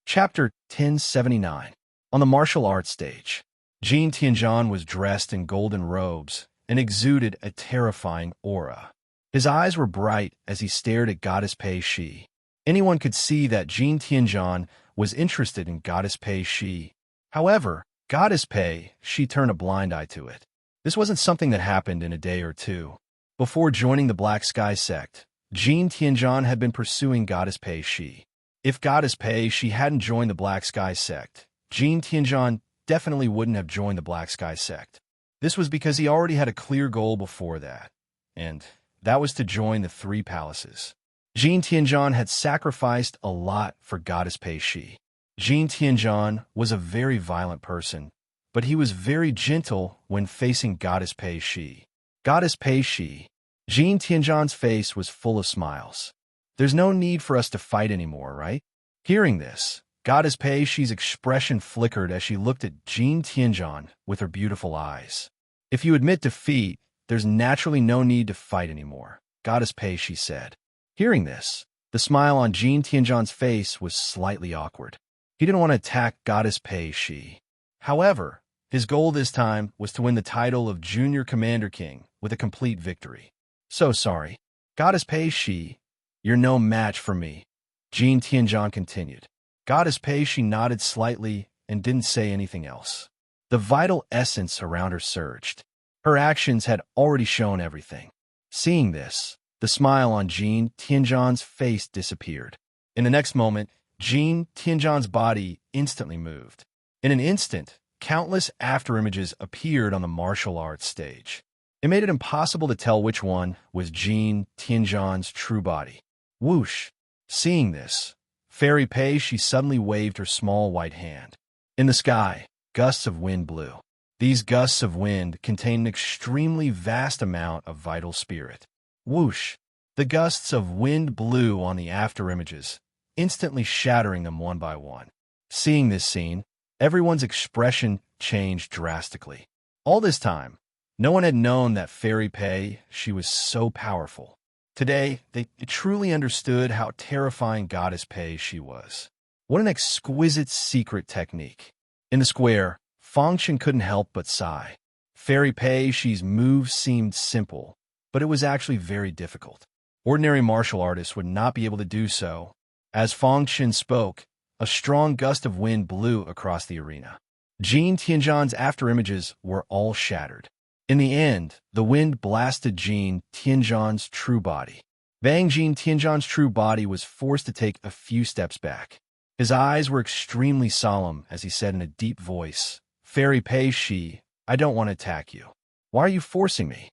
Chapter 1079. On the martial arts stage, Jin Tianzhan was dressed in golden robes and exuded a terrifying aura. His eyes were bright as he stared at Goddess Pei Shi. Anyone could see that Jin Tianzhan was interested in Goddess Pei Shi. However, Goddess Pei Shi turned a blind eye to it. This wasn't something that happened in a day or two. Before joining the Black Sky sect, Jin Tianzhan had been pursuing Goddess Pei Shi. If Goddess Pei Shi hadn't joined the Black Sky sect, Jin Tianzhan definitely wouldn't have joined the Black Sky sect. This was because he already had a clear goal before that, and that was to join the Three Palaces. Jin Tianzhan had sacrificed a lot for Goddess Pei Shi. Jin Tianzhan was a very violent person, but he was very gentle when facing Goddess Pei Shi. Goddess Pei Shi. Jin Tianzhan's face was full of smiles. There's no need for us to fight anymore, right? Hearing this, Goddess Pei Shi's expression flickered as she looked at Jin Tianzhan with her beautiful eyes. If you admit defeat, there's naturally no need to fight anymore, Goddess Pei Shi said. Hearing this, the smile on Jin Tianzhan's face was slightly awkward. He didn't want to attack Goddess Pei Shi. However, his goal this time was to win the title of Junior Commander King with a complete victory. So sorry, Goddess Pei Shi, you're no match for me, Jin Tianzhan continued. Goddess Pei Shi nodded slightly and didn't say anything else. The vital essence around her surged. Her actions had already shown everything. Seeing this, the smile on Jin Tianzhan's face disappeared. In the next moment, Jin Tianzhan's body instantly moved. In an instant, countless afterimages appeared on the martial arts stage. It made it impossible to tell which one was Jin Tianzhan's true body. Whoosh! Seeing this, Fairy Pei Shi suddenly waved her small white hand. In the sky, gusts of wind blew. These gusts of wind contained an extremely vast amount of vital spirit. Whoosh! The gusts of wind blew on the afterimages, instantly shattering them one by one. Seeing this scene, everyone's expression changed drastically. All this time, no one had known that Fairy Pei Shi was so powerful. Today, they truly understood how terrifying Goddess Pei Shi was. What an exquisite secret technique. In the square, Fangchen couldn't help but sigh. Fairy Pei Shi's moves seemed simple, but it was actually very difficult. Ordinary martial artists would not be able to do so. As Fangchen spoke, a strong gust of wind blew across the arena. Jin Tianzhan's afterimages were all shattered. In the end, the wind blasted Jin Tianzhan's true body. Jin Tianzhan's true body was forced to take a few steps back. His eyes were extremely solemn as he said in a deep voice, "Fairy Pei Shi, I don't want to attack you. Why are you forcing me?"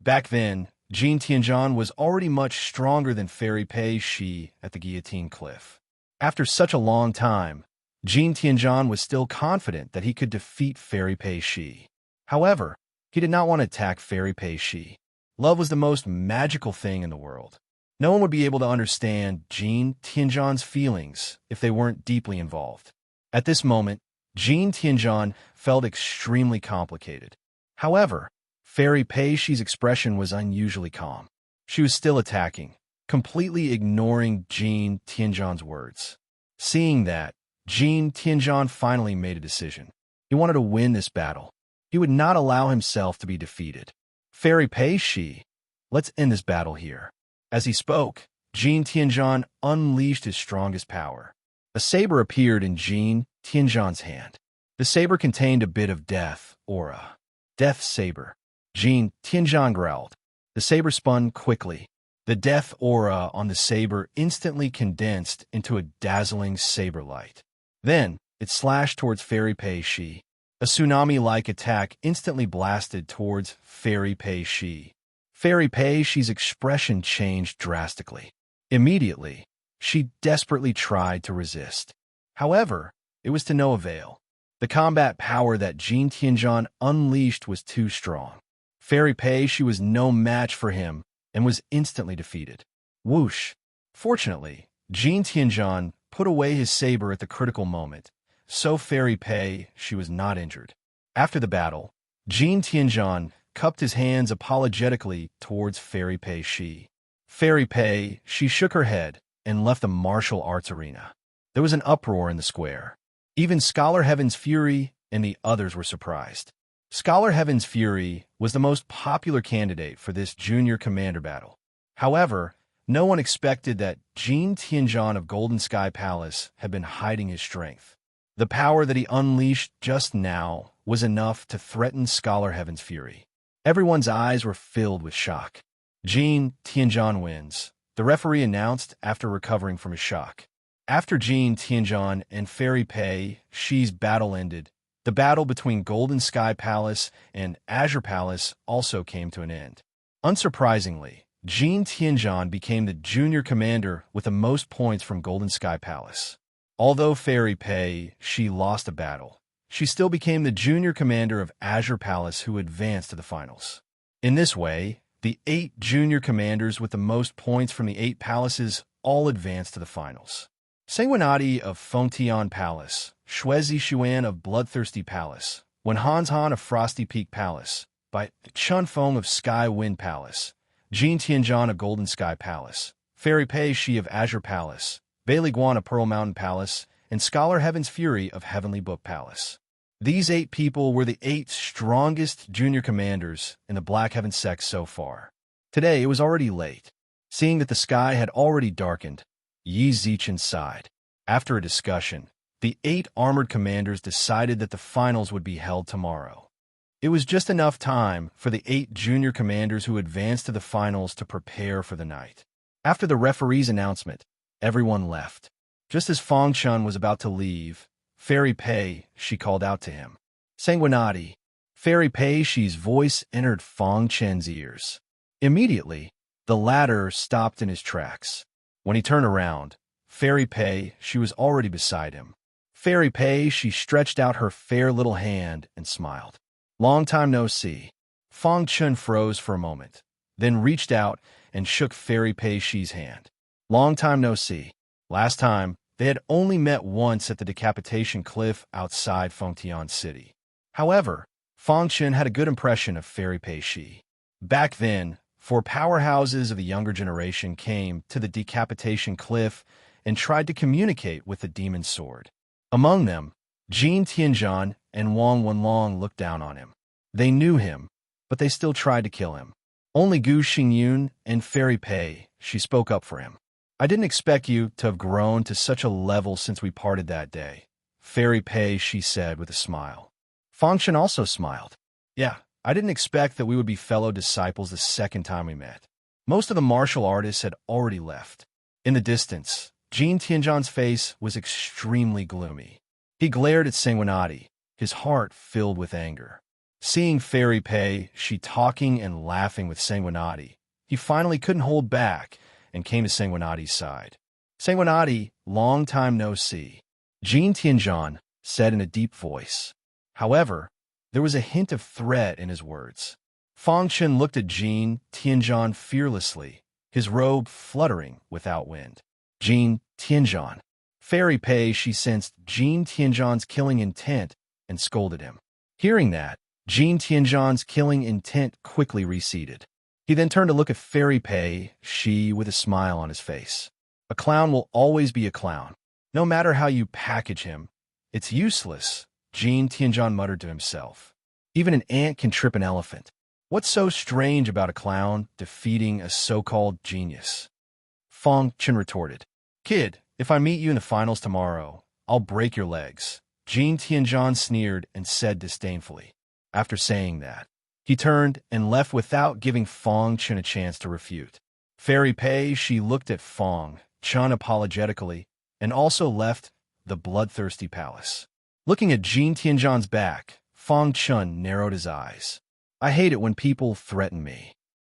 Back then, Jin Tianzhan was already much stronger than Fairy Pei Shi at the guillotine cliff. After such a long time, Jin Tianzhan was still confident that he could defeat Fairy Pei Shi. However, he did not want to attack Fairy Pei Shi. Love was the most magical thing in the world. No one would be able to understand Jin Tianzhan's feelings if they weren't deeply involved. At this moment, Jin Tianzhan felt extremely complicated. However, Fairy Pei Shi's expression was unusually calm. She was still attacking, completely ignoring Jin Tianzhan's words. Seeing that, Jin Tianzhan finally made a decision. He wanted to win this battle. He would not allow himself to be defeated. Fairy Pei Shi, let's end this battle here. As he spoke, Jin Tianzhan unleashed his strongest power. A saber appeared in Jin Tianzhan's hand. The saber contained a bit of death aura. Death saber. Jin Tianzhan growled. The saber spun quickly. The death aura on the saber instantly condensed into a dazzling saber light. Then, it slashed towards Fairy Pei Shi. A tsunami-like attack instantly blasted towards Fairy Pei Shi. Fairy Pei Shi's expression changed drastically. Immediately, she desperately tried to resist. However, it was to no avail. The combat power that Jin Tianzhan unleashed was too strong. Fairy Pei Shi was no match for him and was instantly defeated. Whoosh! Fortunately, Jin Tianzhan put away his saber at the critical moment, so Fairy Pei Shi was not injured. After the battle, Jin Tianzhan cupped his hands apologetically towards Fairy Pei Shi. Fairy Pei Shi shook her head and left the martial arts arena. There was an uproar in the square. Even Scholar Heaven's Fury and the others were surprised. Scholar Heaven's Fury was the most popular candidate for this junior commander battle. However, no one expected that Jin Tianzhan of Golden Sky Palace had been hiding his strength. The power that he unleashed just now was enough to threaten Scholar Heaven's Fury. Everyone's eyes were filled with shock. Jin Tianzhan wins, the referee announced after recovering from his shock. After Jin Tianzhan and Fairy Pei Shi's battle ended, the battle between Golden Sky Palace and Azure Palace also came to an end. Unsurprisingly, Jin Tianzhan became the junior commander with the most points from Golden Sky Palace. Although Fairy Pei Shi lost a battle, she still became the junior commander of Azure Palace who advanced to the finals. In this way, the 8 junior commanders with the most points from the 8 palaces all advanced to the finals. Sanguinati of Fengtian Palace, Shuezi Xuan of Bloodthirsty Palace, Wenhan Han of Frosty Peak Palace, by Chun Feng of Sky Wind Palace, Jin Tianzhan of Golden Sky Palace, Fairy Pei Shi of Azure Palace, Bailey Guan of Pearl Mountain Palace, and Scholar Heaven's Fury of Heavenly Book Palace. These 8 people were the 8 strongest junior commanders in the Black Heaven sect so far. Today, it was already late. Seeing that the sky had already darkened, Yi Zichen sighed. After a discussion, the 8 armored commanders decided that the finals would be held tomorrow. It was just enough time for the 8 junior commanders who advanced to the finals to prepare for the night. After the referee's announcement, everyone left. Just as Fang Chun was about to leave, Fairy Pei Shi called out to him. Sanguinati. Fairy Pei Shi's voice entered Fang Chen's ears. Immediately, the latter stopped in his tracks. When he turned around, Fairy Pei Shi was already beside him. Fairy Pei Shi stretched out her fair little hand and smiled. Long time no see. Fang Chun froze for a moment, then reached out and shook Fairy Pei Shi's hand. Long time no see. Last time, they had only met once at the decapitation cliff outside Fengtian City. However, Fang Chun had a good impression of Fairy Pei Shi. Back then, 4 powerhouses of the younger generation came to the decapitation cliff and tried to communicate with the demon sword. Among them, Jin Tianzhan and Wang Wenlong looked down on him. They knew him, but they still tried to kill him. Only Gu Xingyun and Fairy Pei Shi spoke up for him. I didn't expect you to have grown to such a level since we parted that day, Fairy Pei Shi said with a smile. Fang Chun also smiled. Yeah, I didn't expect that we would be fellow disciples the second time we met. Most of the martial artists had already left. In the distance, Jin Tianzhan's face was extremely gloomy. He glared at Sanguinati, his heart filled with anger. Seeing Fairy Pei Shi talking and laughing with Sanguinati, he finally couldn't hold back and came to Sanguinati's side. Sanguinati, long time no see, Jin Tianzhan said in a deep voice. However, there was a hint of threat in his words. Fang Chun looked at Jin Tianzhan fearlessly, his robe fluttering without wind. Jin Tianzhan. Fairy Pei Shi sensed Jin Tianzhan's killing intent and scolded him. Hearing that, Jin Tianzhan's killing intent quickly receded. He then turned to look at Fairy Pei Shi with a smile on his face. A clown will always be a clown. No matter how you package him, it's useless, Jin Tianzhan muttered to himself. Even an ant can trip an elephant. What's so strange about a clown defeating a so-called genius? Fang Chun retorted. Kid, if I meet you in the finals tomorrow, I'll break your legs. Jin Tianzhan sneered and said disdainfully. After saying that, he turned and left without giving Fang Chun a chance to refute. Fairy Pei Shi looked at Fang Chun apologetically and also left the bloodthirsty palace. Looking at Jin Tianzhan's back, Fang Chun narrowed his eyes. I hate it when people threaten me.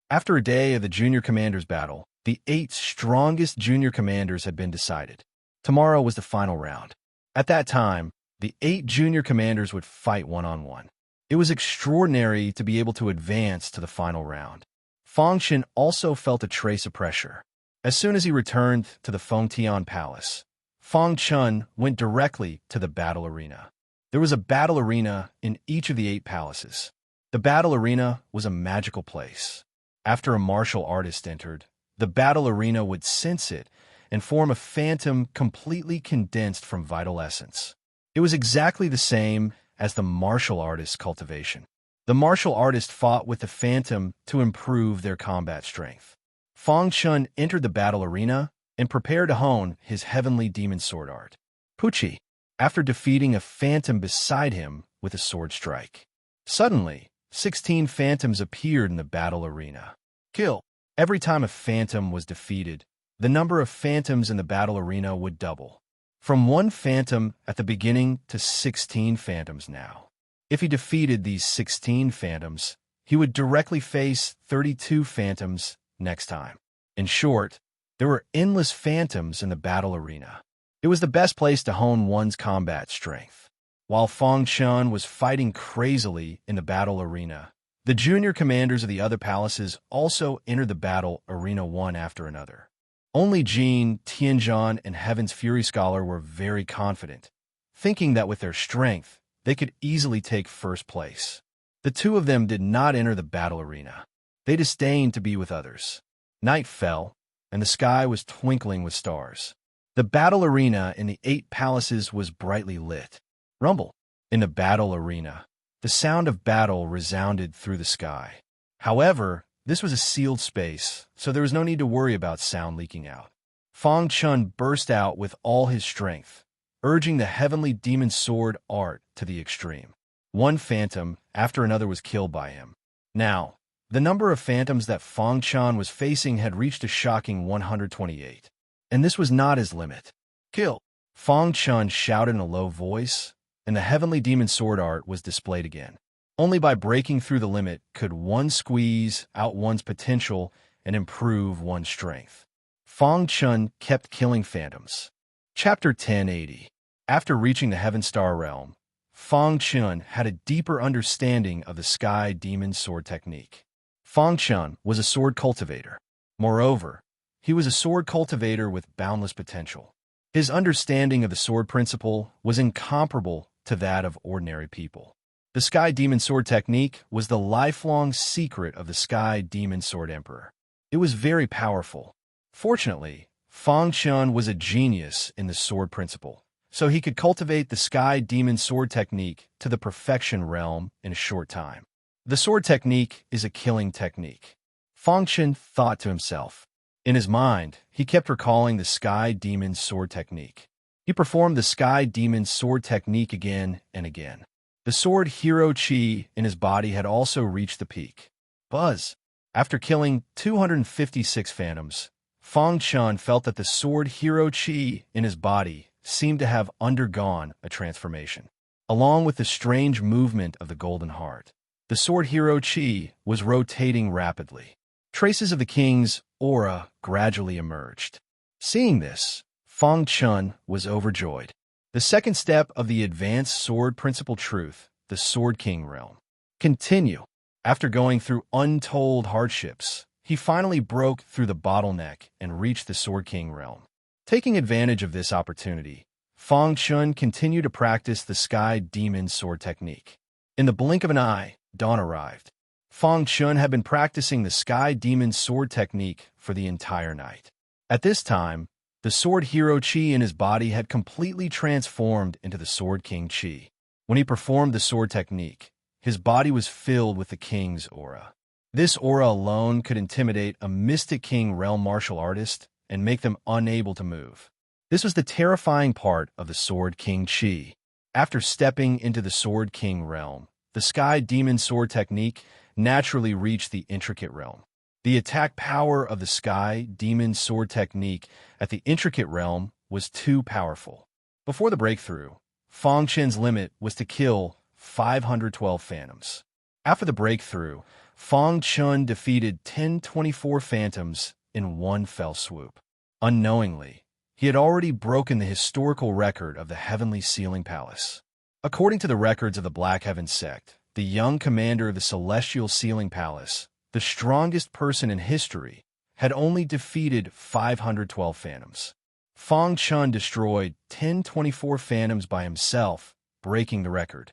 After a day of the junior commanders' battle, the 8 strongest junior commanders had been decided. Tomorrow was the final round. At that time, the 8 junior commanders would fight one-on-one. It was extraordinary to be able to advance to the final round. Fang Chun also felt a trace of pressure. As soon as he returned to the Fengtian Palace, Fang Chun went directly to the battle arena. There was a battle arena in each of the 8 palaces. The battle arena was a magical place. After a martial artist entered, the battle arena would sense it and form a phantom completely condensed from vital essence. It was exactly the same as the martial artist's cultivation. The martial artist fought with the phantom to improve their combat strength. Fang Chun entered the battle arena and prepared to hone his heavenly demon sword art. Pucci, after defeating a phantom beside him with a sword strike. Suddenly, 16 phantoms appeared in the battle arena. Kill. Every time a phantom was defeated, the number of phantoms in the battle arena would double. From 1 phantom at the beginning to 16 phantoms now. If he defeated these 16 phantoms, he would directly face 32 phantoms next time. In short, there were endless phantoms in the battle arena. It was the best place to hone one's combat strength. While Fang Chun was fighting crazily in the battle arena, the junior commanders of the other palaces also entered the battle arena one after another. Only Jin, Tianjin, and Heaven's Fury Scholar were very confident, thinking that with their strength, they could easily take first place. The two of them did not enter the battle arena. They disdained to be with others. Night fell, and the sky was twinkling with stars. The battle arena in the 8 palaces was brightly lit. Rumble. In the battle arena, the sound of battle resounded through the sky. However, this was a sealed space, so there was no need to worry about sound leaking out. Fang Chun burst out with all his strength, urging the heavenly demon sword art to the extreme. 1 phantom after another was killed by him. Now, the number of phantoms that Fang Chun was facing had reached a shocking 128. And this was not his limit. Kill! Fang Chun shouted in a low voice, and the heavenly demon sword art was displayed again. Only by breaking through the limit could one squeeze out one's potential and improve one's strength. Fang Chun kept killing phantoms. Chapter 1080. After reaching the Heaven Star Realm, Fang Chun had a deeper understanding of the Sky Demon Sword technique. Fang Chun was a sword cultivator. Moreover, he was a sword cultivator with boundless potential. His understanding of the sword principle was incomparable to that of ordinary people. The Sky Demon Sword technique was the lifelong secret of the Sky Demon Sword Emperor. It was very powerful. Fortunately, Fang Chun was a genius in the sword principle, so he could cultivate the Sky Demon Sword technique to the perfection realm in a short time. The sword technique is a killing technique. Fang Chun thought to himself. In his mind, he kept recalling the Sky Demon Sword technique. He performed the Sky Demon Sword technique again and again. The sword hero chi in his body had also reached the peak. Buzz. After killing 256 phantoms, Fang Chun felt that the sword hero chi in his body seemed to have undergone a transformation. Along with the strange movement of the golden heart, the sword hero chi was rotating rapidly. Traces of the king's aura gradually emerged. Seeing this, Fang Chun was overjoyed. The second step of the advanced sword principle truth, the Sword King realm. Continue. After going through untold hardships, he finally broke through the bottleneck and reached the Sword King realm. Taking advantage of this opportunity, Fang Chun continued to practice the Sky Demon Sword technique. In the blink of an eye, dawn arrived. Fang Chun had been practicing the Sky Demon Sword technique for the entire night. At this time, the sword hero chi in his body had completely transformed into the Sword King chi. When he performed the sword technique, his body was filled with the king's aura. This aura alone could intimidate a Mystic King realm martial artist and make them unable to move. This was the terrifying part of the Sword King chi. After stepping into the Sword King realm, the Sky Demon Sword technique naturally reached the intricate realm. The attack power of the Sky Demon Sword technique at the intricate realm was too powerful. Before the breakthrough, Fang Chun's limit was to kill 512 phantoms. After the breakthrough, Fang Chun defeated 1024 phantoms in one fell swoop. Unknowingly, he had already broken the historical record of the Heavenly Sealing Palace. According to the records of the Black Heaven sect, the young commander of the Celestial Sealing Palace, the strongest person in history, had only defeated 512 phantoms. Fang Chun destroyed 1024 phantoms by himself, breaking the record.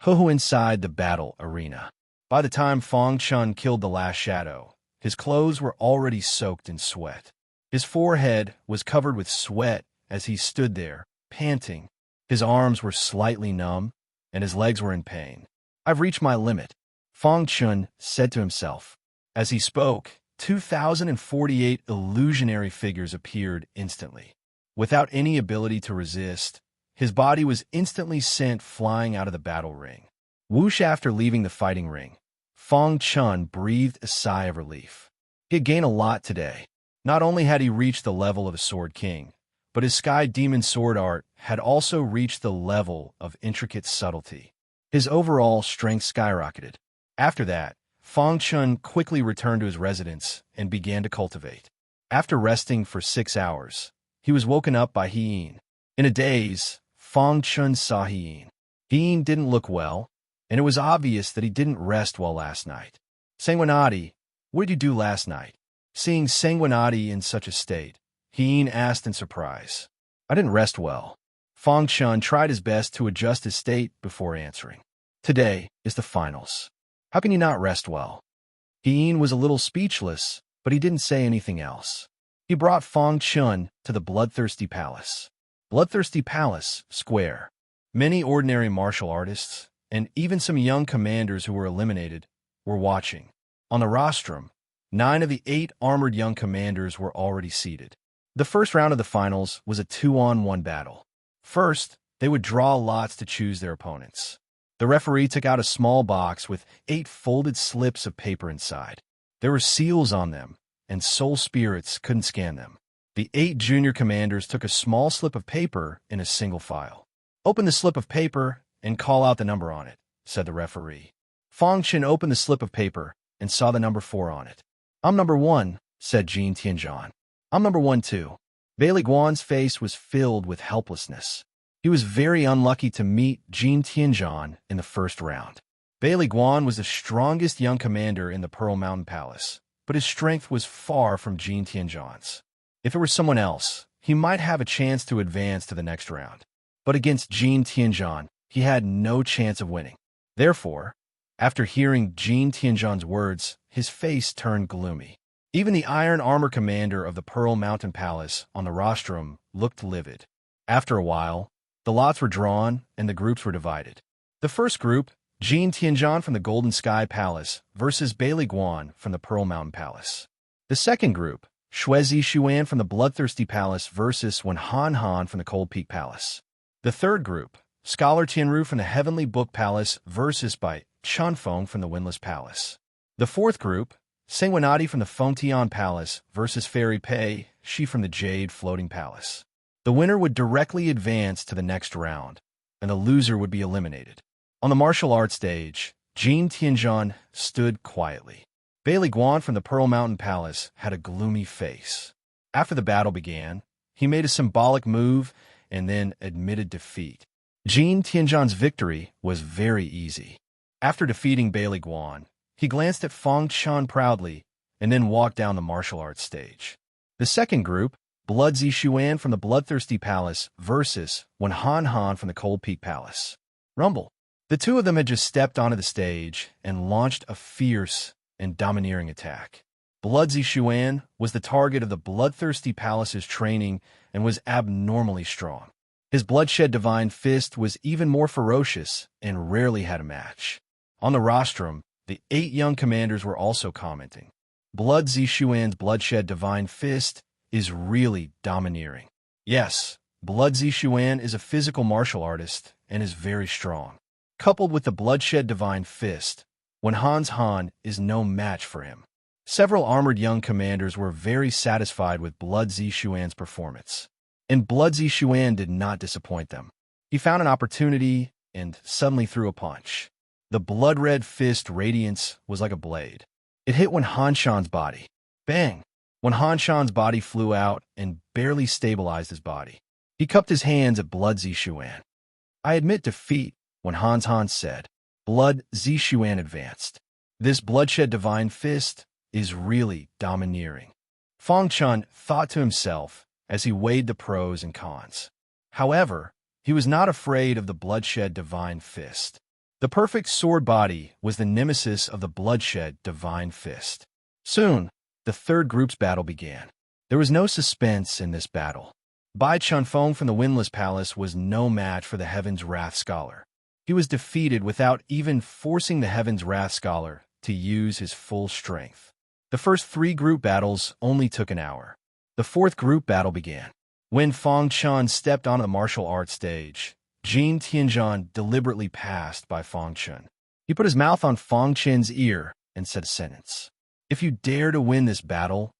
Inside the battle arena. By the time Fang Chun killed the last shadow, his clothes were already soaked in sweat. His forehead was covered with sweat as he stood there, panting. His arms were slightly numb, and his legs were in pain. "I've reached my limit," Fang Chun said to himself. As he spoke, 2,048 illusionary figures appeared instantly. Without any ability to resist, his body was instantly sent flying out of the battle ring. Whoosh! After leaving the fighting ring, Fang Chun breathed a sigh of relief. He had gained a lot today. Not only had he reached the level of a Sword King, but his Sky Demon sword art had also reached the level of intricate subtlety. His overall strength skyrocketed. After that, Fang Chun quickly returned to his residence and began to cultivate. After resting for 6 hours, he was woken up by Hien. In a daze, Fang Chun saw Hien. Hien didn't look well, and it was obvious that he didn't rest well last night. "Sanguinati, what did you do last night?" Seeing Sanguinati in such a state, Hien asked in surprise. "I didn't rest well." Fang Chun tried his best to adjust his state before answering. "Today is the finals. How can you not rest well?" Hien was a little speechless, but he didn't say anything else. He brought Fang Chun to the Bloodthirsty Palace. Bloodthirsty Palace Square. Many ordinary martial artists, and even some young commanders who were eliminated, were watching. On the rostrum, 9 of the 8 armored young commanders were already seated. The first round of the finals was a 2-on-1 battle. First, they would draw lots to choose their opponents. The referee took out a small box with 8 folded slips of paper inside. There were seals on them, and soul spirits couldn't scan them. The 8 junior commanders took a small slip of paper in a single file. "Open the slip of paper and call out the number on it," said the referee. Fang Chun opened the slip of paper and saw the number 4 on it. "I'm number 1, said Jin Tianzhan. "I'm number 1 too." Bailey Guan's face was filled with helplessness. He was very unlucky to meet Jin Tianzhan in the first round. Bailey Guan was the strongest young commander in the Pearl Mountain Palace, but his strength was far from Jin Tianzhan's. If it were someone else, he might have a chance to advance to the next round. But against Jin Tianzhan, he had no chance of winning. Therefore, after hearing Jin Tianzhan's words, his face turned gloomy. Even the iron armor commander of the Pearl Mountain Palace on the rostrum looked livid. After a while, the lots were drawn and the groups were divided. The first group, Jin Tianzhan from the Golden Sky Palace versus Bailey Guan from the Pearl Mountain Palace. The second group, Xue Zixuan from the Bloodthirsty Palace versus Wen Han Han from the Cold Peak Palace. The third group, Scholar Tianru from the Heavenly Book Palace versus by Chunfeng from the Windless Palace. The fourth group, Sanguinati from the Fengtian Palace versus Fairy Pei, she from the Jade Floating Palace. The winner would directly advance to the next round, and the loser would be eliminated. On the martial arts stage, Jin Tianzhan stood quietly. Bailey Guan from the Pearl Mountain Palace had a gloomy face. After the battle began, he made a symbolic move and then admitted defeat. Jin Tianzhan's victory was very easy. After defeating Bailey Guan, he glanced at Fang Chun proudly and then walked down the martial arts stage. The second group, Blood Zixuan from the Bloodthirsty Palace versus Wen Han Han from the Cold Peak Palace. Rumble. The two of them had just stepped onto the stage and launched a fierce and domineering attack. Blood Zixuan was the target of the Bloodthirsty Palace's training and was abnormally strong. His bloodshed divine fist was even more ferocious and rarely had a match. On the rostrum, the 8 young commanders were also commenting. Blood Zixuan's bloodshed divine fist is really domineering. Yes, Blood Zixuan is a physical martial artist and is very strong. Coupled with the bloodshed divine fist, Wen Han is no match for him. Several armored young commanders were very satisfied with Blood Zixuan's performance. And Blood Zixuan did not disappoint them. He found an opportunity and suddenly threw a punch. The blood-red fist radiance was like a blade. It hit Wen Hanshan's body. Bang! Wen Hanshan's body flew out and barely stabilized his body. He cupped his hands at Blood Zixuan. "I admit defeat," Wen Han said. Blood Zixuan advanced. "This bloodshed divine fist is really domineering." Fang Chun thought to himself as he weighed the pros and cons. However, he was not afraid of the bloodshed divine fist. The perfect sword body was the nemesis of the bloodshed divine fist. Soon, the third group's battle began. There was no suspense in this battle. Bai Chunfeng from the Windless Palace was no match for the Heaven's Wrath Scholar. He was defeated without even forcing the Heaven's Wrath Scholar to use his full strength. The first 3 group battles only took an hour. The 4th group battle began. When Fang Chun stepped onto the martial arts stage, Jin Tianzhan deliberately passed by Fang Chun. He put his mouth on Fang Chun's ear and said a sentence. "If you dare to win this battle,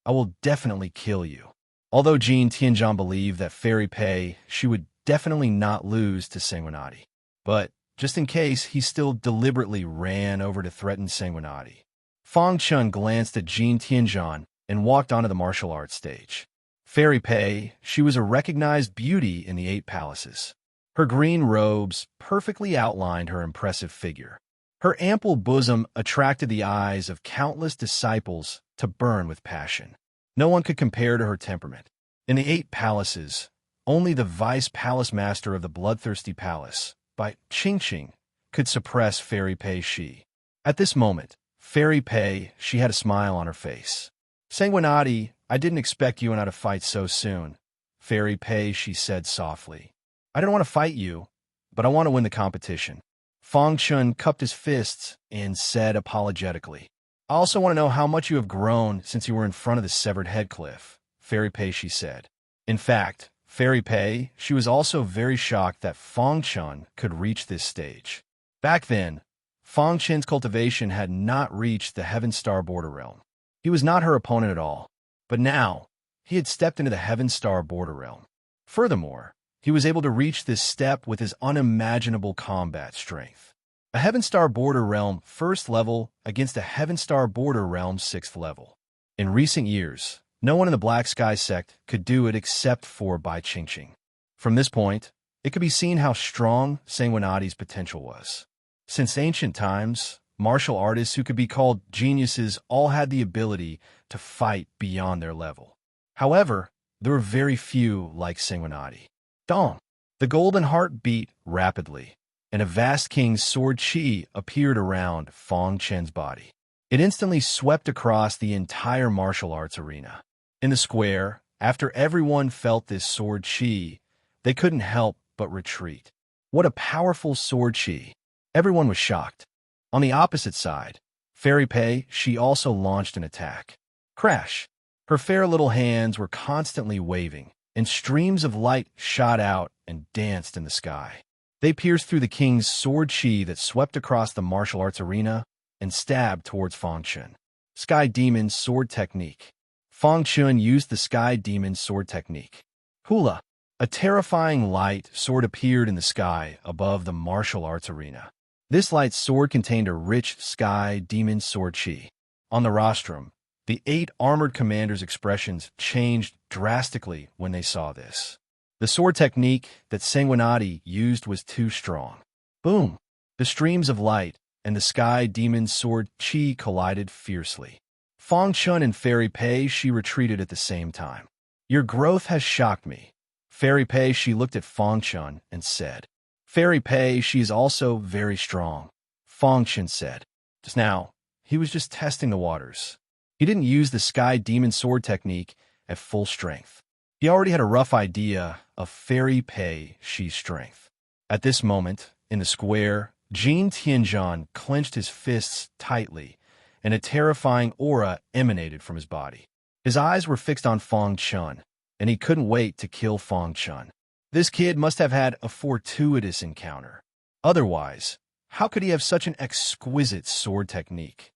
I will definitely kill you." Although Jin Tianzhan believed that Fairy Pei, she would definitely not lose to Sanguinati. But, just in case, he still deliberately ran over to threaten Sanguinati. Fang Chun glanced at Jin Tianzhan and walked onto the martial arts stage. Fairy Pei, she was a recognized beauty in the 8 palaces. Her green robes perfectly outlined her impressive figure. Her ample bosom attracted the eyes of countless disciples to burn with passion. No one could compare to her temperament. In the 8 palaces, only the vice palace master of the bloodthirsty palace, Bai Qingqing, could suppress Fairy Pei Shi. At this moment, Fairy Pei, she had a smile on her face. "Sanguinati, I didn't expect you and I to fight so soon." Fairy Pei, she said softly. "I don't want to fight you, but I want to win the competition." Fang Chun cupped his fists and said apologetically, "I also want to know how much you have grown since you were in front of the severed head cliff." Fairy Pei, she said. In fact, Fairy Pei, she was also very shocked that Fang Chun could reach this stage. Back then, Fang Chun's cultivation had not reached the Heaven Star border realm. He was not her opponent at all, but now, he had stepped into the Heaven Star border realm. Furthermore, he was able to reach this step with his unimaginable combat strength. A Heaven Star border realm 1st level against a Heaven Star border realm 6th level. In recent years, no one in the Black Sky sect could do it except for Bai Qingqing. From this point, it could be seen how strong Sanguinati's potential was. Since ancient times, martial artists who could be called geniuses all had the ability to fight beyond their level. However, there were very few like Sanguinati. Dong! The golden heart beat rapidly, and a vast king's sword chi appeared around Fang Chun's body. It instantly swept across the entire martial arts arena. In the square, after everyone felt this sword chi, they couldn't help but retreat. What a powerful sword chi! Everyone was shocked. On the opposite side, Fairy Pei, she also launched an attack. Crash! Her fair little hands were constantly waving, and streams of light shot out and danced in the sky. They pierced through the king's sword chi that swept across the martial arts arena and stabbed towards Fang Chun. Sky Demon Sword Technique. Fang Chun used the Sky Demon Sword Technique. Hula! A terrifying light sword appeared in the sky above the martial arts arena. This light sword contained a rich Sky Demon Sword chi. On the rostrum, the 8 armored commanders' expressions changed drastically when they saw this. The sword technique that Sanguinati used was too strong. Boom! The streams of light and the Sky Demon Sword chi collided fiercely. Fang Chun and Fairy Pei, she retreated at the same time. "Your growth has shocked me." Fairy Pei, she looked at Fang Chun and said. "Fairy Pei, she is also very strong," Fang Chun said. Just now, he was just testing the waters. He didn't use the Sky Demon Sword technique at full strength. He already had a rough idea of Fairy Pei Shi's strength. At this moment, in the square, Jin Tianzhan clenched his fists tightly, and a terrifying aura emanated from his body. His eyes were fixed on Fang Chun, and he couldn't wait to kill Fang Chun. This kid must have had a fortuitous encounter. Otherwise, how could he have such an exquisite sword technique?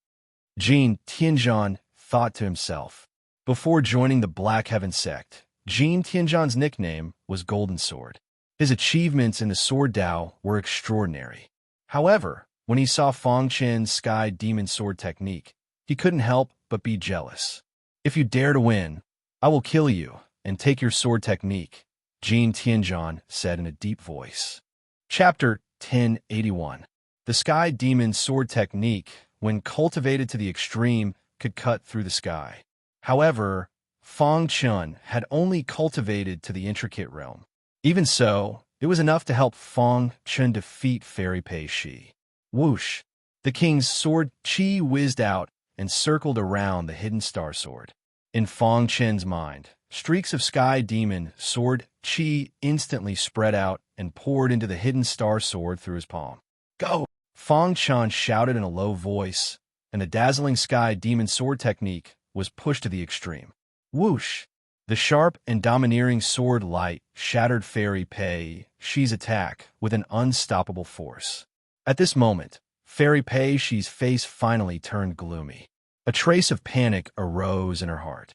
Jin Tianzhan thought to himself. Before joining the Black Heaven sect, Jin Tianzhan's nickname was Golden Sword. His achievements in the Sword Dao were extraordinary. However, when he saw Fang Chun's Sky Demon Sword technique, he couldn't help but be jealous. "If you dare to win, I will kill you and take your sword technique," Jin Tianzhan said in a deep voice. Chapter 1081. The Sky Demon Sword technique, when cultivated to the extreme, could cut through the sky. However, Fang Chun had only cultivated to the intricate realm. Even so, it was enough to help Fang Chun defeat Fairy Pei Shi. Whoosh! The king's sword chi whizzed out and circled around the hidden star sword. In Fong Chen's mind, streaks of sky demon sword chi instantly spread out and poured into the hidden star sword through his palm. Go! Fong Chen shouted in a low voice, and the dazzling sky demon sword technique was pushed to the extreme. Whoosh! The sharp and domineering sword light shattered Fairy Pei Shi's attack with an unstoppable force. At this moment, Fairy Pei Shi's face finally turned gloomy. A trace of panic arose in her heart.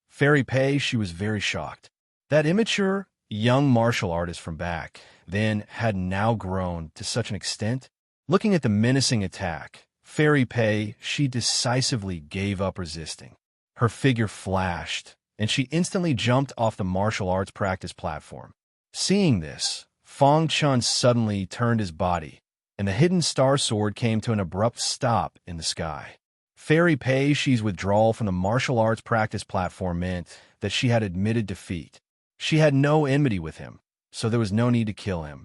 Fairy Pei Shi was very shocked. That immature, young martial artist from back then had now grown to such an extent. Looking at the menacing attack, Fairy Pei Shi decisively gave up resisting. Her figure flashed, and she instantly jumped off the martial arts practice platform. Seeing this, Fong Chen suddenly turned his body, and the hidden star sword came to an abrupt stop in the sky. Fairy Pei Shi's withdrawal from the martial arts practice platform meant that she had admitted defeat. She had no enmity with him, so there was no need to kill him.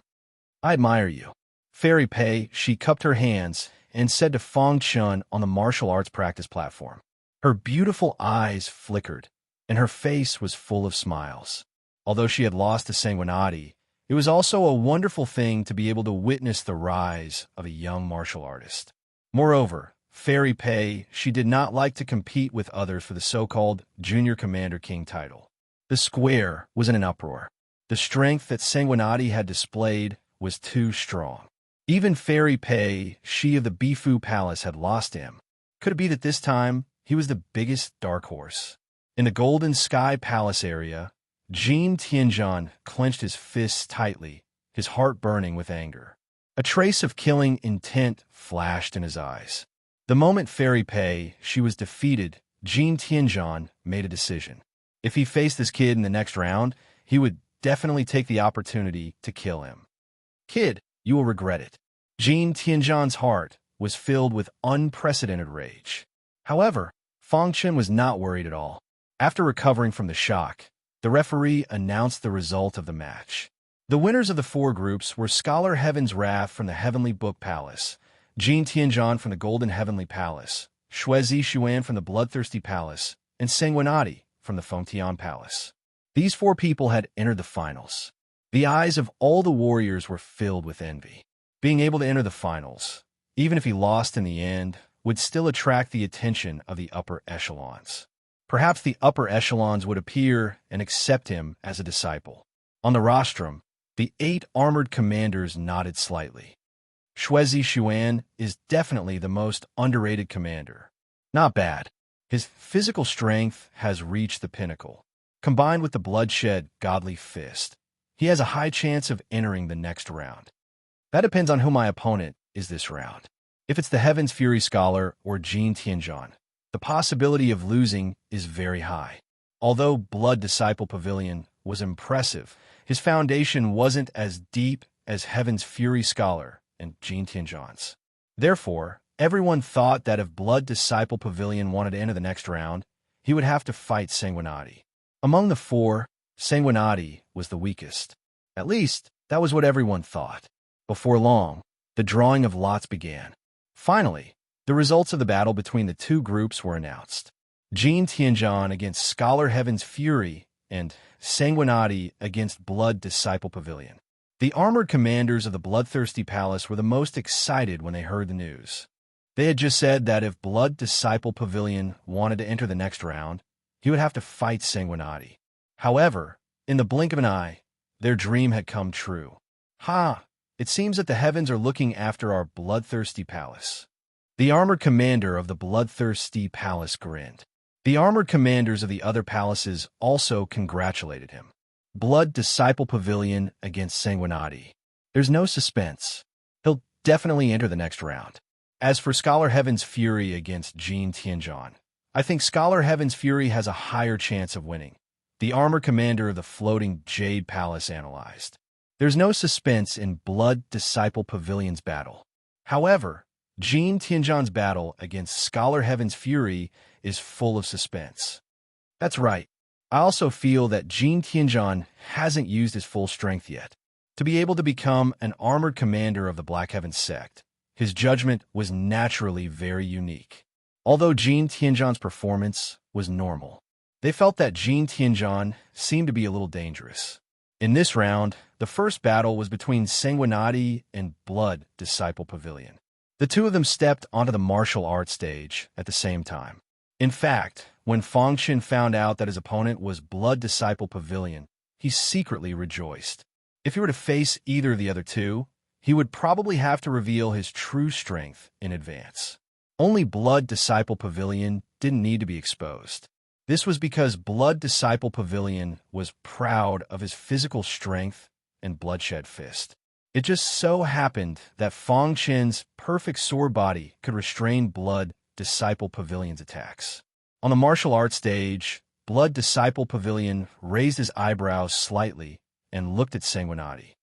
I admire you. Fairy Pei Shi cupped her hands and said to Fong Chen on the martial arts practice platform. Her beautiful eyes flickered, and her face was full of smiles. Although she had lost to Sanguinati, it was also a wonderful thing to be able to witness the rise of a young martial artist. Moreover, Fairy Pei Shi did not like to compete with others for the so-called Junior Commander King title. The square was in an uproar. The strength that Sanguinati had displayed was too strong. Even Fairy Pei Shi of the Bifu Palace had lost him. Could it be that this time he was the biggest dark horse? In the Golden Sky Palace area, Jin Tianzhan clenched his fists tightly, his heart burning with anger. A trace of killing intent flashed in his eyes. The moment Fairy Pei Shi was defeated, Jin Tianzhan made a decision. If he faced this kid in the next round, he would definitely take the opportunity to kill him. Kid, you will regret it. Jin Tianzhan's heart was filled with unprecedented rage. However, Fong Chen was not worried at all. After recovering from the shock, the referee announced the result of the match. The winners of the four groups were Scholar Heaven's Wrath from the Heavenly Book Palace, Jin Tianzhan from the Golden Heavenly Palace, Shuezi Xuan from the Bloodthirsty Palace, and Sanguinati from the Fengtian Palace. These four people had entered the finals. The eyes of all the warriors were filled with envy. Being able to enter the finals, even if he lost in the end, would still attract the attention of the upper echelons. Perhaps the upper echelons would appear and accept him as a disciple. On the rostrum, the 8 armored commanders nodded slightly. Shuezi Xuan is definitely the most underrated commander. Not bad. His physical strength has reached the pinnacle. Combined with the bloodshed godly fist, he has a high chance of entering the next round. That depends on who my opponent is this round. If it's the Heaven's Fury Scholar or Jin Tianzhan, the possibility of losing is very high. Although Blood Disciple Pavilion was impressive, his foundation wasn't as deep as Heaven's Fury Scholar and Jin Tianzhan's. Therefore, everyone thought that if Blood Disciple Pavilion wanted to enter the next round, he would have to fight Sanguinati. Among the four, Sanguinati was the weakest. At least, that was what everyone thought. Before long, the drawing of lots began. Finally, the results of the battle between the two groups were announced. Jin Tianzhan against Scholar Heaven's Fury and Sanguinati against Blood Disciple Pavilion. The armored commanders of the Bloodthirsty Palace were the most excited when they heard the news. They had just said that if Blood Disciple Pavilion wanted to enter the next round, he would have to fight Sanguinati. However, in the blink of an eye, their dream had come true. It seems that the heavens are looking after our Bloodthirsty Palace. The armored commander of the Bloodthirsty Palace grinned. The armored commanders of the other palaces also congratulated him. Blood Disciple Pavilion against Sanguinati. There's no suspense. He'll definitely enter the next round. As for Scholar Heaven's Fury against Jin Tianzhan, I think Scholar Heaven's Fury has a higher chance of winning. The armored commander of the Floating Jade Palace analyzed. There's no suspense in Blood Disciple Pavilion's battle. However, Jin Tianzhan's battle against Scholar Heaven's Fury is full of suspense. That's right. I also feel that Jin Tianzhan hasn't used his full strength yet. To be able to become an armored commander of the Black Heaven sect, his judgment was naturally very unique. Although Jin Tianzhan's performance was normal. They felt that Jin Tianjian seemed to be a little dangerous. In this round, the first battle was between Sanguinati and Blood Disciple Pavilion. The two of them stepped onto the martial arts stage at the same time. In fact, when Fang Qin found out that his opponent was Blood Disciple Pavilion, he secretly rejoiced. If he were to face either of the other two, he would probably have to reveal his true strength in advance. Only Blood Disciple Pavilion didn't need to be exposed. This was because Blood Disciple Pavilion was proud of his physical strength and bloodshed fist. It just so happened that Fang Qin's perfect sword body could restrain Blood Disciple Pavilion's attacks. On the martial arts stage, Blood Disciple Pavilion raised his eyebrows slightly and looked at Sanguinati.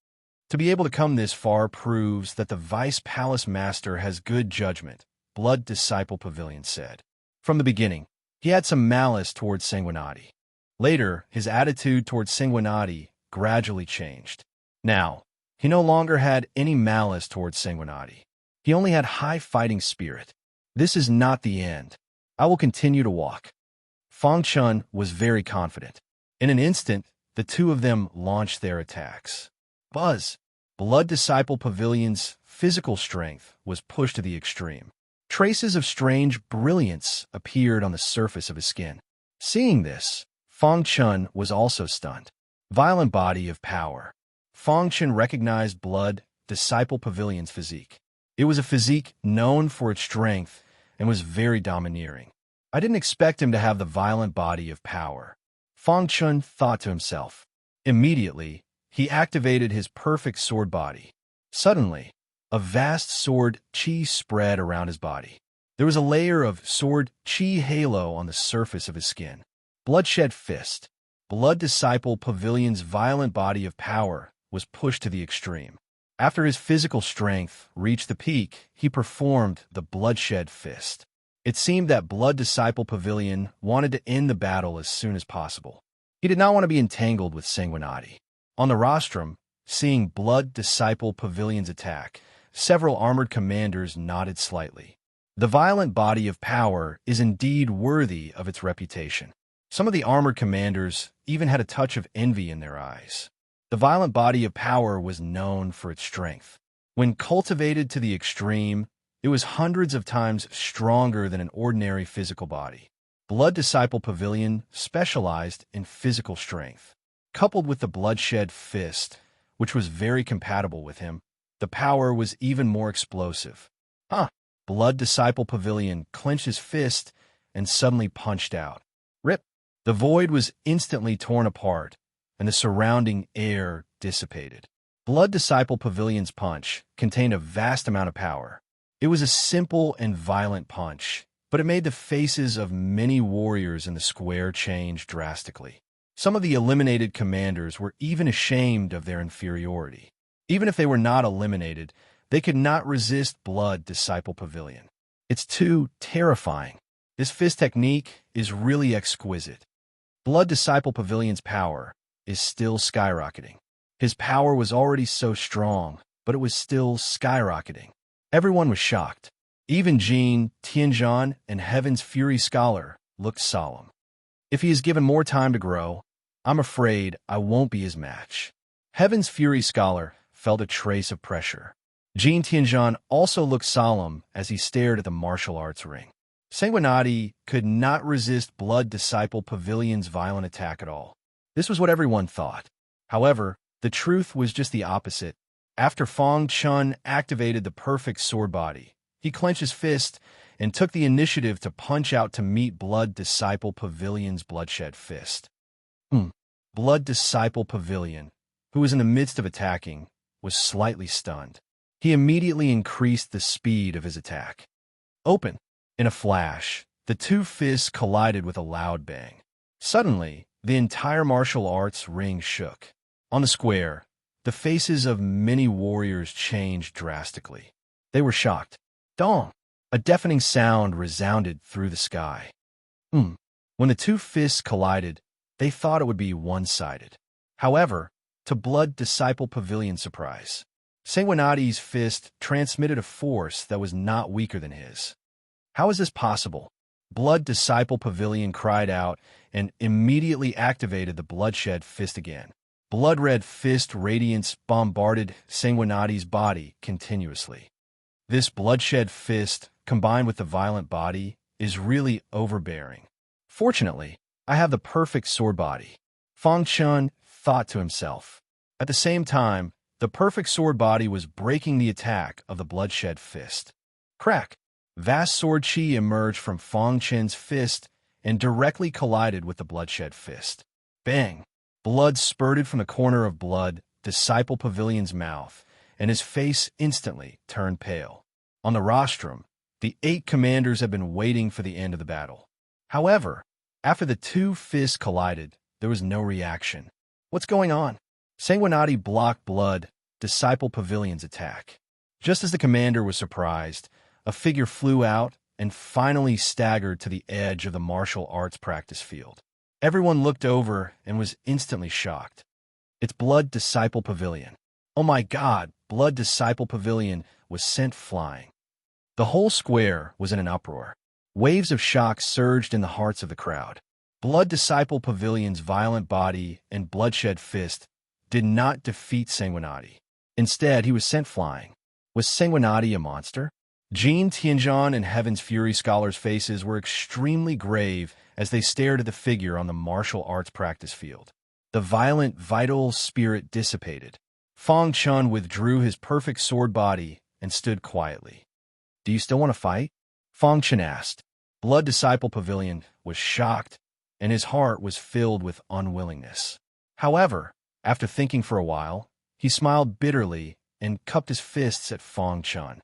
To be able to come this far proves that the Vice Palace Master has good judgment, Blood Disciple Pavilion said. From the beginning, he had some malice towards Sanguinati. Later, his attitude towards Sanguinati gradually changed. Now, he no longer had any malice towards Sanguinati. He only had high fighting spirit. This is not the end. I will continue to walk. Fang Qin was very confident. In an instant, the two of them launched their attacks. Buzz! Blood Disciple Pavilion's physical strength was pushed to the extreme. Traces of strange brilliance appeared on the surface of his skin. Seeing this, Fang Qin was also stunned. Violent body of power. Fang Qin recognized Blood Disciple Pavilion's physique. It was a physique known for its strength and was very domineering. I didn't expect him to have the violent body of power, Fang Qin thought to himself. Immediately, he activated his perfect sword body. Suddenly, a vast sword chi spread around his body. There was a layer of sword chi halo on the surface of his skin. Bloodshed fist. Blood Disciple Pavilion's violent body of power was pushed to the extreme. After his physical strength reached the peak, he performed the bloodshed fist. It seemed that Blood Disciple Pavilion wanted to end the battle as soon as possible. He did not want to be entangled with Sanguinati. On the rostrum, seeing Blood Disciple Pavilion's attack, several armored commanders nodded slightly. The violent body of power is indeed worthy of its reputation. Some of the armored commanders even had a touch of envy in their eyes. The violent body of power was known for its strength. When cultivated to the extreme, it was hundreds of times stronger than an ordinary physical body. Blood Disciple Pavilion specialized in physical strength. Coupled with the bloodshed fist, which was very compatible with him, the power was even more explosive. Blood Disciple Pavilion clenched his fist and suddenly punched out. Rip! The void was instantly torn apart, and the surrounding air dissipated. Blood Disciple Pavilion's punch contained a vast amount of power. It was a simple and violent punch, but it made the faces of many warriors in the square change drastically. Some of the eliminated commanders were even ashamed of their inferiority. Even if they were not eliminated, they could not resist Blood Disciple Pavilion. It's too terrifying. This fist technique is really exquisite. Blood Disciple Pavilion's power is still skyrocketing. His power was already so strong, but it was still skyrocketing. Everyone was shocked. Even Jin Tianjian and Heaven's Fury Scholar looked solemn. If he is given more time to grow, I'm afraid I won't be his match. Heaven's Fury Scholar felt a trace of pressure. Jin Tianjian also looked solemn as he stared at the martial arts ring. Sanguinati could not resist Blood Disciple Pavilion's violent attack at all. This was what everyone thought. However, the truth was just the opposite. After Fang Qin activated the perfect sword body, he clenched his fist and took the initiative to punch out to meet Blood Disciple Pavilion's bloodshed fist. Blood Disciple Pavilion, who was in the midst of attacking, was slightly stunned. He immediately increased the speed of his attack. Open! In a flash, the two fists collided with a loud bang. Suddenly, the entire martial arts ring shook. On the square, the faces of many warriors changed drastically. They were shocked. Dong! A deafening sound resounded through the sky. When the two fists collided, they thought it would be one-sided. However, to Blood Disciple Pavilion's surprise, Sanguinati's fist transmitted a force that was not weaker than his. How is this possible? Blood Disciple Pavilion cried out and immediately activated the bloodshed fist again. Blood-red fist radiance bombarded Sanguinati's body continuously. This bloodshed fist, combined with the violent body, is really overbearing. Fortunately, I have the perfect sword body, Fang Chun thought to himself. At the same time, the perfect sword body was breaking the attack of the bloodshed fist. Crack! Vast sword chi emerged from Fang Chen's fist and directly collided with the bloodshed fist. Bang! Blood spurted from the corner of Blood Disciple Pavilion's mouth, and his face instantly turned pale. On the rostrum, the 8 commanders had been waiting for the end of the battle. However, after the 2 fists collided, there was no reaction. What's going on? Sanguinati blocked Blood Disciple Pavilion's attack. Just as the commander was surprised, a figure flew out and finally staggered to the edge of the martial arts practice field. Everyone looked over and was instantly shocked. It's Blood Disciple Pavilion. Oh my God, Blood Disciple Pavilion was sent flying. The whole square was in an uproar. Waves of shock surged in the hearts of the crowd. Blood Disciple Pavilion's violent body and bloodshed fist did not defeat Sanguinati. Instead, he was sent flying. Was Sanguinati a monster? Jin Tianzhan and Heaven's Fury scholars' faces were extremely grave as they stared at the figure on the martial arts practice field. The violent, vital spirit dissipated. Fang Chun withdrew his perfect sword body and stood quietly. Do you still want to fight? Fang Chun asked. Blood Disciple Pavilion was shocked, and his heart was filled with unwillingness. However, after thinking for a while, he smiled bitterly and cupped his fists at Fang Chun.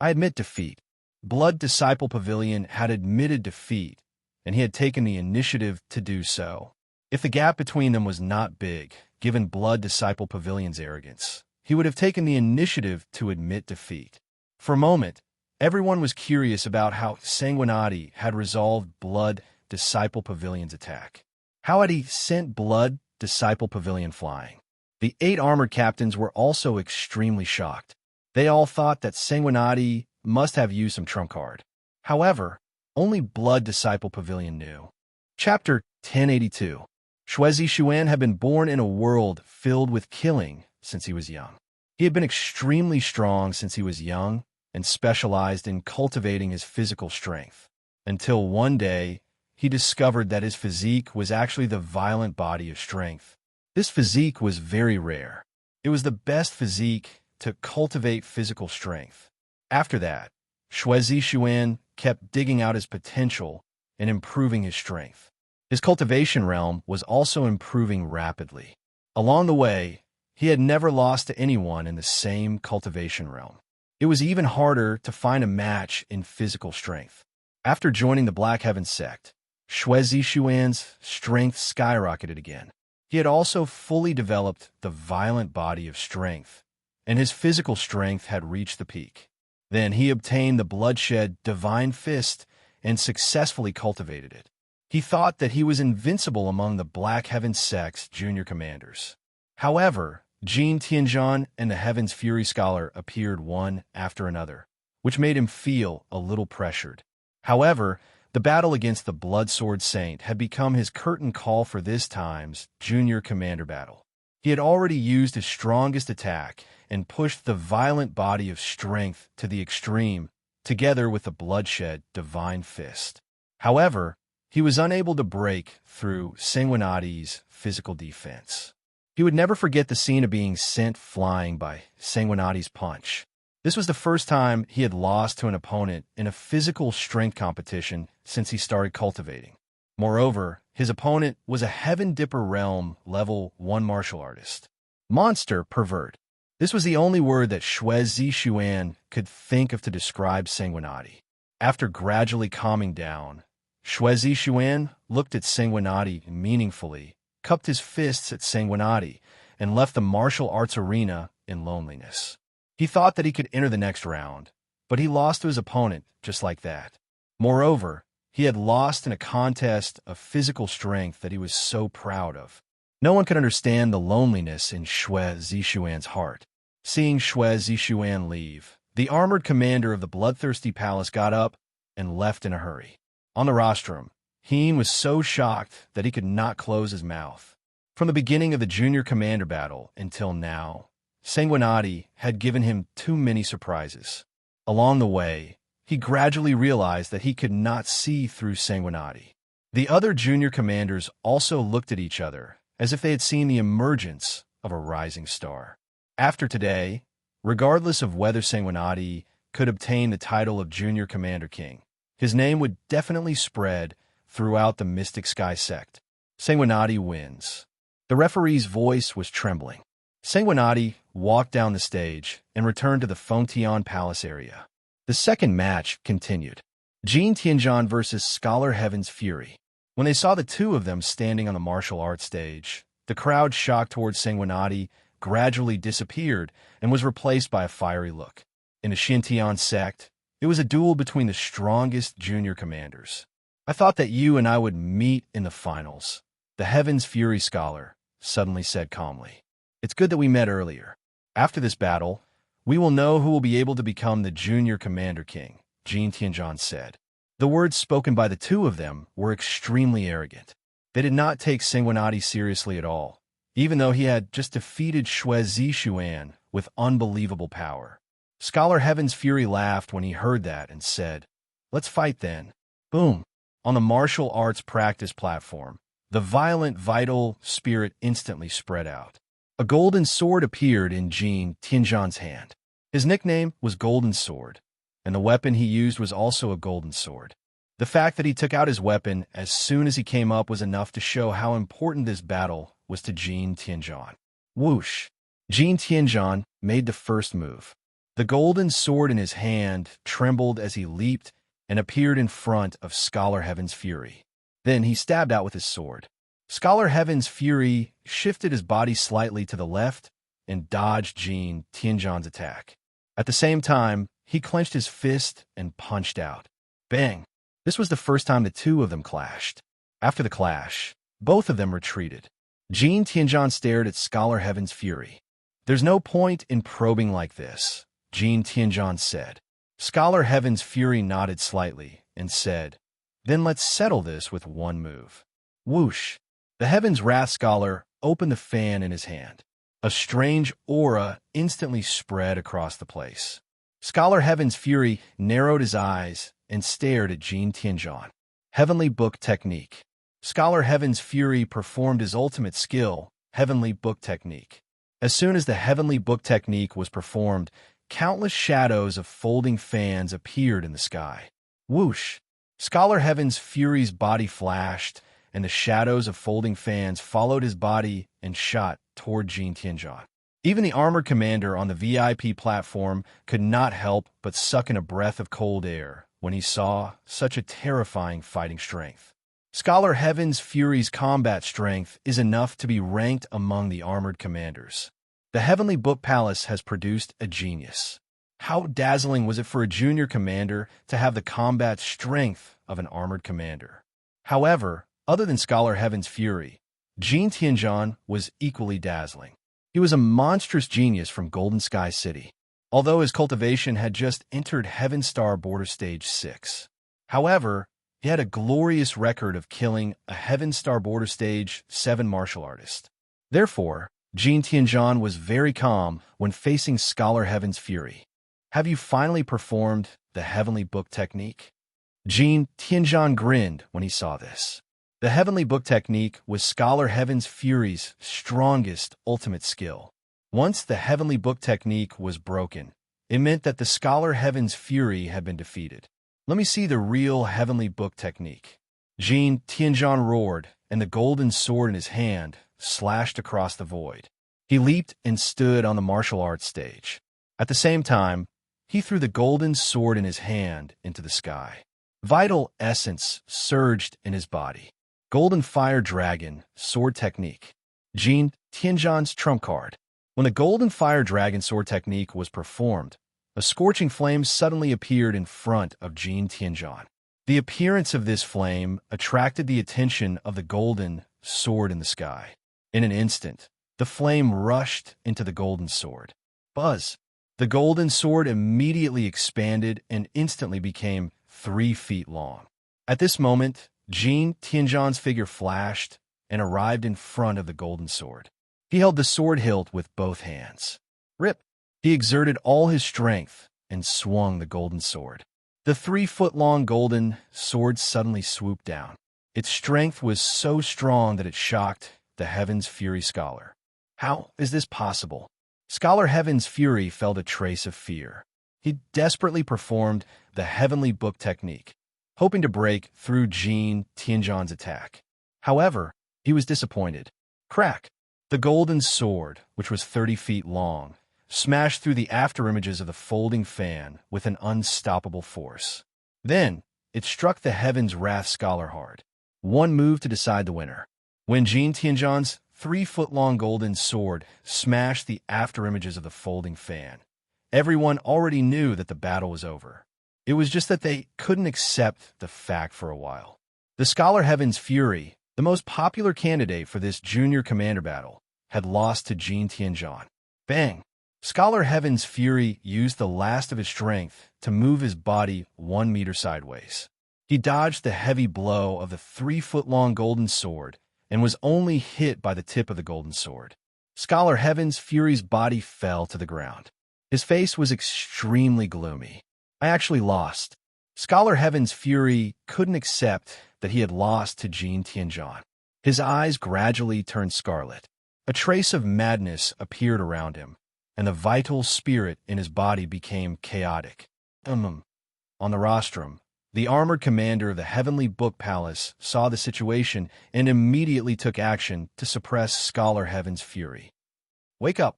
I admit defeat. Blood Disciple Pavilion had admitted defeat, and he had taken the initiative to do so. If the gap between them was not big, given Blood Disciple Pavilion's arrogance, he would have taken the initiative to admit defeat. For a moment, everyone was curious about how Sanguinati had resolved Blood Disciple Pavilion's attack. How had he sent Blood Disciple Pavilion flying? The 8 armored captains were also extremely shocked. They all thought that Sanguinati must have used some trump card. However, only Blood Disciple Pavilion knew. Chapter 1082. Xue Zixuan had been born in a world filled with killing since he was young. He had been extremely strong since he was young and specialized in cultivating his physical strength, until one day he discovered that his physique was actually the violent body of strength. This physique was very rare. It was the best physique to cultivate physical strength. After that, Xue Zixuan kept digging out his potential and improving his strength. His cultivation realm was also improving rapidly. Along the way, he had never lost to anyone in the same cultivation realm. It was even harder to find a match in physical strength. After joining the Black Heaven sect, Xue Zixuan's strength skyrocketed again. He had also fully developed the violent body of strength, and his physical strength had reached the peak. Then he obtained the bloodshed divine fist and successfully cultivated it. He thought that he was invincible among the Black Heaven sect's junior commanders. However, Jin Tianzhan and the Heaven's Fury scholar appeared one after another, which made him feel a little pressured. However, the battle against the Blood Sword Saint had become his curtain call for this time's junior commander battle. He had already used his strongest attack and pushed the violent body of strength to the extreme, together with the bloodshed divine fist. However, he was unable to break through Sanguinati's physical defense. He would never forget the scene of being sent flying by Sanguinati's punch. This was the first time he had lost to an opponent in a physical strength competition since he started cultivating. Moreover, his opponent was a Heaven Dipper Realm level 1 martial artist. Monster pervert. This was the only word that Xue Zixuan could think of to describe Sanguinati. After gradually calming down, Xue Zixuan looked at Sanguinati meaningfully, cupped his fists at Sanguinati, and left the martial arts arena in loneliness. He thought that he could enter the next round, but he lost to his opponent just like that. Moreover, he had lost in a contest of physical strength that he was so proud of. No one could understand the loneliness in Xue Zixuan's heart. Seeing Xue Zixuan leave, the armored commander of the Bloodthirsty Palace got up and left in a hurry. On the rostrum, Heen was so shocked that he could not close his mouth. From the beginning of the junior commander battle until now, Sanguinati had given him too many surprises. Along the way, he gradually realized that he could not see through Sanguinati. The other junior commanders also looked at each other as if they had seen the emergence of a rising star. After today, regardless of whether Sanguinati could obtain the title of Junior Commander King, his name would definitely spread throughout the Mystic Sky sect. Sanguinati wins. The referee's voice was trembling. Sanguinati walked down the stage and returned to the Fontaine Palace area. The second match continued. Jin Tianzhan versus Scholar Heaven's Fury. When they saw the two of them standing on the martial arts stage, the crowd shocked towards Sanguinati gradually disappeared and was replaced by a fiery look. In the Xintian sect, it was a duel between the strongest junior commanders. I thought that you and I would meet in the finals, the Heaven's Fury Scholar suddenly said calmly. It's good that we met earlier. After this battle, we will know who will be able to become the Junior Commander King, Jin Tianzhan said. The words spoken by the two of them were extremely arrogant. They did not take Sanguinati seriously at all, even though he had just defeated Xue Zixuan with unbelievable power. Scholar Heaven's Fury laughed when he heard that and said, "Let's fight then." Boom! On the martial arts practice platform, the violent, vital spirit instantly spread out. A golden sword appeared in Jin Tianzhan's hand. His nickname was Golden Sword, and the weapon he used was also a golden sword. The fact that he took out his weapon as soon as he came up was enough to show how important this battle was to Jin Tianzhan. Whoosh! Jin Tianzhan made the first move. The golden sword in his hand trembled as he leaped and appeared in front of Scholar Heaven's Fury. Then he stabbed out with his sword. Scholar Heaven's Fury shifted his body slightly to the left and dodged Jin Tianzhan's attack. At the same time, he clenched his fist and punched out. Bang! This was the first time the two of them clashed. After the clash, both of them retreated. Jin Tianzhan stared at Scholar Heaven's Fury. "There's no point in probing like this," Jin Tianzhan said. Scholar Heaven's Fury nodded slightly and said, "Then let's settle this with one move." Whoosh! The Heaven's Wrath Scholar opened the fan in his hand. A strange aura instantly spread across the place. Scholar Heaven's Fury narrowed his eyes and stared at Jin Tianzhan. Heavenly Book Technique. Scholar Heaven's Fury performed his ultimate skill, Heavenly Book Technique. As soon as the Heavenly Book Technique was performed, countless shadows of folding fans appeared in the sky. Whoosh! Scholar Heaven's Fury's body flashed, and the shadows of folding fans followed his body and shot toward Jin Tianzhan. Even the armored commander on the VIP platform could not help but suck in a breath of cold air when he saw such a terrifying fighting strength. Scholar Heaven's Fury's combat strength is enough to be ranked among the armored commanders. The Heavenly Book Palace has produced a genius. How dazzling was it for a junior commander to have the combat strength of an armored commander? However, other than Scholar Heaven's Fury, Jin Tianzhan was equally dazzling. He was a monstrous genius from Golden Sky City, although his cultivation had just entered Heaven Star Border Stage 6. However, he had a glorious record of killing a Heaven Star Border Stage 7 martial artist. Therefore, Jin Tianzhan was very calm when facing Scholar Heaven's Fury. "Have you finally performed the Heavenly Book Technique?" Jin Tianzhan grinned when he saw this. The Heavenly Book Technique was Scholar Heaven's Fury's strongest ultimate skill. Once the Heavenly Book Technique was broken, it meant that the Scholar Heaven's Fury had been defeated. "Let me see the real Heavenly Book Technique." Jin Tianzhan roared, and the golden sword in his hand slashed across the void. He leaped and stood on the martial arts stage. At the same time, he threw the golden sword in his hand into the sky. Vital essence surged in his body. Golden Fire Dragon Sword Technique. Jin Tianzhan's trump card. When the Golden Fire Dragon Sword Technique was performed, a scorching flame suddenly appeared in front of Jin Tianzhan. The appearance of this flame attracted the attention of the golden sword in the sky. In an instant, the flame rushed into the golden sword. Buzz! The golden sword immediately expanded and instantly became 3 feet long. At this moment, Jin Tianzhan's figure flashed and arrived in front of the golden sword. He held the sword hilt with both hands. Rip! He exerted all his strength and swung the golden sword. The 3-foot-long golden sword suddenly swooped down. Its strength was so strong that it shocked the Heaven's Fury scholar. How is this possible? Scholar Heaven's Fury felt a trace of fear. He desperately performed the Heavenly Book technique, hoping to break through Jin Tianzhan's attack. However, he was disappointed. Crack! The golden sword, which was 30 feet long, smashed through the afterimages of the folding fan with an unstoppable force. Then, it struck the Heaven's Wrath scholar hard. One move to decide the winner. When Jin Tianzhan's 3-foot-long golden sword smashed the afterimages of the folding fan, everyone already knew that the battle was over. It was just that they couldn't accept the fact for a while. The Scholar Heaven's Fury, the most popular candidate for this junior commander battle, had lost to Jin Tianzhan. Bang! Scholar Heaven's Fury used the last of his strength to move his body 1 meter sideways. He dodged the heavy blow of the 3-foot-long golden sword and was only hit by the tip of the golden sword. Scholar Heaven's Fury's body fell to the ground. His face was extremely gloomy. I actually lost. Scholar Heaven's Fury couldn't accept that he had lost to Jin Tianzhan. His eyes gradually turned scarlet. A trace of madness appeared around him, and the vital spirit in his body became chaotic. On the rostrum, the armored commander of the Heavenly Book Palace saw the situation and immediately took action to suppress Scholar Heaven's Fury. Wake up!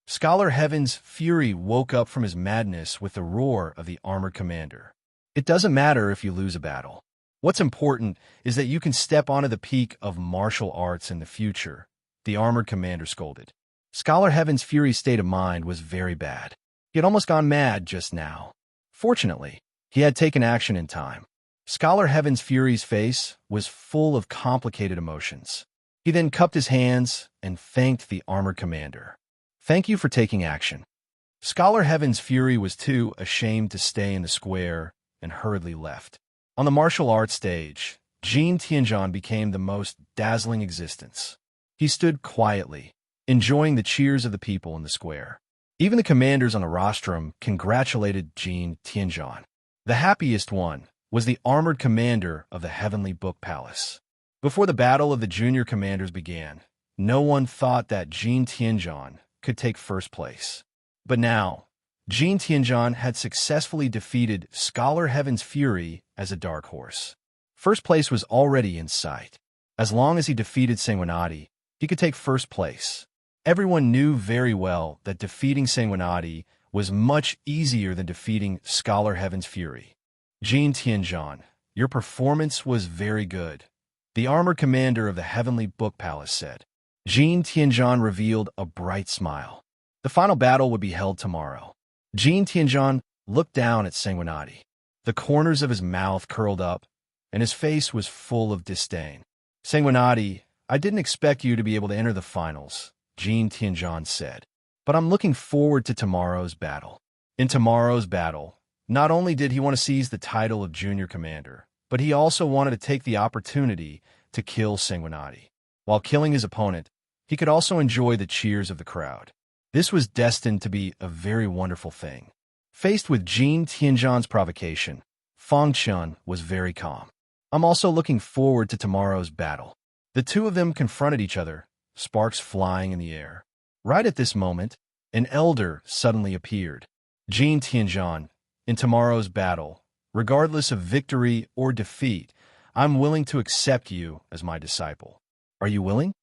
Scholar Heaven's Fury woke up from his madness with the roar of the armored commander. It doesn't matter if you lose a battle. What's important is that you can step onto the peak of martial arts in the future, the armored commander scolded. Scholar Heaven's Fury's state of mind was very bad. He had almost gone mad just now. Fortunately, he had taken action in time. Scholar Heaven's Fury's face was full of complicated emotions. He then cupped his hands and thanked the armored commander. Thank you for taking action. Scholar Heaven's Fury was too ashamed to stay in the square and hurriedly left. On the martial arts stage, Jin Tianzhan became the most dazzling existence. He stood quietly, enjoying the cheers of the people in the square. Even the commanders on the rostrum congratulated Jin Tianzhan. The happiest one was the armored commander of the Heavenly Book Palace. Before the battle of the junior commanders began, no one thought that Jin Tianzhan could take first place. But now, Jin Tianzhan had successfully defeated Scholar Heaven's Fury as a dark horse. First place was already in sight. As long as he defeated Sanguinati, he could take first place. Everyone knew very well that defeating Sanguinati was much easier than defeating Scholar Heaven's Fury. Jin Tianzhan, your performance was very good, the armored commander of the Heavenly Book Palace said. Jin Tianzhan revealed a bright smile. The final battle would be held tomorrow. Jin Tianzhan looked down at Sanguinati. The corners of his mouth curled up, and his face was full of disdain. Sanguinati, I didn't expect you to be able to enter the finals, Jin Tianzhan said. But I'm looking forward to tomorrow's battle. In tomorrow's battle, not only did he want to seize the title of junior commander, but he also wanted to take the opportunity to kill Sanguinati. While killing his opponent, he could also enjoy the cheers of the crowd. This was destined to be a very wonderful thing. Faced with Jin Tianzhan's provocation, Fang Qian was very calm. I'm also looking forward to tomorrow's battle. The two of them confronted each other, sparks flying in the air. Right at this moment, an elder suddenly appeared. Jin Tianzhan, in tomorrow's battle, regardless of victory or defeat, I'm willing to accept you as my disciple. Are you willing?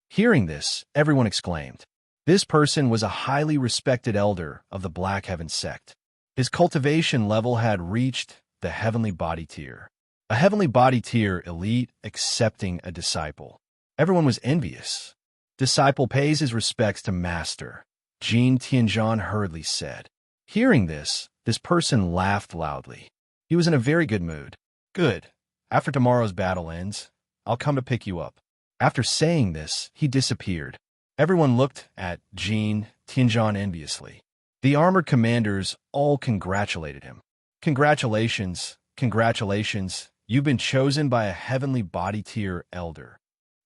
Hearing this, everyone exclaimed. This person was a highly respected elder of the Black Heaven sect. His cultivation level had reached the Heavenly Body tier. A Heavenly Body tier elite accepting a disciple. Everyone was envious. Disciple pays his respects to master, Jin Tianzhan hurriedly said. Hearing this person laughed loudly. He was in a very good mood. Good. After tomorrow's battle ends, I'll come to pick you up. After saying this, he disappeared. Everyone looked at Jin Tianzhan enviously. The armored commanders all congratulated him. Congratulations, congratulations, You've been chosen by a heavenly body tier elder.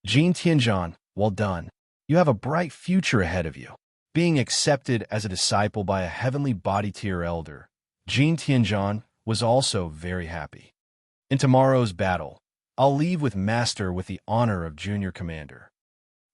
Jin Tianzhan, well done. You have a bright future ahead of you. Being accepted as a disciple by a heavenly body tier elder, Jin Tianzhan was also very happy. In tomorrow's battle, I'll leave with Master with the honor of Junior Commander.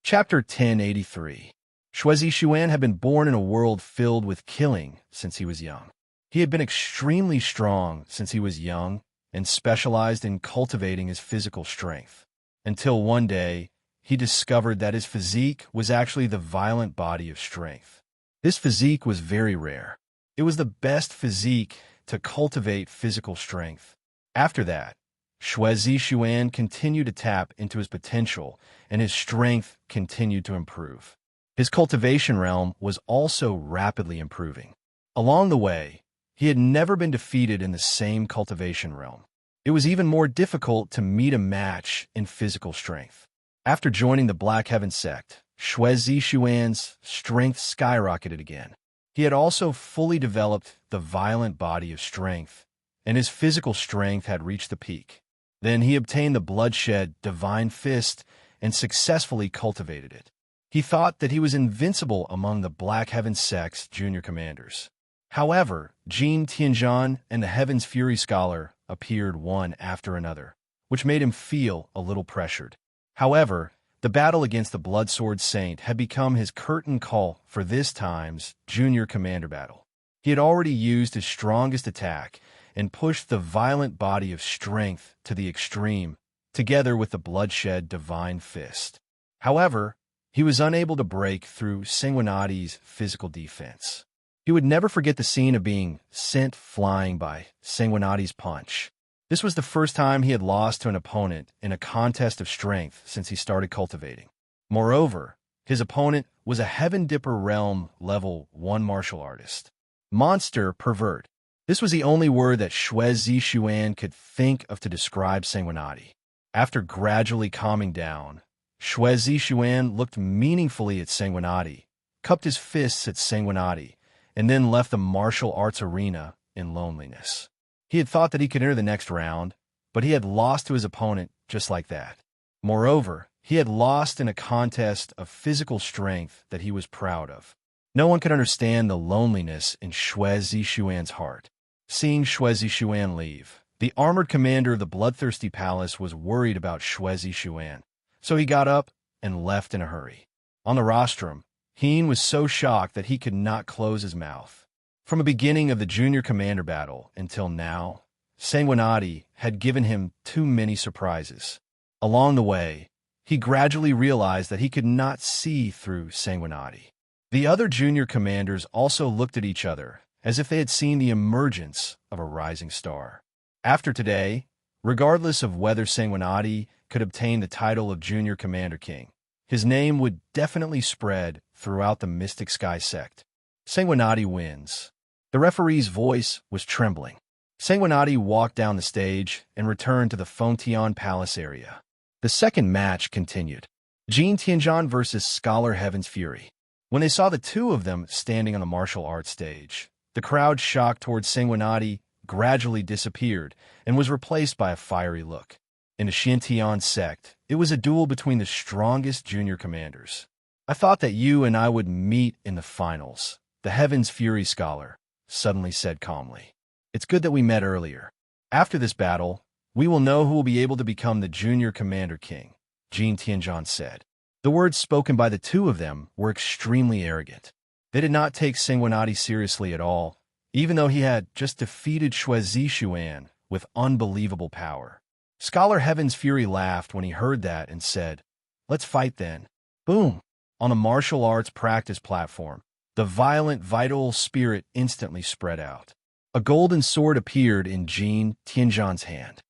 Chapter 1083. Shui Zishuan had been born in a world filled with killing since he was young. He had been extremely strong since he was young and specialized in cultivating his physical strength, until one day he discovered that his physique was actually the violent body of strength. This physique was very rare. It was the best physique to cultivate physical strength. After that, Shui Zishuan continued to tap into his potential, and his strength continued to improve. His cultivation realm was also rapidly improving. Along the way, he had never been defeated in the same cultivation realm. It was even more difficult to meet a match in physical strength. After joining the Black Heaven sect, Shui Zishuan's strength skyrocketed again. He had also fully developed the violent body of strength, and his physical strength had reached the peak. Then he obtained the bloodshed divine fist and successfully cultivated it. He thought that he was invincible among the Black Heaven sect's junior commanders. However, Jin Tianzhan and the Heaven's Fury Scholar appeared one after another, which made him feel a little pressured. However, the battle against the Bloodsword Saint had become his curtain call for this time's junior commander battle. He had already used his strongest attack and pushed the violent body of strength to the extreme, together with the bloodshed divine fist. However, he was unable to break through Sanguinati's physical defense. He would never forget the scene of being sent flying by Sanguinati's punch. This was the first time he had lost to an opponent in a contest of strength since he started cultivating. Moreover, his opponent was a Heaven Dipper Realm Level 1 martial artist. Monster pervert. This was the only word that Shui Zishuan could think of to describe Sanguinati. After gradually calming down, Shui Zishuan looked meaningfully at Sanguinati, cupped his fists at Sanguinati, and then left the martial arts arena in loneliness. He had thought that he could enter the next round, but he had lost to his opponent just like that. Moreover, he had lost in a contest of physical strength that he was proud of. No one could understand the loneliness in Shui Zishuan's heart. Seeing Shui Zishuan leave, the armored commander of the Bloodthirsty Palace was worried about Shui Zishuan, so he got up and left in a hurry. On the rostrum, Heen was so shocked that he could not close his mouth. From the beginning of the junior commander battle until now, Sanguinati had given him too many surprises. Along the way, he gradually realized that he could not see through Sanguinati. The other junior commanders also looked at each other as if they had seen the emergence of a rising star. After today, regardless of whether Sanguinati could obtain the title of Junior Commander King, his name would definitely spread throughout the Mystic Sky sect. Sanguinati wins. The referee's voice was trembling. Sanguinati walked down the stage and returned to the Fontian Palace area. The second match continued. Jin Tianzhan versus Scholar Heaven's Fury. When they saw the two of them standing on the martial arts stage, the crowd shocked towards Sanguinati gradually disappeared and was replaced by a fiery look. In the Xintian sect, it was a duel between the strongest junior commanders. I thought that you and I would meet in the finals, the Heaven's Fury Scholar suddenly said calmly. It's good that we met earlier. After this battle, we will know who will be able to become the Junior Commander King, Jin Tianzhan said. The words spoken by the two of them were extremely arrogant. They did not take Sanguinati seriously at all, even though he had just defeated Shui Zishuan with unbelievable power. Scholar Heaven's Fury laughed when he heard that and said, "Let's fight then." Boom! On a martial arts practice platform, the violent vital spirit instantly spread out. A golden sword appeared in Jin Tianzhan's hand.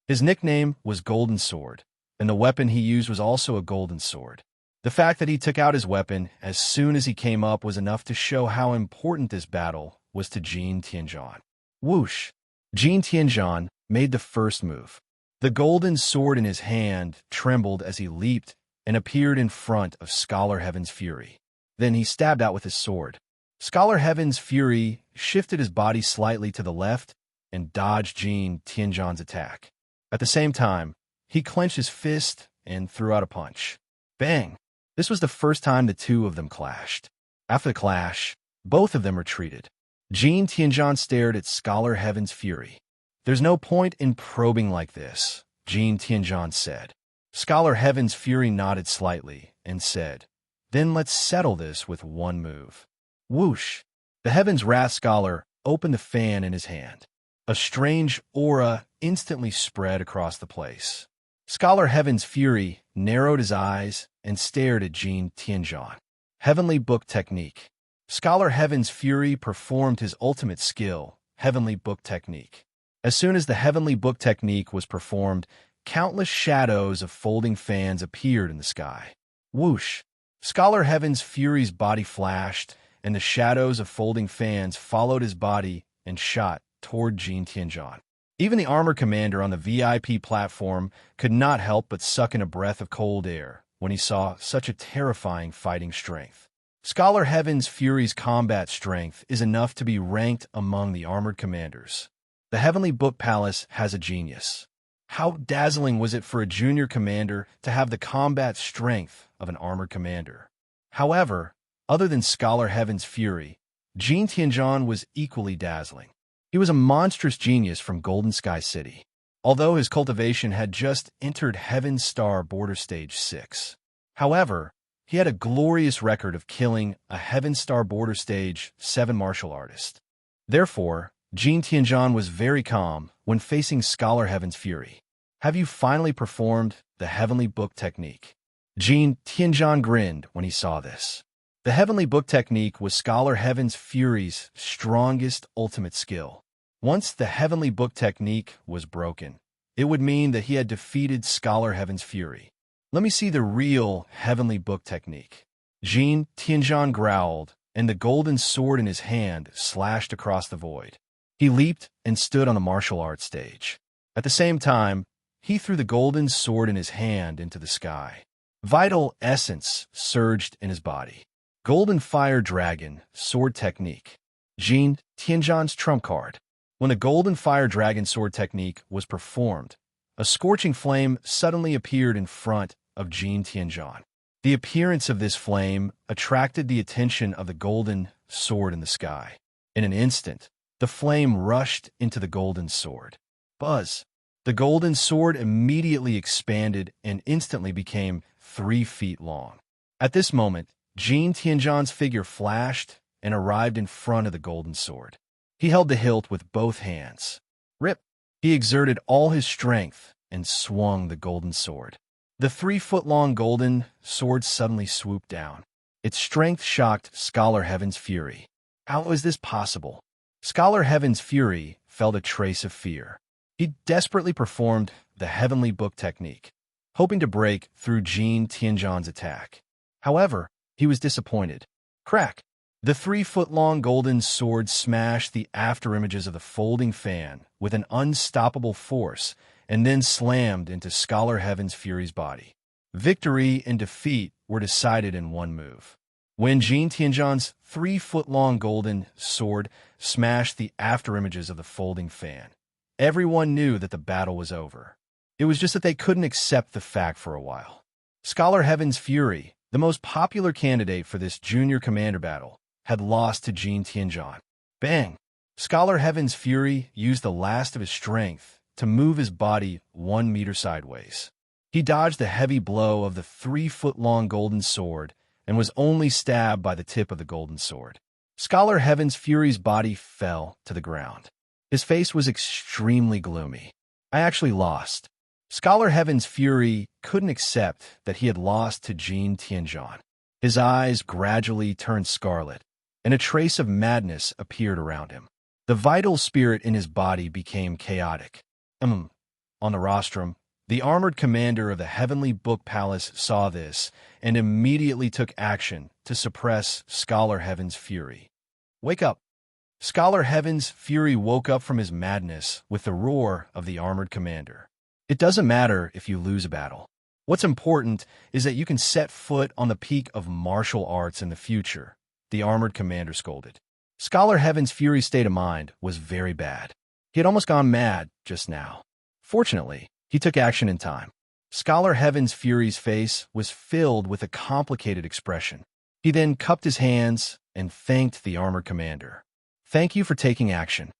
His nickname was Golden Sword, and the weapon he used was also a golden sword. The fact that he took out his weapon as soon as he came up was enough to show how important this battle was to Jin Tianzhan. Whoosh! Jin Tianzhan made the first move. The golden sword in his hand trembled as he leaped and appeared in front of Scholar Heaven's Fury. Then he stabbed out with his sword. Scholar Heaven's Fury shifted his body slightly to the left and dodged Jin Tianzhan's attack. At the same time, he clenched his fist and threw out a punch. Bang! This was the first time the two of them clashed. After the clash, both of them retreated. Jin Tianzhan stared at Scholar Heaven's fury. There's no point in probing like this, Jin Tianzhan said. Scholar Heaven's fury nodded slightly and said, then let's settle this with one move. Whoosh! The Heaven's Wrath Scholar opened the fan in his hand. A strange aura instantly spread across the place. Scholar Heaven's fury narrowed his eyes and stared at Jin Tianzhan. Heavenly Book Technique. Scholar Heaven's fury performed his ultimate skill, Heavenly Book Technique. As soon as the Heavenly Book Technique was performed, countless shadows of folding fans appeared in the sky. Whoosh! Scholar Heaven's fury's body flashed, and the shadows of folding fans followed his body and shot toward Jin Tianzhan. Even the armored commander on the VIP platform could not help but suck in a breath of cold air when he saw such a terrifying fighting strength. Scholar Heaven's fury's combat strength is enough to be ranked among the armored commanders. The Heavenly Book Palace has a genius. How dazzling was it for a junior commander to have the combat strength of an armored commander. However, other than Scholar Heaven's fury, Jin Tianzhan was equally dazzling. He was a monstrous genius from Golden Sky City, although his cultivation had just entered Heaven Star Border Stage 6. However, he had a glorious record of killing a Heaven Star Border Stage 7 martial artist. Therefore, Jin Tianzhan was very calm when facing Scholar Heaven's fury. Have you finally performed the Heavenly Book Technique? Jin Tianzhan grinned when he saw this. The Heavenly Book Technique was Scholar Heaven's fury's strongest ultimate skill. Once the Heavenly Book Technique was broken, it would mean that he had defeated Scholar Heaven's fury. Let me see the real Heavenly Book Technique. Jin Tianzhan growled, and the golden sword in his hand slashed across the void. He leaped and stood on the martial arts stage. At the same time, he threw the golden sword in his hand into the sky. Vital essence surged in his body. Golden Fire Dragon Sword Technique. Jin Tianzhan's trump card. When the Golden Fire Dragon Sword Technique was performed, a scorching flame suddenly appeared in front of Jin Tianzhan. The appearance of this flame attracted the attention of the golden sword in the sky. In an instant, the flame rushed into the golden sword. Buzz! The golden sword immediately expanded and instantly became 3 feet long. At this moment, Jin Tianzhan's figure flashed and arrived in front of the golden sword. He held the hilt with both hands. Rip! He exerted all his strength and swung the golden sword. The 3-foot-long golden sword suddenly swooped down. Its strength shocked Scholar Heaven's fury. How is this possible? Scholar Heaven's fury felt a trace of fear. He desperately performed the Heavenly Book Technique, hoping to break through Jin Tianzhan's attack. However, he was disappointed. Crack! The 3-foot-long golden sword smashed the afterimages of the folding fan with an unstoppable force and then slammed into Scholar Heaven's fury's body. Victory and defeat were decided in one move. When Jin Tianzhan's 3-foot-long golden sword smashed the afterimages of the folding fan, everyone knew that the battle was over. It was just that they couldn't accept the fact for a while. Scholar Heaven's fury, the most popular candidate for this junior commander battle, had lost to Jin Tianzhan. Bang! Scholar Heaven's fury used the last of his strength to move his body 1 meter sideways. He dodged the heavy blow of the 3-foot-long golden sword and was only stabbed by the tip of the golden sword. Scholar Heaven's fury's body fell to the ground. His face was extremely gloomy. I actually lost. Scholar Heaven's fury couldn't accept that he had lost to Jin Tianzhan. His eyes gradually turned scarlet, and a trace of madness appeared around him. The vital spirit in his body became chaotic. On the rostrum, the armored commander of the Heavenly Book Palace saw this and immediately took action to suppress Scholar Heaven's fury. Wake up! Scholar Heaven's fury woke up from his madness with the roar of the armored commander. It doesn't matter if you lose a battle. What's important is that you can set foot on the peak of martial arts in the future, the armored commander scolded. Scholar Heaven's fury state of mind was very bad. He had almost gone mad just now. Fortunately, He took action in time. Scholar Heaven's Fury's face was filled with a complicated expression. He then cupped his hands and thanked the armored commander. "Thank you for taking action."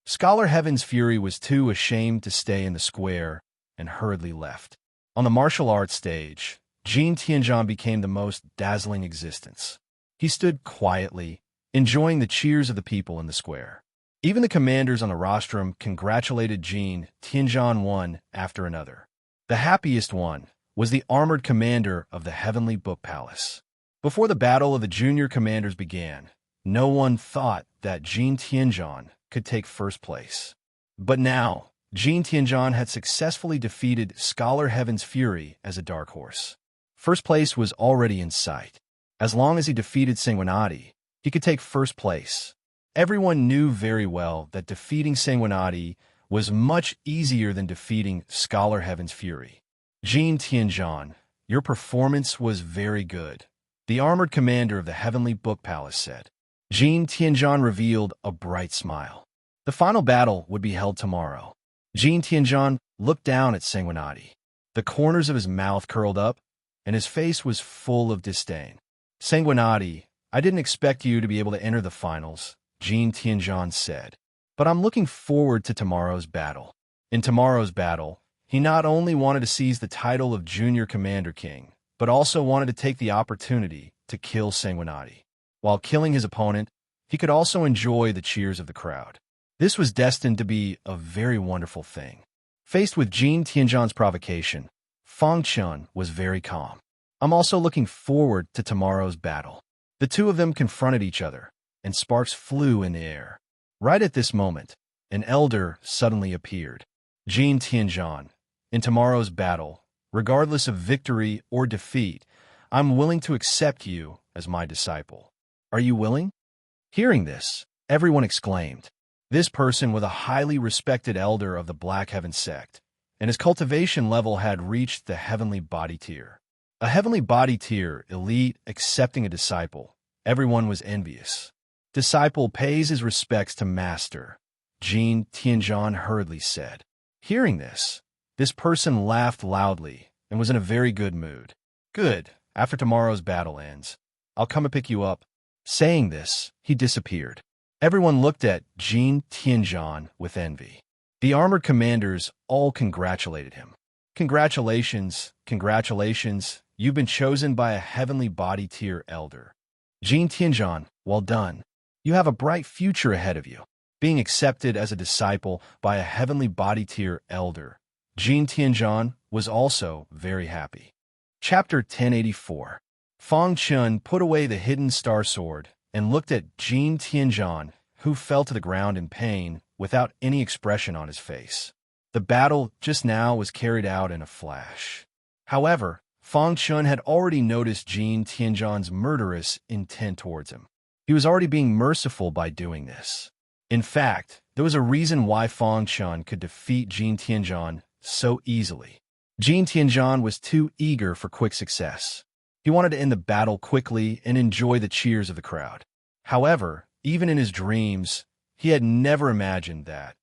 Scholar Heaven's Fury was too ashamed to stay in the square and hurriedly left. On the martial arts stage, Jin Tianzhan became the most dazzling existence. He stood quietly, enjoying the cheers of the people in the square. Even the commanders on the rostrum congratulated Jin Tianzhan one after another. The happiest one was the armored commander of the Heavenly Book Palace. Before the battle of the junior commanders began, no one thought that Jin Tianzhan could take first place. But now, Jin Tianzhan had successfully defeated Scholar Heaven's Fury as a dark horse. First place was already in sight. As long as he defeated Sanguinati, he could take first place. Everyone knew very well that defeating Sanguinati was much easier than defeating Scholar Heaven's Fury. Jin Tianzhan, your performance was very good, the armored commander of the Heavenly Book Palace said. Jin Tianzhan revealed a bright smile. The final battle would be held tomorrow. Jin Tianzhan looked down at Sanguinati. The corners of his mouth curled up, and his face was full of disdain. "Sanguinati, I didn't expect you to be able to enter the finals," Jin Tianzhan said. "But I'm looking forward to tomorrow's battle." In tomorrow's battle, he not only wanted to seize the title of Junior Commander King, but also wanted to take the opportunity to kill Sanguinati. While killing his opponent, he could also enjoy the cheers of the crowd. This was destined to be a very wonderful thing. Faced with Jin Tianzhan's provocation, Fang Chun was very calm. "I'm also looking forward to tomorrow's battle." The two of them confronted each other, and sparks flew in the air. Right at this moment, an elder suddenly appeared. "Jin Tianzhan, in tomorrow's battle, regardless of victory or defeat, I'm willing to accept you as my disciple. Are you willing?" Hearing this, everyone exclaimed. This person was a highly respected elder of the Black Heaven sect, and his cultivation level had reached the Heavenly Body tier. A Heavenly Body tier elite accepting a disciple. Everyone was envious. "Disciple pays his respects to master," Jin Tianzhan hurriedly said. Hearing this person laughed loudly and was in a very good mood. "Good, after tomorrow's battle ends, I'll come and pick you up." Saying this, he disappeared. Everyone looked at Jin Tianzhan with envy. The armored commanders all congratulated him. "Congratulations, congratulations, you've been chosen by a Heavenly Body tier elder. Jin Tianzhan, well done. You have a bright future ahead of you." Being accepted as a disciple by a Heavenly Body tier elder, Jin Tianzhan was also very happy. Chapter 1084. Fang Chun put away the hidden star sword and looked at Jin Tianzhan, who fell to the ground in pain without any expression on his face. The battle just now was carried out in a flash. However, Fang Chun had already noticed Jin Tianzhan's murderous intent towards him. He was already being merciful by doing this. In fact, there was a reason why Fang Chun could defeat Jin Tianzhan so easily. Jin Tianzhan was too eager for quick success. He wanted to end the battle quickly and enjoy the cheers of the crowd. However, even in his dreams, he had never imagined that.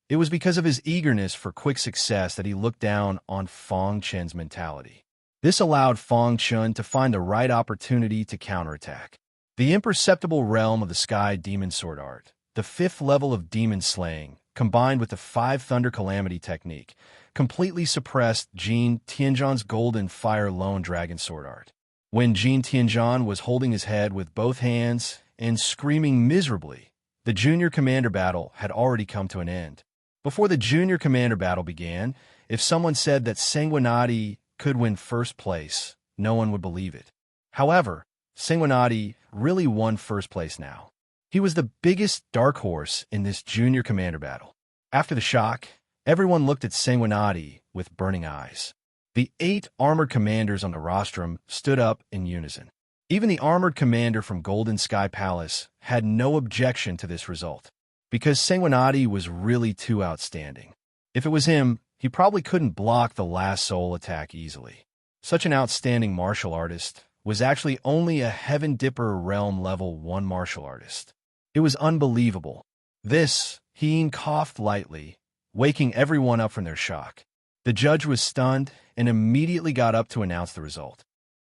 It was because of his eagerness for quick success that he looked down on Fang Chun's mentality. This allowed Fang Chun to find the right opportunity to counterattack. The imperceptible realm of the Sky Demon Sword Art, the 5th level of demon slaying, combined with the 5 Thunder Calamity technique, completely suppressed Jin Tianzhan's Golden Fire Lone Dragon Sword Art. When Jin Tianzhan was holding his head with both hands and screaming miserably, the Junior Commander battle had already come to an end. Before the Junior Commander battle began, if someone said that Sanguinati could win first place, no one would believe it. However, Sanguinati really won first place now. He was the biggest dark horse in this Junior Commander battle. After the shock, everyone looked at Sanguinati with burning eyes. The 8 armored commanders on the rostrum stood up in unison. Even the armored commander from Golden Sky Palace had no objection to this result, because Sanguinati was really too outstanding. If it was him, he probably couldn't block the last soul attack easily. Such an outstanding martial artist was actually only a Heaven Dipper Realm Level 1 martial artist. It was unbelievable. This, Heen coughed lightly, waking everyone up from their shock. The judge was stunned and immediately got up to announce the result.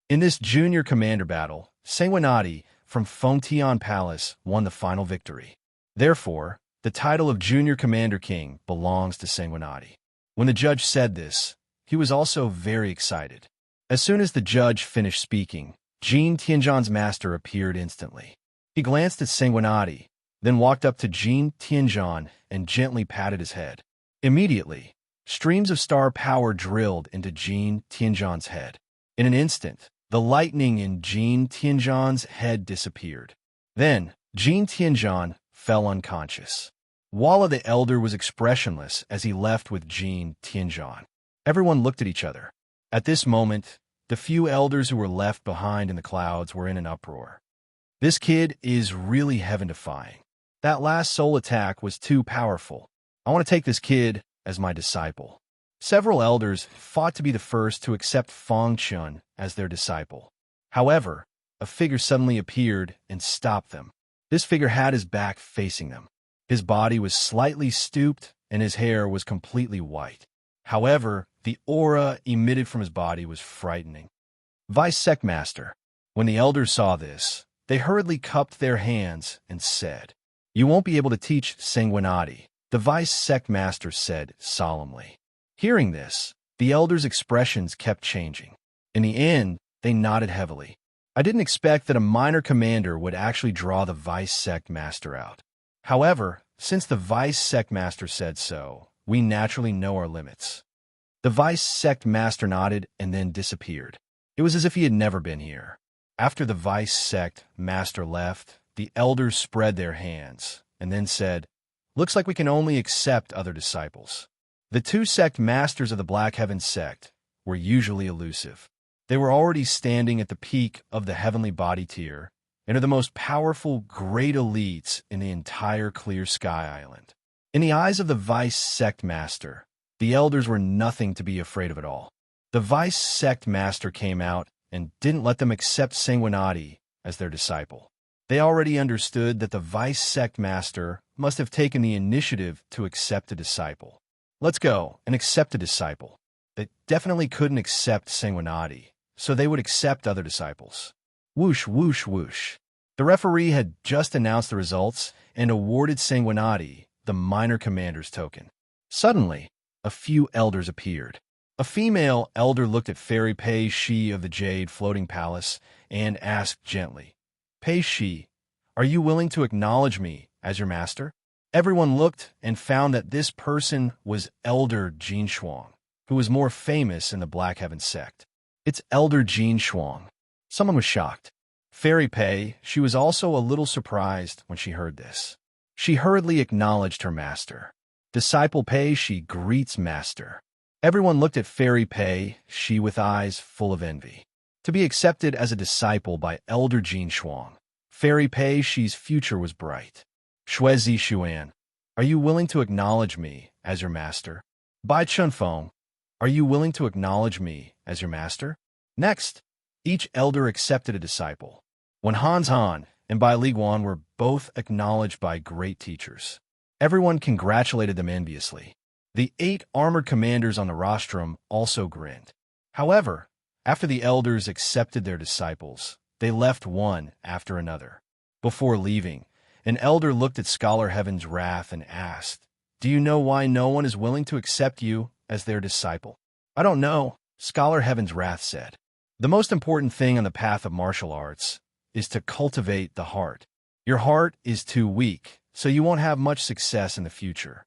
In this junior commander battle, Sanguinati from Fongtian Palace won the final victory. Therefore, the title of Junior Commander King belongs to Sanguinati. When the judge said this, he was also very excited. As soon as the judge finished speaking, Jin Tianzhan's master appeared instantly. He glanced at Sanguinati, then walked up to Jin Tianzhan and gently patted his head. Immediately, streams of star power drilled into Jin Tianzhan's head. In an instant, the lightning in Jin Tianzhan's head disappeared. Then, Jin Tianzhan fell unconscious. Walla the Elder was expressionless as he left with Jin Tianzhan. Everyone looked at each other. At this moment, the few elders who were left behind in the clouds were in an uproar. This kid is really heaven-defying. That last soul attack was too powerful. I want to take this kid as my disciple. Several elders fought to be the first to accept Feng Chun as their disciple. However, a figure suddenly appeared and stopped them. This figure had his back facing them. His body was slightly stooped and his hair was completely white. However, the aura emitted from his body was frightening. Vice Sect Master. When the elders saw this, they hurriedly cupped their hands and said, "You won't be able to teach Sanguinati," the Vice Sect Master said solemnly. Hearing this, the elders' expressions kept changing. In the end, they nodded heavily. I didn't expect that a minor commander would actually draw the Vice Sect Master out. However, since the Vice Sect Master said so, we naturally know our limits. The Vice Sect Master nodded and then disappeared. It was as if he had never been here. After the Vice Sect Master left, the elders spread their hands and then said, "Looks like we can only accept other disciples." The two sect masters of the Black Heaven sect were usually elusive. They were already standing at the peak of the heavenly body tier and are the most powerful great elites in the entire Clear Sky Island. In the eyes of the Vice Sect Master, the elders were nothing to be afraid of at all. The Vice Sect Master came out and didn't let them accept Sanguinati as their disciple. They already understood that the Vice Sect Master must have taken the initiative to accept a disciple. Let's go and accept a disciple. They definitely couldn't accept Sanguinati, so they would accept other disciples. Whoosh, whoosh, whoosh. The referee had just announced the results and awarded Sanguinati the minor commander's token. Suddenly, a few elders appeared. A female elder looked at Fairy Pei Shi of the Jade Floating Palace and asked gently, "Pei Shi, are you willing to acknowledge me as your master?" Everyone looked and found that this person was Elder Jin Shuang, who was more famous in the Black Heaven sect. It's Elder Jin Shuang. Someone was shocked. Fairy Pei, she was also a little surprised when she heard this. She hurriedly acknowledged her master. Disciple Pei, she greets master. Everyone looked at Fairy Pei, she with eyes full of envy. To be accepted as a disciple by Elder Jin Shuang, Fairy Pei, she's future was bright. Shuezi Xuan, are you willing to acknowledge me as your master? Bai Chunfeng, are you willing to acknowledge me as your master? Next, each elder accepted a disciple. When Hans Han and Bai Liguan were both acknowledged by great teachers, everyone congratulated them enviously. The 8 armored commanders on the rostrum also grinned. However, after the elders accepted their disciples, they left one after another. Before leaving, an elder looked at Scholar Heaven's Wrath and asked, "Do you know why no one is willing to accept you as their disciple?" "I don't know," Scholar Heaven's Wrath said. "The most important thing on the path of martial arts is to cultivate the heart. Your heart is too weak, so you won't have much success in the future."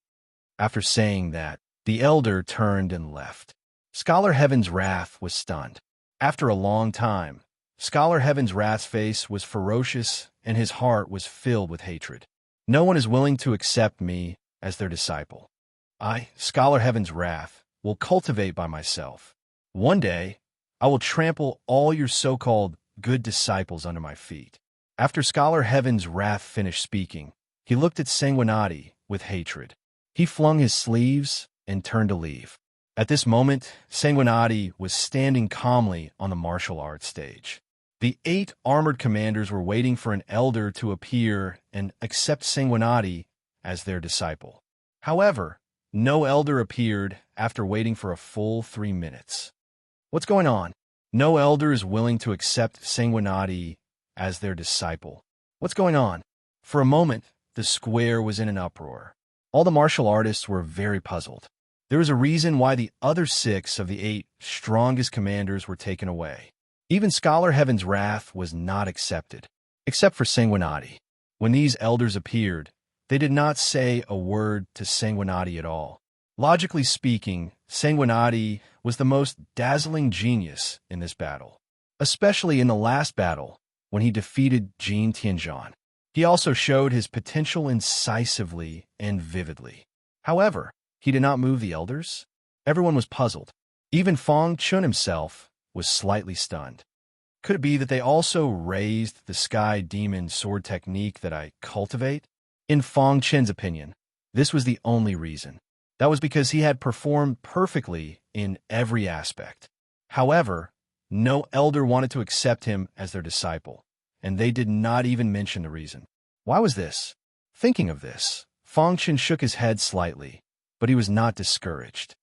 After saying that, the elder turned and left. Scholar Heaven's Wrath was stunned. After a long time, Scholar Heaven's Wrath's face was ferocious and his heart was filled with hatred. No one is willing to accept me as their disciple. I, Scholar Heaven's Wrath, will cultivate by myself. One day, I will trample all your so-called good disciples under my feet. After Scholar Heaven's Wrath finished speaking, he looked at Sanguinati with hatred. He flung his sleeves and turned to leave. At this moment, Sanguinati was standing calmly on the martial arts stage. The 8 armored commanders were waiting for an elder to appear and accept Sanguinati as their disciple. However, No elder appeared after waiting for a full 3 minutes. What's going on? No elder is willing to accept Sanguinati as their disciple. What's going on? For a moment, the square was in an uproar. All the martial artists were very puzzled. There was a reason why the other 6 of the 8 strongest commanders were taken away. Even Scholar Heaven's wrath was not accepted, except for Sanguinati. When these elders appeared, they did not say a word to Sanguinati at all. Logically speaking, Sanguinati was the most dazzling genius in this battle, especially in the last battle when he defeated Jin Tianzhan. He also showed his potential incisively and vividly. However, he did not move the elders. Everyone was puzzled. Even Fang Chun himself was slightly stunned. Could it be that they also raised the sky demon sword technique that I cultivate? In Fang Chen's opinion, this was the only reason. That was because he had performed perfectly in every aspect. However, no elder wanted to accept him as their disciple, and they did not even mention the reason. Why was this? Thinking of this, Fang Chen shook his head slightly, but he was not discouraged.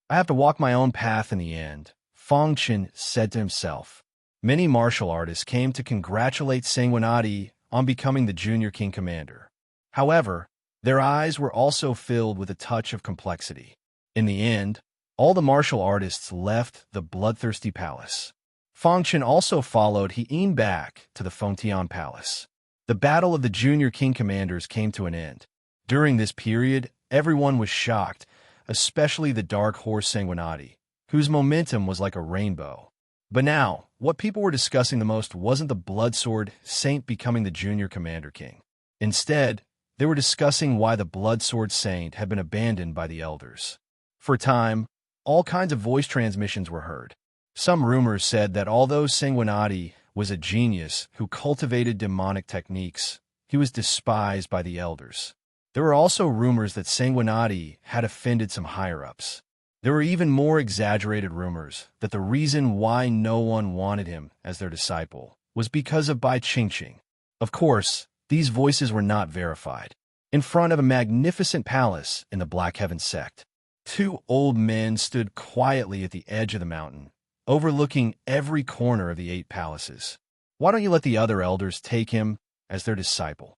I have to walk my own path in the end, Fang Chen said to himself. Many martial artists came to congratulate Sanguinati on becoming the junior king commander. However, their eyes were also filled with a touch of complexity. In the end, all the martial artists left the bloodthirsty palace. Fang Chen also followed He'en back to the Fengtian palace. The battle of the junior king commanders came to an end. During this period, everyone was shocked, especially the dark horse Sanguinati, whose momentum was like a rainbow. But now, what people were discussing the most wasn't the Bloodsword Saint becoming the junior commander king. Instead, they were discussing why the Bloodsword Saint had been abandoned by the elders. For a time, all kinds of voice transmissions were heard. Some rumors said that although Sanguinati was a genius who cultivated demonic techniques, he was despised by the elders. There were also rumors that Sanguinati had offended some higher-ups. There were even more exaggerated rumors that the reason why no one wanted him as their disciple was because of Bai Qingqing. Of course, these voices were not verified. In front of a magnificent palace in the Black Heaven sect, 2 old men stood quietly at the edge of the mountain, overlooking every corner of the 8 palaces. Why don't you let the other elders take him as their disciple?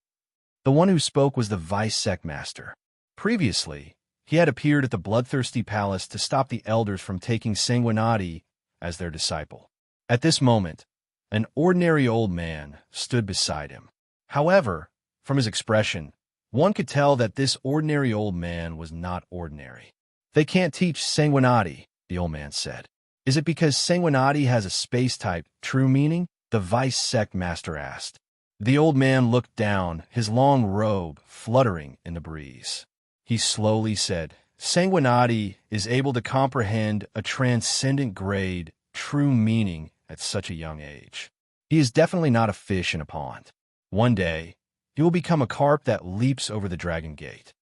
The one who spoke was the vice sect master. Previously, he had appeared at the bloodthirsty palace to stop the elders from taking Sanguinati as their disciple. At this moment, an ordinary old man stood beside him. However, from his expression, one could tell that this ordinary old man was not ordinary. They can't teach Sanguinati, the old man said. Is it because Sanguinati has a space-type true meaning? The vice sect master asked. The old man looked down, his long robe fluttering in the breeze. He slowly said, Sanguinati is able to comprehend a transcendent grade, true meaning at such a young age. He is definitely not a fish in a pond. One day, he will become a carp that leaps over the dragon gate.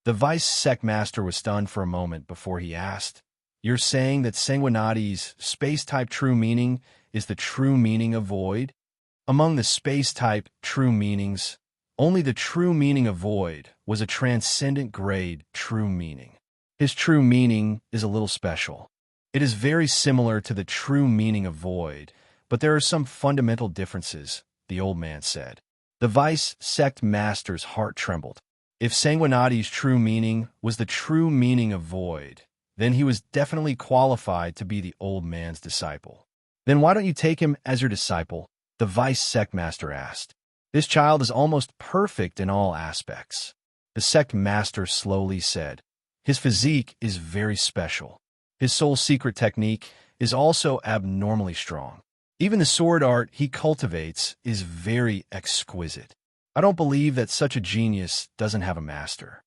The vice sect master was stunned for a moment before he asked, You're saying that Sanguinati's space-type true meaning is the true meaning of void? Among the space-type true meanings, only the true meaning of void was a transcendent grade true meaning. His true meaning is a little special. It is very similar to the true meaning of void, but there are some fundamental differences, the old man said. The vice sect master's heart trembled. If Sanguinati's true meaning was the true meaning of void, then he was definitely qualified to be the old man's disciple. Then why don't you take him as your disciple? The vice sect master asked. This child is almost perfect in all aspects. The sect master slowly said. His physique is very special. His soul secret technique is also abnormally strong. Even the sword art he cultivates is very exquisite. I don't believe that such a genius doesn't have a master.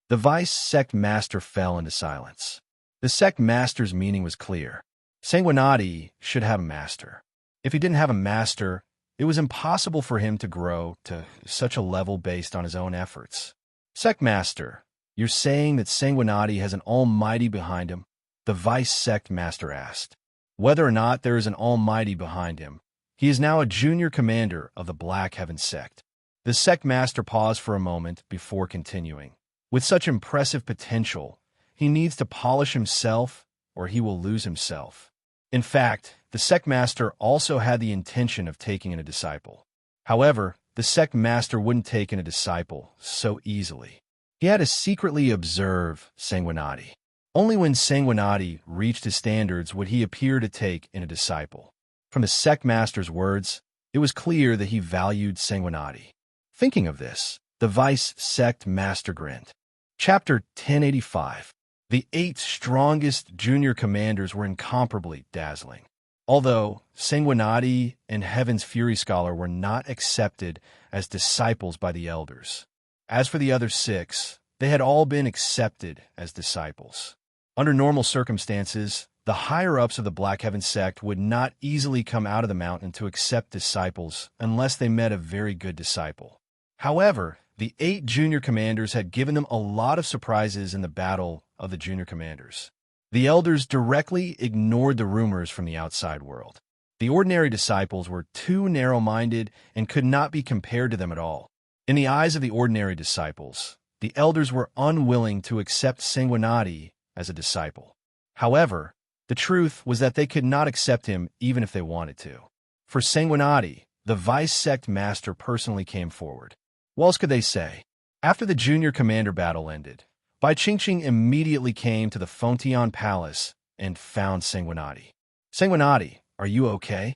The vice sect master fell into silence. The sect master's meaning was clear. Sanguinati should have a master. If he didn't have a master, it was impossible for him to grow to such a level based on his own efforts. Sect master, you're saying that Sanguinati has an almighty behind him? The vice sect master asked. Whether or not there is an almighty behind him, he is now a junior commander of the Black Heaven sect. The sect master paused for a moment before continuing. With such impressive potential, he needs to polish himself or he will lose himself. In fact, the sect master also had the intention of taking in a disciple. However, the sect master wouldn't take in a disciple so easily. He had to secretly observe Sanguinati. Only when Sanguinati reached his standards would he appear to take in a disciple. From the sect master's words, it was clear that he valued Sanguinati. Thinking of this, the vice sect master grinned. Chapter 1085. The 8 strongest junior commanders were incomparably dazzling. Although Sanguinati and Heaven's Fury Scholar were not accepted as disciples by the elders. As for the other 6, they had all been accepted as disciples. Under normal circumstances, the higher-ups of the Black Heaven sect would not easily come out of the mountain to accept disciples unless they met a very good disciple. However, the 8 junior commanders had given them a lot of surprises in the battle of the junior commanders. The elders directly ignored the rumors from the outside world. The ordinary disciples were too narrow-minded and could not be compared to them at all. In the eyes of the ordinary disciples, the elders were unwilling to accept Sanguinati as a disciple. However, the truth was that they could not accept him even if they wanted to. For Sanguinati, the vice sect master personally came forward. What else could they say? After the junior commander battle ended, Bai Qingqing immediately came to the Fontian Palace and found Sanguinati. Sanguinati, are you okay?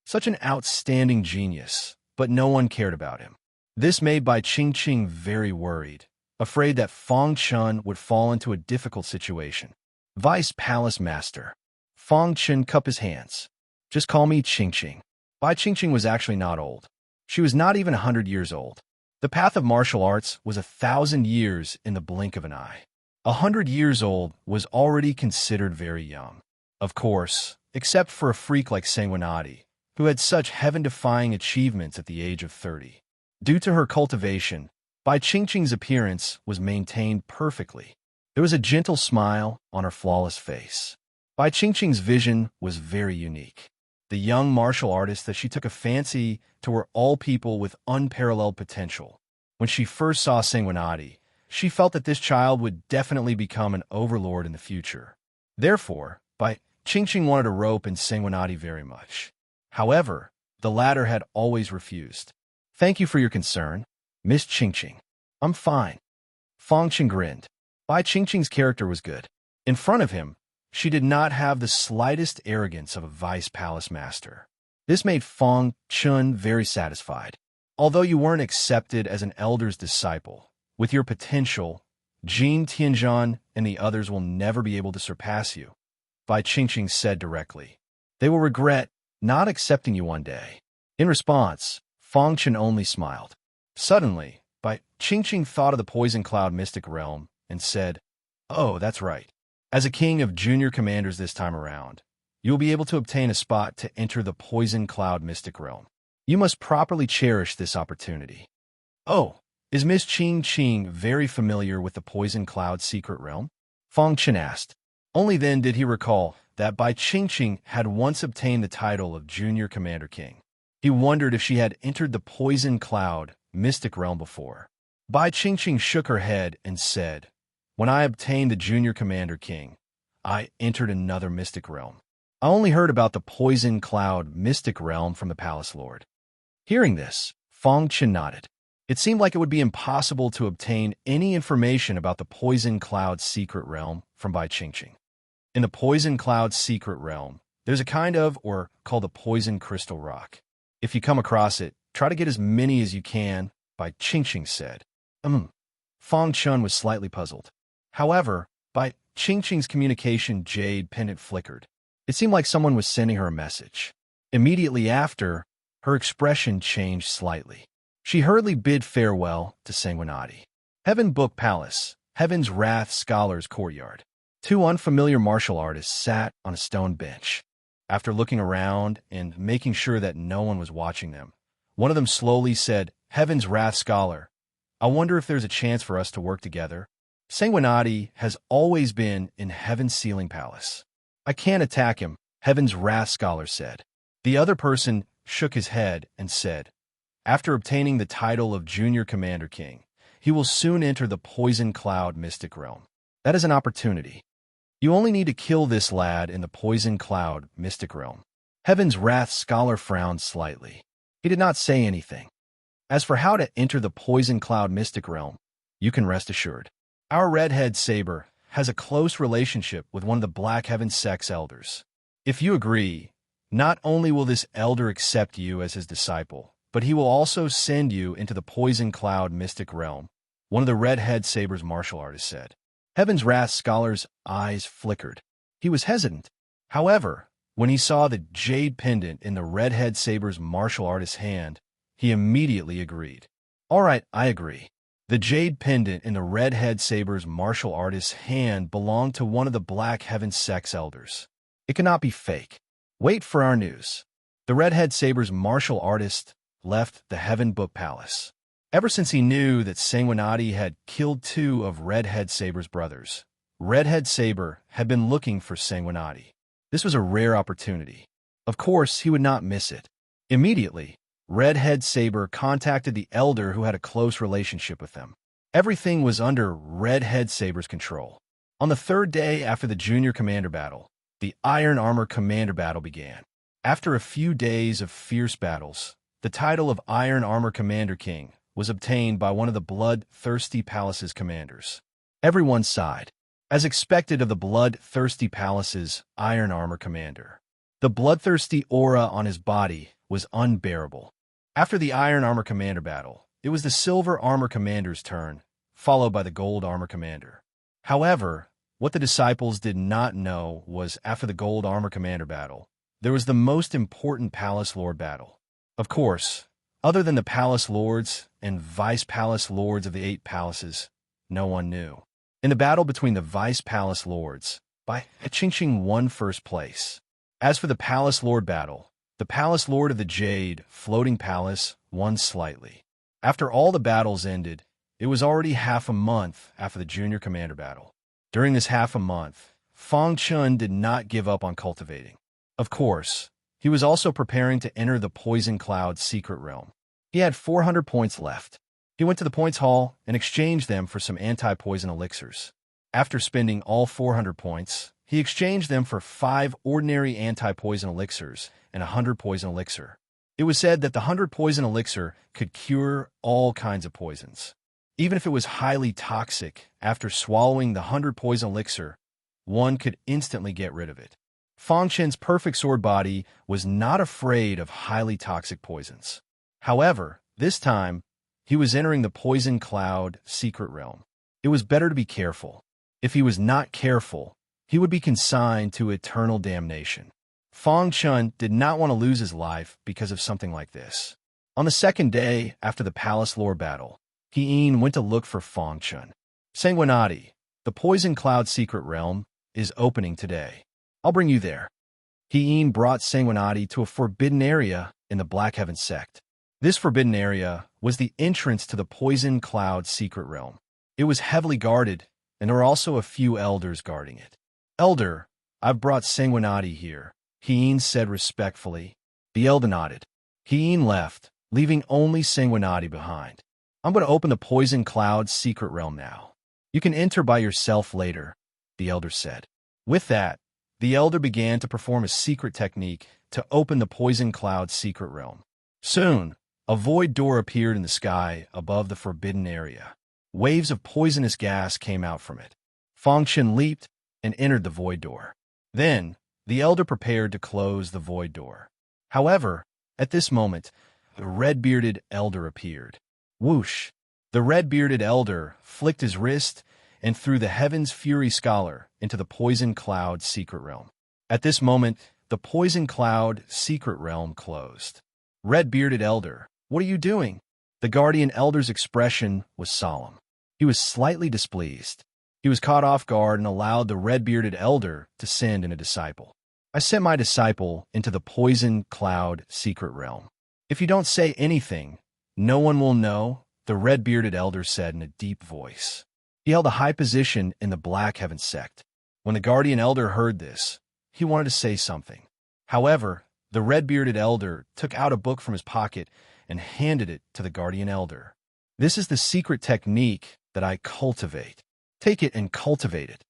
Such an outstanding genius, but no one cared about him. This made Bai Qingqing very worried, afraid that Fong Chun would fall into a difficult situation. Vice Palace Master. Fong Chun cupped his hands. Just call me Qingqing. Bai Qingqing was actually not old. She was not even 100 years old. The path of martial arts was 1,000 years in the blink of an eye. 100 years old was already considered very young. Of course, except for a freak like Sanguinati, who had such heaven-defying achievements at the age of 30. Due to her cultivation, Bai Qingqing's appearance was maintained perfectly. There was a gentle smile on her flawless face. Bai Qingqing's vision was very unique. The young martial artist that she took a fancy to were all people with unparalleled potential. When she first saw Sanguinati, she felt that this child would definitely become an overlord in the future. Therefore, Bai Qingqing wanted to rope in Sanguinati very much. However, the latter had always refused. Thank you for your concern, Miss Qingqing. I'm fine. Fong Chen grinned. Bai Qingqing's character was good. In front of him, she did not have the slightest arrogance of a vice palace master. This made Fong Chun very satisfied. Although you weren't accepted as an elder's disciple, with your potential, Jin Tianzhan and the others will never be able to surpass you, Bai Qingqing said directly. They will regret not accepting you one day. In response, Fong Chun only smiled. Suddenly, Bai Qingqing thought of the Poison Cloud Mystic Realm and said, "Oh, that's right. As a king of junior commanders this time around, you will be able to obtain a spot to enter the Poison Cloud Mystic Realm. You must properly cherish this opportunity." "Oh, is Miss Qingqing very familiar with the Poison Cloud Secret Realm?" Fong Chen asked. Only then did he recall that Bai Qingqing had once obtained the title of Junior Commander King. He wondered if she had entered the Poison Cloud Mystic Realm before. Bai Qingqing shook her head and said, "When I obtained the Junior Commander King, I entered another mystic realm. I only heard about the Poison Cloud Mystic Realm from the Palace Lord." Hearing this, Fong Chen nodded. It seemed like it would be impossible to obtain any information about the Poison Cloud Secret Realm from Bai Qingqing. In the Poison Cloud Secret Realm, there's a kind of, or called the Poison Crystal Rock. If you come across it, try to get as many as you can, Bai Qingqing said. Fong Chun was slightly puzzled. However, Bai Qingqing's communication jade pendant flickered. It seemed like someone was sending her a message. Immediately after, her expression changed slightly. She hurriedly bid farewell to Sanguinati. Heaven Book Palace, Heaven's Wrath Scholar's Courtyard. 2 unfamiliar martial artists sat on a stone bench. After looking around and making sure that no one was watching them, one of them slowly said, "Heaven's Wrath Scholar, I wonder if there's a chance for us to work together. Sanguinati has always been in Heaven's Ceiling Palace. I can't attack him," Heaven's Wrath Scholar said. The other person shook his head and said, "After obtaining the title of Junior Commander King, he will soon enter the Poison Cloud Mystic Realm. That is an opportunity. You only need to kill this lad in the poison cloud mystic realm. Heaven's Wrath scholar frowned slightly. He did not say anything. As for how to enter the poison cloud mystic realm, you can rest assured. Our redhead saber has a close relationship with one of the Black Heaven Sect's elders. If you agree, not only will this elder accept you as his disciple, but he will also send you into the poison cloud mystic realm, one of the redhead saber's martial artists said. Heaven's Wrath scholar's eyes flickered. He was hesitant. However, when he saw the jade pendant in the redhead saber's martial artist's hand, he immediately agreed. All right, I agree. The jade pendant in the redhead saber's martial artist's hand belonged to one of the Black Heaven Sect's elders. It cannot be fake. Wait for our news. The redhead saber's martial artist left the Heaven Book Palace. Ever since he knew that Sanguinati had killed 2 of Redhead Saber's brothers, Redhead Saber had been looking for Sanguinati. This was a rare opportunity. Of course, he would not miss it. Immediately, Redhead Saber contacted the elder who had a close relationship with them. Everything was under Redhead Saber's control. On the 3rd day after the Junior Commander battle, the Iron Armor Commander battle began. After a few days of fierce battles, the title of Iron Armor Commander King was obtained by one of the Bloodthirsty Palace's commanders. Everyone sighed, as expected of the Bloodthirsty Palace's Iron Armor Commander. The bloodthirsty aura on his body was unbearable. After the Iron Armor Commander battle, it was the Silver Armor Commander's turn, followed by the Gold Armor Commander. However, what the disciples did not know was after the Gold Armor Commander battle, there was the most important Palace Lord battle. Of course, other than the Palace Lords and Vice Palace Lords of the 8 palaces, no one knew. In the battle between the Vice Palace Lords, Bai Qingqing won first place. As for the Palace Lord battle, the Palace Lord of the Jade Floating Palace won slightly. After all the battles ended, it was already half a month after the Junior Commander battle. During this half a month, Fang Chun did not give up on cultivating. Of course, he was also preparing to enter the Poison Cloud secret realm. He had 400 points left. He went to the points hall and exchanged them for some anti-poison elixirs. After spending all 400 points, he exchanged them for 5 ordinary anti-poison elixirs and 100 poison elixir. It was said that the 100 poison elixir could cure all kinds of poisons. Even if it was highly toxic, after swallowing the 100 poison elixir, one could instantly get rid of it. Fang Chen's perfect sword body was not afraid of highly toxic poisons. However, this time, he was entering the Poison Cloud secret realm. It was better to be careful. If he was not careful, he would be consigned to eternal damnation. Fang Chun did not want to lose his life because of something like this. On the 2nd day after the Palace Lord battle, Hien went to look for Fang Chun. Sanguinati, the Poison Cloud secret realm, is opening today. I'll bring you there. Hien brought Sanguinati to a forbidden area in the Black Heaven Sect. This forbidden area was the entrance to the Poison Cloud secret realm. It was heavily guarded, and there were also a few elders guarding it. Elder, I've brought Sanguinati here, Hien said respectfully. The elder nodded. Hien left, leaving only Sanguinati behind. I'm going to open the Poison Cloud secret realm now. You can enter by yourself later, the elder said. With that, the elder began to perform a secret technique to open the Poison Cloud secret realm. Soon, a void door appeared in the sky above the forbidden area. Waves of poisonous gas came out from it. Fang Chen leaped and entered the void door. Then, the elder prepared to close the void door. However, at this moment, the red-bearded elder appeared. Whoosh! The red-bearded elder flicked his wrist and threw the Heaven's Fury Scholar into the Poison Cloud secret realm. At this moment, the Poison Cloud secret realm closed. Red-bearded elder, what are you doing? The guardian elder's expression was solemn. He was slightly displeased. He was caught off guard and allowed the red-bearded elder to send in a disciple. I sent my disciple into the Poison Cloud secret realm. If you don't say anything, no one will know, the red-bearded elder said in a deep voice. He held a high position in the Black Heaven Sect. When the guardian elder heard this, he wanted to say something. However, the red-bearded elder took out a book from his pocket and handed it to the guardian elder. This is the secret technique that I cultivate. Take it and cultivate it."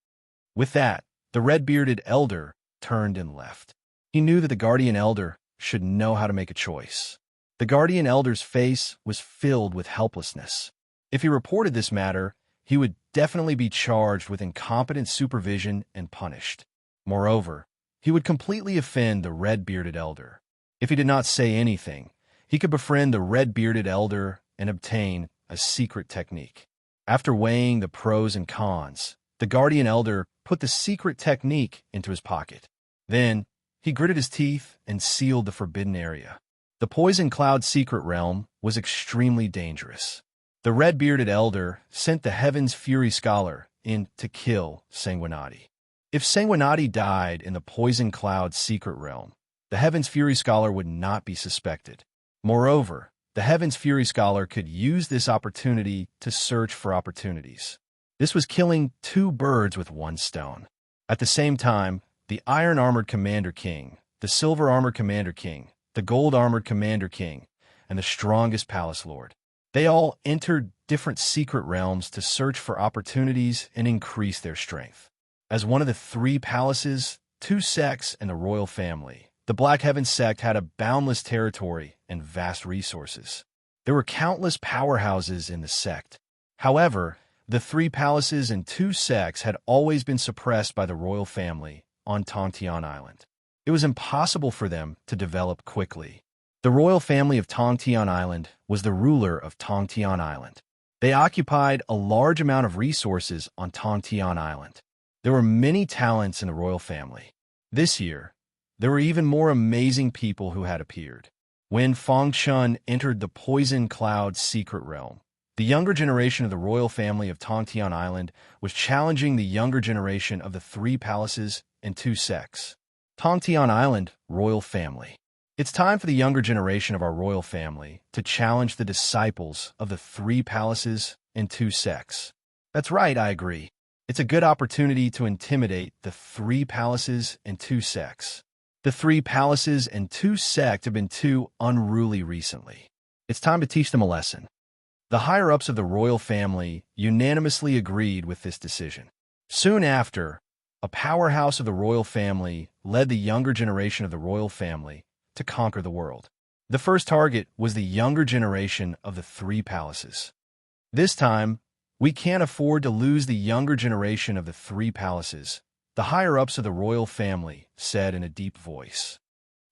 With that, the red-bearded elder turned and left. He knew that the guardian elder should know how to make a choice. The guardian elder's face was filled with helplessness. If he reported this matter, he would definitely be charged with incompetent supervision and punished. Moreover, he would completely offend the red-bearded elder. If he did not say anything, he could befriend the red-bearded elder and obtain a secret technique. After weighing the pros and cons, the guardian elder put the secret technique into his pocket. Then, he gritted his teeth and sealed the forbidden area. The poison cloud secret realm was extremely dangerous. The red-bearded elder sent the Heaven's Fury Scholar in to kill Sanguinati. If Sanguinati died in the poison cloud secret realm, the Heaven's Fury Scholar would not be suspected. Moreover, the Heaven's Fury Scholar could use this opportunity to search for opportunities. This was killing two birds with one stone. At the same time, the iron-armored Commander King, the silver-armored Commander King, the gold-armored Commander King, and the strongest Palace Lord. They all entered different secret realms to search for opportunities and increase their strength. As one of the three palaces, two sects, and the royal family, the Black Heaven sect had a boundless territory and vast resources. There were countless powerhouses in the sect. However, the three palaces and two sects had always been suppressed by the royal family on Tongtian Island. It was impossible for them to develop quickly. The royal family of Tongtian Island was the ruler of Tongtian Island. They occupied a large amount of resources on Tongtian Island. There were many talents in the royal family. This year, there were even more amazing people who had appeared. When Feng Chun entered the Poison Cloud secret realm, the younger generation of the royal family of Tongtian Island was challenging the younger generation of the three palaces and two sects. Tongtian Island Royal Family. It's time for the younger generation of our royal family to challenge the disciples of the three palaces and two sects. That's right, I agree. It's a good opportunity to intimidate the three palaces and two sects. The three palaces and two sects have been too unruly recently. It's time to teach them a lesson. The higher-ups of the royal family unanimously agreed with this decision. Soon after, a powerhouse of the royal family led the younger generation of the royal family to conquer the world. The first target was the younger generation of the three palaces. This time, we can't afford to lose the younger generation of the three palaces, the higher-ups of the royal family said in a deep voice.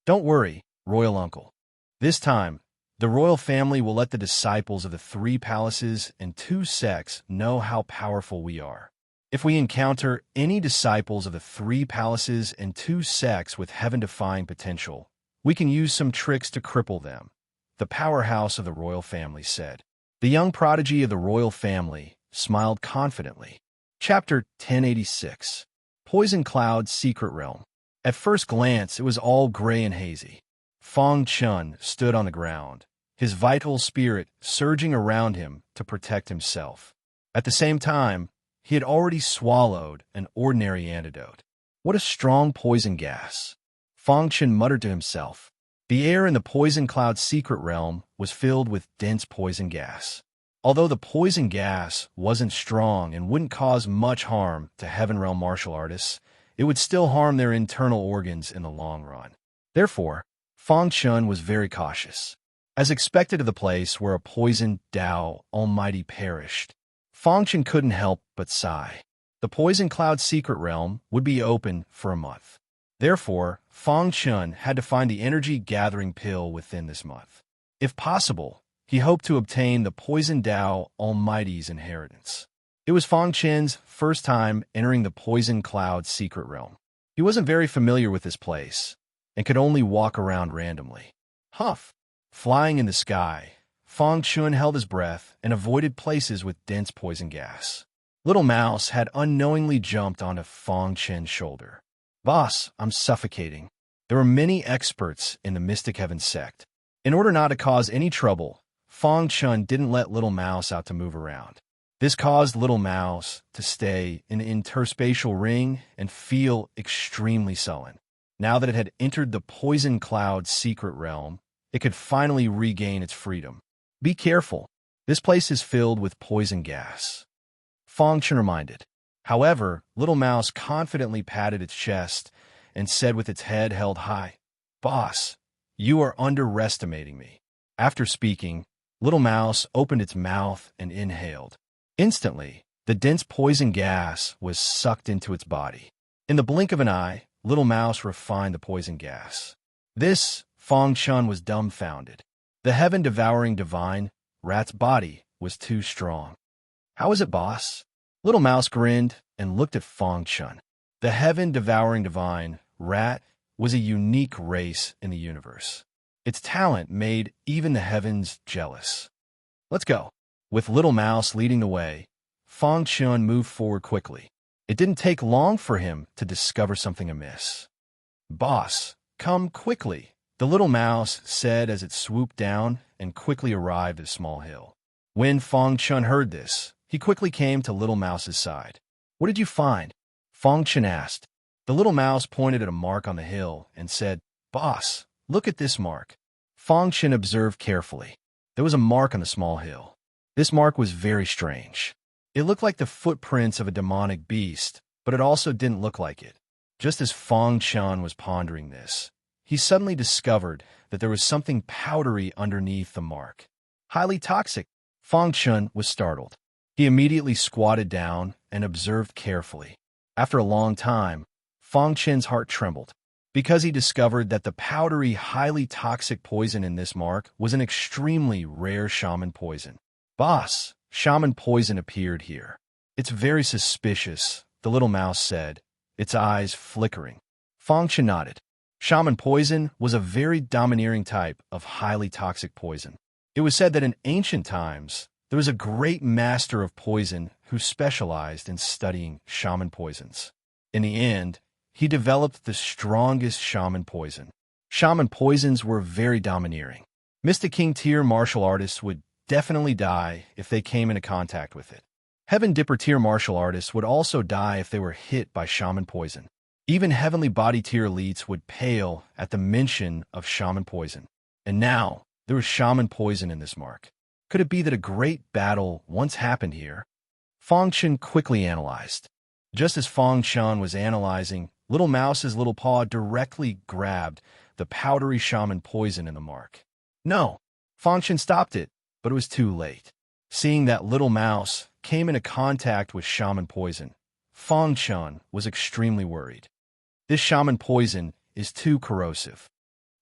Don't worry, royal uncle. This time, the royal family will let the disciples of the three palaces and two sects know how powerful we are. If we encounter any disciples of the three palaces and two sects with heaven-defying potential, we can use some tricks to cripple them, the powerhouse of the royal family said. The young prodigy of the royal family smiled confidently. Chapter 1086. Poison Cloud Secret Realm. At first glance, it was all gray and hazy. Feng Chun stood on the ground, his vital spirit surging around him to protect himself. At the same time, he had already swallowed an ordinary antidote. What a strong poison gas! Feng Chun muttered to himself. The air in the Poison Cloud secret realm was filled with dense poison gas. Although the poison gas wasn't strong and wouldn't cause much harm to Heaven Realm martial artists, it would still harm their internal organs in the long run. Therefore, Feng Chun was very cautious. As expected of the place where a poisoned Tao Almighty perished, Feng Chun couldn't help but sigh. The Poison Cloud secret realm would be open for a month. Therefore, Feng Chun had to find the energy-gathering pill within this month. If possible, he hoped to obtain the Poison Tao Almighty's inheritance. It was Feng Chun's first time entering the Poison Cloud secret realm. He wasn't very familiar with this place, and could only walk around randomly. Huff! Flying in the sky, Feng Chun held his breath and avoided places with dense poison gas. Little Mouse had unknowingly jumped onto Feng Chun's shoulder. Boss, I'm suffocating. There were many experts in the Mystic Heaven sect. In order not to cause any trouble, Feng Chun didn't let Little Mouse out to move around. This caused Little Mouse to stay in the interspatial ring and feel extremely sullen. Now that it had entered the Poison Cloud secret realm, it could finally regain its freedom. Be careful. This place is filled with poison gas. Feng Chun reminded. However, Little Mouse confidently patted its chest and said with its head held high, "Boss, you are underestimating me." After speaking, Little Mouse opened its mouth and inhaled. Instantly, the dense poison gas was sucked into its body. In the blink of an eye, Little Mouse refined the poison gas. This, Fong Chun was dumbfounded. The heaven-devouring divine rat's body was too strong. "How is it, boss?" Little Mouse grinned and looked at Fong Chun. The heaven-devouring divine rat was a unique race in the universe. Its talent made even the heavens jealous. "Let's go." With Little Mouse leading the way, Fong Chun moved forward quickly. It didn't take long for him to discover something amiss. "Boss, come quickly," the Little Mouse said as it swooped down and quickly arrived at a small hill. When Fong Chun heard this, he quickly came to Little Mouse's side. "What did you find?" Fong Chun asked. The Little Mouse pointed at a mark on the hill and said, "Boss, look at this mark." Fong Chun observed carefully. There was a mark on the small hill. This mark was very strange. It looked like the footprints of a demonic beast, but it also didn't look like it. Just as Fong Chun was pondering this, he suddenly discovered that there was something powdery underneath the mark. "Highly toxic." Fong Chun was startled. He immediately squatted down and observed carefully. After a long time, Fong Chun's heart trembled, because he discovered that the powdery, highly toxic poison in this mark was an extremely rare shaman poison. "Boss, shaman poison appeared here. It's very suspicious," the Little Mouse said, its eyes flickering. Fong Chun nodded. Shaman poison was a very domineering type of highly toxic poison. It was said that in ancient times, there was a great master of poison who specialized in studying shaman poisons. In the end, he developed the strongest shaman poison. Shaman poisons were very domineering. Mystic King tier martial artists would definitely die if they came into contact with it. Heaven Dipper tier martial artists would also die if they were hit by shaman poison. Even Heavenly Body tier elites would pale at the mention of shaman poison. And now, there was shaman poison in this mark. Could it be that a great battle once happened here? Fong Chun quickly analyzed. Just as Fong Chun was analyzing, Little Mouse's little paw directly grabbed the powdery shaman poison in the mark. "No!" Fong Chun stopped it, but it was too late. Seeing that Little Mouse came into contact with shaman poison, Fong Chun was extremely worried. This shaman poison is too corrosive.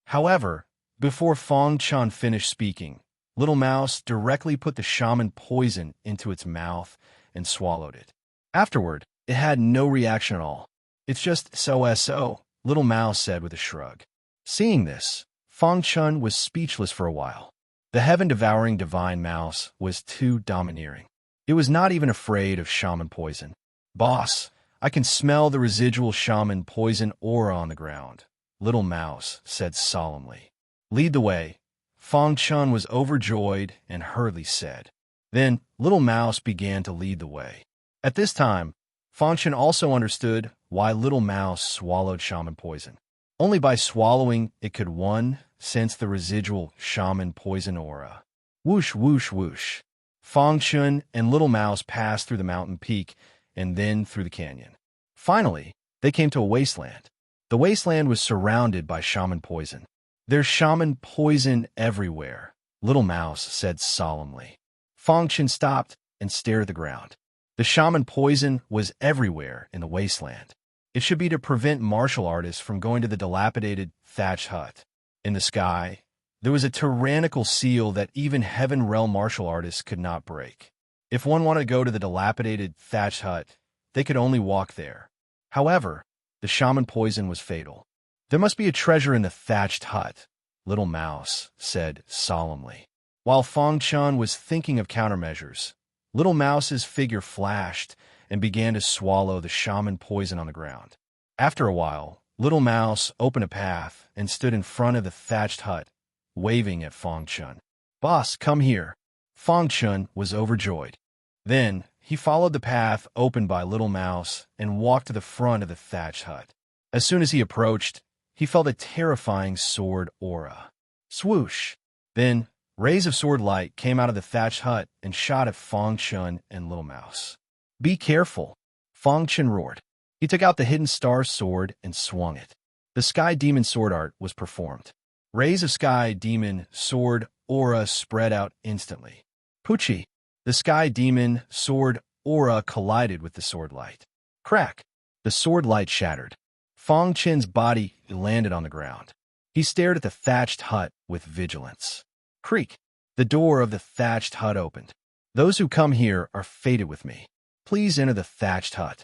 However, before Fong Chun finished speaking, Little Mouse directly put the shaman poison into its mouth and swallowed it. Afterward, it had no reaction at all. "It's just so, Little Mouse said with a shrug. Seeing this, Fong Chun was speechless for a while. The heaven-devouring divine mouse was too domineering. It was not even afraid of shaman poison. "Boss, I can smell the residual shaman poison aura on the ground," Little Mouse said solemnly. "Lead the way." Fong Chun was overjoyed and hurriedly said. Then Little Mouse began to lead the way. At this time, Fong Chun also understood why Little Mouse swallowed shaman poison. Only by swallowing it could one sense the residual shaman poison aura. Whoosh, whoosh, whoosh. Fong Chun and Little Mouse passed through the mountain peak and then through the canyon. Finally, they came to a wasteland. The wasteland was surrounded by shaman poison. "There's shaman poison everywhere," Little Mouse said solemnly. Fong Chun stopped and stared at the ground. The shaman poison was everywhere in the wasteland. It should be to prevent martial artists from going to the dilapidated thatched hut. In the sky, there was a tyrannical seal that even Heaven Realm martial artists could not break. If one wanted to go to the dilapidated thatched hut, they could only walk there. However, the shaman poison was fatal. "There must be a treasure in the thatched hut," Little Mouse said solemnly. While Fong Chun was thinking of countermeasures, Little Mouse's figure flashed and began to swallow the shaman poison on the ground. After a while, Little Mouse opened a path and stood in front of the thatched hut, waving at Fong Chun. "Boss, come here." Fong Chun was overjoyed. Then, he followed the path opened by Little Mouse and walked to the front of the thatched hut. As soon as he approached, he felt a terrifying sword aura. Swoosh! Then, rays of sword light came out of the thatched hut and shot at Fong Chun and Little Mouse. "Be careful." Fong Chen roared. He took out the hidden star sword and swung it. The sky demon sword art was performed. Rays of sky demon sword aura spread out instantly. Pucci, the sky demon sword aura collided with the sword light. Crack! The sword light shattered. Fong Chen's body landed on the ground. He stared at the thatched hut with vigilance. Creak! The door of the thatched hut opened. Those who come here are fated with me. Please enter the thatched hut.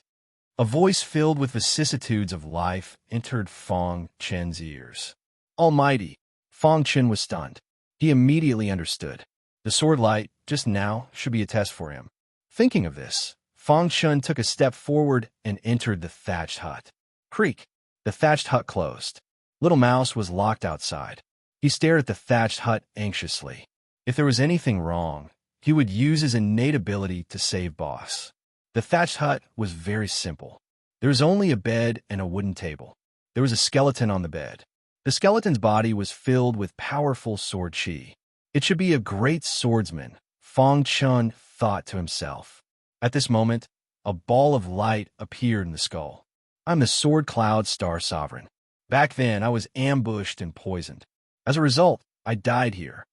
A voice filled with vicissitudes of life entered Fong Chen's ears. Almighty! Fong Chen was stunned. He immediately understood. The sword light, just now, should be a test for him. Thinking of this, Fong Chen took a step forward and entered the thatched hut. Creak! The thatched hut closed. Little Mouse was locked outside. He stared at the thatched hut anxiously. If there was anything wrong, he would use his innate ability to save Boss. The thatched hut was very simple. There was only a bed and a wooden table. There was a skeleton on the bed. The skeleton's body was filled with powerful sword chi. It should be a great swordsman, Fong Chen thought to himself. At this moment, a ball of light appeared in the skull. I'm the Sword Cloud Star Sovereign. Back then, I was ambushed and poisoned. As a result, I died here.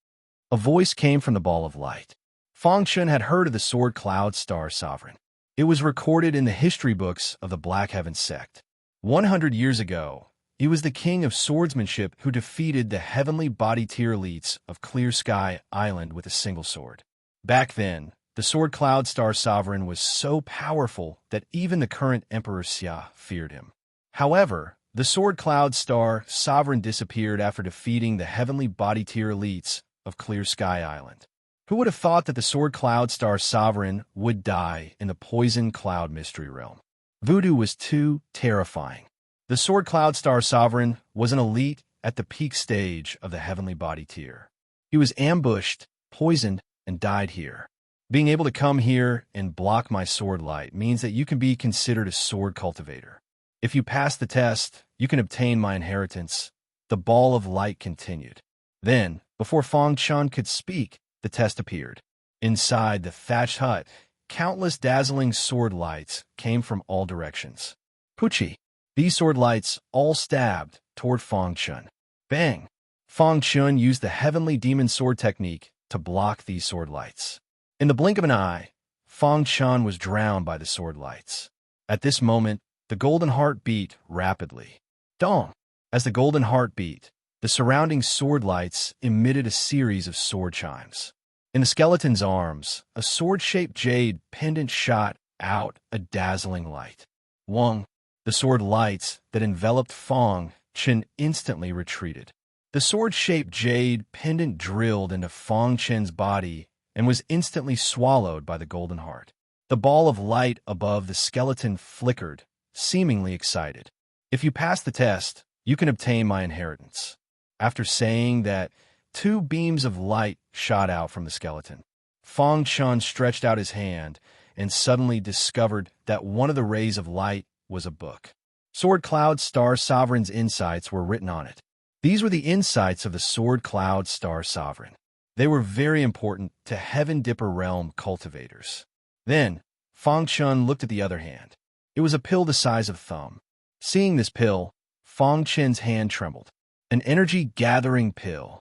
A voice came from the ball of light. Fong Chen had heard of the Sword Cloud Star Sovereign. It was recorded in the history books of the Black Heaven sect. 100 years ago, he was the king of swordsmanship who defeated the heavenly body tier elites of Clear Sky Island with a single sword. Back then, the Sword Cloud Star Sovereign was so powerful that even the current Emperor Xia feared him. However, the Sword Cloud Star Sovereign disappeared after defeating the heavenly body tier elites of Clear Sky Island. Who would have thought that the Sword Cloud Star Sovereign would die in the Poison Cloud Mystery Realm? Voodoo was too terrifying. The Sword Cloud Star Sovereign was an elite at the peak stage of the heavenly body tier. He was ambushed, poisoned, and died here. Being able to come here and block my sword light means that you can be considered a sword cultivator. If you pass the test, you can obtain my inheritance. The ball of light continued. Then, before Fong Chen could speak, the test appeared. Inside the thatched hut, countless dazzling sword lights came from all directions. Pucci! These sword lights all stabbed toward Fong Chen. Bang! Fong Chen used the heavenly demon sword technique to block these sword lights. In the blink of an eye, Fong Chen was drowned by the sword lights. At this moment, the golden heart beat rapidly. Dong! As the golden heart beat, the surrounding sword lights emitted a series of sword chimes. In the skeleton's arms, a sword-shaped jade pendant shot out a dazzling light. Wong! The sword lights that enveloped Fong Chen instantly retreated. The sword-shaped jade pendant drilled into Fong Chen's body and was instantly swallowed by the golden heart. The ball of light above the skeleton flickered, seemingly excited. If you pass the test, you can obtain my inheritance. After saying that, 2 beams of light shot out from the skeleton. Fong Chen stretched out his hand and suddenly discovered that one of the rays of light was a book. Sword Cloud Star Sovereign's insights were written on it. These were the insights of the Sword Cloud Star Sovereign. They were very important to Heaven Dipper Realm cultivators. Then, Fong Chen looked at the other hand. It was a pill the size of a thumb. Seeing this pill, Fong Chen's hand trembled. An energy-gathering pill.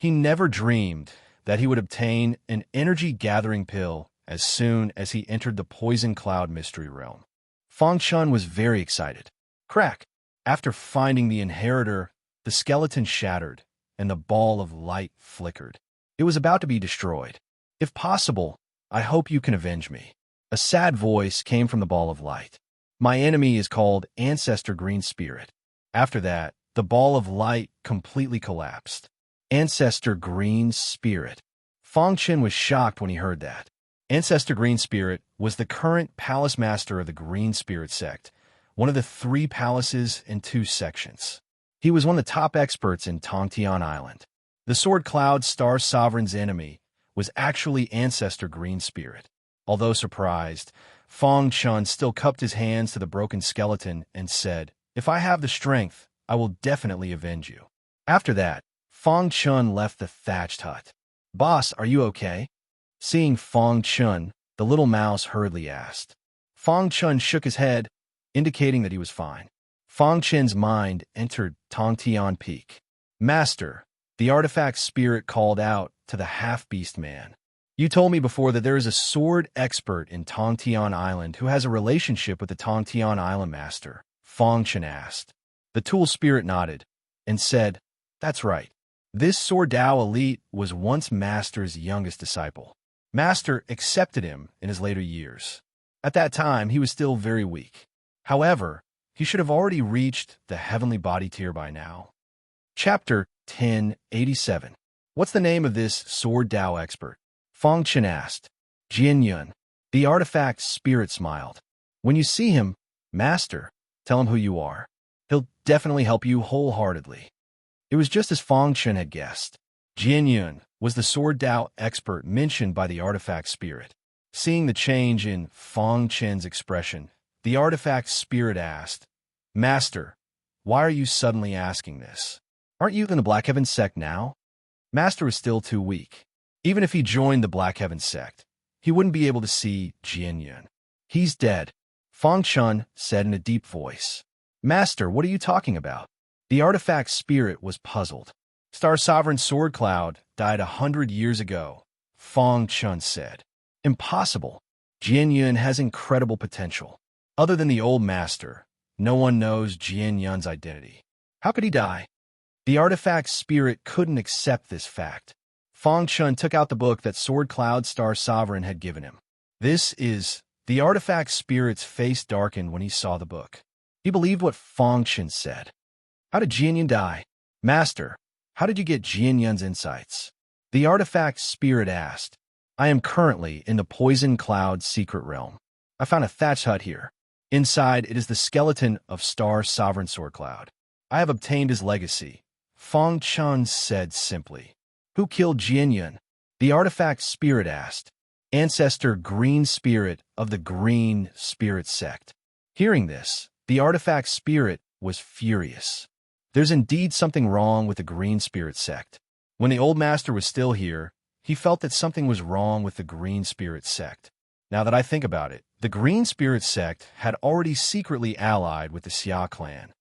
He never dreamed that he would obtain an energy-gathering pill as soon as he entered the Poison Cloud Mystery Realm. Fong Chen was very excited. Crack! After finding the inheritor, the skeleton shattered, and the ball of light flickered. It was about to be destroyed. If possible, I hope you can avenge me. A sad voice came from the ball of light. My enemy is called Ancestor Green Spirit. After that, the ball of light completely collapsed. Ancestor Green Spirit. Fong Chen was shocked when he heard that. Ancestor Green Spirit was the current palace master of the Green Spirit sect, one of the 3 palaces and 2 sections. He was one of the top experts in Tongtian Island. The Sword Cloud Star Sovereign's enemy was actually Ancestor Green Spirit. Although surprised, Fong Chen still cupped his hands to the broken skeleton and said, "If I have the strength, I will definitely avenge you." After that, Fong Chen left the thatched hut. "Boss, are you okay?" Seeing Fong Chen, the little mouse hurriedly asked. Fang Chun shook his head, indicating that he was fine. Fang Chen's mind entered Tongtian Peak. Master, the artifact spirit called out to the half-beast man. You told me before that there is a sword expert in Tongtian Island who has a relationship with the Tongtian Island master, Fang Chen asked. The tool spirit nodded and said, That's right. This Sword Dao elite was once Master's youngest disciple. Master accepted him in his later years. At that time, he was still very weak. However, he should have already reached the heavenly body tier by now. Chapter 1087. What's the name of this Sword Dao expert? Fang Chen asked. Jian Yun. The artifact spirit smiled. When you see him, Master, tell him who you are. He'll definitely help you wholeheartedly. It was just as Fang Chen had guessed. Jian Yun was the Sword Dao expert mentioned by the artifact spirit. Seeing the change in Fang Chen's expression, the artifact spirit asked, Master, why are you suddenly asking this? Aren't you in the Black Heaven sect now? Master was still too weak. Even if he joined the Black Heaven sect, he wouldn't be able to see Jian Yun. He's dead, Fang Chen said in a deep voice. Master, what are you talking about? The artifact spirit was puzzled. Star Sovereign Sword Cloud died 100 years ago, Fang Chen said. Impossible. Jian Yun has incredible potential. Other than the old master, no one knows Jian Yun's identity. How could he die? The artifact spirit couldn't accept this fact. Fang Chen took out the book that Sword Cloud Star Sovereign had given him. This is... The artifact spirit's face darkened when he saw the book. He believed what Fang Chen said. How did Jian Yun die? Master, how did you get Jian Yun's insights? The artifact spirit asked. I am currently in the Poison Cloud secret realm. I found a thatched hut here. Inside, it is the skeleton of Star Sovereign Sword Cloud. I have obtained his legacy, Fang Chen said simply. Who killed Jian Yun? The artifact spirit asked. Ancestor Green Spirit of the Green Spirit sect. Hearing this, the artifact spirit was furious. There's indeed something wrong with the Green Spirit sect. When the old master was still here, he felt that something was wrong with the Green Spirit sect. Now that I think about it, the Green Spirit sect had already secretly allied with the Xia clan.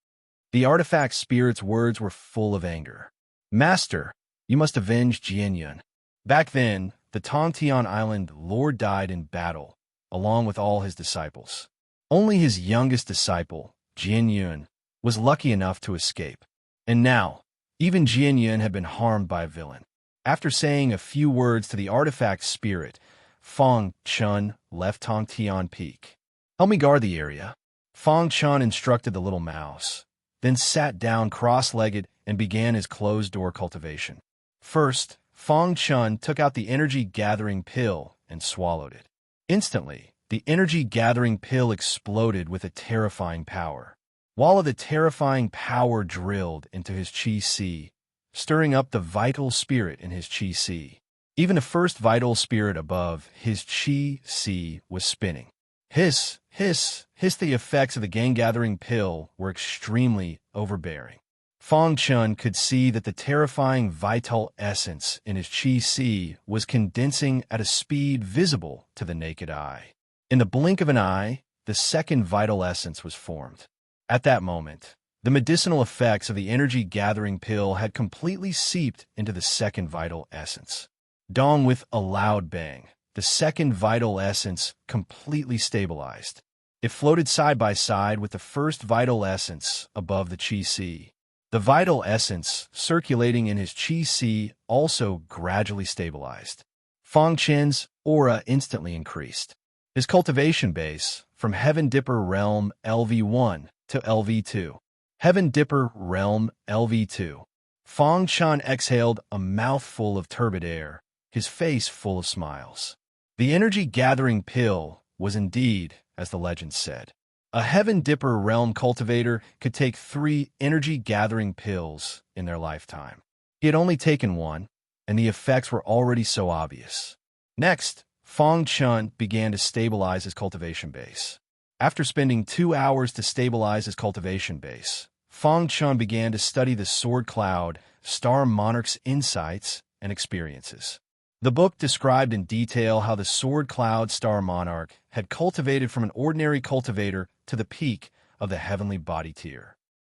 The artifact spirit's words were full of anger. Master, you must avenge Jian Yun. Back then, the Tongtian Island Lord died in battle, along with all his disciples. Only his youngest disciple, Jian Yun, was lucky enough to escape. And now, even Jian Yun had been harmed by a villain. After saying a few words to the artifact spirit, Fang Chen left Tongtian Peak. Help me guard the area. Fang Chen instructed the little mouse, then sat down cross-legged and began his closed-door cultivation. First, Fang Chen took out the energy-gathering pill and swallowed it. Instantly, the energy-gathering pill exploded with a terrifying power. Wall of the terrifying power drilled into his Qi-Si, stirring up the vital spirit in his Qi-Si. Even the first vital spirit above his Qi-Si was spinning. Hiss, hiss, hiss. The effects of the gang-gathering pill were extremely overbearing. Fang Chen could see that the terrifying vital essence in his Qi-Si was condensing at a speed visible to the naked eye. In the blink of an eye, the second vital essence was formed. At that moment, the medicinal effects of the energy-gathering pill had completely seeped into the second vital essence. Dong with a loud bang, the second vital essence completely stabilized. It floated side by side with the first vital essence above the Qi-Si. The vital essence circulating in his Qi-Si also gradually stabilized. Fang Chen's aura instantly increased. His cultivation base, from Heaven Dipper Realm LV1 to LV2. Heaven Dipper Realm LV2. Fang Chen exhaled a mouthful of turbid air, his face full of smiles. The energy-gathering pill was indeed, as the legend said. A Heaven Dipper Realm cultivator could take 3 energy-gathering pills in their lifetime. He had only taken one, and the effects were already so obvious. Next, Fang Chen began to stabilize his cultivation base. After spending 2 hours to stabilize his cultivation base, Fang Chen began to study the Sword Cloud Star Monarch's insights and experiences. The book described in detail how the Sword Cloud Star Monarch had cultivated from an ordinary cultivator to the peak of the heavenly body tier.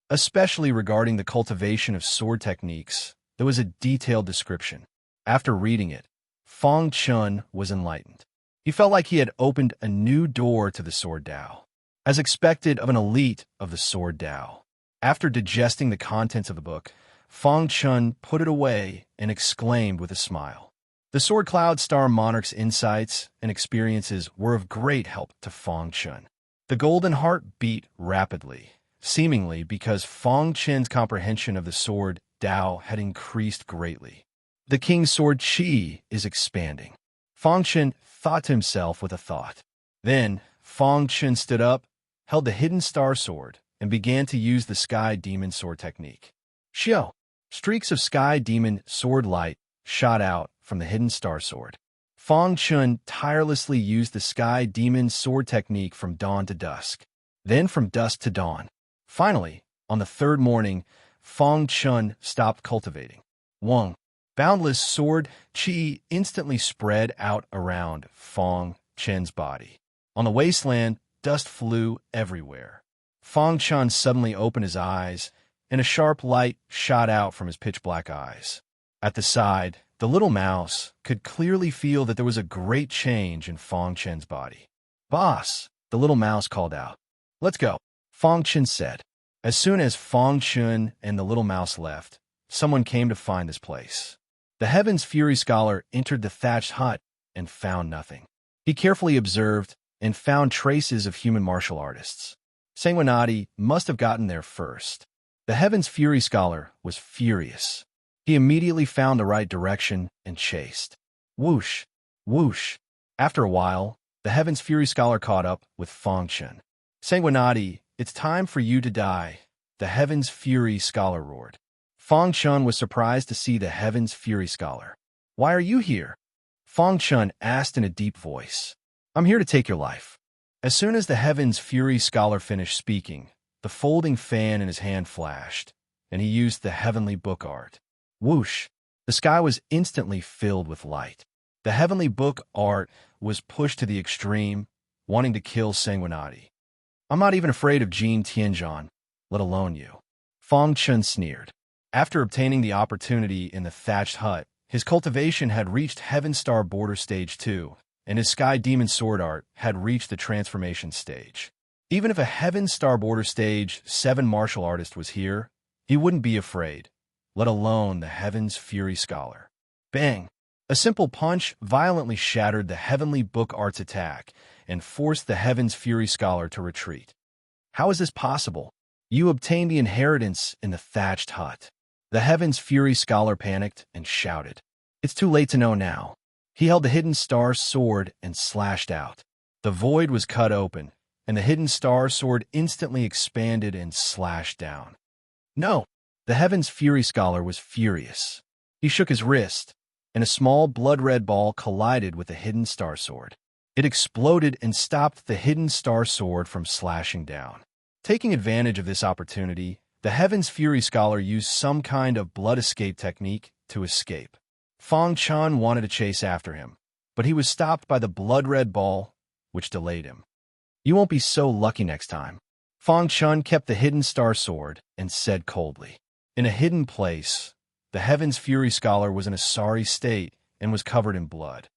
Especially regarding the cultivation of sword techniques, there was a detailed description. After reading it, Fong Chun was enlightened. He felt like he had opened a new door to the Sword Tao, as expected of an elite of the Sword Tao. After digesting the contents of the book, Fong Chun put it away and exclaimed with a smile. The Sword Cloud Star Monarch's insights and experiences were of great help to Fong Chun. The golden heart beat rapidly, seemingly because Fong Chun's comprehension of the Sword Tao had increased greatly. The King's Sword Chi is expanding. Fong Chun thought to himself with a thought. Then, Fong Chun stood up, held the hidden star sword, and began to use the Sky Demon Sword technique. Shio! Streaks of Sky Demon Sword light shot out from the hidden star sword. Fong Chun tirelessly used the Sky Demon Sword technique from dawn to dusk, then from dusk to dawn. Finally, on the third morning, Fong Chun stopped cultivating. Wang, boundless sword chi instantly spread out around Fong Chun's body. On the wasteland, dust flew everywhere. Fong Chun suddenly opened his eyes, and a sharp light shot out from his pitch-black eyes. At the side, the little mouse could clearly feel that there was a great change in Fong Chun's body. "Boss," the little mouse called out. "Let's go," Fong Chun said. As soon as Fong Chun and the little mouse left, someone came to find this place. The Heaven's Fury Scholar entered the thatched hut and found nothing. He carefully observed and found traces of human martial artists. Sanguinati must have gotten there first. The Heaven's Fury Scholar was furious. He immediately found the right direction and chased. Whoosh! Whoosh! After a while, the Heaven's Fury Scholar caught up with Fong Chun. "Sanguinati, it's time for you to die," the Heaven's Fury Scholar roared. Fong Chun was surprised to see the Heaven's Fury Scholar. "Why are you here?" Fong Chun asked in a deep voice. "I'm here to take your life." As soon as the Heaven's Fury Scholar finished speaking, the folding fan in his hand flashed, and he used the heavenly book art. Whoosh! The sky was instantly filled with light. The heavenly book art was pushed to the extreme, wanting to kill Sanguinati. "I'm not even afraid of Jin Tianzhan, let alone you," Fong Chun sneered. After obtaining the opportunity in the thatched hut, his cultivation had reached Heaven Star Border Stage 2, and his Sky Demon Sword art had reached the transformation stage. Even if a Heaven Star Border Stage 7 martial artist was here, he wouldn't be afraid, let alone the Heaven's Fury Scholar. Bang! A simple punch violently shattered the heavenly book art's attack and forced the Heaven's Fury Scholar to retreat. "How is this possible? You obtained the inheritance in the thatched hut." The Heaven's Fury Scholar panicked and shouted. "It's too late to know now." He held the hidden star sword and slashed out. The void was cut open, and the hidden star sword instantly expanded and slashed down. "No!" The Heaven's Fury Scholar was furious. He shook his wrist, and a small blood-red ball collided with the hidden star sword. It exploded and stopped the hidden star sword from slashing down. Taking advantage of this opportunity, the Heaven's Fury Scholar used some kind of blood escape technique to escape. Fong Chun wanted to chase after him, but he was stopped by the blood-red ball, which delayed him. "You won't be so lucky next time." Fong Chun kept the hidden star sword and said coldly. In a hidden place, the Heaven's Fury Scholar was in a sorry state and was covered in blood.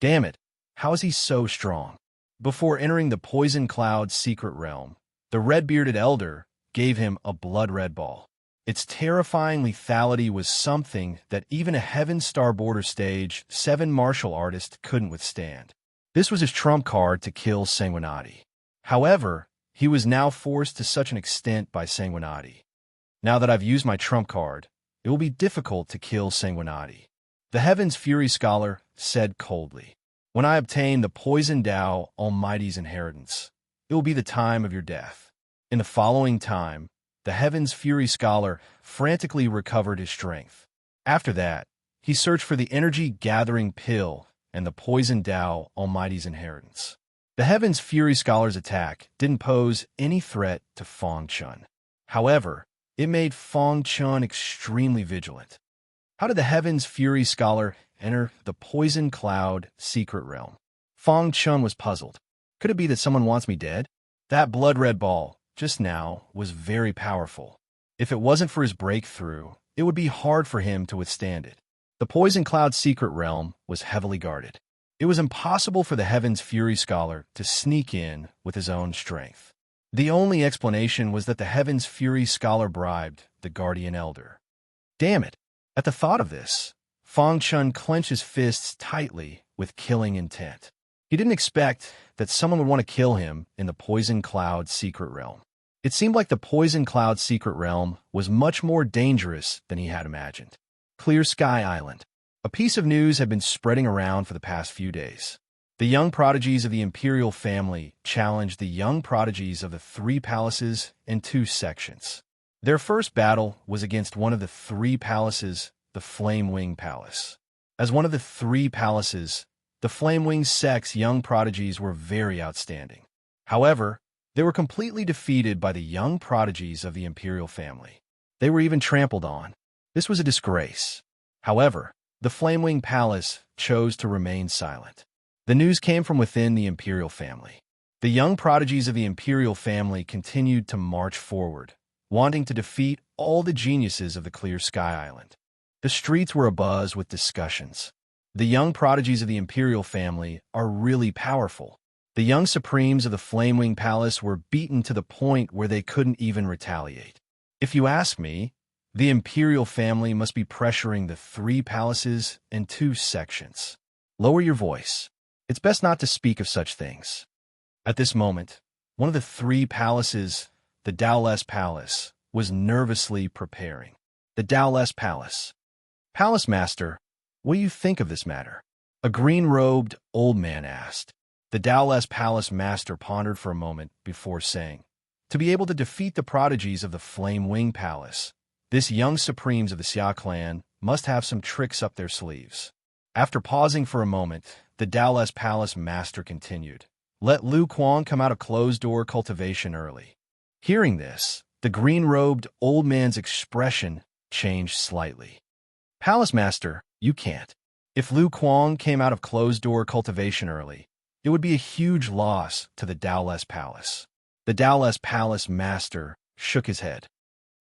Damn it, how is he so strong? Before entering the Poison Cloud's secret realm, the red-bearded elder gave him a blood-red ball. Its terrifying lethality was something that even a Heaven Star Border Stage 7 martial artist couldn't withstand. This was his trump card to kill Sanguinati. However, he was now forced to such an extent by Sanguinati. "Now that I've used my trump card, it will be difficult to kill Sanguinati," the Heaven's Fury Scholar said coldly. "When I obtain the Poison Tao Almighty's inheritance, it will be the time of your death." In the following time, the Heaven's Fury Scholar frantically recovered his strength. After that, he searched for the energy-gathering pill and the Poison Tao Almighty's inheritance. The Heaven's Fury Scholar's attack didn't pose any threat to Fong Chun. However, it made Fong Chun extremely vigilant. How did the Heaven's Fury Scholar enter the Poison Cloud secret realm? Fong Chun was puzzled. Could it be that someone wants me dead? That blood-red ball, just now, was very powerful. If it wasn't for his breakthrough, it would be hard for him to withstand it. The Poison Cloud secret realm was heavily guarded. It was impossible for the Heaven's Fury Scholar to sneak in with his own strength. The only explanation was that the Heaven's Fury Scholar bribed the Guardian Elder. Damn it! At the thought of this, Fong Chun clenched his fists tightly with killing intent. He didn't expect that someone would want to kill him in the Poison Cloud secret realm. It seemed like the Poison Cloud secret realm was much more dangerous than he had imagined. Clear Sky Island. A piece of news had been spreading around for the past few days. The young prodigies of the imperial family challenged the young prodigies of the 3 palaces in 2 sections. Their first battle was against one of the 3 palaces, the Flamewing Palace. As one of the 3 palaces, the Flamewing sect's young prodigies were very outstanding. However, they were completely defeated by the young prodigies of the imperial family. They were even trampled on. This was a disgrace. However, the Flamewing Palace chose to remain silent. The news came from within the imperial family. The young prodigies of the imperial family continued to march forward, wanting to defeat all the geniuses of the Clear Sky Island. The streets were abuzz with discussions. The young prodigies of the imperial family are really powerful. The young supremes of the Flamewing Palace were beaten to the point where they couldn't even retaliate. If you ask me, the imperial family must be pressuring the 3 palaces in 2 sections. Lower your voice. It's best not to speak of such things. At this moment, one of the 3 palaces, the Dowless Palace, was nervously preparing. The Dowless Palace. Palace Master, what do you think of this matter? A green-robed old man asked. The Dowless Palace Master pondered for a moment before saying, to be able to defeat the prodigies of the Flamewing Palace, this young supremes of the Xia clan must have some tricks up their sleeves. After pausing for a moment, the Dowless Palace Master continued, let Lu Kuang come out of closed-door cultivation early. Hearing this, the green-robed old man's expression changed slightly. Palace Master, you can't. If Lu Kuang came out of closed-door cultivation early, it would be a huge loss to the Dowless Palace. The Dowless Palace Master shook his head.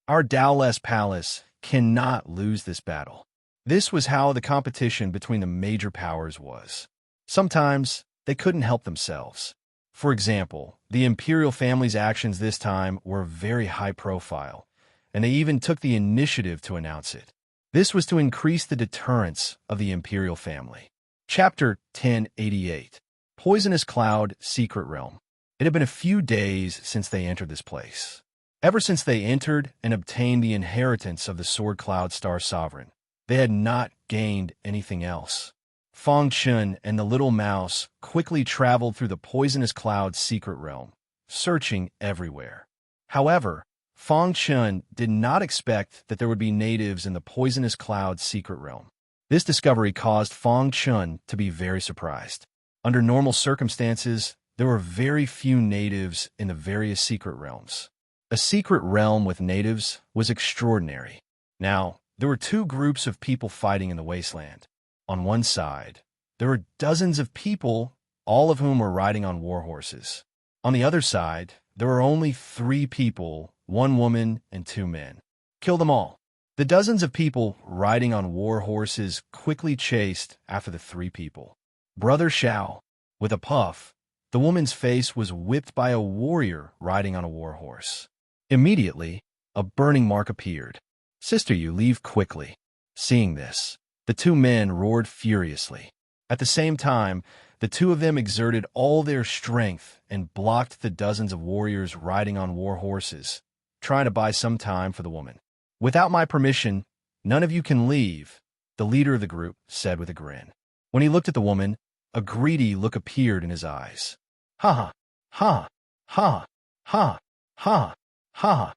Our Dowless Palace cannot lose this battle. This was how the competition between the major powers was. Sometimes they couldn't help themselves. For example, the imperial family's actions this time were very high profile, and they even took the initiative to announce it. This was to increase the deterrence of the imperial family. Chapter 1088. Poisonous Cloud Secret Realm. It had been a few days since they entered this place. Ever since they entered and obtained the inheritance of the Sword Cloud Star Sovereign, they had not gained anything else. Fong Chun and the little mouse quickly traveled through the Poisonous Cloud secret realm, searching everywhere. However, Fong Chun did not expect that there would be natives in the Poisonous Cloud secret realm. This discovery caused Fong Chun to be very surprised. Under normal circumstances, there were very few natives in the various secret realms. A secret realm with natives was extraordinary. Now, there were 2 groups of people fighting in the wasteland. On one side, there were dozens of people, all of whom were riding on war horses. On the other side, there were only 3 people, 1 woman and 2 men. Kill them all. The dozens of people riding on war horses quickly chased after the 3 people. Brother Shao. With a puff, the woman's face was whipped by a warrior riding on a war horse. Immediately, a burning mark appeared. Sister, you leave quickly. Seeing this, the 2 men roared furiously. At the same time, the 2 of them exerted all their strength and blocked the dozens of warriors riding on war horses, trying to buy some time for the woman. Without my permission, none of you can leave, the leader of the group said with a grin. When he looked at the woman, a greedy look appeared in his eyes. Ha ha, ha, ha, ha, ha.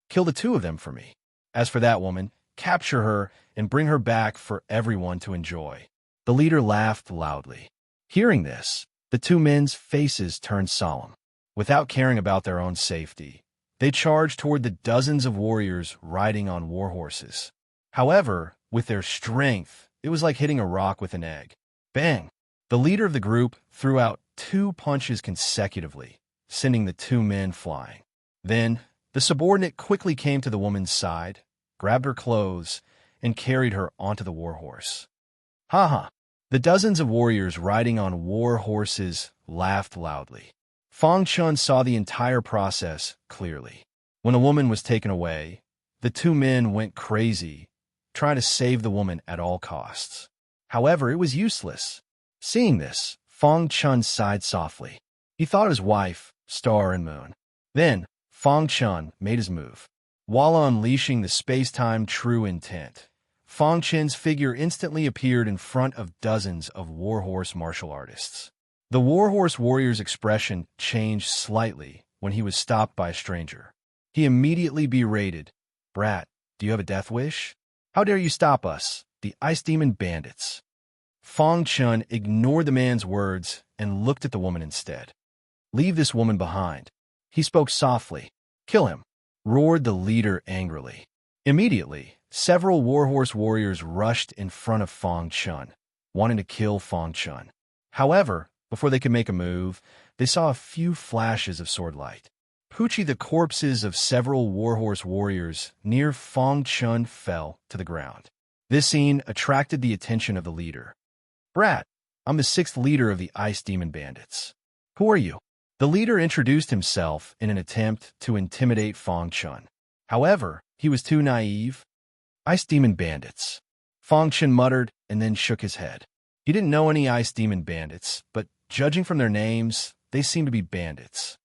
Kill the 2 of them for me. As for that woman, capture her and bring her back for everyone to enjoy. The leader laughed loudly. Hearing this, the 2 men's faces turned solemn. Without caring about their own safety, they charged toward the dozens of warriors riding on war horses. However, With their strength, it was like hitting a rock with an egg. Bang! The leader of the group threw out 2 punches consecutively, sending the 2 men flying. Then, the subordinate quickly came to the woman's side, grabbed her clothes, and carried her onto the war horse. Ha ha! The dozens of warriors riding on war horses laughed loudly. Fang Chun saw the entire process clearly. When the woman was taken away, the 2 men went crazy, trying to save the woman at all costs. However, it was useless. Seeing this, Fang Chun sighed softly. He thought of his wife, Star and Moon. Then, Fang Chun made his move. While unleashing the space-time true intent, Fang Chun's figure instantly appeared in front of dozens of warhorse martial artists. The warhorse warrior's expression changed slightly when he was stopped by a stranger. He immediately berated, "Brat, do you have a death wish? How dare you stop us, the Ice Demon Bandits?" Fang Chun ignored the man's words and looked at the woman instead. "Leave this woman behind." He spoke softly. "Kill him," roared the leader angrily. Immediately, several warhorse warriors rushed in front of Fang Chun, wanting to kill Fang Chun. However, before they could make a move, they saw a few flashes of sword light. Poochie, the corpses of several warhorse warriors near Fang Chun fell to the ground. This scene attracted the attention of the leader. "Brat, I'm the 6th leader of the Ice Demon Bandits. Who are you?" The leader introduced himself in an attempt to intimidate Fang Chun. However, he was too naive. "Ice Demon Bandits." Fang Chun muttered and then shook his head. He didn't know any Ice Demon Bandits, but judging from their names, they seemed to be bandits.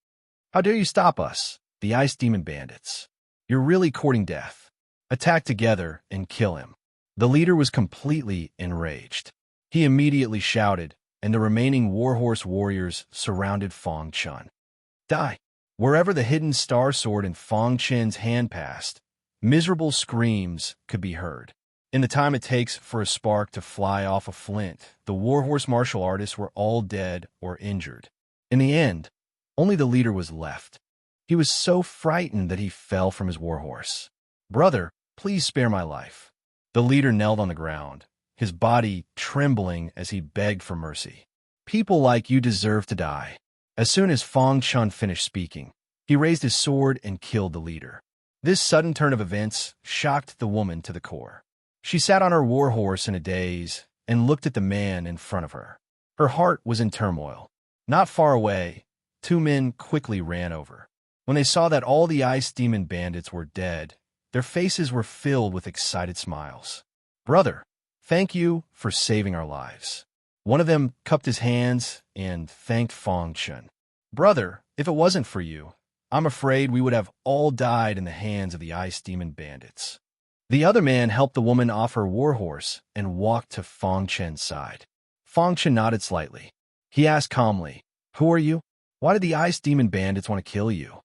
"How dare you stop us, the Ice Demon Bandits? You're really courting death. Attack together and kill him." The leader was completely enraged. He immediately shouted, and the remaining warhorse warriors surrounded Fang Chun. "Die!" Wherever the hidden star sword in Fang Chun's hand passed, miserable screams could be heard. In the time it takes for a spark to fly off a flint, the warhorse martial artists were all dead or injured. In the end, only the leader was left. He was so frightened that he fell from his warhorse. "Brother, please spare my life." The leader knelt on the ground, his body trembling as he begged for mercy. "People like you deserve to die." As soon as Fang Chun finished speaking, he raised his sword and killed the leader. This sudden turn of events shocked the woman to the core. She sat on her warhorse in a daze and looked at the man in front of her. Her heart was in turmoil. Not far away, 2 men quickly ran over. When they saw that all the Ice Demon Bandits were dead, their faces were filled with excited smiles. "Brother, thank you for saving our lives." One of them cupped his hands and thanked Fang Chun. "Brother, if it wasn't for you, I'm afraid we would have all died in the hands of the Ice Demon Bandits." The other man helped the woman off her warhorse and walked to Fang Chun's side. Fang Chun nodded slightly. He asked calmly, "Who are you? Why did the Ice Demon Bandits want to kill you?"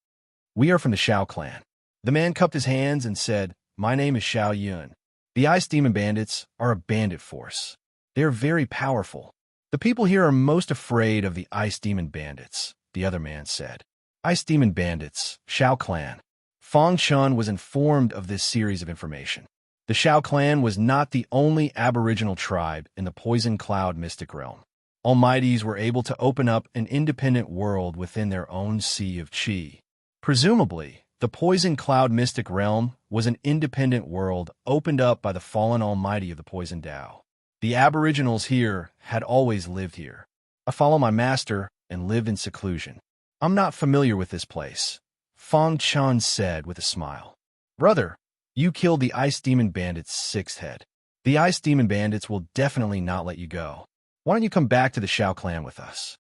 "We are from the Shao clan." The man cupped his hands and said, "My name is Xiao Yun. The Ice Demon Bandits are a bandit force. They are very powerful. The people here are most afraid of the Ice Demon Bandits," the other man said. "Ice Demon Bandits, Shao clan." Fang Chun was informed of this series of information. The Shao clan was not the only aboriginal tribe in the Poison Cloud mystic realm. Almighties were able to open up an independent world within their own sea of Qi. Presumably, the Poison Cloud mystic realm was an independent world opened up by the fallen Almighty of the Poison Tao. The aboriginals here had always lived here. "I follow my master and lived in seclusion. I'm not familiar with this place," Fang Chun said with a smile. "Brother, you killed the Ice Demon Bandit's 6th head. The Ice Demon Bandits will definitely not let you go. Why don't you come back to the Shao clan with us?"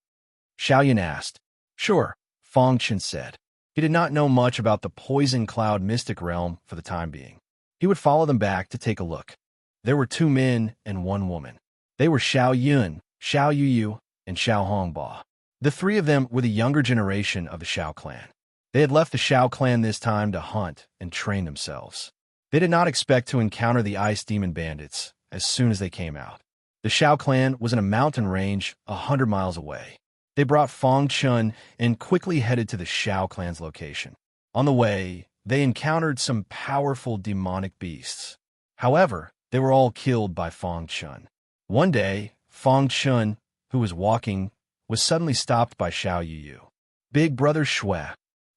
Xiao Yan asked. "Sure," Fang Chun said. He did not know much about the Poison Cloud mystic realm for the time being. He would follow them back to take a look. There were 2 men and 1 woman. They were Xiao Yun, Xiao Yuyu, and Xiao Hongba. The 3 of them were the younger generation of the Shao clan. They had left the Shao clan this time to hunt and train themselves. They did not expect to encounter the Ice Demon Bandits as soon as they came out. The Shao clan was in a mountain range 100 miles away. They brought Fang Chun and quickly headed to the Shao clan's location. On the way, they encountered some powerful demonic beasts. However, They were all killed by Fong Chun. One day, Fong Chun, who was walking, was suddenly stopped by Xiao Yu. Big brother Shui.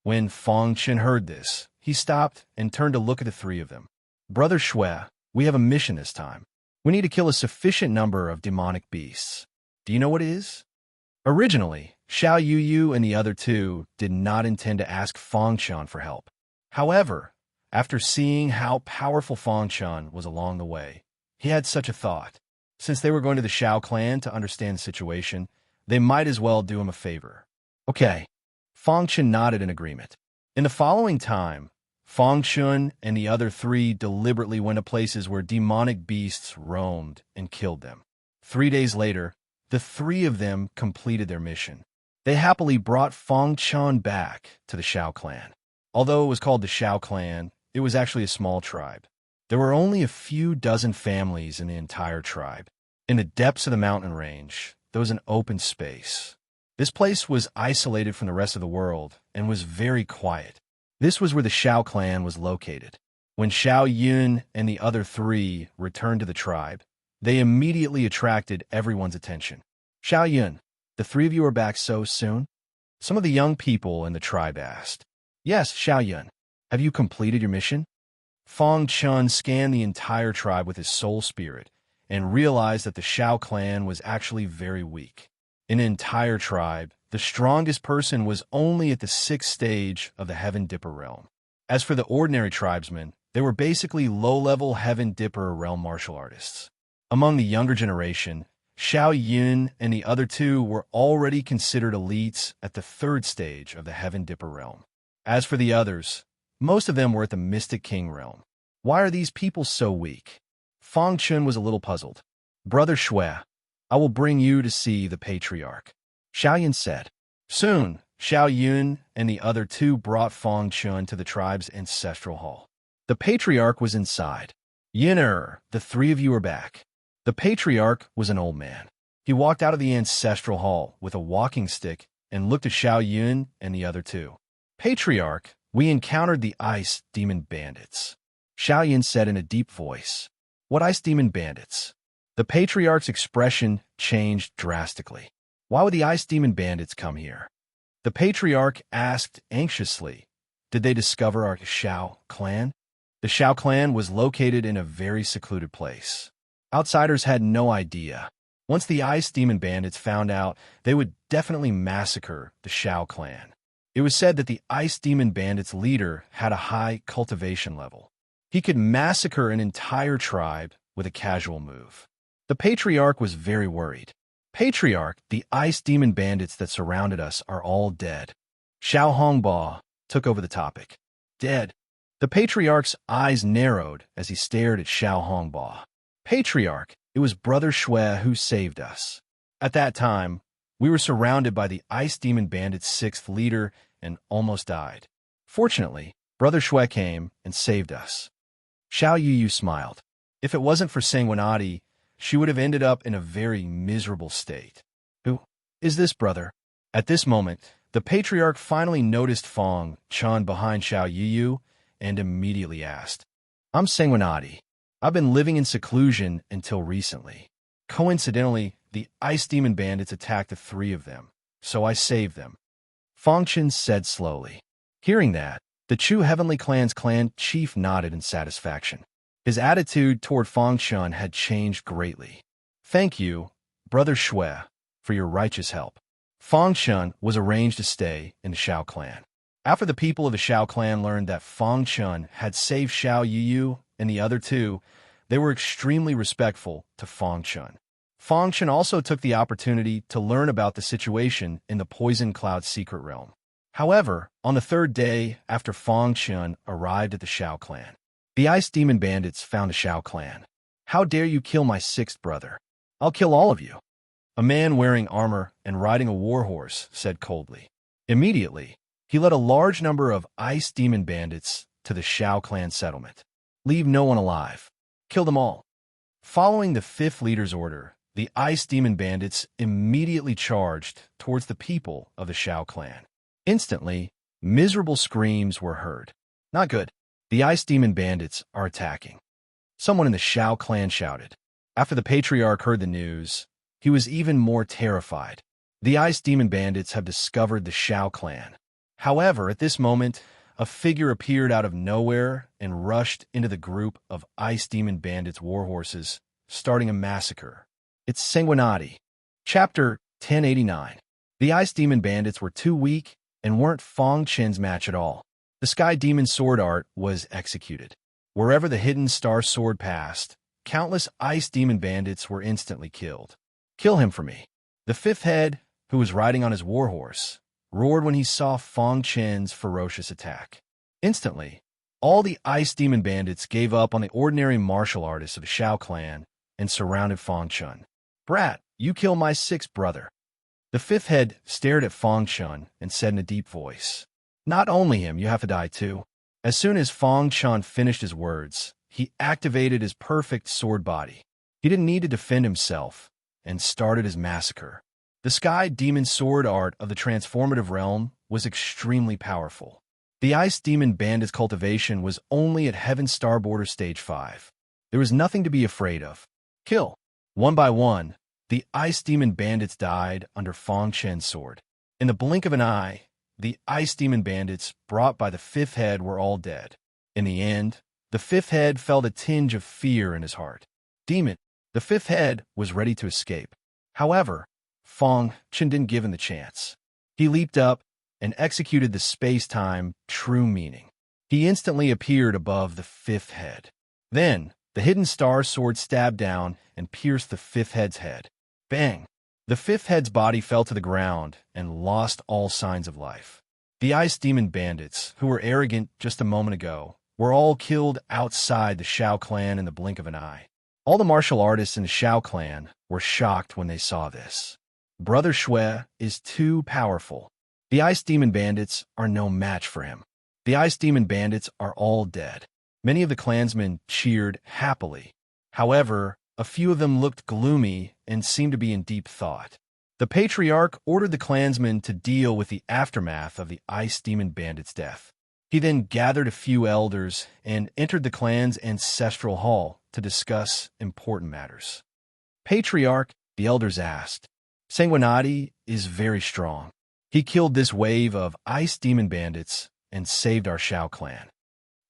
When Fong Chun heard this, he stopped and turned to look at the three of them. Brother Shui, we have a mission this time. We need to kill a sufficient number of demonic beasts. Do you know what it is? Originally, Xiao Yu and the other two did not intend to ask Fong Chun for help. However, after seeing how powerful Fong Chun was along the way, he had such a thought. Since they were going to the Xiao clan to understand the situation, they might as well do him a favor. Okay. Fong Chun nodded in agreement. In the following time, Fong Chun and the other three deliberately went to places where demonic beasts roamed and killed them. 3 days later, the three of them completed their mission. They happily brought Fong Chun back to the Xiao clan. Although it was called the Xiao clan, it was actually a small tribe. There were only a few dozen families in the entire tribe. In the depths of the mountain range, there was an open space. This place was isolated from the rest of the world and was very quiet. This was where the Xiao clan was located. When Xiao Yun and the other three returned to the tribe, they immediately attracted everyone's attention. Xiao Yun, the three of you are back so soon? Some of the young people in the tribe asked. Yes, Xiao Yun. Have you completed your mission? Fong Chun scanned the entire tribe with his soul spirit and realized that the Xiao clan was actually very weak. In the entire tribe, the strongest person was only at the 6th stage of the Heaven Dipper realm. As for the ordinary tribesmen, they were basically low-level Heaven Dipper realm martial artists. Among the younger generation, Xiao Yun and the other two were already considered elites at the 3rd stage of the Heaven Dipper realm. As for the others, most of them were at the Mystic King realm. Why are these people so weak? Fong Chun was a little puzzled. Brother Shui, I will bring you to see the patriarch. Xiao Yun said. Soon, Xiao Yun and the other two brought Fong Chun to the tribe's ancestral hall. The patriarch was inside. Yin'er, the three of you are back. The patriarch was an old man. He walked out of the ancestral hall with a walking stick and looked at Xiao Yun and the other two. Patriarch, we encountered the ice demon bandits. Xiao Yun said in a deep voice. What ice demon bandits? The patriarch's expression changed drastically. Why would the ice demon bandits come here? The patriarch asked anxiously. Did they discover our Xiao clan? The Xiao clan was located in a very secluded place. Outsiders had no idea. Once the ice demon bandits found out, they would definitely massacre the Xiao clan. It was said that the ice demon bandits' leader had a high cultivation level. He could massacre an entire tribe with a casual move. The patriarch was very worried. Patriarch, the ice demon bandits that surrounded us are all dead. Xiao Hongba took over the topic. Dead. The patriarch's eyes narrowed as he stared at Xiao Hongba. Patriarch, it was Brother Shui who saved us. At that time, we were surrounded by the ice demon bandits' 6th leader and almost died. Fortunately, Brother Shui came and saved us. Xiao Yu smiled. If it wasn't for Sanguinati, she would have ended up in a very miserable state. Who is this brother? At this moment, the patriarch finally noticed Fong Chun behind Xiao Yu and immediately asked, I'm Sanguinati. I've been living in seclusion until recently. Coincidentally, the ice demon bandits attacked the three of them, so I saved them. Fong Chun said slowly. Hearing that, the Chu Heavenly Clan's clan chief nodded in satisfaction. His attitude toward Fong Chun had changed greatly. Thank you, Brother Shui, for your righteous help. Fong Chun was arranged to stay in the Xiao clan. After the people of the Xiao clan learned that Fong Chun had saved Xiao Yu and the other two, they were extremely respectful to Fong Chun. Fong Chun also took the opportunity to learn about the situation in the Poison Cloud secret realm. However, on the 3rd day after Fong Chun arrived at the Xiao clan, the ice demon bandits found the Xiao clan. How dare you kill my 6th brother? I'll kill all of you. A man wearing armor and riding a war horse said coldly. Immediately, he led a large number of ice demon bandits to the Xiao clan settlement. Leave no one alive. Kill them all. Following the 5th leader's order, the ice demon bandits immediately charged towards the people of the Xiao clan. Instantly, miserable screams were heard. Not good. The ice demon bandits are attacking. Someone in the Shao clan shouted. After the patriarch heard the news, he was even more terrified. The Ice Demon Bandits have discovered the Shao clan. However, at this moment, a figure appeared out of nowhere and rushed into the group of Ice Demon Bandits' warhorses, starting a massacre. It's Sanguinati. Chapter 1089. The Ice Demon Bandits were too weak and weren't Fong Chen's match at all. The Sky Demon sword art was executed. Wherever the hidden star sword passed, countless Ice Demon Bandits were instantly killed. Kill him for me. The fifth head, who was riding on his warhorse, roared when he saw Fong Chen's ferocious attack. Instantly, all the Ice Demon Bandits gave up on the ordinary martial artists of the Shao clan and surrounded Fong Chen. Brat, you kill my sixth brother. The fifth head stared at Fong Chen and said in a deep voice, Not only him, you have to die too. As soon as Fong Chen finished his words, he activated his perfect sword body. He didn't need to defend himself and started his massacre. The Sky Demon sword art of the transformative realm was extremely powerful. The Ice Demon Bandit's cultivation was only at Heaven's Starborder Stage 5. There was nothing to be afraid of. Kill. One by one, the Ice Demon Bandits died under Fong Chen's sword. In the blink of an eye, the Ice Demon Bandits brought by the fifth head were all dead. In the end, the fifth head felt a tinge of fear in his heart. Demon, the fifth head was ready to escape. However, Fong Chen didn't give him the chance. He leaped up and executed the space-time true meaning. He instantly appeared above the fifth head. Then, the hidden star sword stabbed down and pierced the fifth head's head. Bang! The fifth head's body fell to the ground and lost all signs of life. The Ice Demon Bandits, who were arrogant just a moment ago, were all killed outside the Shao clan in the blink of an eye. All the martial artists in the Shao clan were shocked when they saw this. Brother Shui is too powerful. The Ice Demon Bandits are no match for him. The Ice Demon Bandits are all dead. Many of the clansmen cheered happily. However, a few of them looked gloomy and seemed to be in deep thought. The patriarch ordered the clansmen to deal with the aftermath of the Ice Demon Bandit's death. He then gathered a few elders and entered the clan's ancestral hall to discuss important matters. Patriarch, the elders asked, Sanguinati is very strong. He killed this wave of Ice Demon Bandits and saved our Shao clan.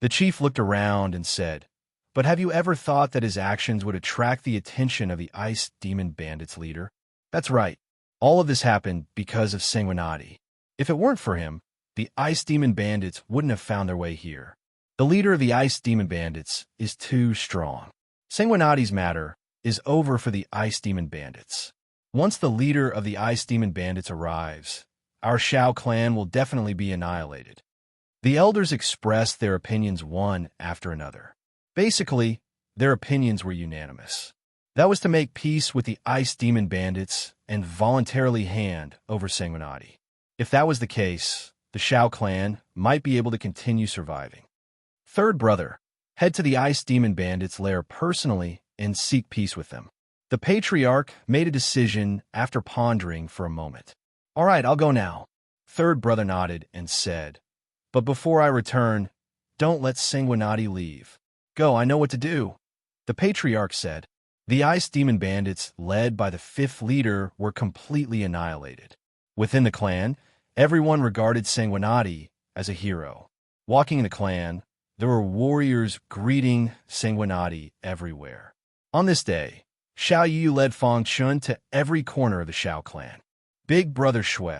The chief looked around and said, But have you ever thought that his actions would attract the attention of the Ice Demon Bandits leader? That's right. All of this happened because of Sanguinati. If it weren't for him, the Ice Demon Bandits wouldn't have found their way here. The leader of the Ice Demon Bandits is too strong. Sanguinati's matter is over for the Ice Demon Bandits. Once the leader of the Ice Demon Bandits arrives, our Shao clan will definitely be annihilated. The elders expressed their opinions one after another. Basically, their opinions were unanimous. That was to make peace with the Ice Demon Bandits and voluntarily hand over Sanguinati. If that was the case, the Shao clan might be able to continue surviving. Third brother, head to the Ice Demon Bandits' lair personally and seek peace with them. The patriarch made a decision after pondering for a moment. All right, I'll go now. Third brother nodded and said, But before I return, don't let Sanguinati leave. Go, I know what to do. The patriarch said. The Ice Demon Bandits, led by the fifth leader, were completely annihilated. Within the clan, everyone regarded Sanguinati as a hero. Walking in the clan, there were warriors greeting Sanguinati everywhere. On this day, Xiao Yu led Fong Chun to every corner of the Shao clan. Big brother Shui,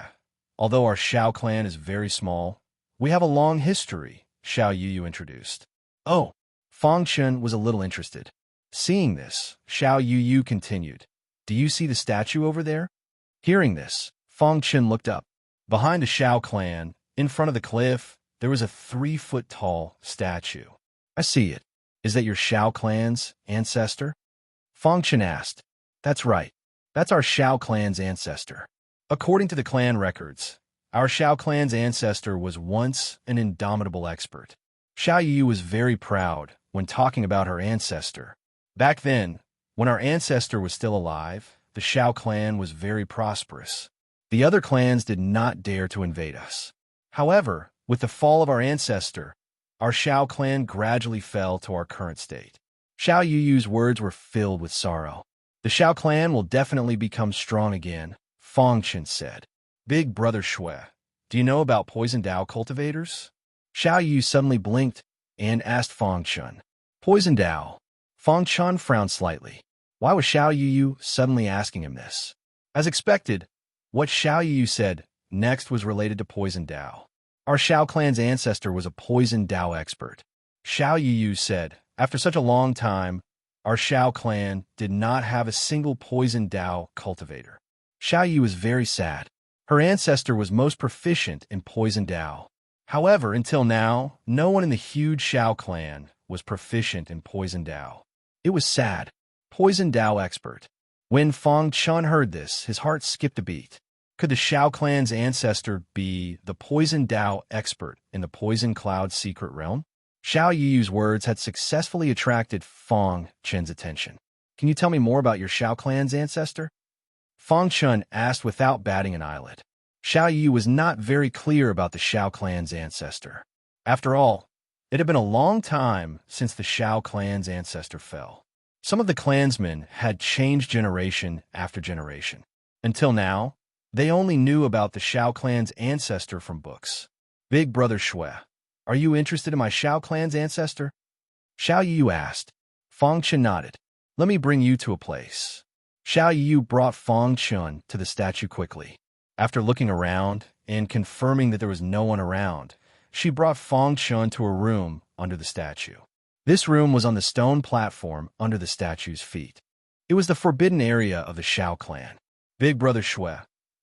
although our Shao clan is very small, we have a long history, Xiao Yu introduced. Oh, Fong Chun was a little interested. Seeing this, Xiao Yu continued, Do you see the statue over there? Hearing this, Fong Chun looked up. Behind the Shao clan, in front of the cliff, there was a 3-foot-tall statue. I see it. Is that your Shao clan's ancestor? Fong Chun asked. That's right. That's our Shao clan's ancestor. According to the clan records, our Shao clan's ancestor was once an indomitable expert. Xiao Yu was very proud when talking about her ancestor. Back then, when our ancestor was still alive, the Shao clan was very prosperous. The other clans did not dare to invade us. However, with the fall of our ancestor, our Shao clan gradually fell to our current state. Xiao Yuyu's words were filled with sorrow. The Xiao clan will definitely become strong again, Fong Chen said. Big brother Shui, do you know about poison Dao cultivators? Xiao Yu suddenly blinked and asked Fong Chen. Poison Dao. Fong Chen frowned slightly. Why was Xiao Yu suddenly asking him this? As expected, what Xiao Yu said next was related to poison Dao. Our Xiao clan's ancestor was a poison Dao expert. Xiao Yu said, after such a long time, our Xiao clan did not have a single poison Dao cultivator. Xiao Yu was very sad. Her ancestor was most proficient in poison Dao. However, until now, no one in the huge Xiao clan was proficient in poison Dao. It was sad. Poison Dao expert. When Fong Chen heard this, his heart skipped a beat. Could the Xiao clan's ancestor be the poison Dao expert in the poison cloud secret realm? Xiao Yuyu's words had successfully attracted Fong Chen's attention. Can you tell me more about your Xiao clan's ancestor? Fong Chen asked without batting an eyelid. Xiao Yu was not very clear about the Xiao clan's ancestor. After all, it had been a long time since the Xiao clan's ancestor fell. Some of the clansmen had changed generation after generation. Until now, they only knew about the Xiao clan's ancestor from books. Big brother Shui, are you interested in my Xiao clan's ancestor? Xiao Yu asked. Fong Chen nodded. Let me bring you to a place. Xiao Yu brought Fong Chen to the statue quickly. After looking around and confirming that there was no one around, she brought Fong Chen to a room under the statue. This room was on the stone platform under the statue's feet. It was the forbidden area of the Xiao clan. Big brother Shui,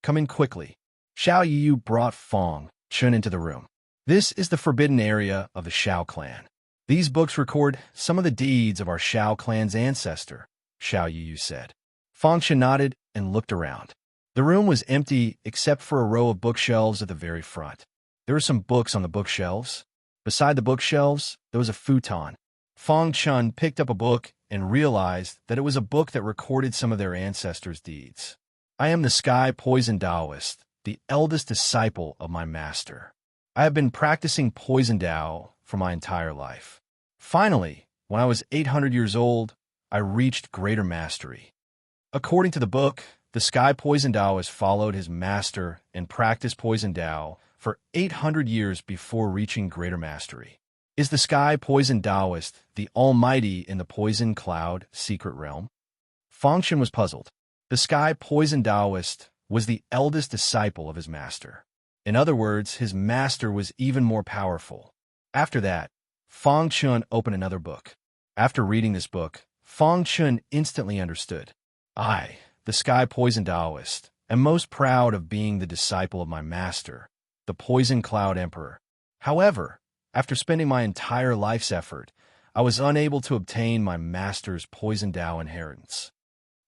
come in quickly. Xiao Yu brought Fong Chen into the room. This is the forbidden area of the Xiao clan. These books record some of the deeds of our Xiao clan's ancestor, Xiao Yu said. Fong Chen nodded and looked around. The room was empty except for a row of bookshelves at the very front. There were some books on the bookshelves. Beside the bookshelves, there was a futon. Fong Chen picked up a book and realized that it was a book that recorded some of their ancestors' deeds. I am the Sky Poison Taoist, the eldest disciple of my master. I have been practicing poison Dao for my entire life. Finally, when I was 800 years old, I reached greater mastery. According to the book, the Sky Poison Taoist followed his master and practiced poison Dao for 800 years before reaching greater mastery. Is the Sky Poison Taoist the Almighty in the Poison Cloud secret realm? Fong Chen was puzzled. The Sky Poison Taoist was the eldest disciple of his master. In other words, his master was even more powerful. After that, Fong Chen opened another book. After reading this book, Fong Chen instantly understood. I, the Sky Poison Taoist, am most proud of being the disciple of my master, the Poison Cloud Emperor. However, after spending my entire life's effort, I was unable to obtain my master's Poison Dao inheritance.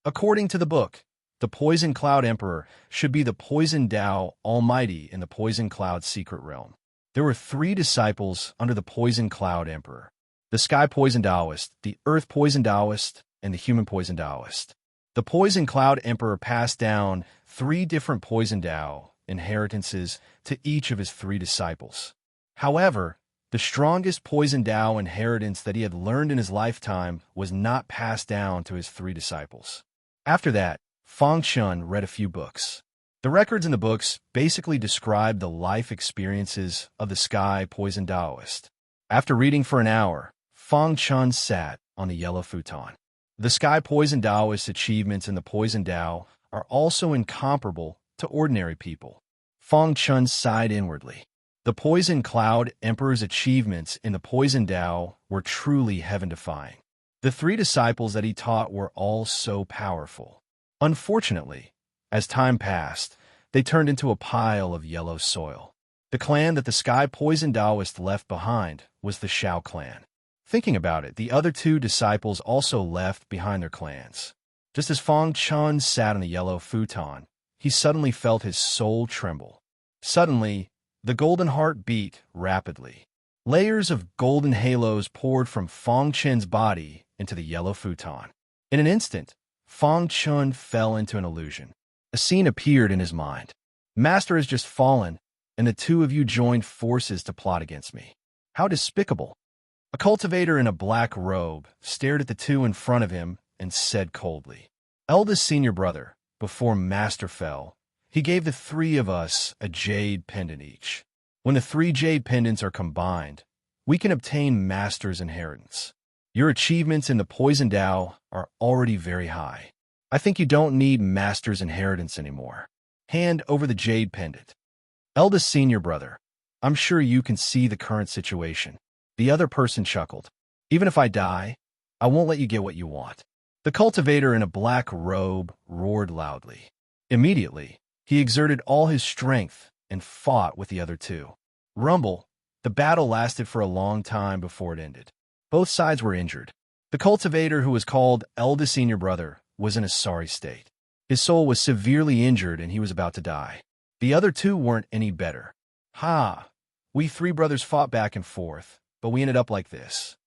According to the book, the Poison Cloud Emperor should be the Poison Dao Almighty in the Poison Cloud secret realm. There were 3 disciples under the Poison Cloud Emperor: the Sky Poison Taoist, the Earth Poison Taoist, and the Human Poison Taoist. The Poison Cloud Emperor passed down 3 different Poison Dao inheritances to each of his 3 disciples. However, the strongest Poison Dao inheritance that he had learned in his lifetime was not passed down to his 3 disciples. After that, Fong Chen read a few books. The records in the books basically described the life experiences of the Sky Poison Taoist. After reading for an hour, Fong Chen sat on the yellow futon. The Sky Poison Taoist's achievements in the Poison Dao are also incomparable to ordinary people. Fong Chen sighed inwardly. The Poison Cloud Emperor's achievements in the Poison Dao were truly heaven-defying. The 3 disciples that he taught were all so powerful. Unfortunately, as time passed, they turned into a pile of yellow soil. The clan that the Sky Poison Taoist left behind was the Xiao clan. Thinking about it, the other 2 disciples also left behind their clans. Just as Fong Chen sat on the yellow futon, he suddenly felt his soul tremble. Suddenly, the golden heart beat rapidly. Layers of golden halos poured from Fong Chen's body into the yellow futon. In an instant, Fong Chen fell into an illusion. A scene appeared in his mind. Master has just fallen, and the 2 of you joined forces to plot against me. How despicable! A cultivator in a black robe stared at the two in front of him and said coldly, "Eldest senior brother, before Master fell, he gave the three of us a jade pendant each. When the three jade pendants are combined, we can obtain Master's inheritance. Your achievements in the Poison Dao are already very high. I think you don't need Master's inheritance anymore. Hand over the jade pendant." Eldest senior brother, I'm sure you can see the current situation. The other person chuckled. Even if I die, I won't let you get what you want. The cultivator in a black robe roared loudly. Immediately, he exerted all his strength and fought with the other two. Rumble, the battle lasted for a long time before it ended. Both sides were injured. The cultivator, who was called eldest senior brother, was in a sorry state. His soul was severely injured and he was about to die. The other two weren't any better. "Ha! We three brothers fought back and forth, but we ended up like this."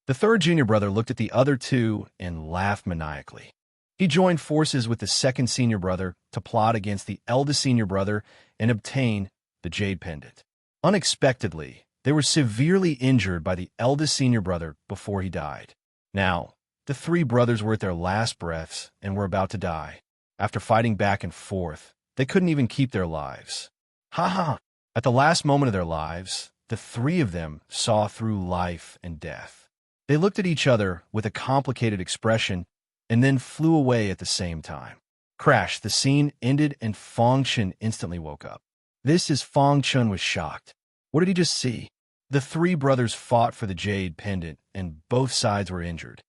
The third junior brother looked at the other two and laughed maniacally. He joined forces with the second senior brother to plot against the eldest senior brother and obtain the jade pendant. Unexpectedly, they were severely injured by the eldest senior brother before he died. Now, the three brothers were at their last breaths and were about to die. After fighting back and forth, they couldn't even keep their lives. Ha ha! At the last moment of their lives, the three of them saw through life and death. They looked at each other with a complicated expression and then flew away at the same time. Crash, the scene ended and Fong Chun instantly woke up. Fong Chun was shocked. What did he just see? The three brothers fought for the jade pendant and both sides were injured.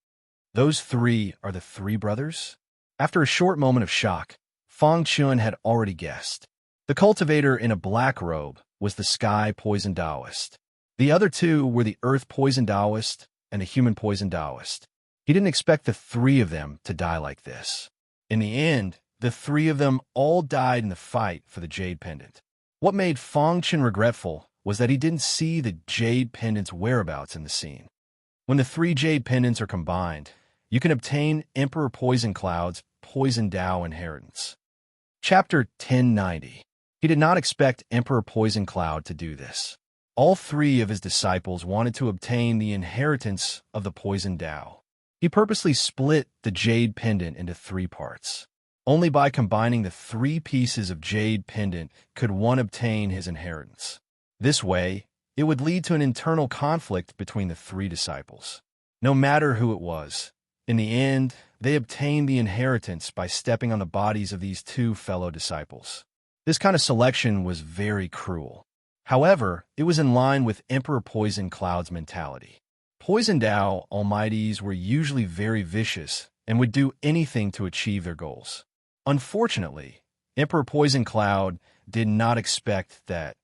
Those three are the three brothers? After a short moment of shock, Fong Chun had already guessed. The cultivator in a black robe was the sky poison Taoist. The other two were the earth poison Taoist and the human poison Taoist. He didn't expect the three of them to die like this. In the end, the three of them all died in the fight for the jade pendant. What made Fong Chun regretful was that he didn't see the jade pendant's whereabouts in the scene. When the three jade pendants are combined, you can obtain Emperor Poison Cloud's Poison Dao inheritance. Chapter 1090. He did not expect Emperor Poison Cloud to do this. All three of his disciples wanted to obtain the inheritance of the Poison Dao. He purposely split the jade pendant into three parts. Only by combining the three pieces of jade pendant could one obtain his inheritance. This way, it would lead to an internal conflict between the three disciples. No matter who it was, in the end, they obtained the inheritance by stepping on the bodies of these two fellow disciples. This kind of selection was very cruel. However, it was in line with Emperor Poison Cloud's mentality. Poison Dao almighties were usually very vicious and would do anything to achieve their goals. Unfortunately, Emperor Poison Cloud did not expect that,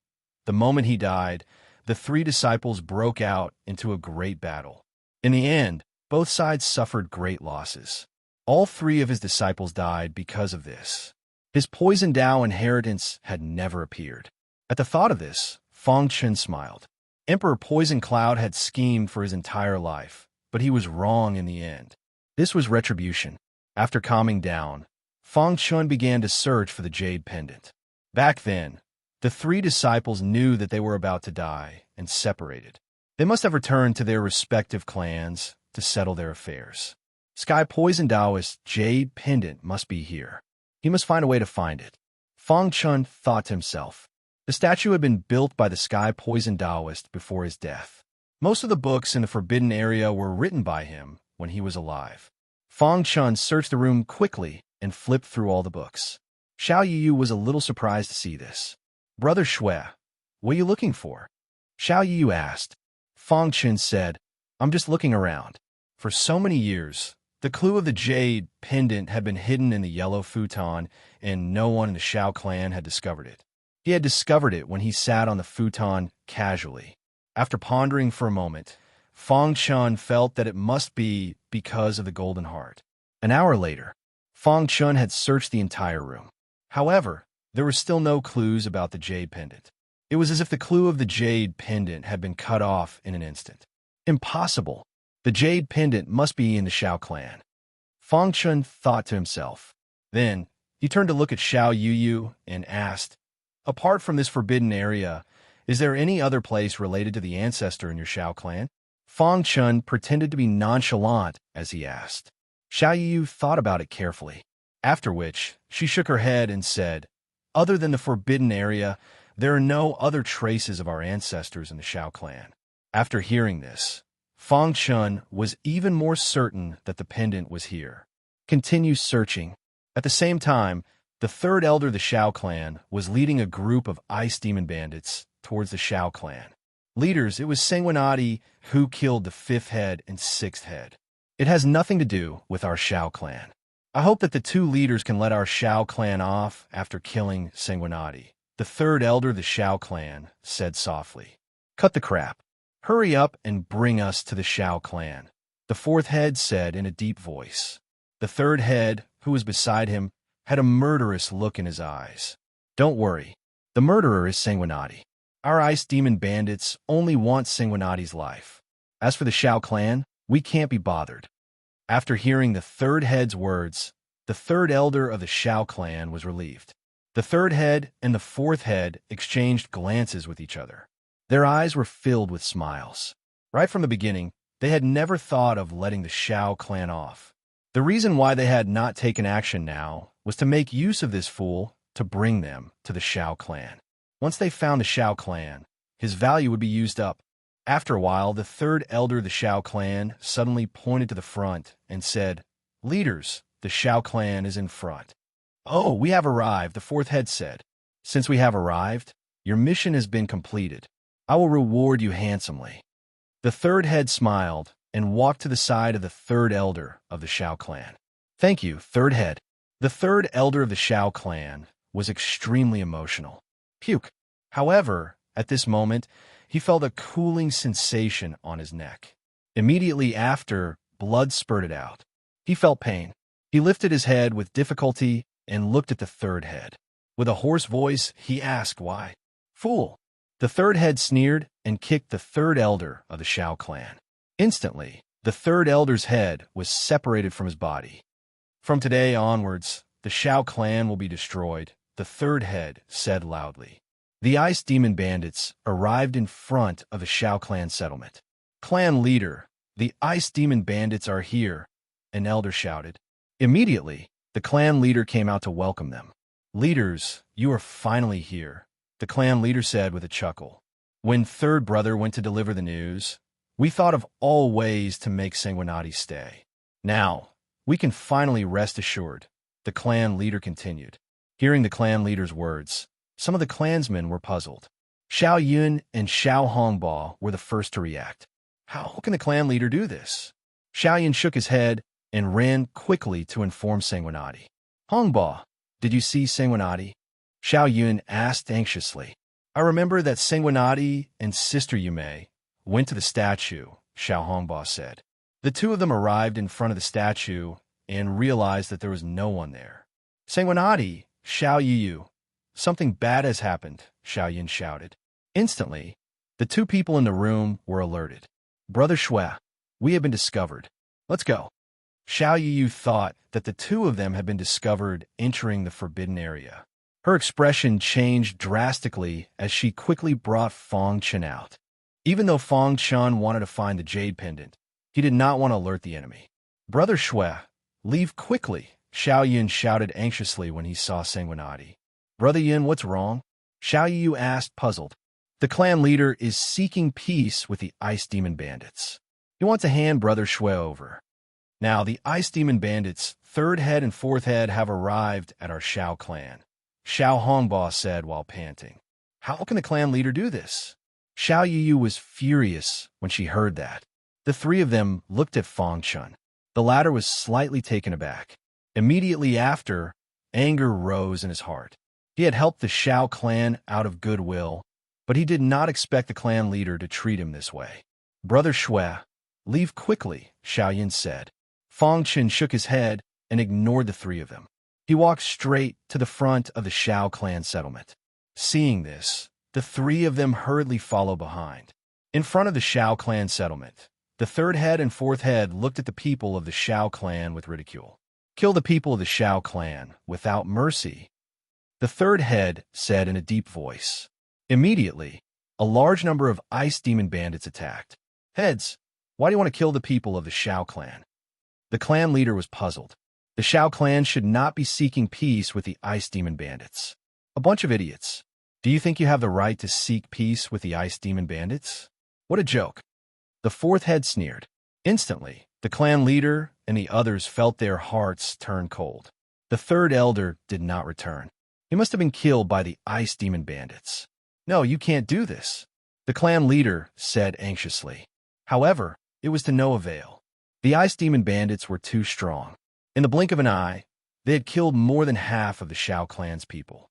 the moment he died, the three disciples broke out into a great battle. In the end, both sides suffered great losses. All three of his disciples died because of this. His Poison Dao inheritance had never appeared. At the thought of this, Fong Chun smiled. Emperor Poison Cloud had schemed for his entire life, but he was wrong in the end. This was retribution. After calming down, Fong Chun began to search for the jade pendant. Back then, the three disciples knew that they were about to die and separated. They must have returned to their respective clans to settle their affairs. Sky Poison Taoist jade pendant must be here. He must find a way to find it. Fong Chun thought to himself. The statue had been built by the Sky Poison Taoist before his death. Most of the books in the Forbidden Area were written by him when he was alive. Fong Chun searched the room quickly and flipped through all the books. Xiao Yu was a little surprised to see this. "Brother Shui, what are you looking for?" Xiao Yu asked. Fong Chun said, "I'm just looking around." For so many years, the clue of the jade pendant had been hidden in the yellow futon, and no one in the Xiao clan had discovered it. He had discovered it when he sat on the futon casually. After pondering for a moment, Fong Chun felt that it must be because of the golden heart. An hour later, Fong Chun had searched the entire room. However, there were still no clues about the jade pendant. It was as if the clue of the jade pendant had been cut off in an instant. Impossible! The jade pendant must be in the Xiao clan. Fong Chun thought to himself. Then, he turned to look at Xiao Yu and asked, "Apart from this forbidden area, is there any other place related to the ancestor in your Xiao clan?" Fong Chun pretended to be nonchalant as he asked. Xiao Yu thought about it carefully, after which she shook her head and said, "Other than the forbidden area, there are no other traces of our ancestors in the Xiao clan." After hearing this, Fong Chun was even more certain that the pendant was here. Continue searching. At the same time, the third elder of the Xiao clan was leading a group of ice demon bandits towards the Xiao clan. Leaders, it was Sanguinati who killed the fifth head and sixth head. It has nothing to do with our Xiao clan. I hope that the two leaders can let our Xiao clan off after killing Sanguinati. The third elder of the Xiao clan said softly. Cut the crap. Hurry up and bring us to the Xiao clan. The fourth head said in a deep voice. The third head, who was beside him, had a murderous look in his eyes. Don't worry. The murderer is Sanguinati. Our ice demon bandits only want Sanguinati's life. As for the Xiao clan, we can't be bothered. After hearing the third head's words, the third elder of the Xiao clan was relieved. The third head and the fourth head exchanged glances with each other. Their eyes were filled with smiles. Right from the beginning, they had never thought of letting the Xiao clan off. The reason why they had not taken action now was to make use of this fool to bring them to the Xiao clan. Once they found the Xiao clan, his value would be used up. After a while, the third elder of the Xiao clan suddenly pointed to the front and said, "Leaders, the Xiao clan is in front." "Oh, we have arrived," the fourth head said. "Since we have arrived, your mission has been completed. I will reward you handsomely." The third head smiled and walked to the side of the third elder of the Xiao clan. "Thank you, third head." The third elder of the Xiao clan was extremely emotional. Puke. However, at this moment, he felt a cooling sensation on his neck. Immediately after, blood spurted out. He felt pain. He lifted his head with difficulty and looked at the third head. With a hoarse voice, he asked why. "Fool." The third head sneered and kicked the third elder of the Xiao clan. Instantly, the third elder's head was separated from his body. "From today onwards, the Xiao clan will be destroyed," the third head said loudly. The ice demon bandits arrived in front of the Xiao clan settlement. "Clan leader, the ice demon bandits are here," an elder shouted. Immediately, the clan leader came out to welcome them. "Leaders, you are finally here," the clan leader said with a chuckle. "When third brother went to deliver the news, we thought of all ways to make Sanguinati stay. Now, we can finally rest assured," the clan leader continued. Hearing the clan leader's words, some of the clansmen were puzzled. Xiao Yun and Xiao Hongbo were the first to react. How can the clan leader do this? Xiao Yun shook his head and ran quickly to inform Sanguinati. "Hongbo, did you see Sanguinati?" Xiao Yun asked anxiously. "I remember that Sanguinati and Sister Yume went to the statue," Xiao Hongbo said. The two of them arrived in front of the statue and realized that there was no one there. "Sanguinati, Xiao Yu, something bad has happened," Xiao Yun shouted. Instantly, the two people in the room were alerted. "Brother Shui, we have been discovered. Let's go." Xiao Yu thought that the two of them had been discovered entering the forbidden area. Her expression changed drastically as she quickly brought Fong Chun out. Even though Fong Chun wanted to find the jade pendant, he did not want to alert the enemy. "Brother Shui, leave quickly," Xiao Yun shouted anxiously when he saw Sanguinati. "Brother Yun, what's wrong?" Xiao Yu asked, puzzled. "The clan leader is seeking peace with the ice demon bandits. He wants to hand Brother Shui over. Now, the ice demon bandits, third head and fourth head, have arrived at our Xiao clan," Xiao Hongbo said while panting. "How can the clan leader do this?" Xiao Yu was furious when she heard that. The three of them looked at Fong Chun. The latter was slightly taken aback. Immediately after, anger rose in his heart. He had helped the Xiao clan out of goodwill, but he did not expect the clan leader to treat him this way. "Brother Shui, leave quickly," Xiao Yun said. Fong Chun shook his head and ignored the three of them. He walked straight to the front of the Xiao clan settlement. Seeing this, the three of them hurriedly followed behind. In front of the Xiao clan settlement, the third head and fourth head looked at the people of the Xiao clan with ridicule. "Kill the people of the Xiao clan without mercy," the third head said in a deep voice. Immediately, a large number of ice demon bandits attacked. "Heads, Why do you want to kill the people of the Shao clan? The clan leader was puzzled. The Shao clan should not be seeking peace with the Ice Demon Bandits. A bunch of idiots. Do you think you have the right to seek peace with the Ice Demon Bandits? What a joke. The fourth head sneered. Instantly, the clan leader and the others felt their hearts turn cold. The third elder did not return. He must have been killed by the Ice Demon Bandits. No, you can't do this, the clan leader said anxiously. However, it was to no avail. The Ice Demon Bandits were too strong. In the blink of an eye, they had killed more than half of the Shao clan's people.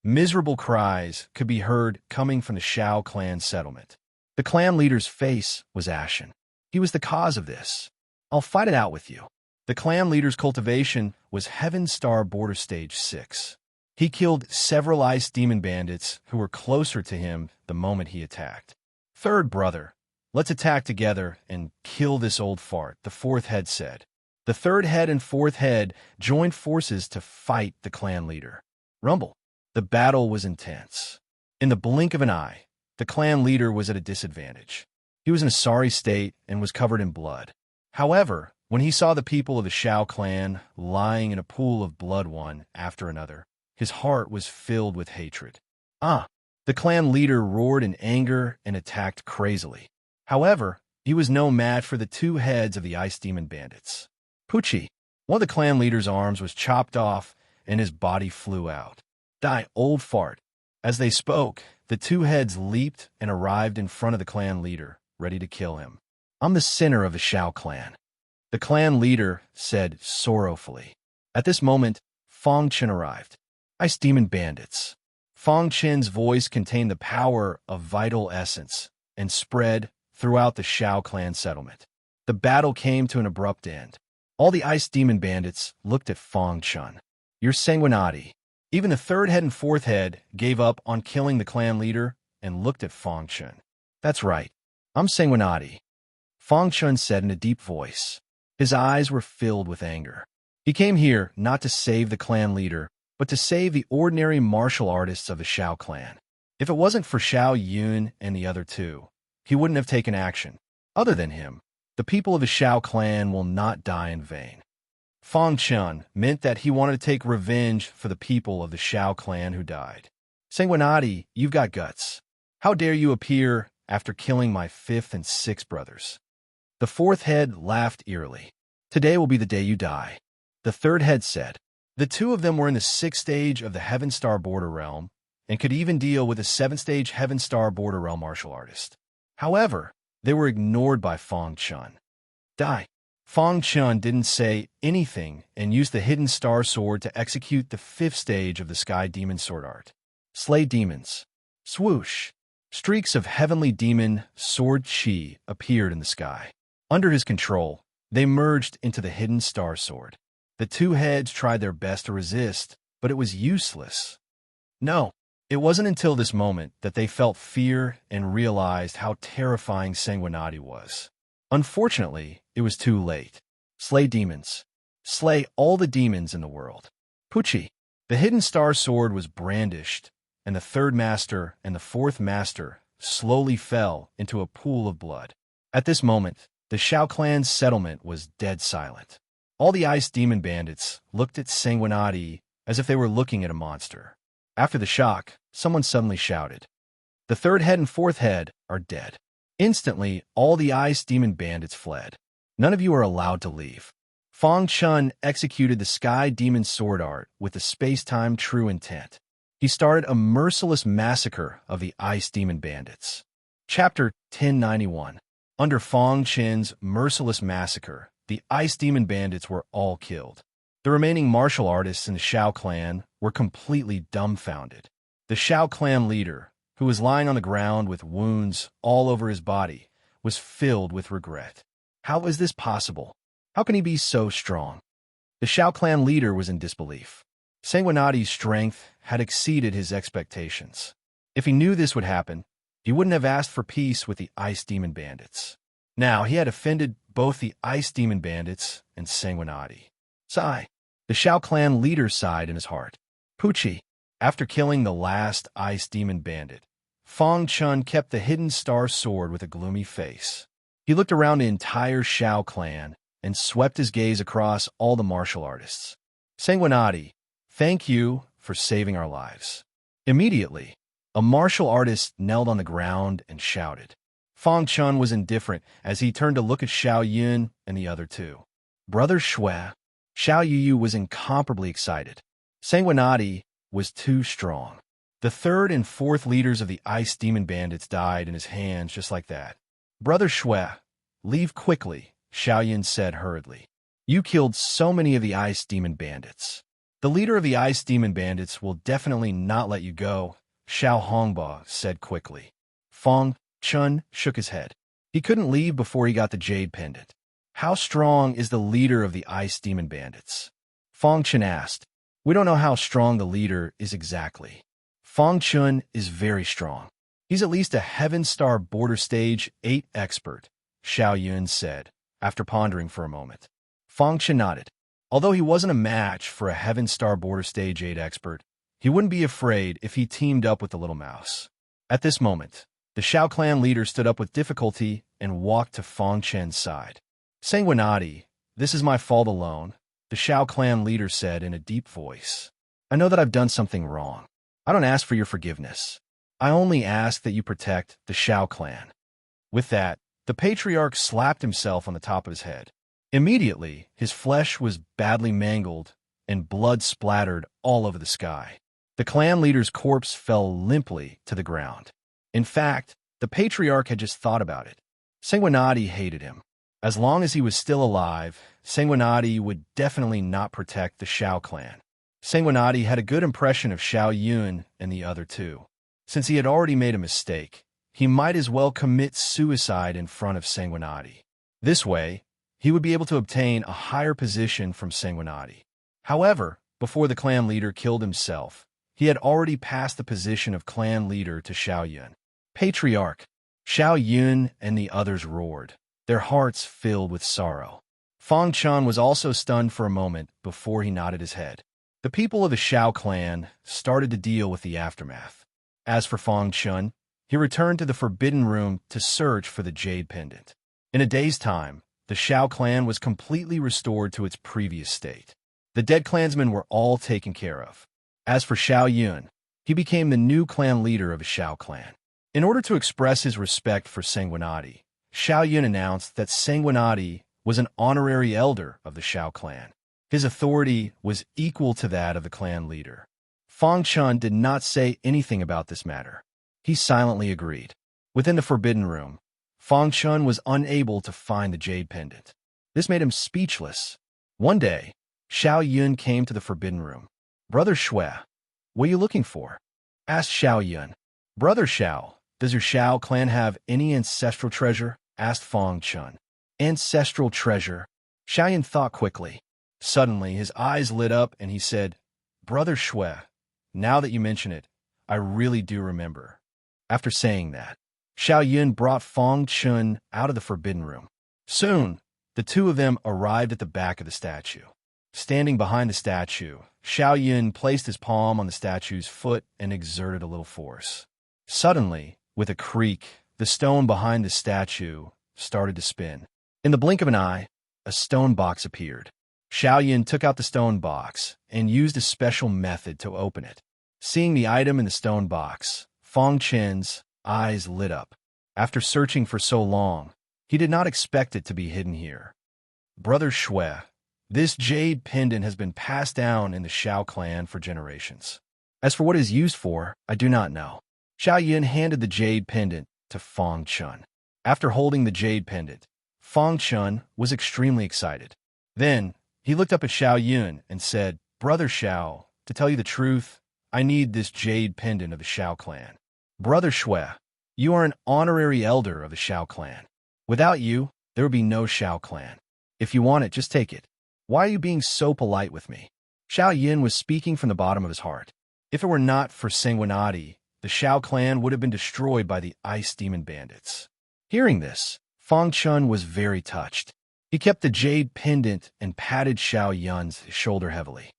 Miserable cries could be heard coming from the Shao clan settlement. The clan leader's face was ashen. He was the cause of this. I'll fight it out with you. The clan leader's cultivation was Heaven Star Border Stage 6. He killed several Ice Demon Bandits who were closer to him the moment he attacked. Third brother, let's attack together and kill this old fart, the fourth head said. The third head and fourth head joined forces to fight the clan leader. Rumble. The battle was intense. In the blink of an eye, the clan leader was at a disadvantage. He was in a sorry state and was covered in blood. However, when he saw the people of the Shao clan lying in a pool of blood one after another, his heart was filled with hatred. The clan leader roared in anger and attacked crazily. However, he was no match for the two heads of the Ice Demon Bandits. Pucci, one of the clan leader's arms was chopped off and his body flew out. Die, old fart. As they spoke, the two heads leaped and arrived in front of the clan leader, ready to kill him. I'm the sinner of the Shao clan, the clan leader said sorrowfully. At this moment, Fong Chen arrived. Ice Demon Bandits. Fong Chen's voice contained the power of vital essence and spread throughout the Shao clan settlement. The battle came to an abrupt end. All the Ice Demon Bandits looked at Fong Chen. You're sanguinati. Even the third head and fourth head gave up on killing the clan leader and looked at Fong Chen. That's right. I'm sanguinati, Fong Chen said in a deep voice. His eyes were filled with anger. He came here not to save the clan leader, but to save the ordinary martial artists of the Shao clan. If it wasn't for Xiao Yun and the other two, he wouldn't have taken action. Other than him, the people of the Shao clan will not die in vain. Fong Chen meant that he wanted to take revenge for the people of the Shao clan who died. Sanguinati, you've got guts. How dare you appear after killing my fifth and sixth brothers? The fourth head laughed eerily. Today will be the day you die, the third head said. The two of them were in the sixth stage of the Heaven Star Border Realm and could even deal with a seventh stage Heaven Star Border Realm martial artist. However, they were ignored by Fong Chen. Die. Fong Chen didn't say anything and used the Hidden Star Sword to execute the fifth stage of the Sky Demon Sword Art. Slay demons. Swoosh. Streaks of heavenly demon sword chi appeared in the sky. Under his control, they merged into the Hidden Star Sword. The two heads tried their best to resist, but it was useless. No, it wasn't until this moment that they felt fear and realized how terrifying Sanguinati was. Unfortunately, it was too late. Slay demons. Slay all the demons in the world. Pucci. The Hidden Star Sword was brandished, and the third master and the fourth master slowly fell into a pool of blood. At this moment, the Shao clan's settlement was dead silent. All the Ice Demon Bandits looked at Sanguinati as if they were looking at a monster. After the shock, someone suddenly shouted, "The third head and fourth head are dead." Instantly, all the Ice Demon Bandits fled. None of you are allowed to leave. Fong Chen executed the Sky Demon Sword Art with the space-time true intent. He started a merciless massacre of the Ice Demon Bandits. Chapter 1091. Under Fong Chen's merciless massacre, the Ice Demon Bandits were all killed. The remaining martial artists in the Shao clan were completely dumbfounded. The Shao clan leader, who was lying on the ground with wounds all over his body, was filled with regret. How is this possible? How can he be so strong? The Shao clan leader was in disbelief. Sanguinati's strength had exceeded his expectations. If he knew this would happen, he wouldn't have asked for peace with the Ice Demon Bandits. Now he had offended both the Ice Demon Bandits and Sanguinati. Sigh. The Shao clan leader sighed in his heart. Pucci. After killing the last Ice Demon Bandit, Fong Chen kept the Hidden Star Sword with a gloomy face. He looked around the entire Shao clan and swept his gaze across all the martial artists. Sanguinati, thank you for saving our lives. Immediately, a martial artist knelt on the ground and shouted. Fang Chun was indifferent as he turned to look at Xiao Yun and the other two. Brother Shui. Xiao Yu was incomparably excited. Sanguinati was too strong. The third and fourth leaders of the Ice Demon Bandits died in his hands just like that. Brother Shui, leave quickly, Xiao Yun said hurriedly. You killed so many of the Ice Demon Bandits. The leader of the Ice Demon Bandits will definitely not let you go, Xiao Hongba said quickly. Fang Chun shook his head. He couldn't leave before he got the Jade Pendant. How strong is the leader of the Ice Demon Bandits? Fang Chun asked. We don't know how strong the leader is exactly. Fang Chun is very strong. He's at least a Heaven Star Border Stage 8 expert, Xiao Yun said, after pondering for a moment. Fang Chun nodded. Although he wasn't a match for a Heaven Star Border Stage 8 expert, he wouldn't be afraid if he teamed up with the little mouse. At this moment, the Shao clan leader stood up with difficulty and walked to Fang Chun's side. Sanguinati, this is my fault alone, the Shao clan leader said in a deep voice. I know that I've done something wrong. I don't ask for your forgiveness. I only ask that you protect the Shao clan. With that, the patriarch slapped himself on the top of his head. Immediately, his flesh was badly mangled and blood splattered all over the sky. The clan leader's corpse fell limply to the ground. In fact, the patriarch had just thought about it. Sanguinati hated him. As long as he was still alive, Sanguinati would definitely not protect the Shao clan. Sanguinati had a good impression of Xiao Yun and the other two. Since he had already made a mistake, he might as well commit suicide in front of Sanguinati. This way, he would be able to obtain a higher position from Sanguinati. However, before the clan leader killed himself, he had already passed the position of clan leader to Xiao Yun. Patriarch, Xiao Yun and the others roared, their hearts filled with sorrow. Fang Chun was also stunned for a moment before he nodded his head. The people of the Shao clan started to deal with the aftermath. As for Fang Chun, he returned to the Forbidden Room to search for the Jade Pendant. In a day's time, the Shao clan was completely restored to its previous state. The dead clansmen were all taken care of. As for Xiao Yun, he became the new clan leader of the Shao clan. In order to express his respect for Sanguinati, Xiao Yun announced that Sanguinati was an honorary elder of the Shao clan. His authority was equal to that of the clan leader. Fang Chun did not say anything about this matter. He silently agreed. Within the Forbidden Room, Fang Chun was unable to find the Jade Pendant. This made him speechless. One day, Xiao Yun came to the Forbidden Room. Brother Shui, what are you looking for? Asked Xiao Yun. Brother Xiao, does your Shao clan have any ancestral treasure? Asked Fang Chun. Ancestral treasure? Xiao Yun thought quickly. Suddenly, his eyes lit up and he said, Brother Shui, now that you mention it, I really do remember. After saying that, Xiao Yun brought Fang Chun out of the Forbidden Room. Soon, the two of them arrived at the back of the statue. Standing behind the statue, Xiao Yun placed his palm on the statue's foot and exerted a little force. Suddenly, with a creak, the stone behind the statue started to spin. In the blink of an eye, a stone box appeared. Xiao Yun took out the stone box and used a special method to open it. Seeing the item in the stone box, Fang Chun's eyes lit up. After searching for so long, he did not expect it to be hidden here. Brother Shui, this jade pendant has been passed down in the Shao clan for generations. As for what it is used for, I do not know. Xiao Yun handed the jade pendant to Fang Chun. After holding the jade pendant, Fang Chun was extremely excited. Then, he looked up at Xiao Yun and said, Brother Xiao, to tell you the truth, I need this jade pendant of the Shao clan. Brother Shui, you are an honorary elder of the Shao clan. Without you, there would be no Shao clan. If you want it, just take it. Why are you being so polite with me? Xiao Yun was speaking from the bottom of his heart. If it were not for Sanguinati, the Shao clan would have been destroyed by the Ice Demon Bandits. Hearing this, Fang Chun was very touched. He kept the jade pendant and patted Xiao Yun's shoulder heavily.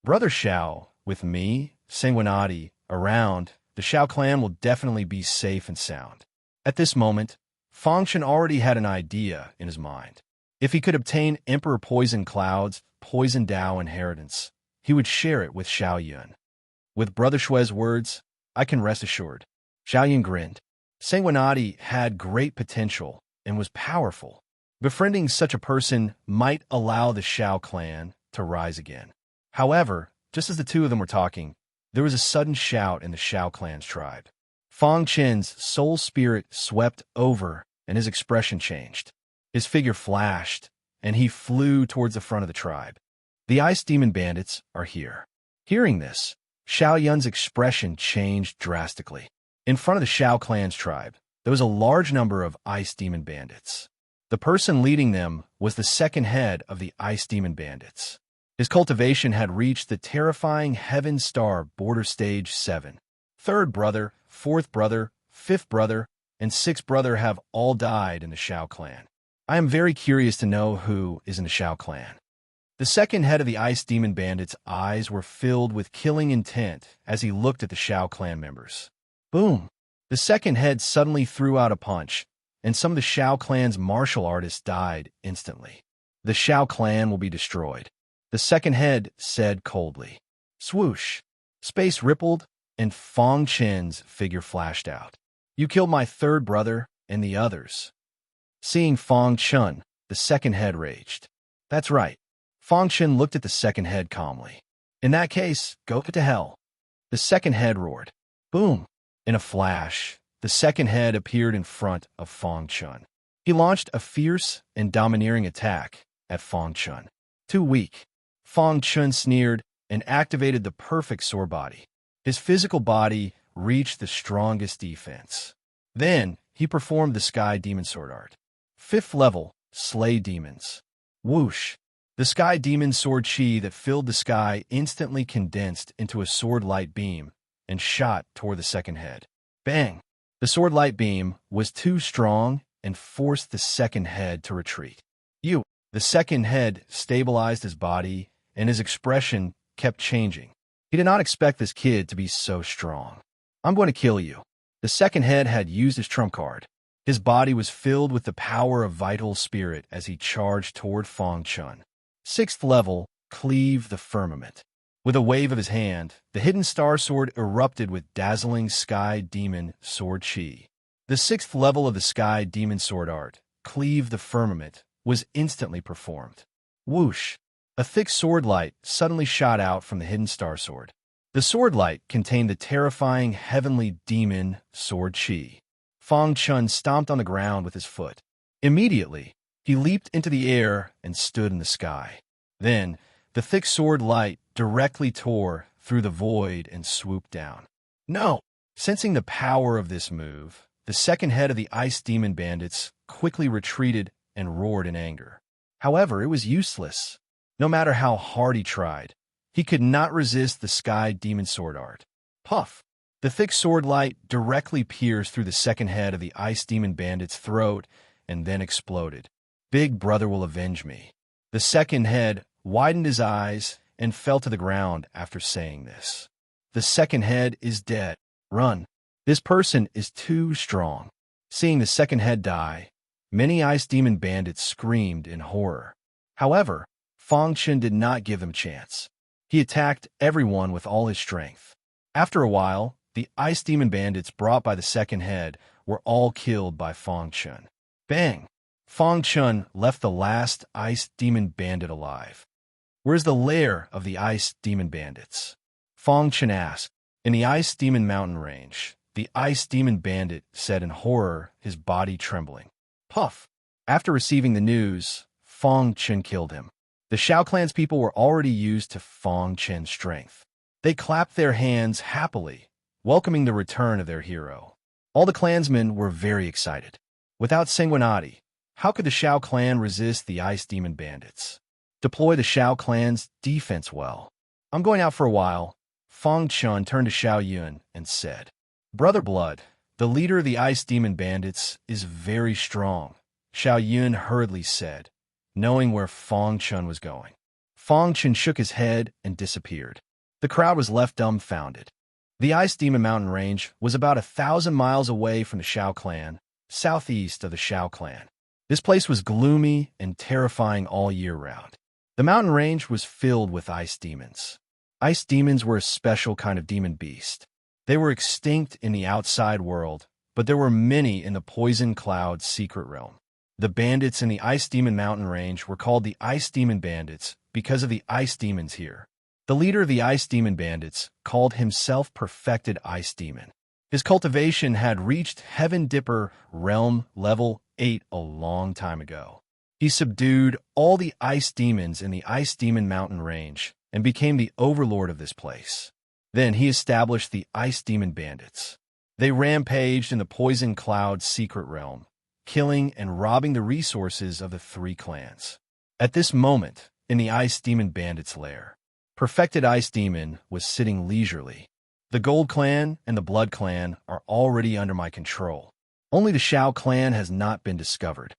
Brother Xiao, with me, Sanguinati, around, the Shao clan will definitely be safe and sound. At this moment, Fang Chen already had an idea in his mind. If he could obtain Emperor Poison Cloud's Poison Dao inheritance, he would share it with Xiao Yun. With Brother Shui's words, I can rest assured. Xiao Yun grinned. Sanguinati had great potential and was powerful. Befriending such a person might allow the Xiao clan to rise again. However, just as the two of them were talking, there was a sudden shout in the Xiao clan's tribe. Fang Chen's soul spirit swept over, and his expression changed. His figure flashed, and he flew towards the front of the tribe. The Ice Demon Bandits are here. Hearing this, Xiao Yun's expression changed drastically. In front of the Xiao clan's tribe, there was a large number of Ice Demon Bandits. The person leading them was the second head of the Ice Demon Bandits. His cultivation had reached the terrifying Heaven Star Border Stage 7. Third brother, fourth brother, fifth brother, and sixth brother have all died in the Xiao clan. I am very curious to know who is in the Xiao clan. The second head of the Ice Demon Bandits' eyes were filled with killing intent as he looked at the Xiao clan members. Boom! The second head suddenly threw out a punch, and some of the Xiao clan's martial artists died instantly. The Xiao clan will be destroyed. The second head said coldly. Swoosh! Space rippled, and Fang Chen's figure flashed out. You killed my third brother and the others. Seeing Fang Chen, the second head raged. That's right. Fang Chen looked at the second head calmly. In that case, go to hell. The second head roared. Boom! In a flash, the second head appeared in front of Fang Chen. He launched a fierce and domineering attack at Fang Chen. Too weak. Fang Chen sneered and activated the perfect sword body. His physical body reached the strongest defense. Then, he performed the Sky Demon Sword Art. 5th level, Slay Demons. Whoosh! The Sky Demon Sword Chi that filled the sky instantly condensed into a sword light beam and shot toward the second head. Bang! The sword light beam was too strong and forced the second head to retreat. The second head stabilized his body, and his expression kept changing. He did not expect this kid to be so strong. I'm going to kill you. The second head had used his trump card. His body was filled with the power of vital spirit as he charged toward Fang Chen. 6th level, Cleave the Firmament. With a wave of his hand, the hidden star sword erupted with dazzling Sky Demon Sword Chi. The 6th level of the Sky Demon Sword Art, Cleave the Firmament, was instantly performed. Whoosh! A thick sword light suddenly shot out from the hidden star sword. The sword light contained the terrifying heavenly demon Sword Chi. Fang Chen stomped on the ground with his foot. Immediately, he leaped into the air and stood in the sky. Then, the thick sword light directly tore through the void and swooped down. No! Sensing the power of this move, the second head of the Ice Demon Bandits quickly retreated and roared in anger. However, it was useless. No matter how hard he tried, he could not resist the Sky Demon Sword Art. Puff! The thick sword light directly pierced through the second head of the Ice Demon Bandit's throat and then exploded. Big brother will avenge me. The second head widened his eyes and fell to the ground after saying this. The second head is dead. Run. This person is too strong. Seeing the second head die, many Ice Demon Bandits screamed in horror. However, Fang Chen did not give them a chance. He attacked everyone with all his strength. After a while, the Ice Demon Bandits brought by the second head were all killed by Fang Chen. Bang! Fang Chen left the last Ice Demon Bandit alive. Where's the lair of the Ice Demon Bandits? Fang Chen asked. In the Ice Demon Mountain Range, the Ice Demon Bandit said in horror, his body trembling. Puff! After receiving the news, Fang Chen killed him. The Xiao clan's people were already used to Fang Chen's strength. They clapped their hands happily, welcoming the return of their hero. All the clansmen were very excited. Without Sanguinati, how could the Xiao clan resist the Ice Demon Bandits? Deploy the Xiao clan's defense well. I'm going out for a while. Fang Chen turned to Xiao Yun and said, Brother Blood, the leader of the Ice Demon Bandits is very strong, Xiao Yun hurriedly said, knowing where Fang Chen was going. Fang Chen shook his head and disappeared. The crowd was left dumbfounded. The Ice Demon Mountain Range was about 1,000 miles away from the Xiao clan, southeast of the Shao clan. This place was gloomy and terrifying all year round. The mountain range was filled with ice demons. Ice demons were a special kind of demon beast. They were extinct in the outside world, but there were many in the Poison Cloud's secret realm. The bandits in the Ice Demon mountain range were called the Ice Demon Bandits because of the ice demons here. The leader of the Ice Demon Bandits called himself Perfected Ice Demon. His cultivation had reached Heaven Dipper realm level 8 a long time ago. He subdued all the ice demons in the Ice Demon mountain range and became the overlord of this place. Then he established the Ice Demon Bandits. They rampaged in the Poison Cloud's secret realm, killing and robbing the resources of the three clans. At this moment, in the Ice Demon Bandits' lair, Perfected Ice Demon was sitting leisurely. The Gold Clan and the Blood Clan are already under my control. Only the Shao clan has not been discovered.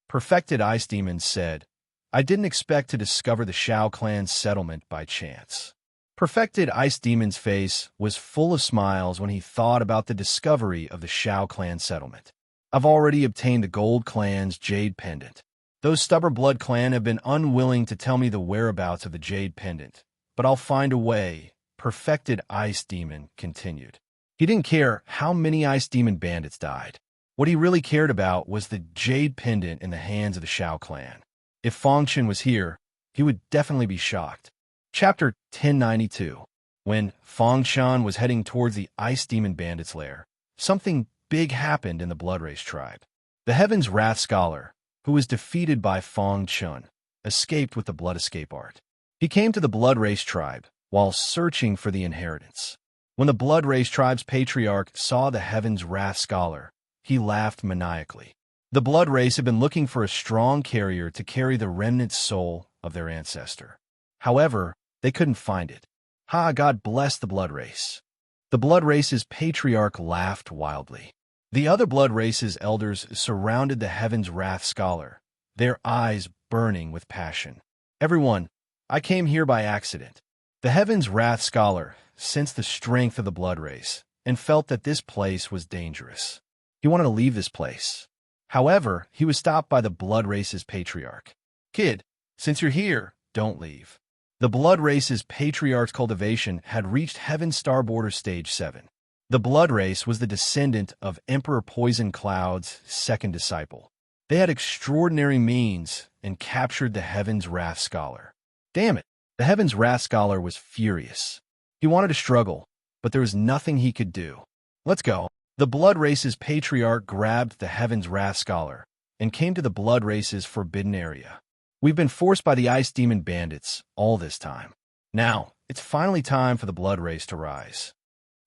Perfected Ice Demon said, I didn't expect to discover the Shao clan's settlement by chance. Perfected Ice Demon's face was full of smiles when he thought about the discovery of the Shao clan settlement. I've already obtained the Gold Clan's Jade Pendant. Those stubborn Blood Clan have been unwilling to tell me the whereabouts of the Jade Pendant, but I'll find a way, Perfected Ice Demon continued. He didn't care how many Ice Demon bandits died. What he really cared about was the Jade Pendant in the hands of the Shao clan. If Fong Chen was here, he would definitely be shocked. Chapter 1092. When Fong Chen was heading towards the Ice Demon Bandit's lair, something big happened in the Blood Race tribe. The Heaven's Wrath Scholar, who was defeated by Fong Chen, escaped with the Blood Escape Art. He came to the Blood Race tribe while searching for the inheritance. When the Blood Race tribe's patriarch saw the Heaven's Wrath Scholar, he laughed maniacally. The Blood Race had been looking for a strong carrier to carry the remnant soul of their ancestor. However, they couldn't find it. God bless the Blood Race. The Blood Race's patriarch laughed wildly. The other Blood Race's elders surrounded the Heaven's Wrath Scholar, their eyes burning with passion. Everyone, I came here by accident. The Heaven's Wrath Scholar sensed the strength of the Blood Race and felt that this place was dangerous. He wanted to leave this place. However, he was stopped by the Blood Race's patriarch. Kid, since you're here, don't leave. The Blood Race's patriarch's cultivation had reached Heaven Star Border Stage 7. The Blood Race was the descendant of Emperor Poison Cloud's second disciple. They had extraordinary means and captured the Heaven's Wrath Scholar. Damn it, the Heaven's Wrath Scholar was furious. He wanted to struggle, but there was nothing he could do. Let's go. The Blood Race's patriarch grabbed the Heaven's Wrath Scholar and came to the Blood Race's forbidden area. We've been forced by the Ice Demon Bandits all this time. Now, it's finally time for the Blood Race to rise.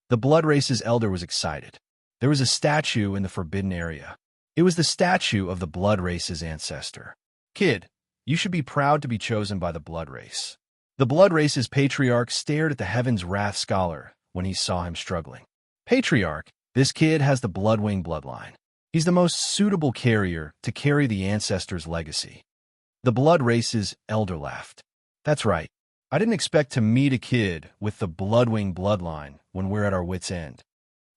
The Blood Race's elder was excited. There was a statue in the forbidden area. It was the statue of the Blood Race's ancestor. Kid, you should be proud to be chosen by the Blood Race. The Blood Race's patriarch stared at the Heaven's Wrath Scholar when he saw him struggling. Patriarch, this kid has the Bloodwing bloodline. He's the most suitable carrier to carry the ancestor's legacy. The Blood Race's elder laughed. That's right. I didn't expect to meet a kid with the Bloodwing bloodline when we're at our wits' end.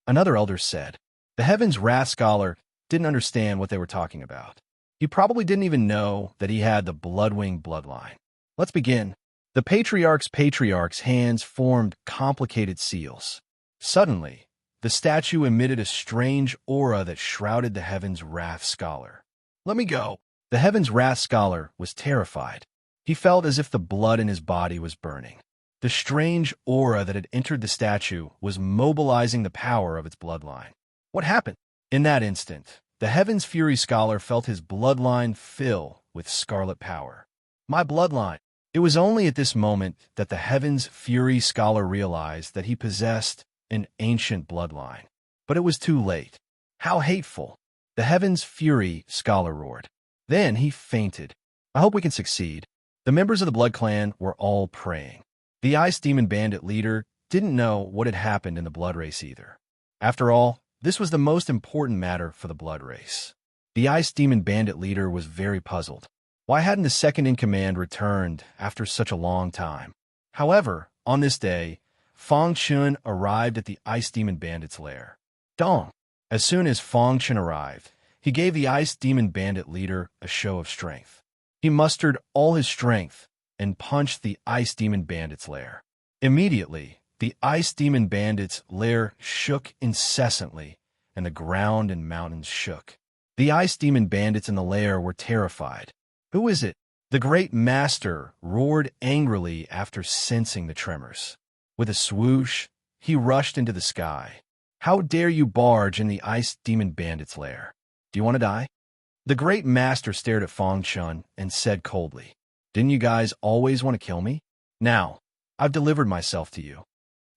Another elder said. The Heaven's Wrath Scholar didn't understand what they were talking about. He probably didn't even know that he had the Bloodwing bloodline. Let's begin. The patriarch's hands formed complicated seals. Suddenly, the statue emitted a strange aura that shrouded the Heaven's Wrath Scholar. Let me go. The Heaven's Wrath Scholar was terrified. He felt as if the blood in his body was burning. The strange aura that had entered the statue was mobilizing the power of its bloodline. What happened? In that instant, the Heaven's Fury Scholar felt his bloodline fill with scarlet power. My bloodline. It was only at this moment that the Heaven's Fury Scholar realized that he possessed an ancient bloodline. But it was too late. How hateful! The Heaven's Fury Scholar roared. Then he fainted. I hope we can succeed. The members of the Blood Clan were all praying. The Ice Demon Bandit leader didn't know what had happened in the Blood Race either. After all, this was the most important matter for the Blood Race. The Ice Demon Bandit leader was very puzzled. Why hadn't the second-in-command returned after such a long time? However, on this day, Fong Chen arrived at the Ice Demon Bandit's lair. Dong! As soon as Fong Chen arrived, He gave the Ice Demon Bandit leader a show of strength. He mustered all his strength and punched the Ice Demon Bandit's lair. Immediately, the Ice Demon Bandit's lair shook incessantly, and the ground and mountains shook. The Ice Demon Bandits in the lair were terrified. "Who is it?" The Great Master roared angrily after sensing the tremors. With a swoosh, he rushed into the sky. "How dare you barge in the Ice Demon Bandit's lair? Do you want to die?" The Great Master stared at Fang Chun and said coldly, "Didn't you guys always want to kill me? Now, I've delivered myself to you."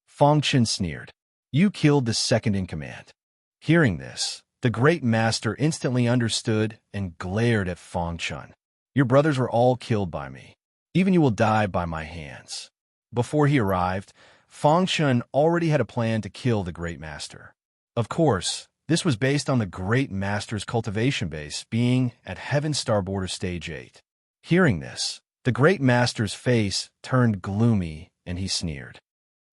Fang Chun sneered. "You killed the second in command." Hearing this, the Great Master instantly understood and glared at Fang Chun. "Your brothers were all killed by me. Even you will die by my hands." Before he arrived, Fang Chun already had a plan to kill the Great Master. Of course, this was based on the Great Master's cultivation base being at Heaven's Starboarder Stage 8. Hearing this, the Great Master's face turned gloomy and he sneered.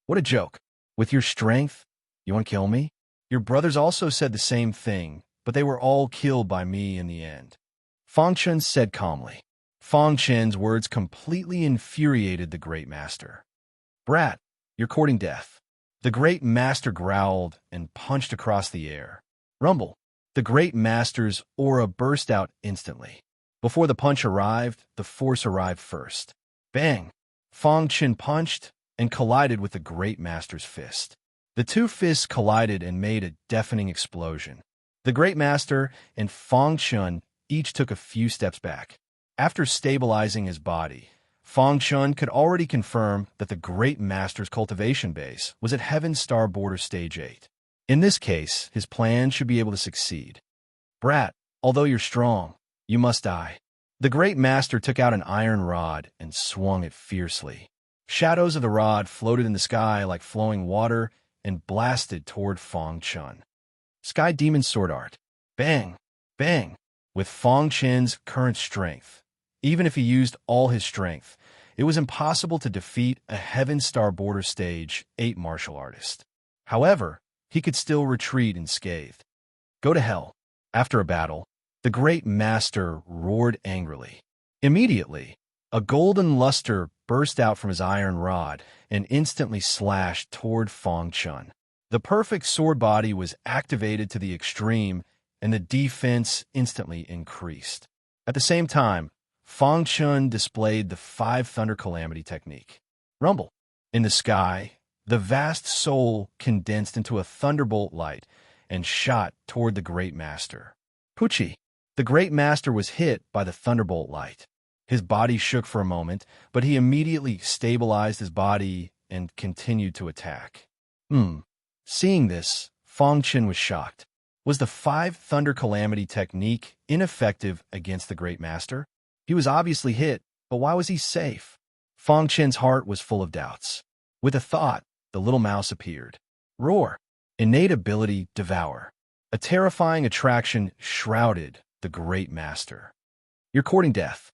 "What a joke. With your strength, you want to kill me? Your brothers also said the same thing, but they were all killed by me in the end." Fang Chun said calmly. Fang Chun's words completely infuriated the Great Master. "Brat, you're courting death." The Great Master growled and punched across the air. Rumble. The Great Master's aura burst out instantly. Before the punch arrived, the force arrived first. Bang! Fang Chun punched and collided with the Great Master's fist. The two fists collided and made a deafening explosion. The Great Master and Fang Chun each took a few steps back. After stabilizing his body, Fang Chun could already confirm that the Great Master's cultivation base was at Heaven's Starboarder Stage 8. In this case, his plan should be able to succeed. "Brat, although you're strong, you must die." The Great Master took out an iron rod and swung it fiercely. Shadows of the rod floated in the sky like flowing water and blasted toward Fang Chun. Sky Demon Sword Art. Bang! Bang! With Fang Chun's current strength, even if he used all his strength, it was impossible to defeat a Heaven's Starboarder Stage 8 martial artist. However, he could still retreat unscathed. "Go to hell." After a battle, the Great Master roared angrily. Immediately, a golden luster burst out from his iron rod and instantly slashed toward Fang Chun. The perfect sword body was activated to the extreme, and the defense instantly increased. At the same time, Fang Chun displayed the 5 Thunder Calamity technique. Rumble. In the sky, the vast soul condensed into a thunderbolt light and shot toward the Great Master. Poochie. The Great Master was hit by the thunderbolt light. His body shook for a moment, but he immediately stabilized his body and continued to attack. Seeing this, Fang Chun was shocked. Was the 5 Thunder Calamity technique ineffective against the Great Master? He was obviously hit, but why was he safe? Fang Chun's heart was full of doubts. With a thought, the little mouse appeared. Roar. Innate ability, Devour. A terrifying attraction shrouded the Great Master. "You're courting death."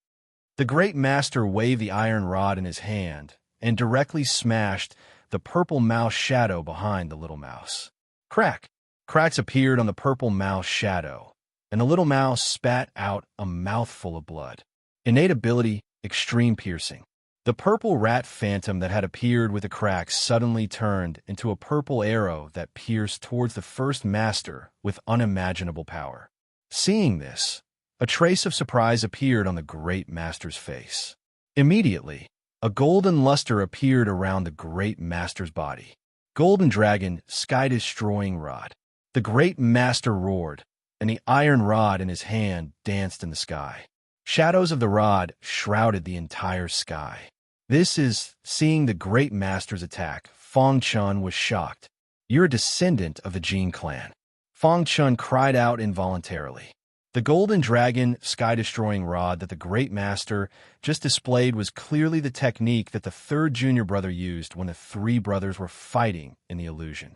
The Great Master waved the iron rod in his hand and directly smashed the purple mouse shadow behind the little mouse. Crack! Cracks appeared on the purple mouse shadow, and the little mouse spat out a mouthful of blood. Innate ability, Extreme Piercing. The purple rat phantom that had appeared with the cracks suddenly turned into a purple arrow that pierced towards the first master with unimaginable power. Seeing this, a trace of surprise appeared on the Great Master's face. Immediately, a golden luster appeared around the Great Master's body. Golden Dragon, Sky-Destroying Rod. The Great Master roared, and the iron rod in his hand danced in the sky. Shadows of the rod shrouded the entire sky. Seeing the Great Master's attack, Fang Chun was shocked. "You're a descendant of the Jin clan." Fang Chun cried out involuntarily. The Golden Dragon, Sky-Destroying Rod that the Great Master just displayed was clearly the technique that the third junior brother used when the 3 brothers were fighting in the illusion.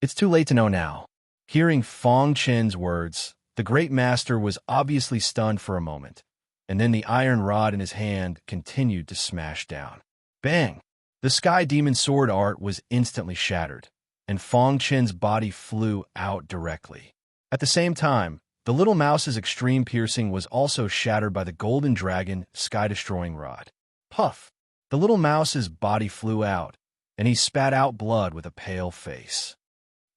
It's too late to know now. Hearing Fang Chun's words, the Great Master was obviously stunned for a moment, and then the iron rod in his hand continued to smash down. Bang! The Sky Demon Sword art was instantly shattered, and Fang Chun's body flew out directly. At the same time, The little mouse's extreme piercing was also shattered by the golden dragon sky-destroying rod. Puff! The little mouse's body flew out, and he spat out blood with a pale face.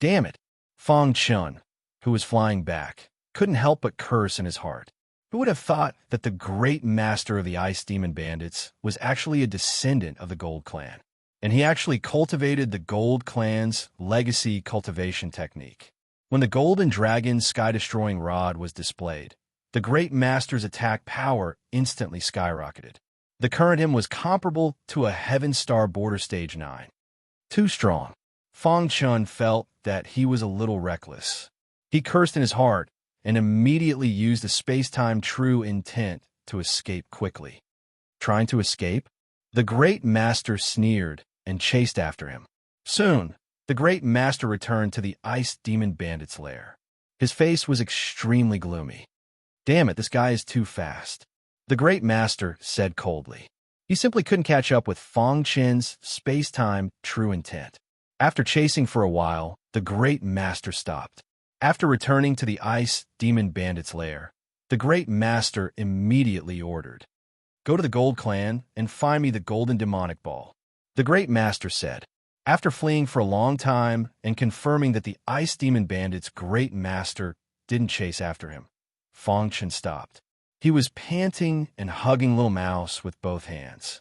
Damn it! Fong Chun, who was flying back, couldn't help but curse in his heart. Who would have thought that the great master of the Ice Demon Bandits was actually a descendant of the Gold Clan? And he actually cultivated the Gold Clan's legacy cultivation technique. When the Golden Dragon's sky-destroying rod was displayed, the Great Master's attack power instantly skyrocketed. The current him was comparable to a Heaven Star Border Stage 9. Too strong. Fong Chun felt that he was a little reckless. He cursed in his heart and immediately used the space-time true intent to escape quickly. Trying to escape? The Great Master sneered and chased after him. Soon, the Great Master returned to the Ice Demon Bandit's lair. His face was extremely gloomy. Damn it, this guy is too fast. The Great Master said coldly. He simply couldn't catch up with Fong Chin's space-time true intent. After chasing for a while, the Great Master stopped. After returning to the Ice Demon Bandit's lair, the Great Master immediately ordered, "Go to the Gold Clan and find me the Golden Demonic Ball." The Great Master said. After fleeing for a long time and confirming that the Ice Demon Bandit's Great Master didn't chase after him, Fong Chun stopped. He was panting and hugging Little Mouse with both hands.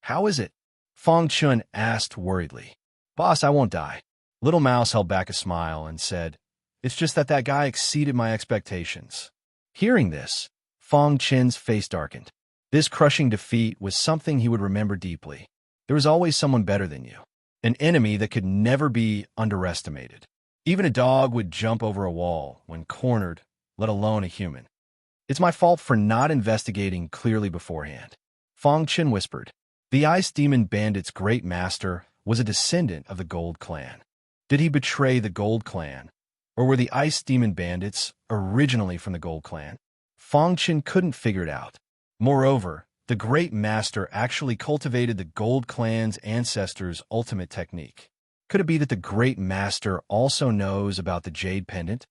"How is it?" Fong Chun asked worriedly. "Boss, I won't die." Little Mouse held back a smile and said, "It's just that guy exceeded my expectations." Hearing this, Fong Chin's face darkened. This crushing defeat was something he would remember deeply. There was always someone better than you. An enemy that could never be underestimated. Even a dog would jump over a wall when cornered, let alone a human. "It's my fault for not investigating clearly beforehand," Fong Chun whispered. The Ice Demon Bandit's Great Master was a descendant of the Gold Clan. Did he betray the Gold Clan? Or were the Ice Demon Bandits originally from the Gold Clan? Fong Chun couldn't figure it out. Moreover, the Great Master actually cultivated the Gold Clan's ancestors' ultimate technique. Could it be that the Great Master also knows about the Jade Pendant?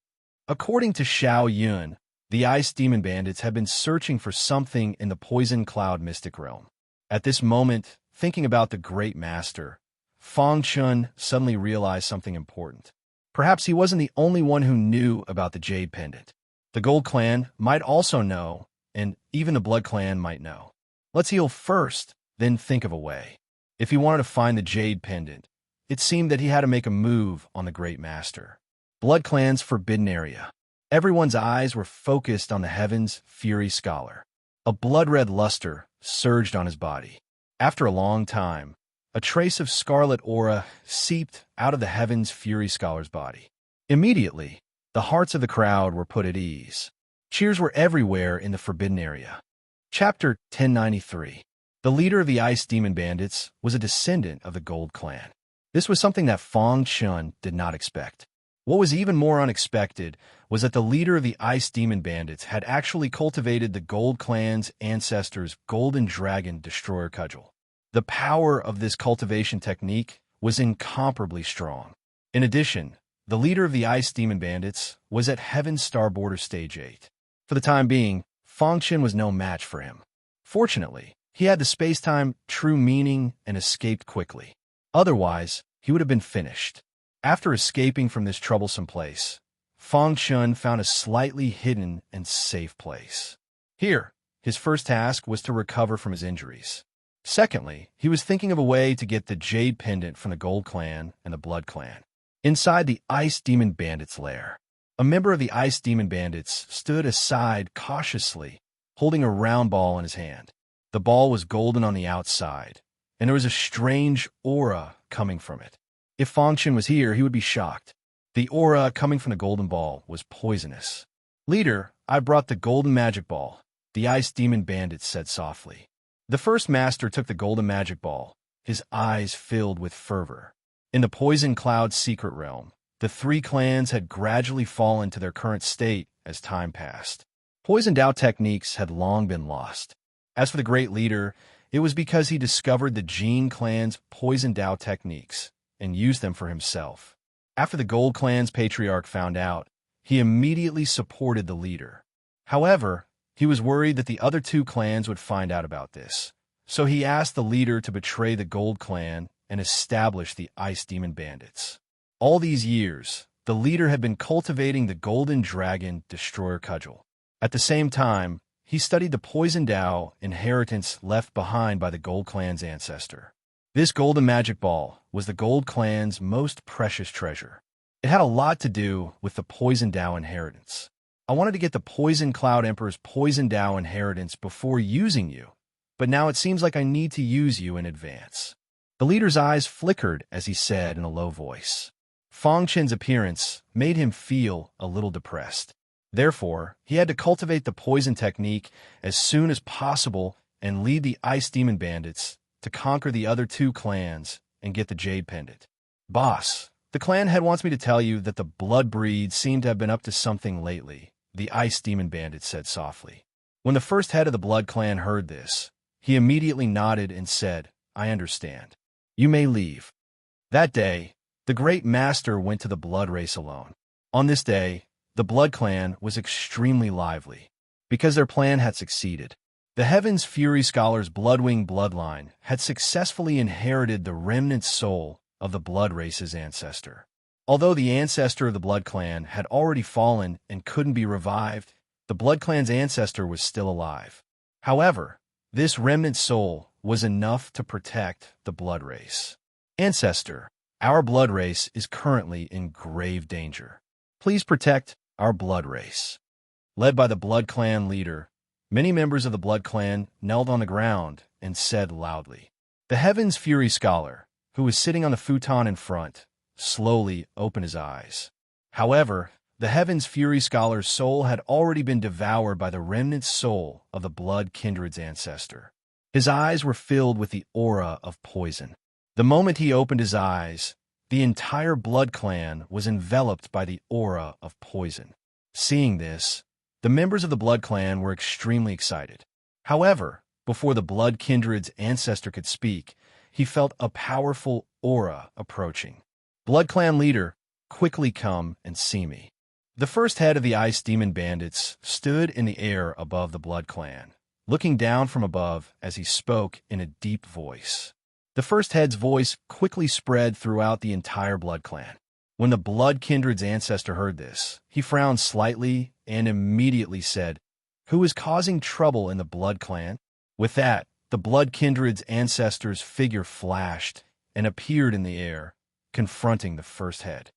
According to Xiao Yun, the Ice Demon Bandits have been searching for something in the Poison Cloud mystic realm. At this moment, thinking about the Great Master, Fong Chun suddenly realized something important. Perhaps he wasn't the only one who knew about the Jade Pendant. The Gold Clan might also know, and even the Blood Clan might know. Let's heal first, then think of a way. If he wanted to find the Jade Pendant, it seemed that he had to make a move on the Great Master. Blood Clan's forbidden area. Everyone's eyes were focused on the Heaven's Fury Scholar. A blood-red luster surged on his body. After a long time, a trace of scarlet aura seeped out of the Heaven's Fury Scholar's body. Immediately, the hearts of the crowd were put at ease. Cheers were everywhere in the forbidden area. Chapter 1093. The leader of the Ice Demon Bandits was a descendant of the Gold Clan. This was something that Fong Chun did not expect. What was even more unexpected was that the leader of the Ice Demon Bandits had actually cultivated the Gold Clan's ancestors' Golden Dragon Destroyer Cudgel. The power of this cultivation technique was incomparably strong. In addition, the leader of the Ice Demon Bandits was at Heaven Star Border Stage 8. For the time being, Fong Chun was no match for him. Fortunately, he had the space-time true meaning and escaped quickly. Otherwise, he would have been finished. After escaping from this troublesome place, Fong Chun found a slightly hidden and safe place. Here, his first task was to recover from his injuries. Secondly, he was thinking of a way to get the Jade Pendant from the Gold Clan and the Blood Clan. Inside the Ice Demon Bandits' lair, a member of the Ice Demon Bandits stood aside cautiously, holding a round ball in his hand. The ball was golden on the outside, and there was a strange aura coming from it. If Fong Chun was here, he would be shocked. The aura coming from the golden ball was poisonous. "Leader, I brought the golden magic ball," the Ice Demon Bandit said softly. The first master took the golden magic ball, his eyes filled with fervor. In the Poison Cloud secret realm, the three clans had gradually fallen to their current state as time passed. Poison Dao techniques had long been lost. As for the great leader, it was because he discovered the Jin clan's Poison Dao techniques and used them for himself. After the Gold Clan's patriarch found out, he immediately supported the leader. However, he was worried that the other two clans would find out about this, so he asked the leader to betray the Gold Clan and establish the Ice Demon Bandits. All these years, the leader had been cultivating the Golden Dragon Destroyer Cudgel. At the same time, he studied the Poison Dao inheritance left behind by the Gold Clan's ancestor. This golden magic ball was the Gold Clan's most precious treasure. It had a lot to do with the Poison Dao inheritance. I wanted to get the Poison Cloud Emperor's Poison Dao inheritance before using you, but now it seems like I need to use you in advance. The leader's eyes flickered as he said in a low voice. Fang Chen's appearance made him feel a little depressed. Therefore, he had to cultivate the poison technique as soon as possible and lead the Ice Demon Bandits to conquer the other two clans and get the Jade Pendant. Boss, the clan head wants me to tell you that the Blood Breed seem to have been up to something lately, the Ice Demon Bandit said softly. When the first head of the Blood Clan heard this, he immediately nodded and said, I understand. You may leave. That day, the Great Master went to the Blood Race alone. On this day, the Blood Clan was extremely lively, because their plan had succeeded. The Heaven's Fury Scholar's Bloodwing bloodline had successfully inherited the remnant soul of the Blood Race's ancestor. Although the ancestor of the Blood Clan had already fallen and couldn't be revived, the Blood Clan's ancestor was still alive. However, this remnant soul was enough to protect the Blood Race. Ancestor, our Blood Race is currently in grave danger. Please protect our Blood Race. Led by the Blood Clan leader, many members of the Blood Clan knelt on the ground and said loudly. The Heaven's Fury Scholar, who was sitting on the futon in front, slowly opened his eyes. However, the Heaven's Fury Scholar's soul had already been devoured by the remnant soul of the Blood Kindred's ancestor. His eyes were filled with the aura of poison. The moment he opened his eyes, the entire Blood Clan was enveloped by the aura of poison. Seeing this, the members of the Blood Clan were extremely excited. However, before the Blood Kindred's ancestor could speak, he felt a powerful aura approaching. Blood Clan leader, quickly come and see me. The first head of the Ice Demon Bandits stood in the air above the Blood Clan, looking down from above as he spoke in a deep voice. The first head's voice quickly spread throughout the entire Blood Clan. When the Blood Kindred's ancestor heard this, he frowned slightly and immediately said, Who is causing trouble in the Blood Clan? With that, the Blood Kindred's ancestor's figure flashed and appeared in the air, confronting the first head.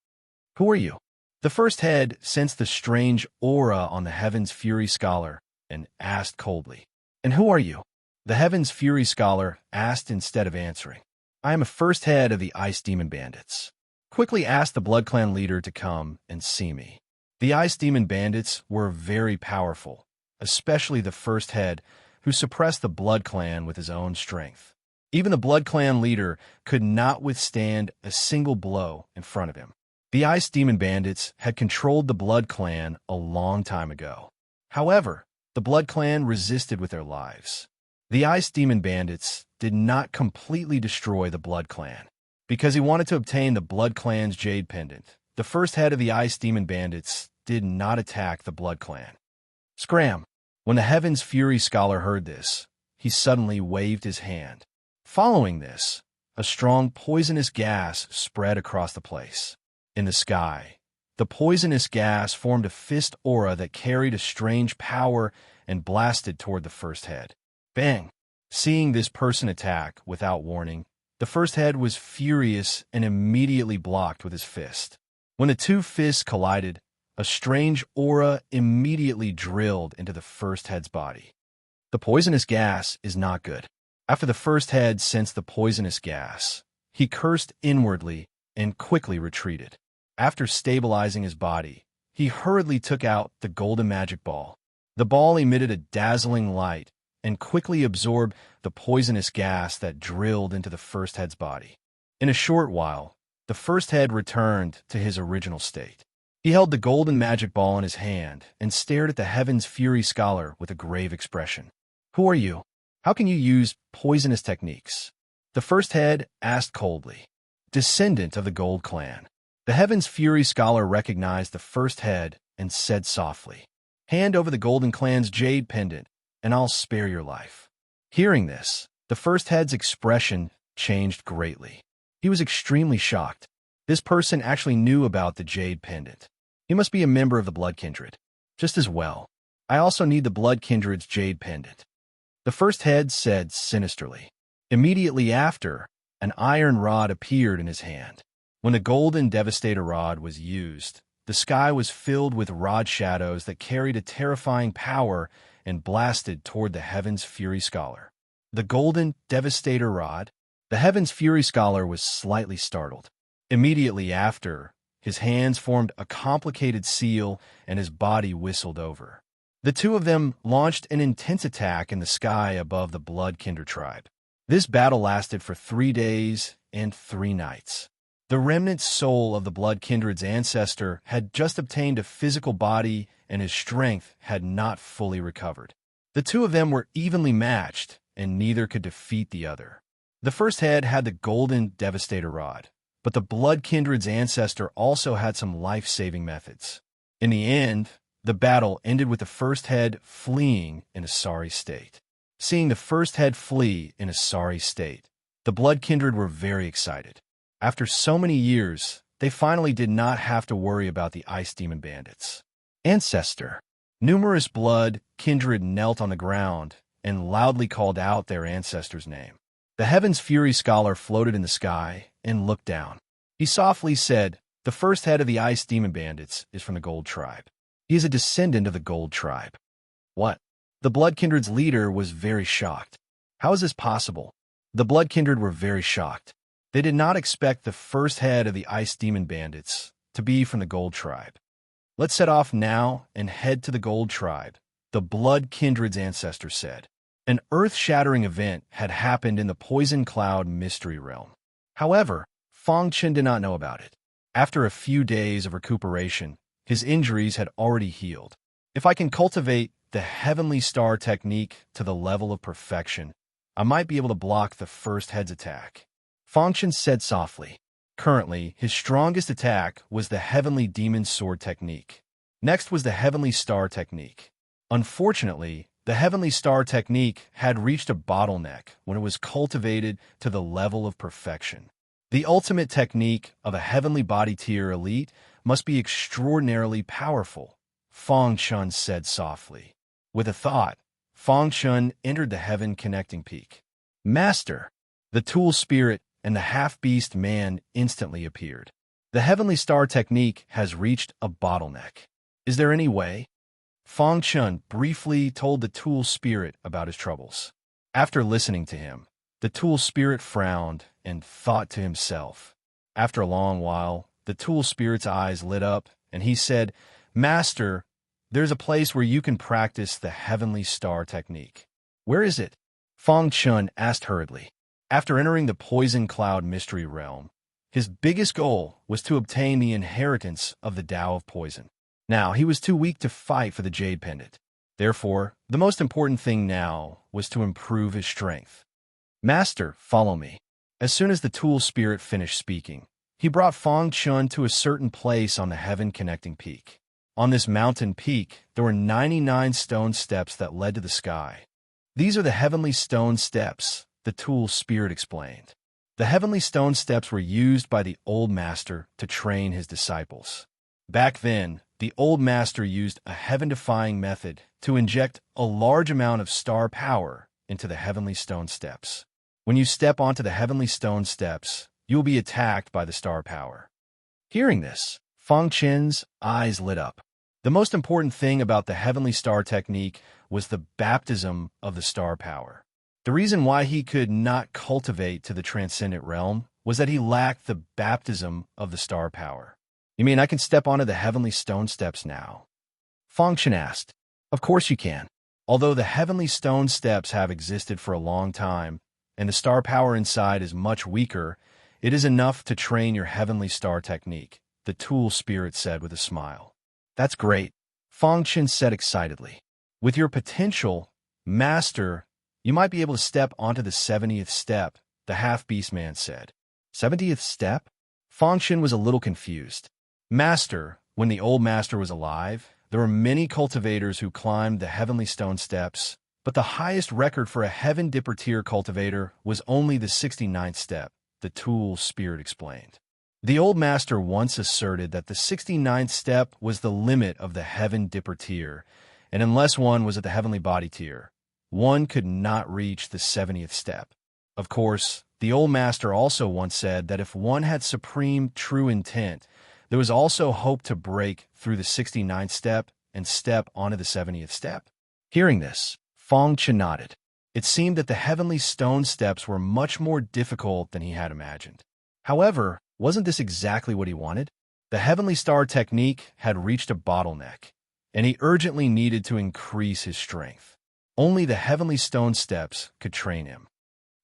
Who are you? The first head sensed the strange aura on the Heaven's Fury Scholar and asked coldly, And who are you? The Heaven's Fury Scholar asked instead of answering. I am a first head of the Ice Demon Bandits. Quickly asked the Blood Clan leader to come and see me. The Ice Demon Bandits were very powerful, especially the first head, who suppressed the Blood Clan with his own strength. Even the Blood Clan leader could not withstand a single blow in front of him. The Ice Demon Bandits had controlled the Blood Clan a long time ago. However, the Blood Clan resisted with their lives. The Ice Demon Bandits did not completely destroy the Blood Clan. Because he wanted to obtain the Blood Clan's Jade Pendant, the first head of the Ice Demon Bandits did not attack the Blood Clan. Scram! When the Heaven's Fury Scholar heard this, he suddenly waved his hand. Following this, a strong poisonous gas spread across the place. In the sky, the poisonous gas formed a fist aura that carried a strange power and blasted toward the first head. Bang! Seeing this person attack without warning, the first head was furious and immediately blocked with his fist. When the two fists collided, a strange aura immediately drilled into the first head's body. The poisonous gas is not good. After the first head sensed the poisonous gas, he cursed inwardly and quickly retreated. After stabilizing his body, he hurriedly took out the golden magic ball. The ball emitted a dazzling light and quickly absorbed the poisonous gas that drilled into the first head's body. In a short while, the first head returned to his original state. He held the golden magic ball in his hand and stared at the Heaven's Fury Scholar with a grave expression. Who are you? How can you use poisonous techniques? The first head asked coldly. Descendant of the Gold Clan. The Heaven's Fury Scholar recognized the first head and said softly, "Hand over the Golden Clan's jade pendant, and I'll spare your life." Hearing this, the first head's expression changed greatly. He was extremely shocked. This person actually knew about the jade pendant. He must be a member of the Blood Kindred. Just as well, I also need the Blood Kindred's jade pendant. The first head said sinisterly. Immediately after, an iron rod appeared in his hand. When the golden Devastator rod was used, the sky was filled with rod shadows that carried a terrifying power and blasted toward the Heaven's Fury Scholar. The golden Devastator rod? The Heaven's Fury Scholar was slightly startled. Immediately after, his hands formed a complicated seal and his body whistled over. The two of them launched an intense attack in the sky above the Blood Kindred tribe. This battle lasted for 3 days and 3 nights. The remnant soul of the Blood Kindred's ancestor had just obtained a physical body and his strength had not fully recovered. The two of them were evenly matched, and neither could defeat the other. The first head had the golden Devastator rod, but the Blood Kindred's ancestor also had some life-saving methods. In the end, the battle ended with the first head fleeing in a sorry state. Seeing the first head flee in a sorry state, the Blood Kindred were very excited. After so many years, they finally did not have to worry about the Ice Demon Bandits. Ancestor. Numerous Blood Kindred knelt on the ground and loudly called out their ancestor's name. The Heaven's Fury Scholar floated in the sky and looked down. He softly said, "The first head of the Ice Demon Bandits is from the Gold Tribe. He is a descendant of the Gold Tribe." What? The Blood Kindred's leader was very shocked. How is this possible? The Blood Kindred were very shocked. They did not expect the first head of the Ice Demon Bandits to be from the Gold Tribe. "Let's set off now and head to the Gold Tribe," the Blood Kindred's ancestor said. An earth-shattering event had happened in the Poison Cloud Mystery Realm. However, Fang Chen did not know about it. After a few days of recuperation, his injuries had already healed. If I can cultivate the Heavenly Star technique to the level of perfection, I might be able to block the first head's attack. Fang Chen said softly. Currently, his strongest attack was the Heavenly Demon Sword technique. Next was the Heavenly Star technique. Unfortunately, the Heavenly Star technique had reached a bottleneck when it was cultivated to the level of perfection. The ultimate technique of a Heavenly Body Tier elite must be extraordinarily powerful, Fang Chen said softly. With a thought, Fang Chen entered the Heaven Connecting Peak. "Master!" The Tool Spirit and the Half-Beast Man instantly appeared. "The Heavenly Star technique has reached a bottleneck. Is there any way?" Fang Chen briefly told the Tool Spirit about his troubles. After listening to him, the Tool Spirit frowned and thought to himself. After a long while, the Tool Spirit's eyes lit up, and he said, "Master, there's a place where you can practice the Heavenly Star technique." "Where is it?" Fang Chen asked hurriedly. After entering the Poison Cloud Mystery Realm, his biggest goal was to obtain the inheritance of the Tao of Poison. Now, he was too weak to fight for the Jade Pendant. Therefore, the most important thing now was to improve his strength. "Master, follow me." As soon as the Tool Spirit finished speaking, he brought Fang Chen to a certain place on the Heaven Connecting Peak. On this mountain peak, there were 99 stone steps that led to the sky. "These are the Heavenly Stone Steps," the Tool Spirit explained. The Heavenly Stone Steps were used by the Old Master to train his disciples. Back then, the Old Master used a heaven-defying method to inject a large amount of star power into the Heavenly Stone Steps. When you step onto the Heavenly Stone Steps, you will be attacked by the star power. Hearing this, Fang Chen's eyes lit up. The most important thing about the Heavenly Star technique was the baptism of the star power. The reason why he could not cultivate to the transcendent realm was that he lacked the baptism of the star power. "You mean I can step onto the Heavenly Stone Steps now?" Fang Chen asked. "Of course you can. Although the Heavenly Stone Steps have existed for a long time, and the star power inside is much weaker, it is enough to train your Heavenly Star technique," the Tool Spirit said with a smile. "That's great," Fang Chen said excitedly. "With your potential, Master, you might be able to step onto the 70th step," the Half-Beast Man said. 70th step? Fang Chen was a little confused. "Master, When the old master was alive, there were many cultivators who climbed the heavenly stone steps, but the highest record for a heaven dipper tier cultivator was only the 69th step, the tool spirit explained. The old master once asserted that the 69th step was the limit of the heaven dipper tier, and unless one was at the heavenly body tier, one could not reach the 70th step. Of course, the old master also once said that if one had supreme true intent, there was also hope to break through the 69th step and step onto the 70th step. Hearing this, Feng Chen nodded. It seemed that the heavenly stone steps were much more difficult than he had imagined. However, wasn't this exactly what he wanted? The heavenly star technique had reached a bottleneck, and he urgently needed to increase his strength. Only the heavenly stone steps could train him.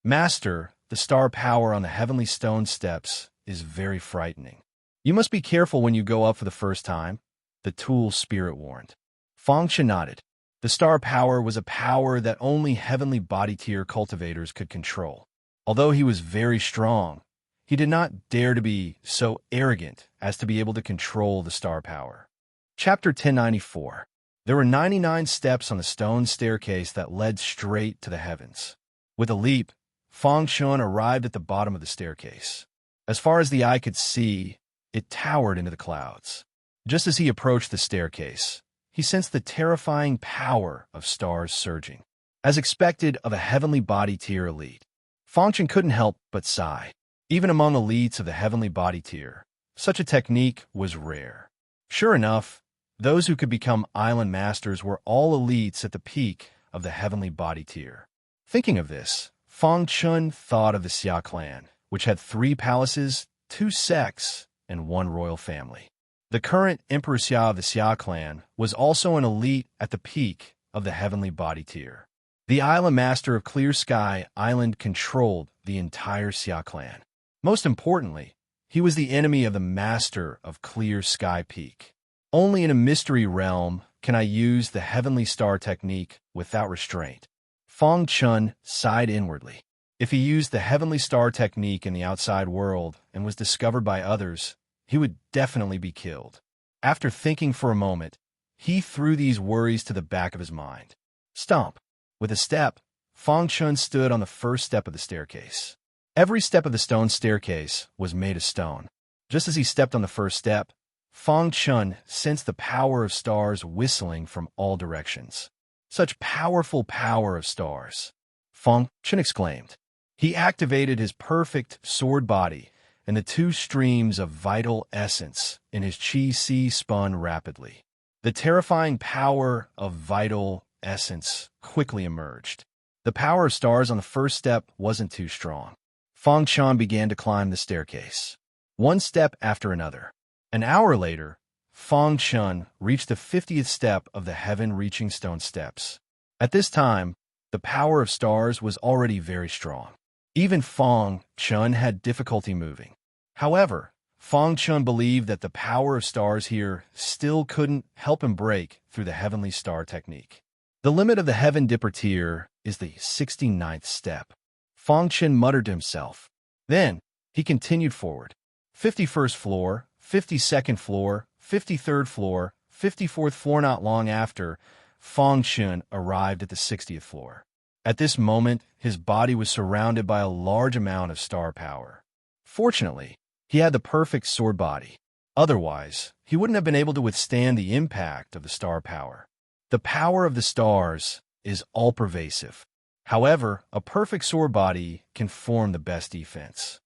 Master, the star power on the heavenly stone steps is very frightening. You must be careful when you go up for the first time, the tool spirit warned. Feng Chen nodded. The star power was a power that only heavenly body tier cultivators could control. Although he was very strong, he did not dare to be so arrogant as to be able to control the star power. Chapter 1094. There were 99 steps on the stone staircase that led straight to the heavens. With a leap, Feng Chen arrived at the bottom of the staircase. As far as the eye could see, it towered into the clouds. Just as he approached the staircase, he sensed the terrifying power of stars surging. As expected of a heavenly body tier elite, Feng Chen couldn't help but sigh. Even among elites of the heavenly body tier, such a technique was rare. Sure enough, those who could become island masters were all elites at the peak of the heavenly body tier. Thinking of this, Feng Chen thought of the Xia clan, which had 3 palaces, 2 sects, and 1 royal family. The current Emperor Xia of the Xia clan was also an elite at the peak of the heavenly body tier. The island master of Clear Sky Island controlled the entire Xia clan. Most importantly, he was the enemy of the master of Clear Sky Peak. Only in a mystery realm can I use the heavenly star technique without restraint. Feng Chen sighed inwardly. If he used the heavenly star technique in the outside world and was discovered by others, he would definitely be killed. After thinking for a moment, he threw these worries to the back of his mind. Stomp! With a step, Feng Chen stood on the first step of the staircase. Every step of the stone staircase was made of stone. Just as he stepped on the first step, Feng Chen sensed the power of stars whistling from all directions. Such powerful power of stars! Feng Chen exclaimed. He activated his perfect sword body, and the 2 streams of vital essence in his chi spun rapidly. The terrifying power of vital essence quickly emerged. The power of stars on the first step wasn't too strong. Feng Chen began to climb the staircase, 1 step after another. An hour later, Feng Chen reached the 50th step of the heaven-reaching stone steps. At this time, the power of stars was already very strong. Even Feng Chen had difficulty moving. However, Feng Chen believed that the power of stars here still couldn't help him break through the heavenly star technique. The limit of the heaven dipper tier is the 69th step. Feng Chen muttered to himself. Then, he continued forward. 51st floor, 52nd floor, 53rd floor, 54th floor. Not long after, Feng Chen arrived at the 60th floor. At this moment, his body was surrounded by a large amount of star power. Fortunately, he had the perfect sword body. Otherwise, he wouldn't have been able to withstand the impact of the star power. The power of the stars is all-pervasive. However, a perfect sword body can form the best defense.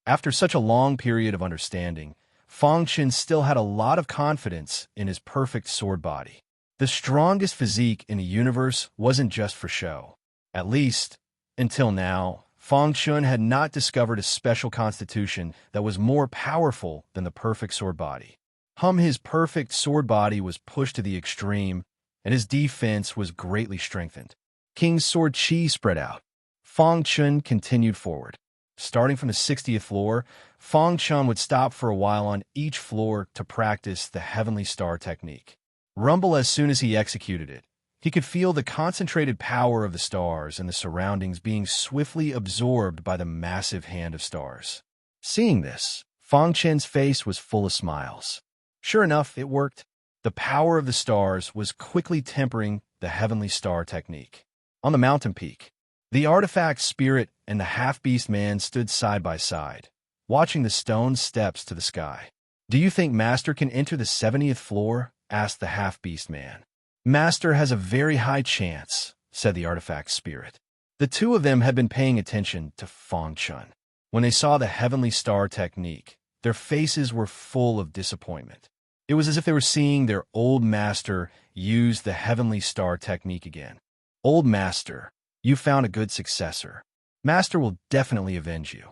After such a long period of understanding, Feng Chen still had a lot of confidence in his perfect sword body. The strongest physique in the universe wasn't just for show. At least, until now, Feng Chen had not discovered a special constitution that was more powerful than the perfect sword body. His perfect sword body was pushed to the extreme, and his defense was greatly strengthened. King's sword chi spread out. Feng Chen continued forward. Starting from the 60th floor, Feng Chen would stop for a while on each floor to practice the heavenly star technique. Rumble as soon as he executed it. He could feel the concentrated power of the stars and the surroundings being swiftly absorbed by the massive hand of stars. Seeing this, Feng Chen's face was full of smiles. Sure enough, it worked. The power of the stars was quickly tempering the heavenly star technique. On the mountain peak, the artifact spirit and the half-beast man stood side by side, watching the stone steps to the sky. "Do you think Master can enter the 70th floor?" asked the half-beast man. "Master has a very high chance," said the artifact spirit. The two of them had been paying attention to Fang Chun. When they saw the heavenly star technique, their faces were full of disappointment. It was as if they were seeing their old master use the heavenly star technique again. "Old master, you found a good successor. Master will definitely avenge you."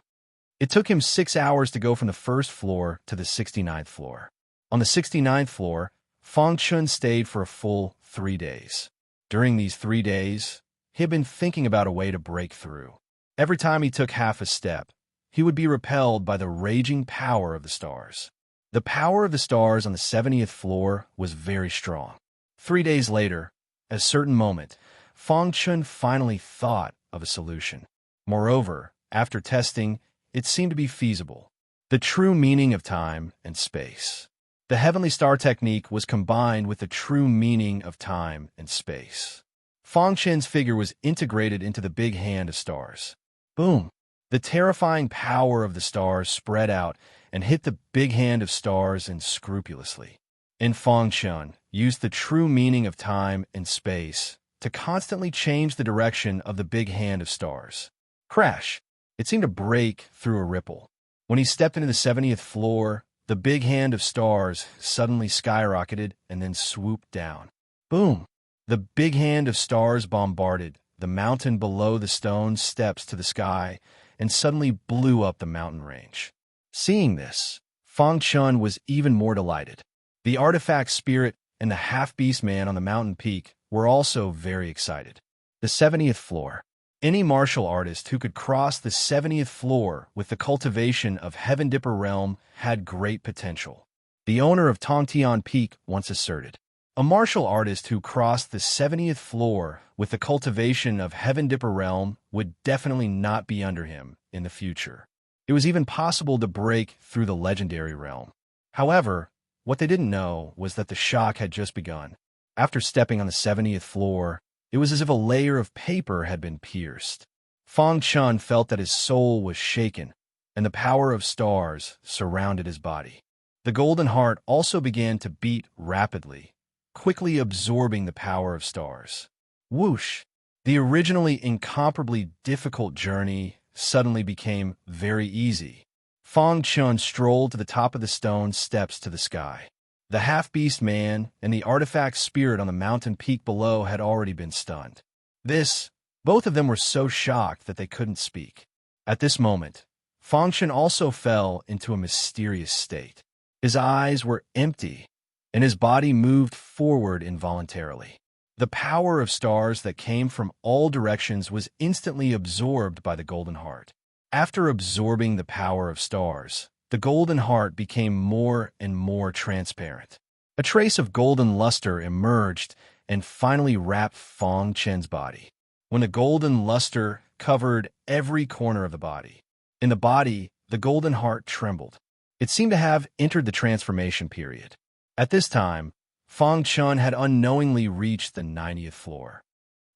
It took him 6 hours to go from the first floor to the 69th floor. On the 69th floor, Fang Chun stayed for a full 3 days. During these 3 days, he had been thinking about a way to break through. Every time he took half a step, he would be repelled by the raging power of the stars. The power of the stars on the 70th floor was very strong. 3 days later, at a certain moment, Fang Chun finally thought of a solution. Moreover, after testing, it seemed to be feasible. The true meaning of time and space. The heavenly star technique was combined with the true meaning of time and space. Fang Chun's figure was integrated into the big hand of stars. Boom! The terrifying power of the stars spread out and hit the big hand of stars unscrupulously. And Fang Chun used the true meaning of time and space to constantly change the direction of the big hand of stars. Crash! It seemed to break through a ripple. When he stepped into the 70th floor, the big hand of stars suddenly skyrocketed and then swooped down. Boom! The big hand of stars bombarded the mountain below the stone steps to the sky and suddenly blew up the mountain range. Seeing this, Fang Chun was even more delighted. The artifact spirit and the half-beast man on the mountain peak were also very excited. The 70th floor. Any martial artist who could cross the 70th floor with the cultivation of Heaven Dipper Realm had great potential. The owner of Tongtian Peak once asserted, "A martial artist who crossed the 70th floor with the cultivation of Heaven Dipper Realm would definitely not be under him in the future." It was even possible to break through the legendary realm. However, what they didn't know was that the shock had just begun. After stepping on the 70th floor, it was as if a layer of paper had been pierced. Fang Chun felt that his soul was shaken, and the power of stars surrounded his body. The golden heart also began to beat rapidly, quickly absorbing the power of stars. Whoosh! The originally incomparably difficult journey suddenly became very easy. Fang Chun strolled to the top of the stone steps to the sky. The half-beast man and the artifact spirit on the mountain peak below had already been stunned. Both of them were so shocked that they couldn't speak. At this moment, Fang Chun also fell into a mysterious state. His eyes were empty, and his body moved forward involuntarily. The power of stars that came from all directions was instantly absorbed by the golden heart. After absorbing the power of stars, the golden heart became more and more transparent. A trace of golden luster emerged and finally wrapped Fang Chun's body. When the golden luster covered every corner of the body, in the body, the golden heart trembled. It seemed to have entered the transformation period. At this time, Fang Chun had unknowingly reached the 90th floor.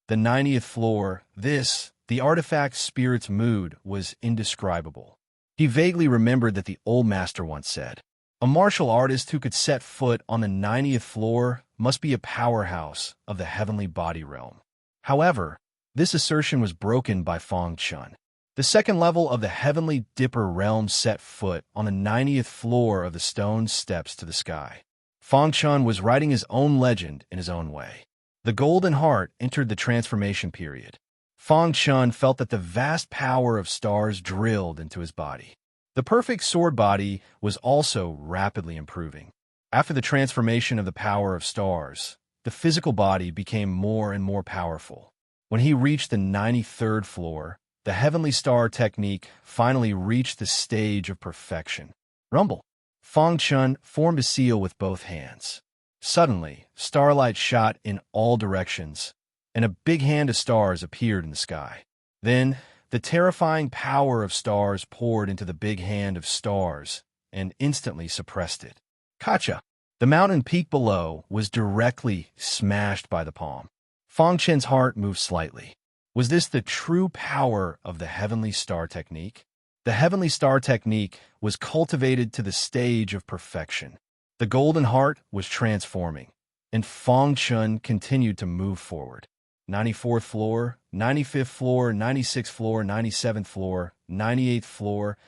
The 90th floor, the artifact spirit's mood was indescribable. He vaguely remembered that the old master once said, "A martial artist who could set foot on the 90th floor must be a powerhouse of the heavenly body realm." However, this assertion was broken by Fang Chun. The second level of the heavenly Dipper realm set foot on the 90th floor of the stone steps to the sky. Fang Chun was writing his own legend in his own way. The golden heart entered the transformation period. Fang Chun felt that the vast power of stars drilled into his body. The perfect sword body was also rapidly improving. After the transformation of the power of stars, the physical body became more and more powerful. When he reached the 93rd floor, the heavenly star technique finally reached the stage of perfection. Rumble! Fang Chun formed a seal with both hands. Suddenly, starlight shot in all directions, and a big hand of stars appeared in the sky. Then, the terrifying power of stars poured into the big hand of stars and instantly suppressed it. Kacha! The mountain peak below was directly smashed by the palm. Fang Chen's heart moved slightly. Was this the true power of the heavenly star technique? The heavenly star technique was cultivated to the stage of perfection. The golden heart was transforming, and Fang Chen continued to move forward. 94th floor, 95th floor, 96th floor, 97th floor, 98th floor.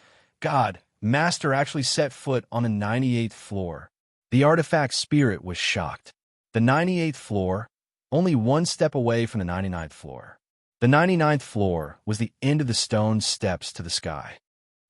God, Master actually set foot on the 98th floor. The artifact spirit was shocked. The 98th floor, only one step away from the 99th floor. The 99th floor was the end of the stone steps to the sky.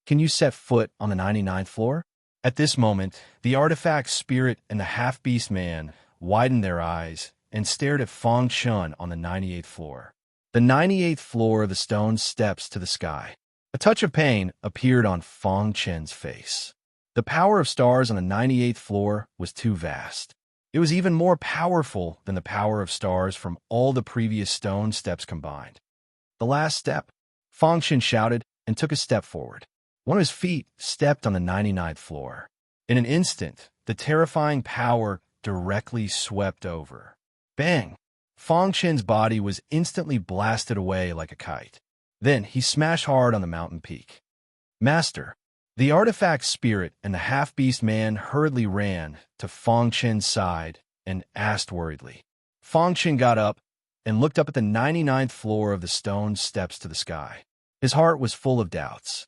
Can you set foot on the 99th floor? At this moment, the artifact spirit and the half-beast man widened their eyes and stared at Fang Chen on the 98th floor. The 98th floor of the stone steps to the sky. A touch of pain appeared on Fang Chen's face. The power of stars on the 98th floor was too vast. It was even more powerful than the power of stars from all the previous stone steps combined. The last step, Fang Chen shouted and took a step forward. One of his feet stepped on the 99th floor. In an instant, the terrifying power directly swept over. Bang! Fang Chen's body was instantly blasted away like a kite. Then he smashed hard on the mountain peak. Master! The artifact spirit and the half-beast man hurriedly ran to Fang Chen's side and asked worriedly. Fang Chen got up and looked up at the 99th floor of the stone steps to the sky. His heart was full of doubts.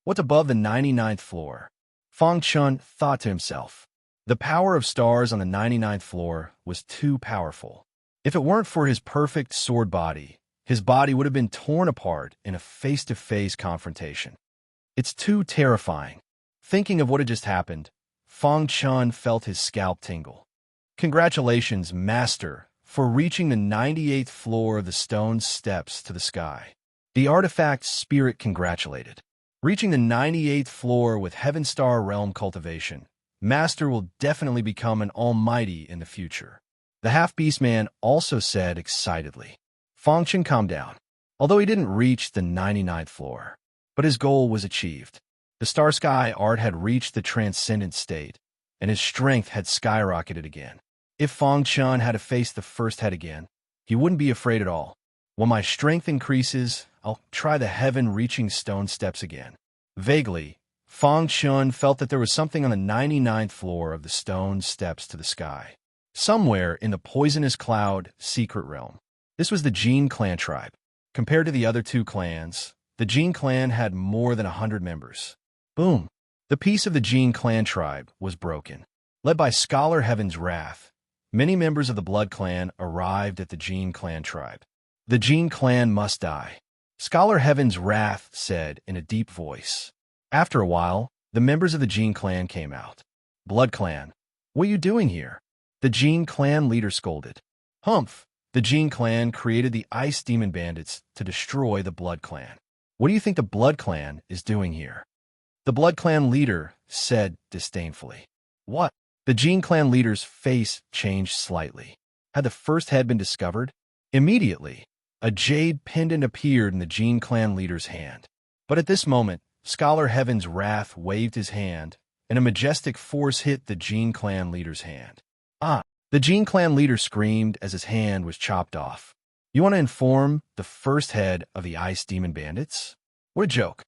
What's above the 99th floor? Fang Chen thought to himself. The power of stars on the 99th floor was too powerful. If it weren't for his perfect sword body, his body would have been torn apart in a face-to-face confrontation. It's too terrifying. Thinking of what had just happened, Fang Chen felt his scalp tingle. Congratulations, Master, for reaching the 98th floor of the stone steps to the sky. The artifact spirit congratulated. Reaching the 98th floor with Heaven Star Realm cultivation, Master will definitely become an almighty in the future. The half-beast man also said excitedly. Fang Chen calmed down, although he didn't reach the 99th floor. But his goal was achieved. The star sky art had reached the transcendent state, and his strength had skyrocketed again. If Fang Chen had to face the first head again, he wouldn't be afraid at all. When my strength increases, I'll try the heaven-reaching stone steps again. Vaguely, Fang Chen felt that there was something on the 99th floor of the stone steps to the sky. Somewhere in the poisonous cloud secret realm. This was the Jin clan tribe. Compared to the other two clans, the Jin clan had more than 100 members. Boom! The peace of the Jin clan tribe was broken. Led by Scholar Heaven's Wrath, many members of the Blood clan arrived at the Jin clan tribe. The Jin clan must die, Scholar Heaven's Wrath said in a deep voice. After a while, the members of the Jin clan came out. Blood clan, what are you doing here? The Jin clan leader scolded. Humph! The Jin clan created the Ice Demon Bandits to destroy the Blood clan. What do you think the Blood clan is doing here? The Blood clan leader said disdainfully. What? The Jin clan leader's face changed slightly. Had the first head been discovered? Immediately, a jade pendant appeared in the Jin clan leader's hand. But at this moment, Scholar Heaven's Wrath waved his hand, and a majestic force hit the Jin clan leader's hand. Ah! The Jin clan leader screamed as his hand was chopped off. You want to inform the first head of the Ice Demon Bandits? What a joke.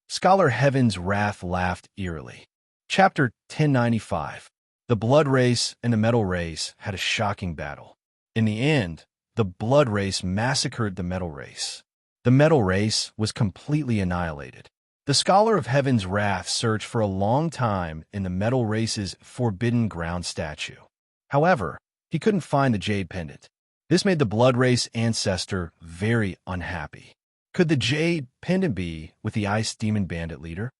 Scholar Heaven's Wrath laughed eerily. Chapter 1095. The Blood Race and the Metal Race had a shocking battle. In the end, the Blood Race massacred the Metal Race. The Metal Race was completely annihilated. The Scholar of Heaven's Wrath searched for a long time in the Metal Race's Forbidden Ground statue. However, he couldn't find the Jade Pendant. This made the Blood Race ancestor very unhappy. Could the Jade Pendant be with the Ice Demon Bandit leader?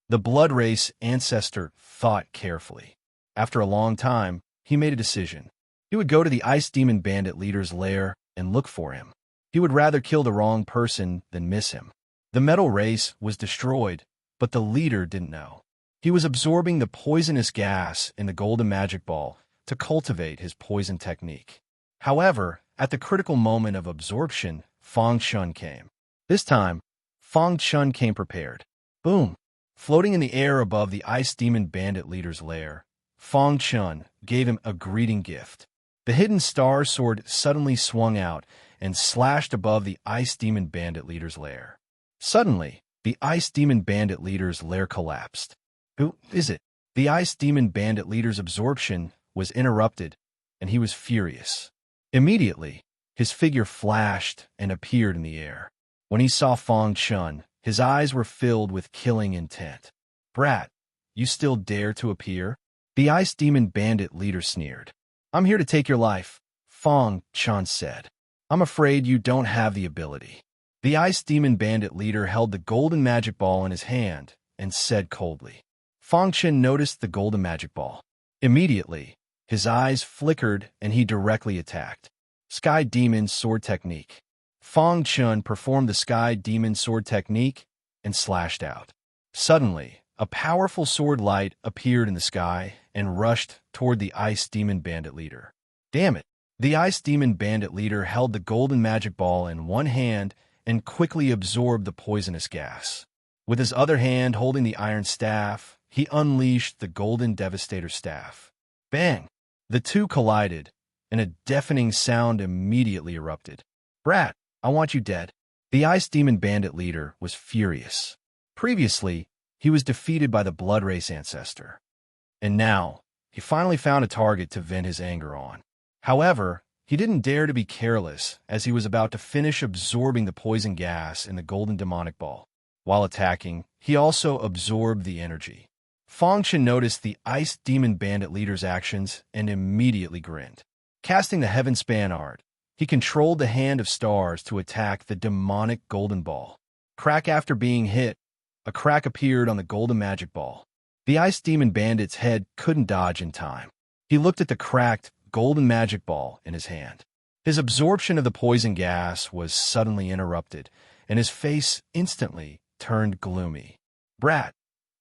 The Blood Race ancestor thought carefully. After a long time, he made a decision. He would go to the Ice Demon Bandit leader's lair and look for him. He would rather kill the wrong person than miss him. The Metal Race was destroyed, but the leader didn't know. He was absorbing the poisonous gas in the golden magic ball to cultivate his poison technique. However, at the critical moment of absorption, Fang Chen came. This time, Fang Chen came prepared. Boom! Floating in the air above the Ice Demon Bandit leader's lair, Fong Chun gave him a greeting gift. The hidden star sword suddenly swung out and slashed above the Ice Demon Bandit leader's lair. Suddenly, the Ice Demon Bandit leader's lair collapsed. Who is it? The Ice Demon Bandit leader's absorption was interrupted, and he was furious. Immediately, his figure flashed and appeared in the air. When he saw Fong Chun, his eyes were filled with killing intent. "Brat, you still dare to appear?" The Ice Demon Bandit leader sneered. "I'm here to take your life," Fong Chun said. "I'm afraid you don't have the ability." The Ice Demon Bandit leader held the golden magic ball in his hand and said coldly. Fong Chun noticed the golden magic ball. Immediately, his eyes flickered and he directly attacked. Sky Demon Sword Technique. Fong Chun performed the Sky Demon Sword Technique and slashed out. Suddenly, a powerful sword light appeared in the sky and rushed toward the Ice Demon Bandit leader. Damn it! The Ice Demon Bandit leader held the golden magic ball in one hand and quickly absorbed the poisonous gas. With his other hand holding the iron staff, he unleashed the golden Devastator staff. Bang! The two collided, and a deafening sound immediately erupted. "Brat, I want you dead." The Ice Demon Bandit leader was furious. Previously, he was defeated by the Blood Race ancestor. And now, he finally found a target to vent his anger on. However, he didn't dare to be careless as he was about to finish absorbing the poison gas in the golden demonic ball. While attacking, he also absorbed the energy. Fong Chun noticed the Ice Demon Bandit leader's actions and immediately grinned. Casting the Heaven Span art, he controlled the Hand of Stars to attack the demonic golden ball. Crack after being hit, a crack appeared on the golden magic ball. The Ice Demon Bandit's head couldn't dodge in time. He looked at the cracked golden magic ball in his hand. His absorption of the poison gas was suddenly interrupted, and his face instantly turned gloomy. "Brat,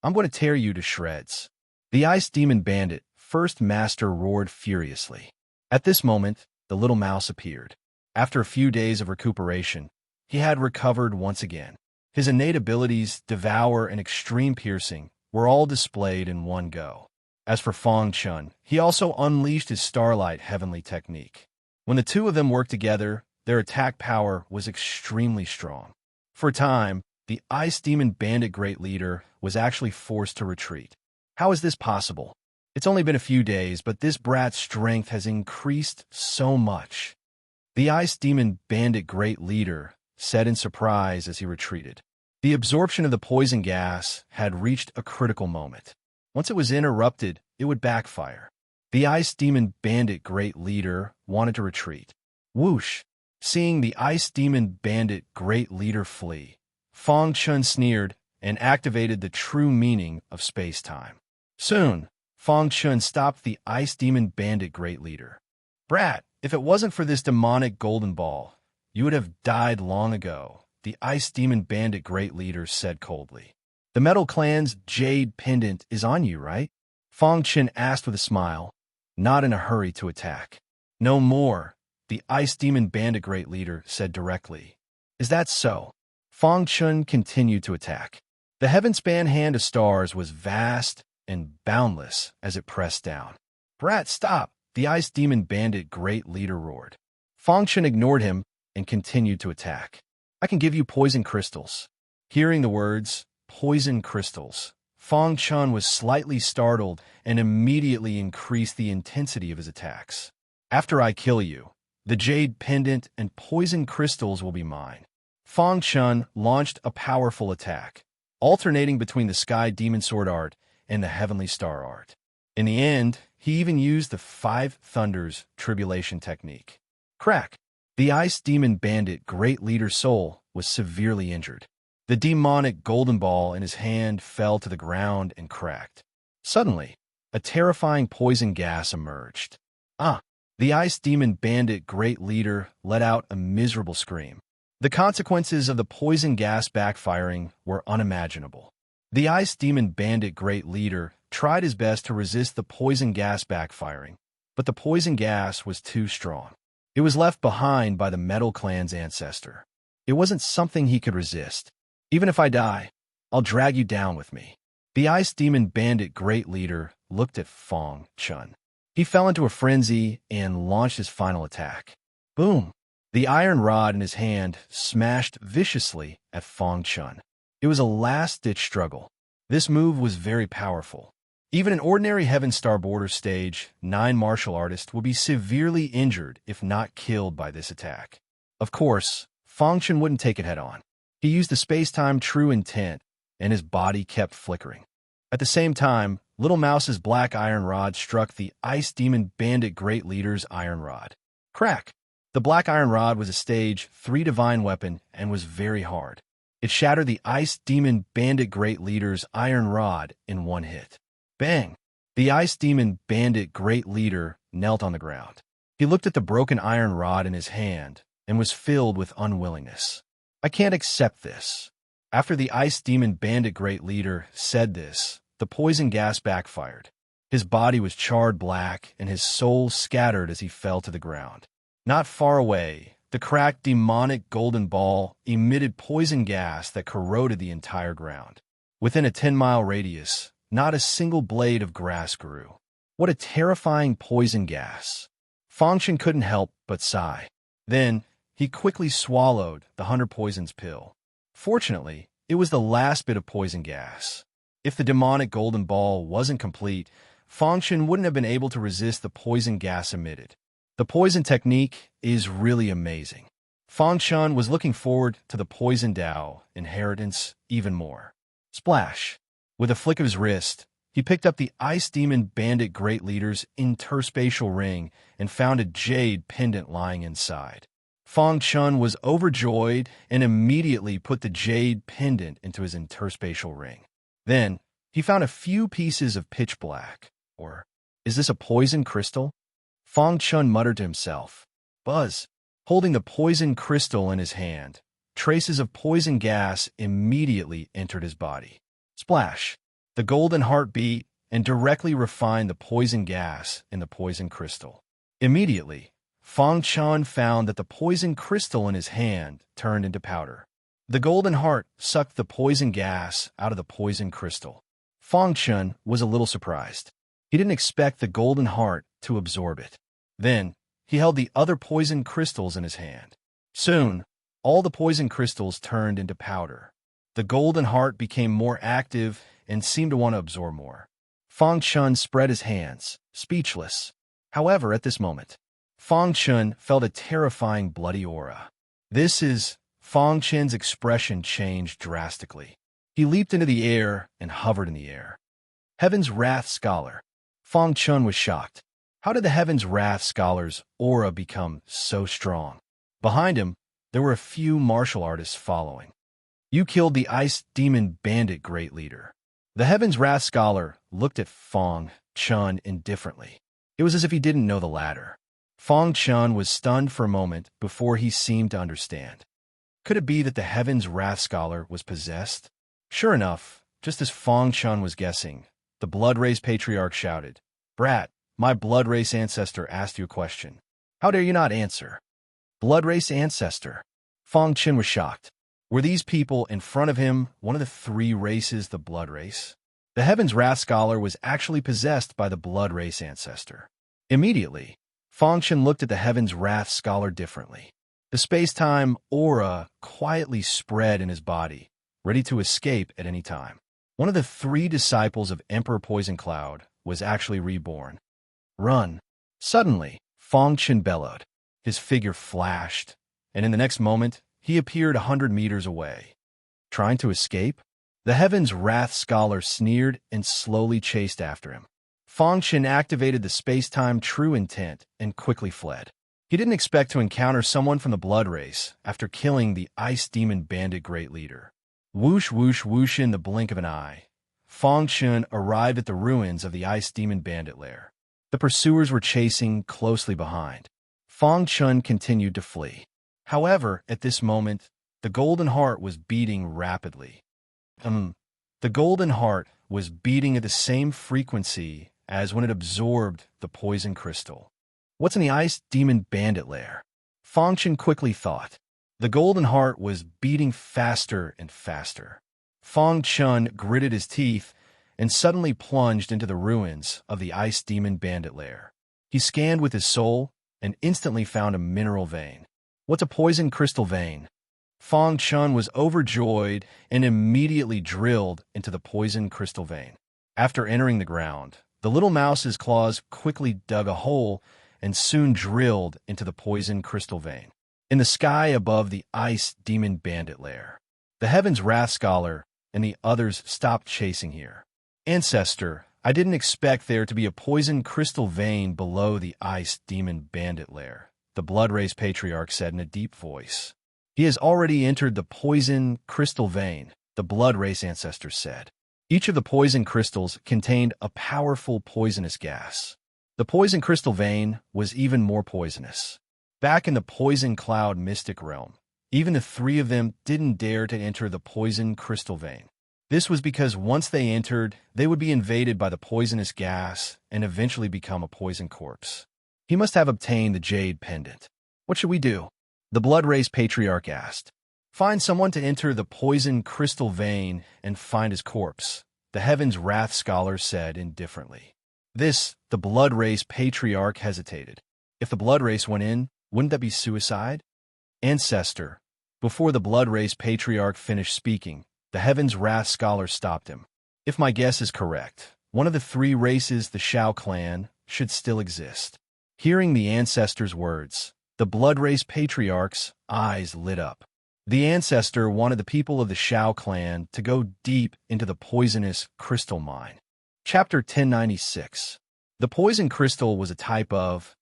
I'm going to tear you to shreds." The Ice Demon Bandit First Master roared furiously. At this moment, the little mouse appeared. After a few days of recuperation, he had recovered once again. His innate abilities, Devour and Extreme Piercing, were all displayed in one go. As for Fong Chun, he also unleashed his Starlight Heavenly Technique. When the two of them worked together, their attack power was extremely strong. For a time, the Ice Demon Bandit Great Leader was actually forced to retreat. How is this possible? It's only been a few days, but this brat's strength has increased so much. The Ice Demon Bandit Great Leader said in surprise as he retreated. The absorption of the poison gas had reached a critical moment. Once it was interrupted, it would backfire. The Ice Demon Bandit Great Leader wanted to retreat. Whoosh! Seeing the Ice Demon Bandit Great Leader flee, Fong Chun sneered and activated the true meaning of space-time. Soon, Fong Chun stopped the Ice Demon Bandit Great Leader. "Brat, if it wasn't for this demonic golden ball, you would have died long ago," the Ice Demon Bandit Great Leader said coldly. "The Metal Clan's Jade Pendant is on you, right?" Fong Chun asked with a smile, not in a hurry to attack. "No more," the Ice Demon Bandit Great Leader said directly. "Is that so?" Fong Chun continued to attack. The Heaven-Span Hand of Stars was vast and boundless as it pressed down. "Brat, stop!" the Ice Demon Bandit Great Leader roared. Fong Chun ignored him and continued to attack. "I can give you poison crystals." Hearing the words, poison crystals, Fong Chun was slightly startled and immediately increased the intensity of his attacks. "After I kill you, the Jade Pendant and poison crystals will be mine." Fong Chun launched a powerful attack, alternating between the Sky Demon Sword art and the Heavenly Star art. In the end, he even used the Five Thunders Tribulation technique. Crack! The Ice Demon Bandit Great Leader's soul was severely injured. The demonic golden ball in his hand fell to the ground and cracked. Suddenly, a terrifying poison gas emerged. "Ah!" The Ice Demon Bandit Great Leader let out a miserable scream. The consequences of the poison gas backfiring were unimaginable. The Ice Demon Bandit Great Leader tried his best to resist the poison gas backfiring, but the poison gas was too strong. It was left behind by the Metal Clan's ancestor. It wasn't something he could resist. "Even if I die, I'll drag you down with me." The Ice Demon Bandit Great Leader looked at Fong Chun. He fell into a frenzy and launched his final attack. Boom! The iron rod in his hand smashed viciously at Fong Chun. It was a last-ditch struggle. This move was very powerful. Even an ordinary Heaven Star Border stage 9 martial artist would be severely injured if not killed by this attack. Of course, Fong Chun wouldn't take it head-on. He used the space-time true intent, and his body kept flickering. At the same time, Little Mouse's black iron rod struck the Ice Demon Bandit Great Leader's iron rod. Crack! The black iron rod was a stage 3 divine weapon and was very hard. It shattered the Ice Demon Bandit Great Leader's iron rod in one hit. Bang! The Ice Demon Bandit Great Leader knelt on the ground. He looked at the broken iron rod in his hand and was filled with unwillingness. I can't accept this. After the Ice Demon Bandit Great Leader said this, the poison gas backfired. His body was charred black and his soul scattered as he fell to the ground. Not far away, the cracked demonic golden ball emitted poison gas that corroded the entire ground. Within a 10-mile radius, not a single blade of grass grew. What a terrifying poison gas! Fong Chun couldn't help but sigh. Then, he quickly swallowed the 100 poisons pill. Fortunately, it was the last bit of poison gas. If the demonic golden ball wasn't complete, Fong Chun wouldn't have been able to resist the poison gas emitted. The poison technique is really amazing. Fong Chun was looking forward to the poison Dao inheritance even more. Splash! With a flick of his wrist, he picked up the Ice Demon Bandit Great Leader's interspatial ring and found a jade pendant lying inside. Fong Chun was overjoyed and immediately put the jade pendant into his interspatial ring. Then, he found a few pieces of pitch black. Or, is this a poison crystal? Fong Chun muttered to himself. Buzz! Holding the poison crystal in his hand, traces of poison gas immediately entered his body. Splash! The golden heart beat and directly refined the poison gas in the poison crystal. Immediately, Fong Chun found that the poison crystal in his hand turned into powder. The golden heart sucked the poison gas out of the poison crystal. Fong Chun was a little surprised. He didn't expect the golden heart to absorb it. Then, he held the other poison crystals in his hand. Soon, all the poison crystals turned into powder. The golden heart became more active and seemed to want to absorb more. Fong Chun spread his hands, speechless. However, at this moment, Fong Chun felt a terrifying bloody aura. Fong Chun's expression changed drastically. He leaped into the air and hovered in the air. Heaven's Wrath Scholar. Fong Chun was shocked. How did the Heaven's Wrath Scholar's aura become so strong? Behind him, there were a few martial artists following. You killed the Ice Demon Bandit Great Leader. The Heaven's Wrath Scholar looked at Fong Chun indifferently. It was as if he didn't know the latter. Fong Chun was stunned for a moment before he seemed to understand. Could it be that the Heaven's Wrath Scholar was possessed? Sure enough, just as Fong Chun was guessing, the Blood Race Patriarch shouted, Brat, my Blood Race ancestor asked you a question. How dare you not answer? Blood Race ancestor? Fong Chun was shocked. Were these people in front of him one of the 3 races the Blood Race? The Heaven's Wrath Scholar was actually possessed by the Blood Race ancestor. Immediately, Fong Chun looked at the Heaven's Wrath Scholar differently. The space-time aura quietly spread in his body, ready to escape at any time. One of the 3 disciples of Emperor Poison Cloud was actually reborn. Run! Suddenly, Fong Chun bellowed. His figure flashed, and in the next moment, he appeared 100 meters away. Trying to escape? The Heaven's Wrath Scholar sneered and slowly chased after him. Fong Chun activated the space-time true intent and quickly fled. He didn't expect to encounter someone from the Blood Race after killing the Ice Demon Bandit Great Leader. Whoosh, whoosh, whoosh in the blink of an eye. Fong Chun arrived at the ruins of the Ice Demon Bandit lair. The pursuers were chasing closely behind. Fong Chun continued to flee. However, at this moment, the Golden Heart was beating rapidly. The Golden Heart was beating at the same frequency as when it absorbed the poison crystal. What's in the Ice Demon Bandit lair? Fong Chun quickly thought. The Golden Heart was beating faster and faster. Fong Chun gritted his teeth and suddenly plunged into the ruins of the ice demon bandit lair. He scanned with his soul and instantly found a mineral vein. What's a poison crystal vein? Fang Chun was overjoyed and immediately drilled into the poison crystal vein. After entering the ground, the little mouse's claws quickly dug a hole and soon drilled into the poison crystal vein. In the sky above the ice demon bandit lair, the Heaven's Wrath Scholar and the others stopped chasing here. Ancestor, I didn't expect there to be a poison crystal vein below the ice demon bandit lair, the Blood Race Patriarch said in a deep voice. He has already entered the poison crystal vein, the Blood Race ancestor said. Each of the poison crystals contained a powerful poisonous gas. The poison crystal vein was even more poisonous. Back in the poison cloud mystic realm, even the three of them didn't dare to enter the poison crystal vein. This was because once they entered, they would be invaded by the poisonous gas and eventually become a poison corpse. He must have obtained the jade pendant. What should we do? The Blood Race Patriarch asked. Find someone to enter the poison crystal vein and find his corpse, the Heaven's Wrath Scholar said indifferently. The Blood Race Patriarch hesitated. If the Blood Race went in, wouldn't that be suicide? Ancestor. Before the Blood Race Patriarch finished speaking, the Heaven's Wrath Scholar stopped him. If my guess is correct, one of the three races, the Shao clan, should still exist. Hearing the ancestor's words, the Blood Race Patriarch's eyes lit up. The ancestor wanted the people of the Shao clan to go deep into the poisonous crystal mine. Chapter 1096. The poison crystal was a type of,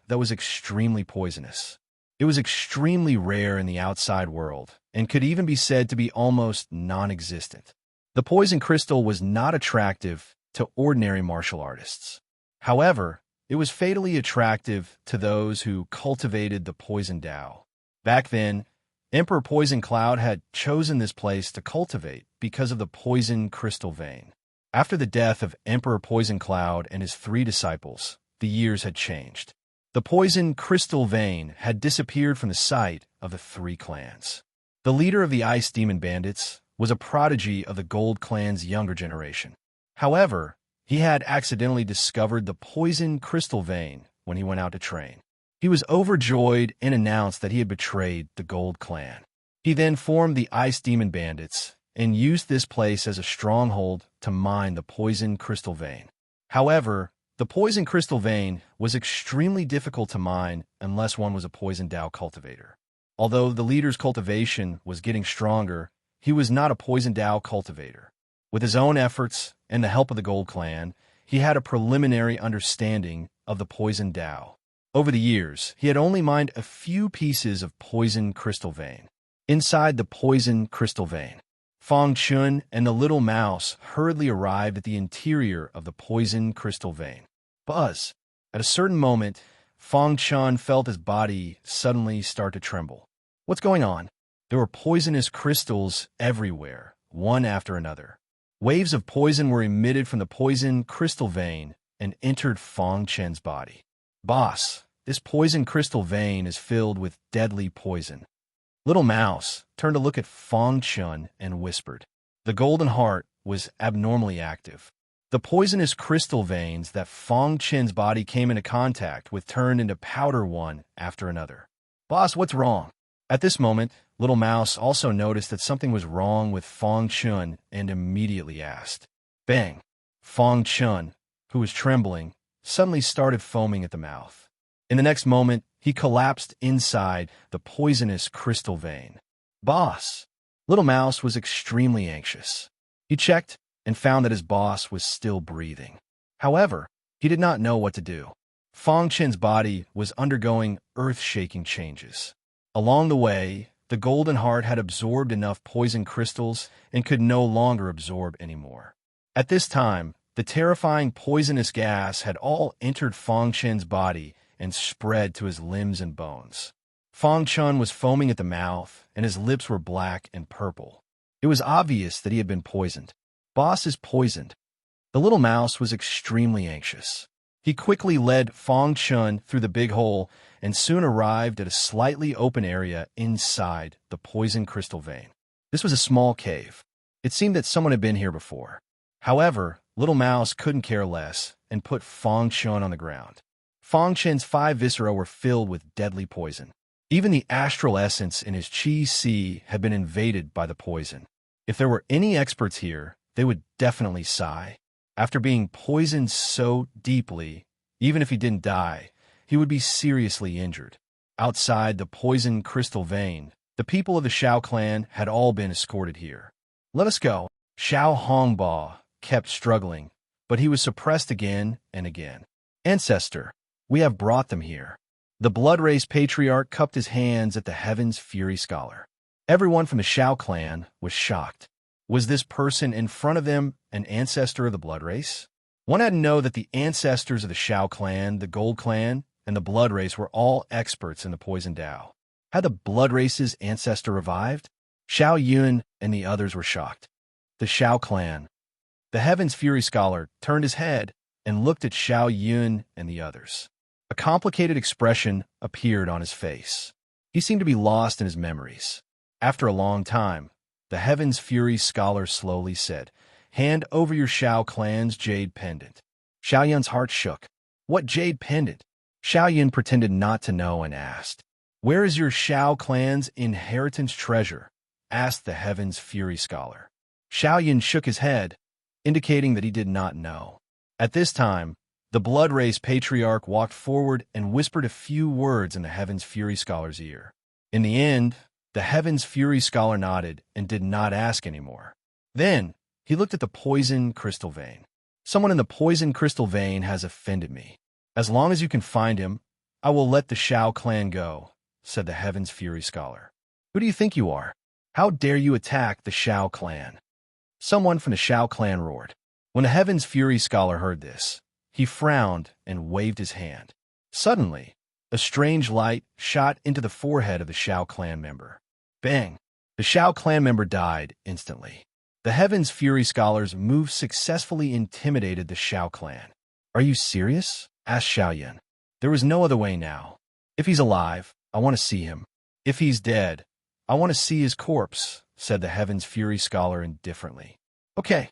that was extremely poisonous. It was extremely rare in the outside world, and could even be said to be almost non-existent. The poison crystal was not attractive to ordinary martial artists. However, it was fatally attractive to those who cultivated the poison Tao. Back then, Emperor Poison Cloud had chosen this place to cultivate because of the poison crystal vein. After the death of Emperor Poison Cloud and his three disciples, the years had changed. The poison crystal vein had disappeared from the sight of the three clans. The leader of the Ice Demon Bandits was a prodigy of the Gold Clan's younger generation. However, he had accidentally discovered the poison crystal vein when he went out to train. He was overjoyed and announced that he had betrayed the Gold Clan. He then formed the Ice Demon Bandits and used this place as a stronghold to mine the poison crystal vein. However, the poison crystal vein was extremely difficult to mine unless one was a poison Tao cultivator. Although the leader's cultivation was getting stronger, he was not a poison Tao cultivator. With his own efforts and the help of the Gold Clan, he had a preliminary understanding of the poison Tao. Over the years, he had only mined a few pieces of poison crystal vein. Inside the poison crystal vein, Fang Chun and the little mouse hurriedly arrived at the interior of the poison crystal vein. Buzz! At a certain moment, Fang Chun felt his body suddenly start to tremble. What's going on? There were poisonous crystals everywhere, one after another. Waves of poison were emitted from the poison crystal vein and entered Fang Chen's body. Boss, this poison crystal vein is filled with deadly poison. Little Mouse turned to look at Fang Chun and whispered. The golden heart was abnormally active. The poisonous crystal veins that Fang Chen's body came into contact with turned into powder one after another. Boss, what's wrong? At this moment, Little Mouse also noticed that something was wrong with Fang Chun and immediately asked. Bang! Fang Chun, who was trembling, suddenly started foaming at the mouth. In the next moment, he collapsed inside the poisonous crystal vein. Boss! Little Mouse was extremely anxious. He checked and found that his boss was still breathing. However, he did not know what to do. Fang Chen's body was undergoing earth-shaking changes. Along the way, the golden heart had absorbed enough poison crystals and could no longer absorb anymore. At this time, the terrifying poisonous gas had all entered Fang Chen's body and spread to his limbs and bones. Fang Chun was foaming at the mouth, and his lips were black and purple. It was obvious that he had been poisoned. Boss is poisoned. The little mouse was extremely anxious. He quickly led Fang Chun through the big hole and soon arrived at a slightly open area inside the poison crystal vein. This was a small cave. It seemed that someone had been here before. However, Little Mouse couldn't care less and put Fong Chun on the ground. Fong Chen's 5 viscera were filled with deadly poison. Even the astral essence in his Qi Si had been invaded by the poison. If there were any experts here, they would definitely sigh. After being poisoned so deeply, even if he didn't die, he would be seriously injured. Outside the poison crystal vein, the people of the Shao clan had all been escorted here. "Let us go." Xiao Hongba kept struggling, but he was suppressed again and again. "Ancestor, we have brought them here." The Blood Race Patriarch cupped his hands at the Heaven's Fury Scholar. Everyone from the Shao clan was shocked. Was this person in front of them an ancestor of the Blood Race? One had to know that the ancestors of the Shao clan, the Gold clan, and the Blood Race were all experts in the Poison Dao. Had the Blood Race's ancestor revived? Xiao Yun and the others were shocked. The Shao clan. The Heaven's Fury Scholar turned his head and looked at Xiao Yun and the others. A complicated expression appeared on his face. He seemed to be lost in his memories. After a long time, the Heaven's Fury Scholar slowly said, "Hand over your Shao clan's jade pendant." Xiao Yun's heart shook. "What jade pendant?" Xiao Yun pretended not to know and asked. "Where is your Shao clan's inheritance treasure?" asked the Heaven's Fury Scholar. Xiao Yun shook his head, indicating that he did not know. At this time, the Blood Race Patriarch walked forward and whispered a few words in the Heaven's Fury Scholar's ear. In the end, the Heaven's Fury Scholar nodded and did not ask anymore. Then, he looked at the poison crystal vein. "Someone in the poison crystal vein has offended me. As long as you can find him, I will let the Shao clan go," said the Heaven's Fury Scholar. "Who do you think you are? How dare you attack the Shao clan?" Someone from the Shao clan roared. When the Heaven's Fury Scholar heard this, he frowned and waved his hand. Suddenly, a strange light shot into the forehead of the Shao clan member. Bang! The Shao clan member died instantly. The Heaven's Fury Scholars' move successfully intimidated the Shao clan. "Are you serious?" asked Xiao Yun. There was no other way now. "If he's alive, I want to see him. If he's dead, I want to see his corpse," said the Heaven's Fury Scholar indifferently. "Okay,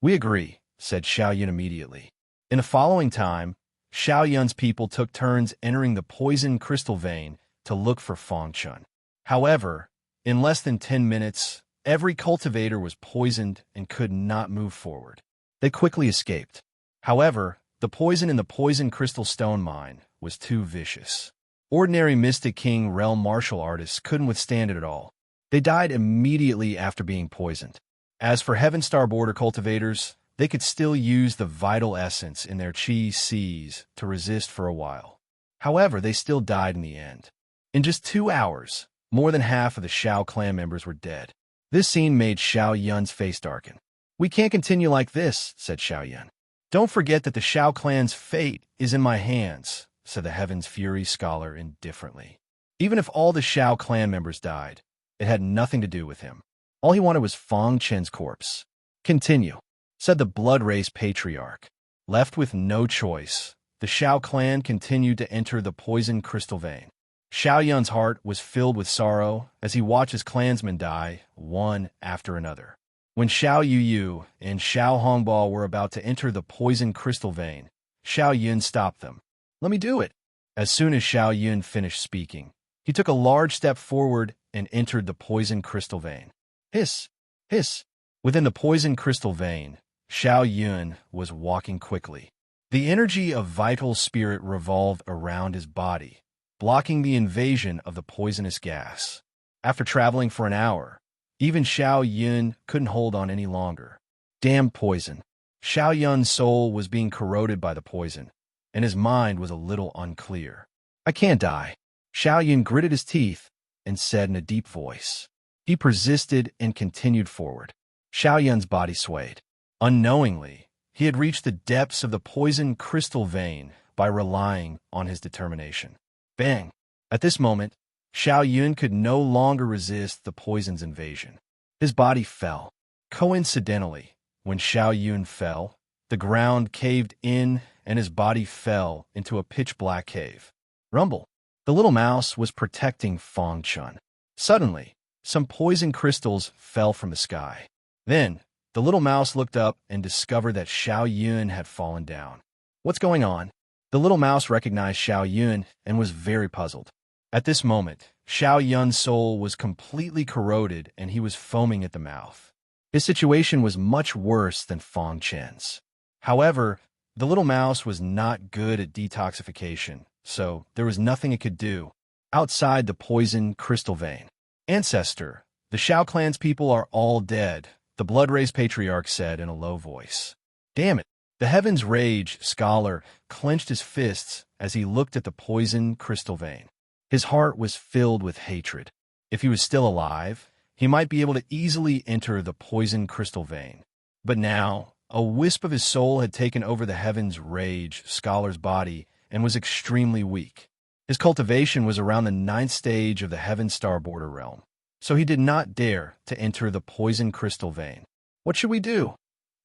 we agree," said Xiao Yun immediately. In the following time, Xiao Yun's people took turns entering the poison crystal vein to look for Fong Chun. However, in less than 10 minutes, every cultivator was poisoned and could not move forward. They quickly escaped. However, the poison in the poison crystal stone mine was too vicious. Ordinary Mystic King realm martial artists couldn't withstand it at all. They died immediately after being poisoned. As for Heaven Star border cultivators, they could still use the vital essence in their Qi Sis to resist for a while. However, they still died in the end. In just 2 hours, more than half of the Shao clan members were dead. This scene made Xiao Yun's face darken. "We can't continue like this," said Xiao Yun. "Don't forget that the Shao clan's fate is in my hands," said the Heaven's Fury Scholar indifferently. Even if all the Shao clan members died, it had nothing to do with him. All he wanted was Fong Chen's corpse. "Continue," said the Blood Race Patriarch. Left with no choice, the Shao clan continued to enter the poison crystal vein. Xiao Yun's heart was filled with sorrow as he watched his clansmen die, one after another. When Xiao Yu and Xiao Hongba were about to enter the poison crystal vein, Xiao Yun stopped them. "Let me do it." As soon as Xiao Yun finished speaking, he took a large step forward and entered the poison crystal vein. Hiss! Hiss! Within the poison crystal vein, Xiao Yun was walking quickly. The energy of vital spirit revolved around his body, blocking the invasion of the poisonous gas. After traveling for an hour, even Xiao Yun couldn't hold on any longer. Damn poison. Xiao Yun's soul was being corroded by the poison, and his mind was a little unclear. "I can't die." Xiao Yun gritted his teeth and said in a deep voice. He persisted and continued forward. Xiao Yun's body swayed. Unknowingly, he had reached the depths of the poison crystal vein by relying on his determination. Bang! At this moment, Xiao Yun could no longer resist the poison's invasion. His body fell. Coincidentally, when Xiao Yun fell, the ground caved in and his body fell into a pitch-black cave. Rumble! The little mouse was protecting Fong Chun. Suddenly, some poison crystals fell from the sky. Then, The little mouse looked up and discovered that Xiao Yun had fallen down. What's going on? The little mouse recognized Xiao Yun and was very puzzled. At this moment, Xiao Yun's soul was completely corroded and he was foaming at the mouth. His situation was much worse than Fang Chen's. However, the little mouse was not good at detoxification, so there was nothing it could do. Outside the poison crystal vein. Ancestor, the Xiao clan's people are all dead, the blood race patriarch said in a low voice. Damn it! The Heaven's Rage scholar clenched his fists as he looked at the poison crystal vein. His heart was filled with hatred. If he was still alive, he might be able to easily enter the poison crystal vein. But now, a wisp of his soul had taken over the Heaven's Rage scholar's body and was extremely weak. His cultivation was around the 9th stage of the Heaven Star border realm, so he did not dare to enter the poison crystal vein. What should we do?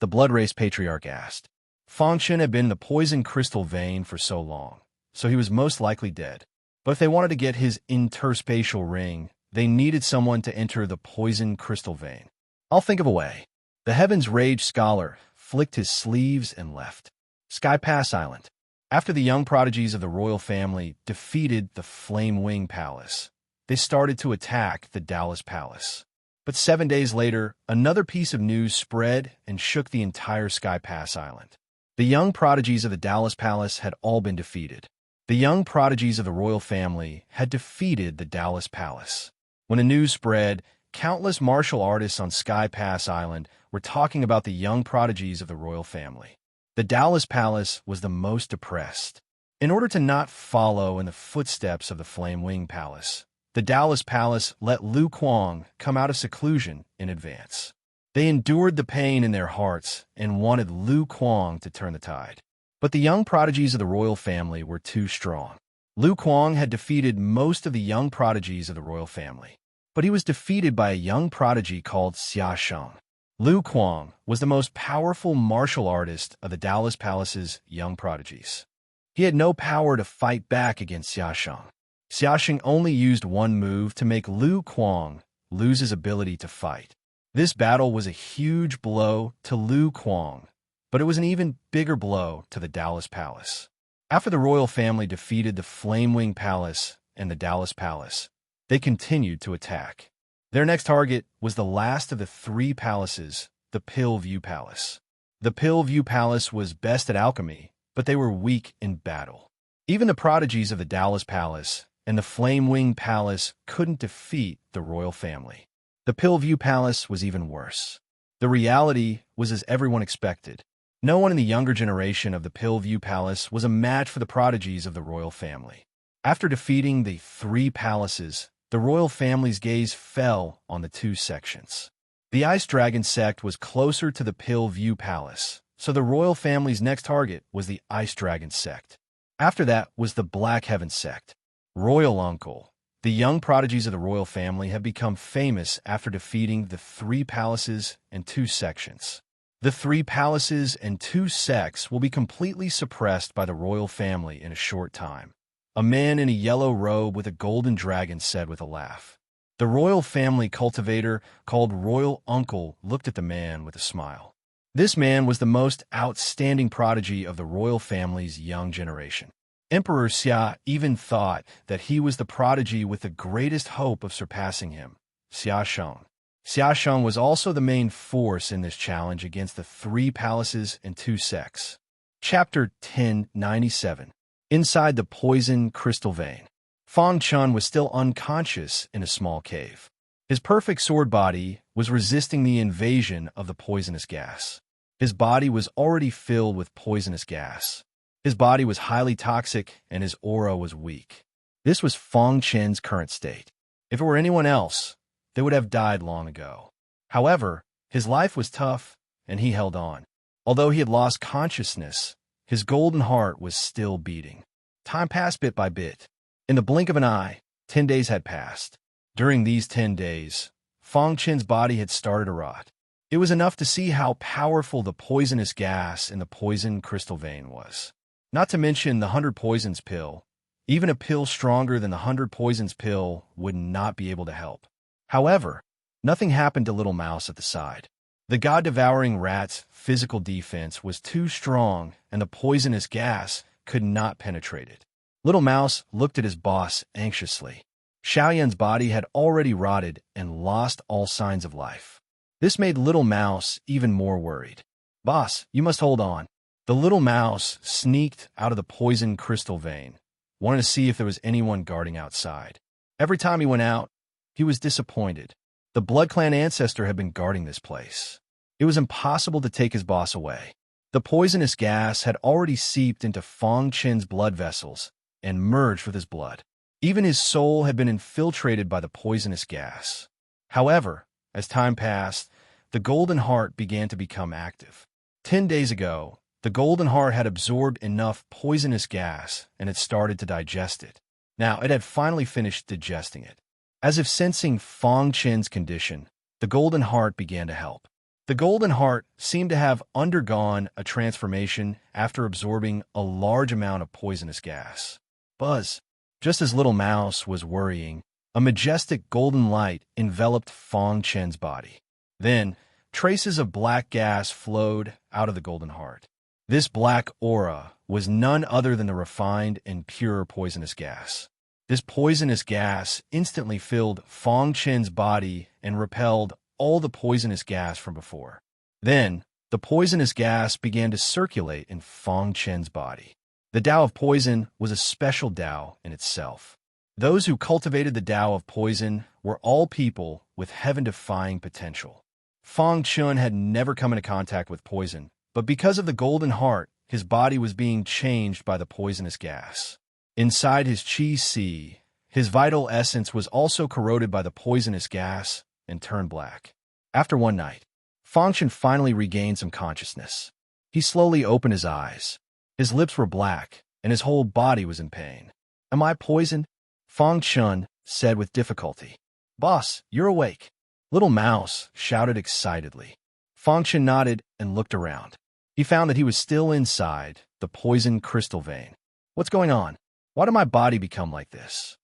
The blood race patriarch asked. Fang Chen had been in the poison crystal vein for so long, so he was most likely dead. But if they wanted to get his interspatial ring, they needed someone to enter the poison crystal vein. I'll think of a way. The Heaven's Rage scholar flicked his sleeves and left. Sky Pass Island. After the young prodigies of the royal family defeated the Flame Wing Palace, they started to attack the Dallas Palace. But 7 days later, another piece of news spread and shook the entire Sky Pass Island. The young prodigies of the Dallas Palace had all been defeated. The young prodigies of the royal family had defeated the Dallas Palace. When the news spread, countless martial artists on Sky Pass Island were talking about the young prodigies of the royal family. The Dallas Palace was the most depressed. In order to not follow in the footsteps of the Flame Wing Palace, the Dallas Palace let Lu Kuang come out of seclusion in advance. They endured the pain in their hearts and wanted Lu Kuang to turn the tide. But the young prodigies of the royal family were too strong. Lu Kuang had defeated most of the young prodigies of the royal family, but he was defeated by a young prodigy called Xia Sheng. Lu Kuang was the most powerful martial artist of the Dallas Palace's young prodigies. He had no power to fight back against Xia Sheng. Xia Sheng only used one move to make Lu Kuang lose his ability to fight. This battle was a huge blow to Lu Kuang, but it was an even bigger blow to the Dallas Palace. After the royal family defeated the Flame Wing Palace and the Dallas Palace, they continued to attack. Their next target was the last of the 3 palaces, the Pill View Palace. The Pill View Palace was best at alchemy, but they were weak in battle. Even the prodigies of the Dallas Palace and the Flame Wing Palace couldn't defeat the royal family. The Pill View Palace was even worse. The reality was as everyone expected. No one in the younger generation of the Pill View Palace was a match for the prodigies of the royal family. After defeating the 3 palaces, the royal family's gaze fell on the 2 sections. The Ice Dragon sect was closer to the Pill View Palace, so the royal family's next target was the Ice Dragon sect. After that was the Black Heaven sect. Royal Uncle. The young prodigies of the royal family have become famous after defeating the 3 palaces and 2 sections. The 3 palaces and 2 sects will be completely suppressed by the royal family in a short time. A man in a yellow robe with a golden dragon said with a laugh. The royal family cultivator called Royal Uncle looked at the man with a smile. This man was the most outstanding prodigy of the royal family's young generation. Emperor Xia even thought that he was the prodigy with the greatest hope of surpassing him, Xia Sheng. Xia Sheng was also the main force in this challenge against the 3 palaces and 2 sects. Chapter 1097. Inside the poison crystal vein. Fang Chen was still unconscious in a small cave. His perfect sword body was resisting the invasion of the poisonous gas. His body was already filled with poisonous gas. His body was highly toxic and his aura was weak. This was Fang Chen's current state. If it were anyone else, they would have died long ago. However, his life was tough and he held on. Although he had lost consciousness, his golden heart was still beating. Time passed bit by bit. In the blink of an eye, 10 days had passed. During these 10 days, Fang Chen's body had started to rot. It was enough to see how powerful the poisonous gas in the poison crystal vein was. Not to mention the 100 poisons pill. Even a pill stronger than the 100 poisons pill would not be able to help. However, nothing happened to Little Mouse at the side. The god-devouring rat's physical defense was too strong, and the poisonous gas could not penetrate it. Little Mouse looked at his boss anxiously. Xiaoyan's body had already rotted and lost all signs of life. This made Little Mouse even more worried. "Boss, you must hold on." The little mouse sneaked out of the poison crystal vein, wanted to see if there was anyone guarding outside. Every time he went out, he was disappointed. The Blood Clan ancestor had been guarding this place. It was impossible to take his boss away. The poisonous gas had already seeped into Fong Chen's blood vessels and merged with his blood. Even his soul had been infiltrated by the poisonous gas. However, as time passed, the Golden Heart began to become active. 10 days ago, the Golden Heart had absorbed enough poisonous gas and had started to digest it. Now, it had finally finished digesting it. As if sensing Fong Chen's condition, the Golden Heart began to help. The Golden Heart seemed to have undergone a transformation after absorbing a large amount of poisonous gas. Buzz. Just as Little Mouse was worrying, a majestic golden light enveloped Fong Chen's body. Then, traces of black gas flowed out of the Golden Heart. This black aura was none other than the refined and pure poisonous gas. This poisonous gas instantly filled Fong Chen's body and repelled all the poisonous gas from before. Then, the poisonous gas began to circulate in Fong Chen's body. The Tao of Poison was a special Tao in itself. Those who cultivated the Tao of Poison were all people with heaven-defying potential. Fong Chen had never come into contact with poison, but because of the Golden Heart, his body was being changed by the poisonous gas. Inside his Qi Si, his vital essence was also corroded by the poisonous gas and turned black. After one night, Fong Chen finally regained some consciousness. He slowly opened his eyes. His lips were black, and his whole body was in pain. "Am I poisoned?" Fong Chen said with difficulty. "Boss, you're awake." Little Mouse shouted excitedly. Fong Chen nodded and looked around. He found that he was still inside the poison crystal vein. "What's going on? Why did my body become like this?"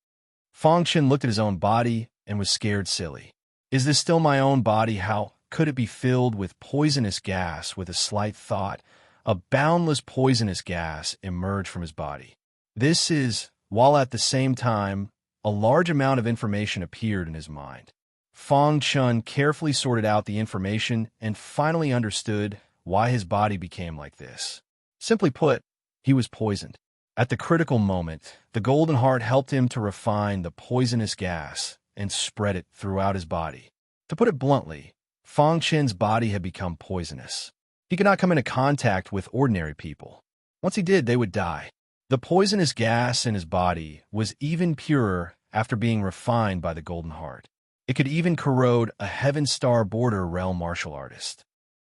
Fong Chen looked at his own body and was scared silly. "Is this still my own body? How could it be filled with poisonous gas?" With a slight thought, a boundless poisonous gas emerged from his body. This is, while at the same time, a large amount of information appeared in his mind. Fong Chen carefully sorted out the information and finally understood why his body became like this. Simply put, he was poisoned. At the critical moment, the Golden Heart helped him to refine the poisonous gas and spread it throughout his body. To put it bluntly, Fong Chen's body had become poisonous. He could not come into contact with ordinary people. Once he did, they would die. The poisonous gas in his body was even purer after being refined by the Golden Heart. It could even corrode a Heaven Star Border realm martial artist.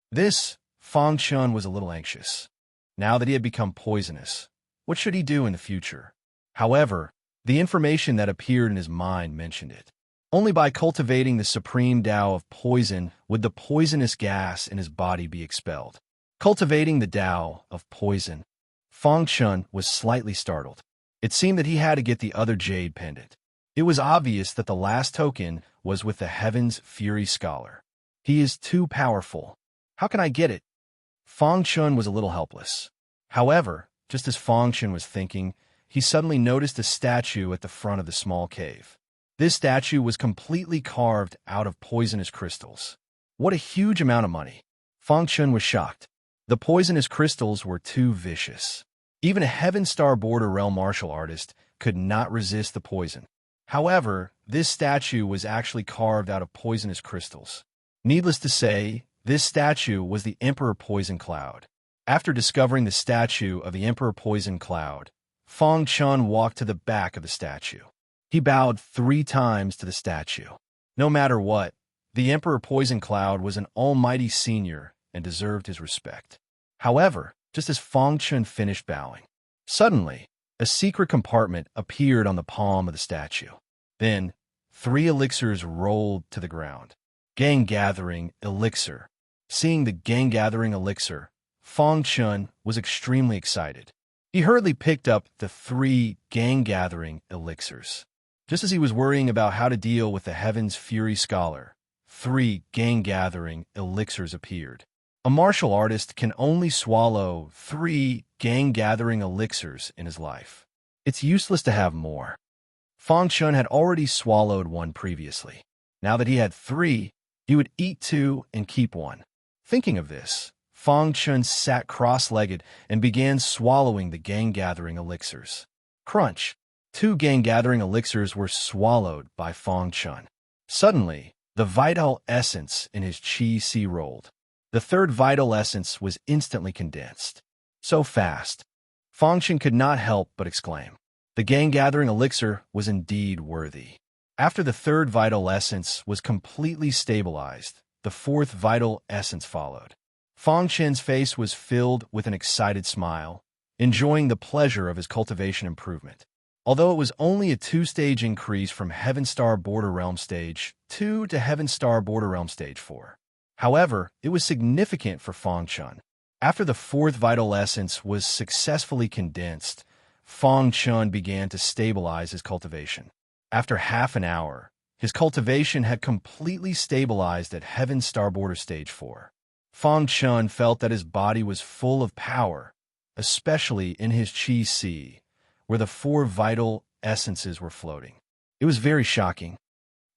This, Fong Chen was a little anxious. Now that he had become poisonous, what should he do in the future? However, the information that appeared in his mind mentioned it. Only by cultivating the supreme Tao of poison would the poisonous gas in his body be expelled. Cultivating the Tao of poison, Fong Chen was slightly startled. It seemed that he had to get the other jade pendant. It was obvious that the last token was with the Heaven's Fury Scholar. He is too powerful. How can I get it? Fong Chen was a little helpless. However, just as Fong Chen was thinking, he suddenly noticed a statue at the front of the small cave. This statue was completely carved out of poisonous crystals. What a huge amount of money! Fong Chen was shocked. The poisonous crystals were too vicious. Even a Heaven Star Border realm martial artist could not resist the poison. However, this statue was actually carved out of poisonous crystals. Needless to say, this statue was the Emperor Poison Cloud. After discovering the statue of the Emperor Poison Cloud, Fong Chen walked to the back of the statue. He bowed 3 times to the statue. No matter what, the Emperor Poison Cloud was an almighty senior and deserved his respect. However, just as Fong Chen finished bowing, suddenly, a secret compartment appeared on the palm of the statue. Then, 3 elixirs rolled to the ground. Gang-gathering elixir. Seeing the gang-gathering elixir, Fong Chen was extremely excited. He hurriedly picked up the 3 gang-gathering elixirs. Just as he was worrying about how to deal with the Heaven's Fury Scholar, 3 gang-gathering elixirs appeared. A martial artist can only swallow 3 gang-gathering elixirs in his life. It's useless to have more. Fang Chun had already swallowed one previously. Now that he had 3, he would eat 2 and keep 1. Thinking of this, Fang Chun sat cross-legged and began swallowing the gang-gathering elixirs. Crunch! 2 gang-gathering elixirs were swallowed by Fang Chun. Suddenly, the vital essence in his chi rolled. The third vital essence was instantly condensed. So fast, Fang Chun could not help but exclaim. The gang-gathering elixir was indeed worthy. After the third vital essence was completely stabilized, the fourth vital essence followed. Fang Chun's face was filled with an excited smile, enjoying the pleasure of his cultivation improvement. Although it was only a 2-stage increase from Heaven Star Border Realm Stage 2 to Heaven Star Border Realm Stage 4. However, it was significant for Fang Chun. After the fourth vital essence was successfully condensed, Fang Chun began to stabilize his cultivation. After half an hour, his cultivation had completely stabilized at Heaven Star Border Stage 4. Fang Chun felt that his body was full of power, especially in his chi, where the 4 vital essences were floating. It was very shocking.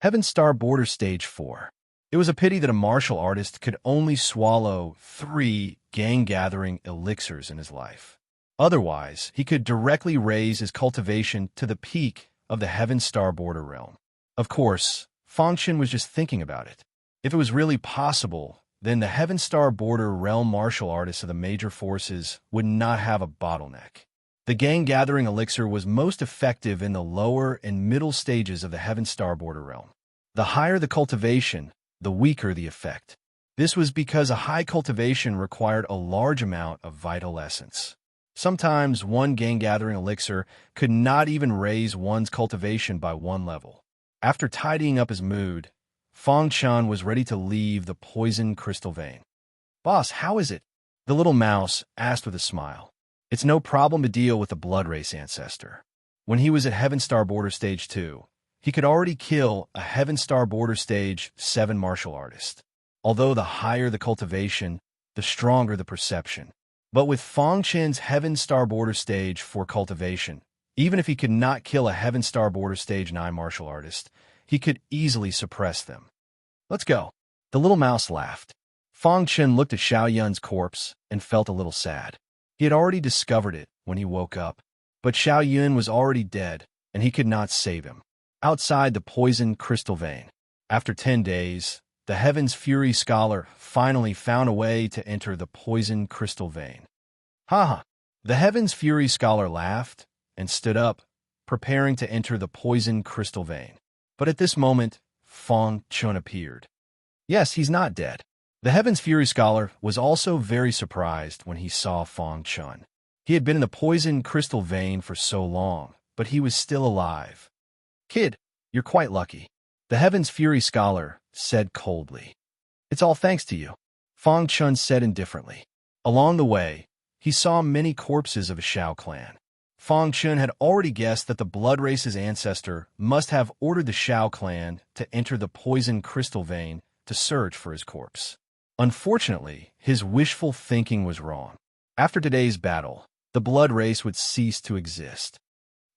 Heaven Star Border Stage 4. It was a pity that a martial artist could only swallow 3 gang-gathering elixirs in his life. Otherwise, he could directly raise his cultivation to the peak of the Heaven Star Border realm. Of course, Fang Chun was just thinking about it. If it was really possible, then the Heaven Star Border realm martial artists of the major forces would not have a bottleneck. The gang-gathering elixir was most effective in the lower and middle stages of the Heaven Star Border realm. The higher the cultivation, the weaker the effect. This was because a high cultivation required a large amount of vital essence. Sometimes one gang-gathering elixir could not even raise one's cultivation by 1 level. After tidying up his mood, Fang Chun was ready to leave the poison crystal vein. "Boss, how is it?" the little mouse asked with a smile. It's no problem to deal with the blood race ancestor. When he was at Heaven Star Border Stage 2, he could already kill a Heaven Star Border Stage 7 martial artist. Although the higher the cultivation, the stronger the perception. But with Fang Chun's Heaven Star Border Stage 4 cultivation, even if he could not kill a Heaven Star Border Stage 9 martial artist, he could easily suppress them. "Let's go." The little mouse laughed. Fang Chun looked at Xiao Yun's corpse and felt a little sad. He had already discovered it when he woke up, but Xiao Yun was already dead, and he could not save him. Outside the poison crystal vein, after 10 days, the Heaven's Fury Scholar finally found a way to enter the poison crystal vein. "Ha! The Heaven's Fury Scholar laughed and stood up, preparing to enter the poison crystal vein. But at this moment, Fang Chun appeared. Yes, he's not dead. The Heaven's Fury Scholar was also very surprised when he saw Fang Chun. He had been in the poison crystal vein for so long, but he was still alive. "Kid, you're quite lucky," the Heaven's Fury Scholar said coldly. "It's all thanks to you," Fang Chun said indifferently. Along the way, he saw many corpses of a Shao clan. Fang Chun had already guessed that the blood race's ancestor must have ordered the Shao clan to enter the poison crystal vein to search for his corpse. Unfortunately, his wishful thinking was wrong. After today's battle, the blood race would cease to exist.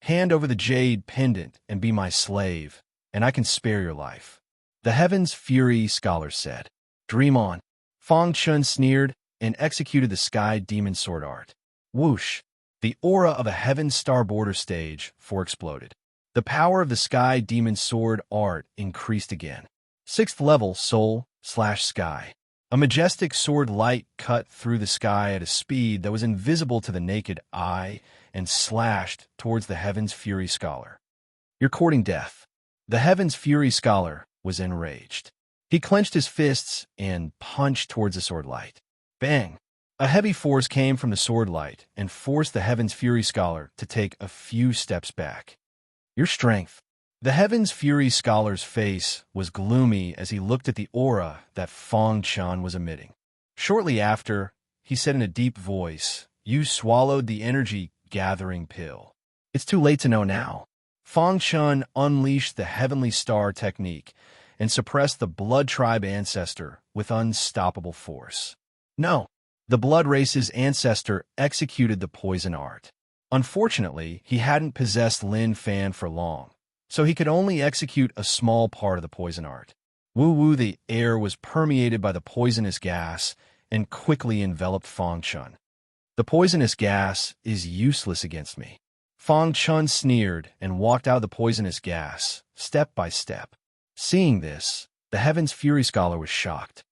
Hand over the jade pendant and be my slave, and I can spare your life, the Heaven's Fury Scholar said. Dream on. Fang Chun sneered and executed the Sky Demon Sword art. Whoosh! The aura of a Heaven Star Border Stage 4 exploded. The power of the Sky Demon Sword art increased again. 6th level Soul/Sky. A majestic sword light cut through the sky at a speed that was invisible to the naked eye and slashed towards the Heaven's Fury Scholar. You're courting death. The Heaven's Fury Scholar was enraged. He clenched his fists and punched towards the sword light. Bang! A heavy force came from the sword light and forced the Heaven's Fury Scholar to take a few steps back. Your strength. The Heaven's Fury Scholar's face was gloomy as he looked at the aura that Fang Chun was emitting. Shortly after, he said in a deep voice, "You swallowed the energy-gathering pill. It's too late to know now." Fang Chun unleashed the Heavenly Star technique, and suppressed the Blood Tribe ancestor with unstoppable force. No, the Blood Race's ancestor executed the poison art. Unfortunately, he hadn't possessed Lin Fan for long, so he could only execute a small part of the poison art. Woo-woo, the air was permeated by the poisonous gas and quickly enveloped Fang Chun. The poisonous gas is useless against me. Fang Chun sneered and walked out of the poisonous gas, step by step. Seeing this, the Heaven's Fury Scholar was shocked.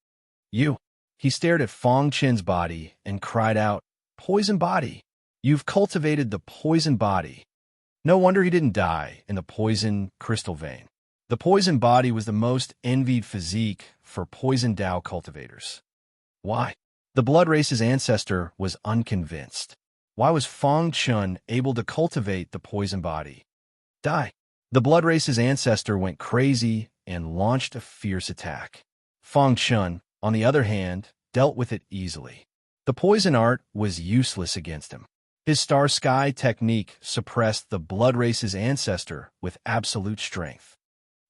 You. He stared at Fang Chun's body and cried out, "Poison body! You've cultivated the poison body." No wonder he didn't die in the poison crystal vein. The poison body was the most envied physique for poison Dao cultivators. Why? The Blood Race's ancestor was unconvinced. Why was Fang Chun able to cultivate the poison body? Die. The Blood Race's ancestor went crazy and launched a fierce attack. Fang Chun, on the other hand, dealt with it easily. The poison art was useless against him. His Star Sky technique suppressed the Blood Race's ancestor with absolute strength.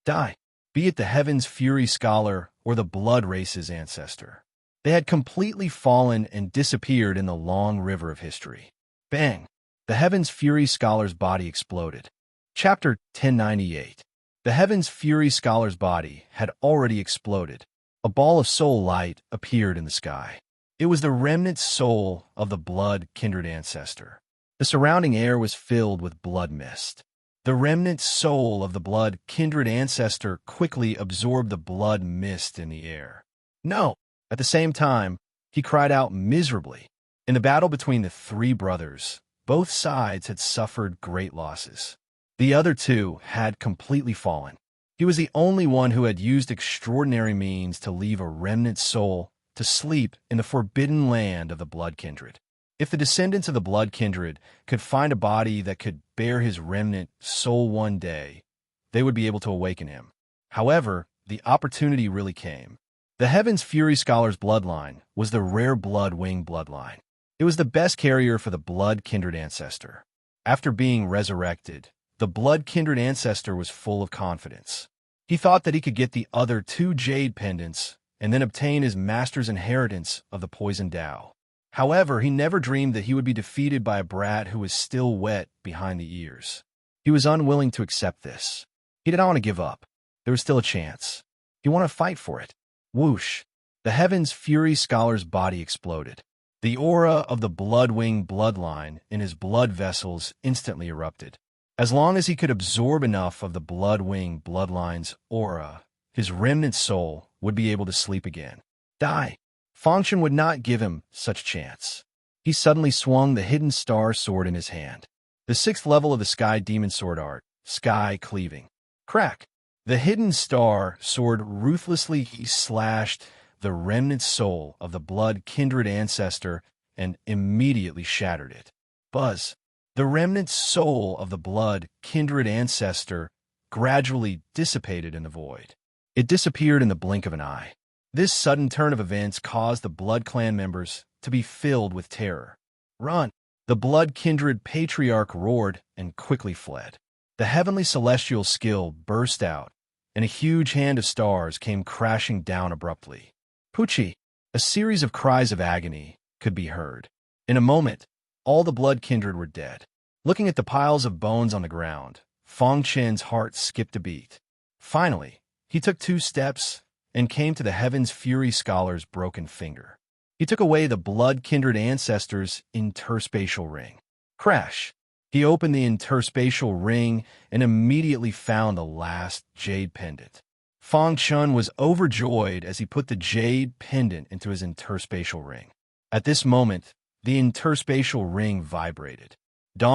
Die. Be it the Heaven's Fury Scholar or the Blood Race's ancestor. They had completely fallen and disappeared in the long river of history. Bang! The Heaven's Fury Scholar's body exploded. Chapter 1098. The Heaven's Fury Scholar's body had already exploded. A ball of soul light appeared in the sky. It was the remnant soul of the blood kindred ancestor. The surrounding air was filled with blood mist. The remnant soul of the blood kindred ancestor quickly absorbed the blood mist in the air. No! At the same time, he cried out miserably. In the battle between the three brothers, both sides had suffered great losses. The other two had completely fallen. He was the only one who had used extraordinary means to leave a remnant soul to sleep in the forbidden land of the blood kindred. If the descendants of the blood kindred could find a body that could bear his remnant soul one day, they would be able to awaken him. However, the opportunity really came. The Heaven's Fury Scholar's bloodline was the rare blood wing bloodline. It was the best carrier for the blood kindred ancestor. After being resurrected, the blood kindred ancestor was full of confidence. He thought that he could get the other two jade pendants and then obtain his master's inheritance of the poison Dao. However, he never dreamed that he would be defeated by a brat who was still wet behind the ears. He was unwilling to accept this. He did not want to give up. There was still a chance. He wanted to fight for it. Whoosh! The Heaven's Fury Scholar's body exploded. The aura of the Bloodwing bloodline in his blood vessels instantly erupted. As long as he could absorb enough of the Bloodwing bloodline's aura, his remnant soul would be able to sleep again. Die! Fang Chun would not give him such chance. He suddenly swung the hidden star sword in his hand. The 6th level of the Sky Demon Sword art, Sky Cleaving. Crack! The hidden star sword ruthlessly slashed the remnant soul of the blood kindred ancestor and immediately shattered it. Buzz! The remnant soul of the blood kindred ancestor gradually dissipated in the void. It disappeared in the blink of an eye. This sudden turn of events caused the Blood Clan members to be filled with terror. Run! The Blood Kindred Patriarch roared and quickly fled. The heavenly celestial skill burst out, and a huge hand of stars came crashing down abruptly. Poochie! A series of cries of agony could be heard. In a moment, all the Blood Kindred were dead. Looking at the piles of bones on the ground, Fang Chun's heart skipped a beat. Finally, he took 2 steps and came to the Heaven's Fury Scholar's broken finger. He took away the blood kindred ancestor's interspatial ring. Crash! He opened the interspatial ring and immediately found the last jade pendant. Fang Chun was overjoyed as he put the jade pendant into his interspatial ring. At this moment, the interspatial ring vibrated.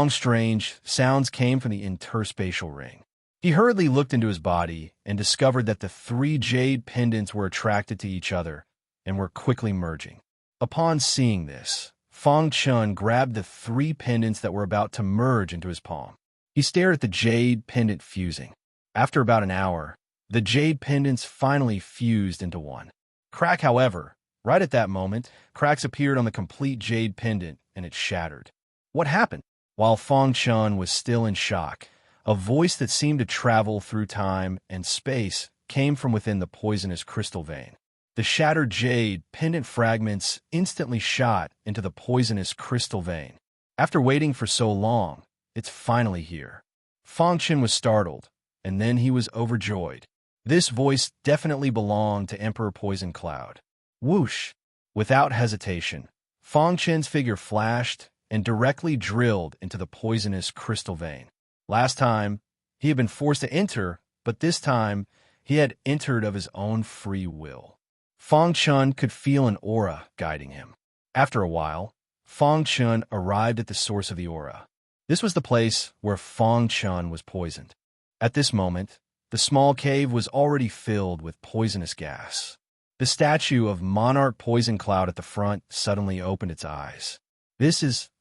Strange sounds came from the interspatial ring. He hurriedly looked into his body and discovered that the 3 jade pendants were attracted to each other and were quickly merging. Upon seeing this, Fang Chun grabbed the 3 pendants that were about to merge into his palm. He stared at the jade pendant fusing. After about an hour, the jade pendants finally fused into one. Crack, however, right at that moment, cracks appeared on the complete jade pendant and it shattered. What happened? While Fang Chun was still in shock, a voice that seemed to travel through time and space came from within the poisonous crystal vein. The shattered jade pendant fragments instantly shot into the poisonous crystal vein. After waiting for so long, it's finally here. Feng Chen was startled, and then he was overjoyed. This voice definitely belonged to Emperor Poison Cloud. Whoosh! Without hesitation, Feng Chen's figure flashed and directly drilled into the poisonous crystal vein. Last time, he had been forced to enter, but this time, he had entered of his own free will. Feng Chen could feel an aura guiding him. After a while, Feng Chen arrived at the source of the aura. This was the place where Feng Chen was poisoned. At this moment, the small cave was already filled with poisonous gas. The statue of Monarch Poison Cloud at the front suddenly opened its eyes.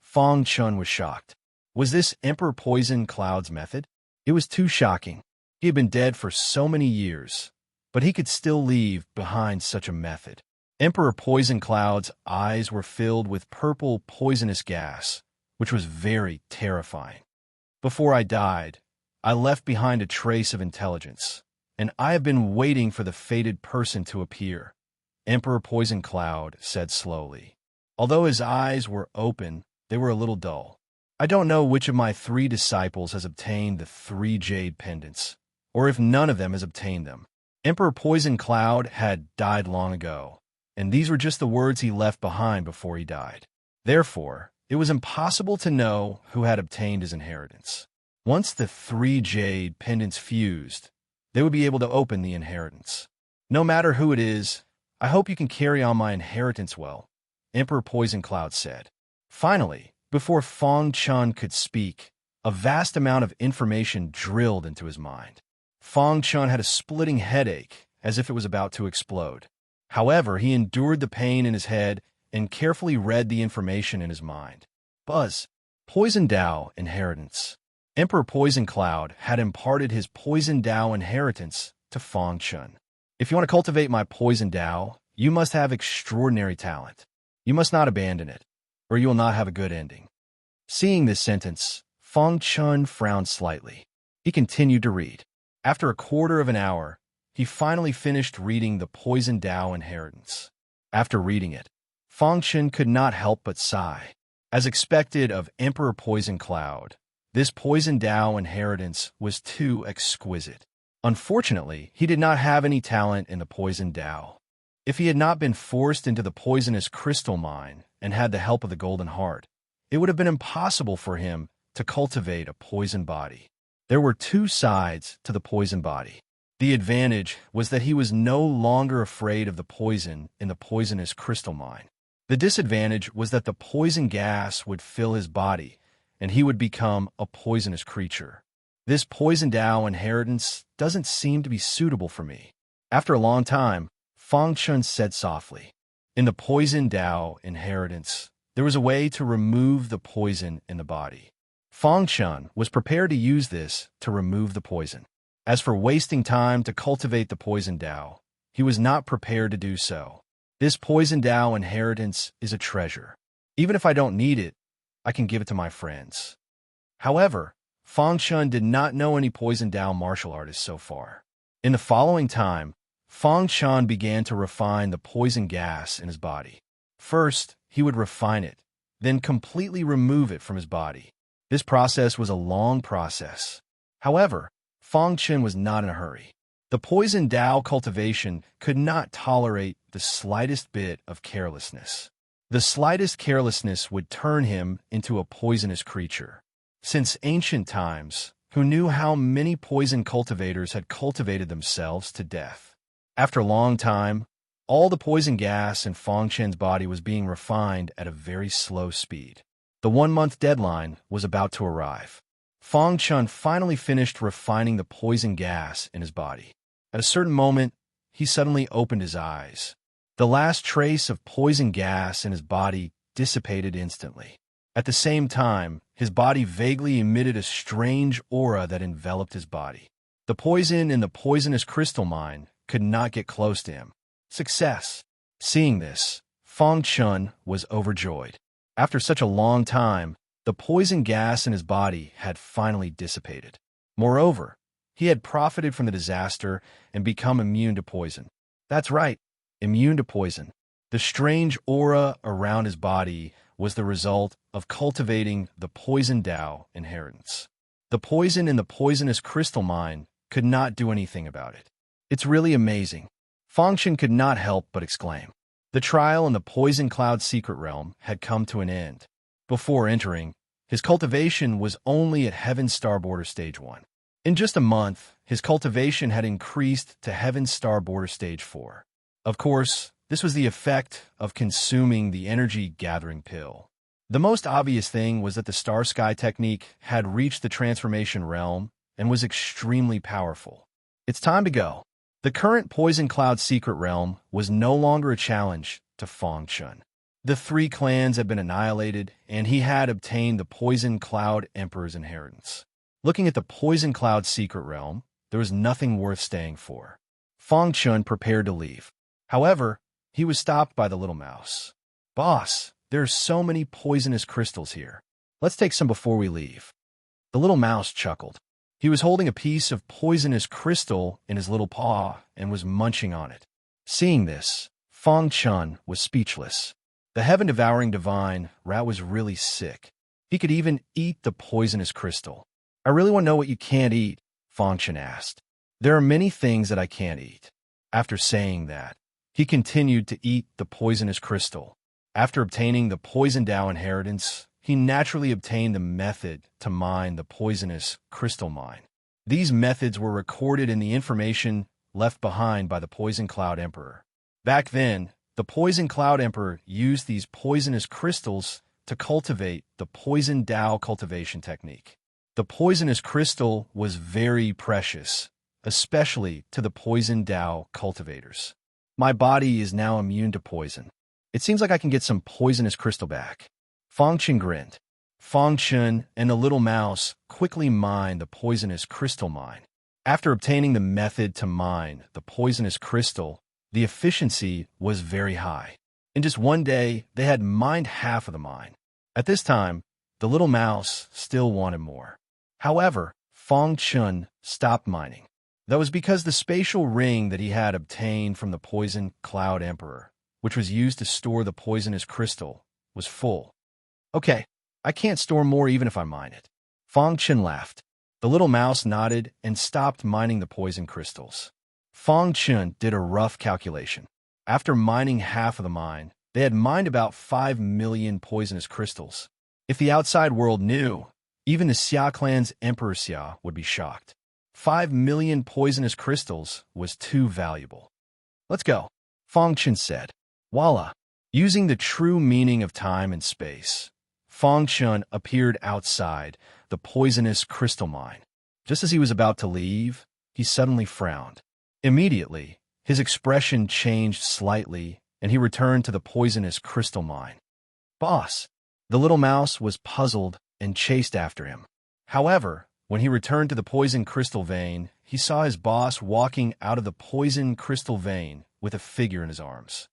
Feng Chen was shocked. Was this Emperor Poison Cloud's method? It was too shocking. He had been dead for so many years, but he could still leave behind such a method. Emperor Poison Cloud's eyes were filled with purple poisonous gas, which was very terrifying. Before I died, I left behind a trace of intelligence, and I have been waiting for the fated person to appear, Emperor Poison Cloud said slowly. Although his eyes were open, they were a little dull. I don't know which of my 3 disciples has obtained the 3 jade pendants, or if none of them has obtained them. Emperor Poison Cloud had died long ago, and these were just the words he left behind before he died. Therefore, it was impossible to know who had obtained his inheritance. Once the 3 jade pendants fused, they would be able to open the inheritance. No matter who it is, I hope you can carry on my inheritance well, Emperor Poison Cloud said. Finally, before Feng Chen could speak, a vast amount of information drilled into his mind. Feng Chen had a splitting headache, as if it was about to explode. However, he endured the pain in his head and carefully read the information in his mind. Buzz. Poison Dao Inheritance. Emperor Poison Cloud had imparted his Poison Dao inheritance to Feng Chen. If you want to cultivate my Poison Dao, you must have extraordinary talent. You must not abandon it, or you will not have a good ending. Seeing this sentence, Feng Chen frowned slightly. He continued to read. After a quarter of an hour, he finally finished reading the Poison Dao Inheritance. After reading it, Feng Chen could not help but sigh. As expected of Emperor Poison Cloud, this Poison Dao Inheritance was too exquisite. Unfortunately, he did not have any talent in the Poison Dao. If he had not been forced into the poisonous crystal mine and had the help of the Golden Heart, it would have been impossible for him to cultivate a poison body. There were 2 sides to the poison body. The advantage was that he was no longer afraid of the poison in the poisonous crystal mine. The disadvantage was that the poison gas would fill his body, and he would become a poisonous creature. This Poison Dao Inheritance doesn't seem to be suitable for me. After a long time, Feng Chen said softly, in the Poison Dao Inheritance, there was a way to remove the poison in the body. Feng Chen was prepared to use this to remove the poison. As for wasting time to cultivate the Poison Dao, he was not prepared to do so. This Poison Dao Inheritance is a treasure. Even if I don't need it, I can give it to my friends. However, Feng Chen did not know any Poison Dao martial artists so far. In the following time, Feng Chen began to refine the poison gas in his body. First, he would refine it, then completely remove it from his body. This process was a long process. However, Feng Chen was not in a hurry. The Poison Dao cultivation could not tolerate the slightest bit of carelessness. The slightest carelessness would turn him into a poisonous creature. Since ancient times, who knew how many poison cultivators had cultivated themselves to death? After a long time, all the poison gas in Feng Chen's body was being refined at a very slow speed. The 1-month deadline was about to arrive. Feng Chen finally finished refining the poison gas in his body. At a certain moment, he suddenly opened his eyes. The last trace of poison gas in his body dissipated instantly. At the same time, his body vaguely emitted a strange aura that enveloped his body. The poison in the poisonous crystal mine could not get close to him. Success! Seeing this, Feng Chen was overjoyed. After such a long time, the poison gas in his body had finally dissipated. Moreover, He had profited from the disaster and become immune to poison. That's right, immune to poison. The strange aura around his body was the result of cultivating the poison Tao inheritance. The poison in the poisonous crystal mine could not do anything about it. It's really amazing. Fengshen could not help but exclaim. The trial in the poison cloud secret realm had come to an end. Before entering, his cultivation was only at Heaven's Star Border Stage 1. In just a month, his cultivation had increased to Heaven's Star Border Stage 4. Of course, this was the effect of consuming the energy-gathering pill. The most obvious thing was that the Star Sky technique had reached the transformation realm and was extremely powerful. It's time to go. The current Poison Cloud secret realm was no longer a challenge to Fengshen. The 3 clans had been annihilated, and he had obtained the Poison Cloud Emperor's inheritance. Looking at the Poison Cloud secret realm, there was nothing worth staying for. Fengshen prepared to leave. However, he was stopped by the little mouse. "Boss, there are so many poisonous crystals here. Let's take some before we leave." The little mouse chuckled. He was holding a piece of poisonous crystal in his little paw and was munching on it. Seeing this, Fengshen was speechless. The heaven-devouring divine rat was really sick. He could even eat the poisonous crystal. "I really want to know what you can't eat," Fengshen asked. "There are many things that I can't eat." After saying that, he continued to eat the poisonous crystal. After obtaining the Poison Tao inheritance, he naturally obtained the method to mine the poisonous crystal mine. These methods were recorded in the information left behind by the Poison Cloud Emperor. Back then, the Poison Cloud Emperor used these poisonous crystals to cultivate the Poison Tao cultivation technique. The poisonous crystal was very precious, especially to the Poison Tao cultivators. "My body is now immune to poison. It seems like I can get some poisonous crystal back." Fengshen grinned. Fengshen and the little mouse quickly mined the poisonous crystal mine. After obtaining the method to mine the poisonous crystal, the efficiency was very high. In just one day, they had mined half of the mine. At this time, the little mouse still wanted more. However, Fengshen stopped mining. That was because the spatial ring that he had obtained from the Poison Cloud Emperor, which was used to store the poisonous crystal, was full. "Okay, I can't store more even if I mine it." Fengshen laughed. The little mouse nodded and stopped mining the poison crystals. Fengshen did a rough calculation. After mining half of the mine, they had mined about 5 million poisonous crystals. If the outside world knew, even the Xia clan's Emperor Xia would be shocked. 5 million poisonous crystals was too valuable. "Let's go," Fengshen said. Voila! Using the true meaning of time and space, Fengshen appeared outside the poisonous crystal mine. Just as he was about to leave, he suddenly frowned. Immediately, his expression changed slightly, and he returned to the poisonous crystal mine. "Boss!" The little mouse was puzzled and chased after him. However, when he returned to the poison crystal vein, he saw his boss walking out of the poison crystal vein with a figure in his arms.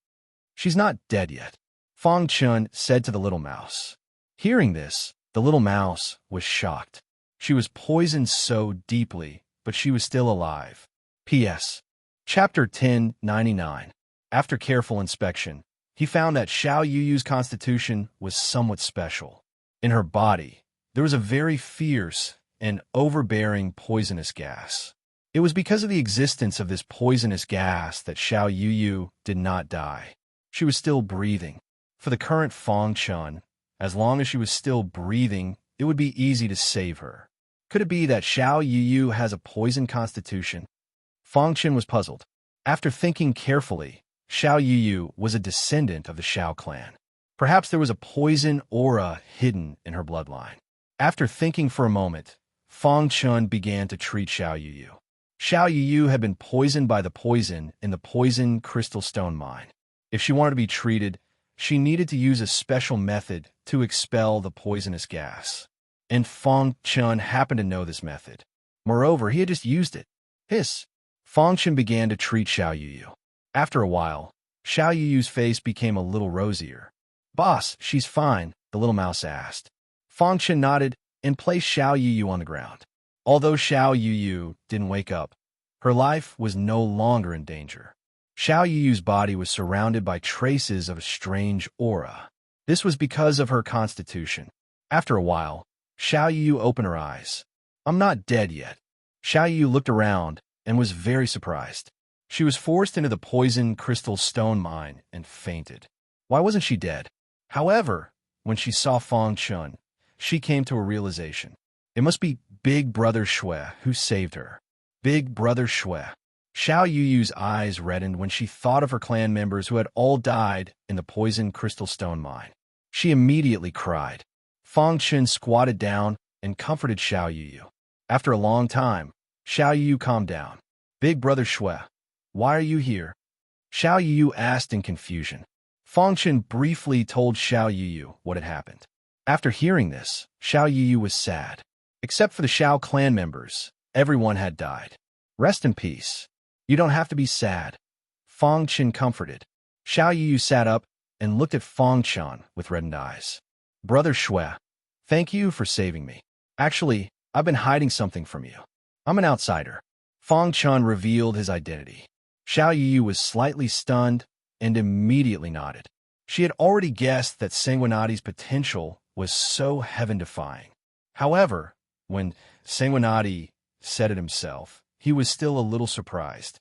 "She's not dead yet," Fengshen said to the little mouse. Hearing this, the little mouse was shocked. She was poisoned so deeply, but she was still alive. P.S. Chapter 1099. After careful inspection, he found that Xiao Yuyu's constitution was somewhat special. In her body, there was a very fierce and overbearing poisonous gas. It was because of the existence of this poisonous gas that Xiao Yuyu did not die. She was still breathing. For the current Fengshen, as long as she was still breathing, it would be easy to save her. Could it be that Xiao Yuyu has a poison constitution? Fengshen was puzzled. After thinking carefully, Xiao Yuyu was a descendant of the Xiao clan. Perhaps there was a poison aura hidden in her bloodline. After thinking for a moment, Fengshen began to treat Xiao Yuyu. Xiao Yuyu had been poisoned by the poison in the poison crystal stone mine. If she wanted to be treated, she needed to use a special method to expel the poisonous gas. And Fengshen happened to know this method. Moreover, he had just used it. Fengshen began to treat Xiao Yuyu. After a while, Xiao Yuyu's face became a little rosier. "Boss, she's fine," the little mouse asked. Fengshen nodded and placed Xiao Yuyu on the ground. Although Xiao Yu didn't wake up, her life was no longer in danger. Xiao Yu's body was surrounded by traces of a strange aura. This was because of her constitution. After a while, Xiao Yu opened her eyes. I'm not dead yet. Xiao Yu looked around and was very surprised. She was forced into the poison crystal stone mine and fainted. Why wasn't she dead? However, when she saw Fang Chun, she came to a realization. It must be Big Brother Shui who saved her. Big Brother Shui. Xiao Yu's eyes reddened when she thought of her clan members who had all died in the poison crystal stone mine. She immediately cried. Fang Chun squatted down and comforted Xiao Yu. After a long time, Xiao Yu calmed down. Big Brother Shui, why are you here? Xiao Yu asked in confusion. Fang Chun briefly told Xiao Yu what had happened. After hearing this, Xiao Yu was sad. Except for the Xiao clan members, everyone had died. Rest in peace. You don't have to be sad. Fang Chun comforted. Xiao Yu sat up and looked at Fang Chun with reddened eyes. Brother Shui, thank you for saving me. Actually, I've been hiding something from you. I'm an outsider. Fang Chun revealed his identity. Xiao Yu was slightly stunned and immediately nodded. She had already guessed that Sanguinati's potential was so heaven-defying. However, when Sanguinati said it himself, he was still a little surprised.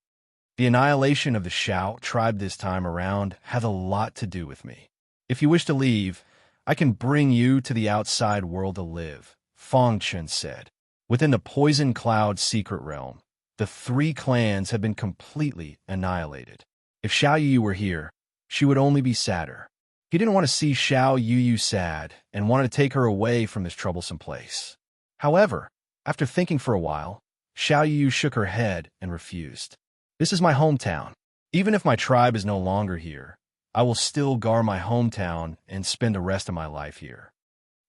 The annihilation of the Xiao tribe this time around had a lot to do with me. If you wish to leave, I can bring you to the outside world to live, Fang Chun said. Within the Poison Cloud secret realm, the 3 clans had been completely annihilated. If Xiao Yu were here, she would only be sadder. He didn't want to see Xiao Yu sad and wanted to take her away from this troublesome place. However, after thinking for a while, Xiao Yu shook her head and refused. This is my hometown. Even if my tribe is no longer here, I will still guard my hometown and spend the rest of my life here.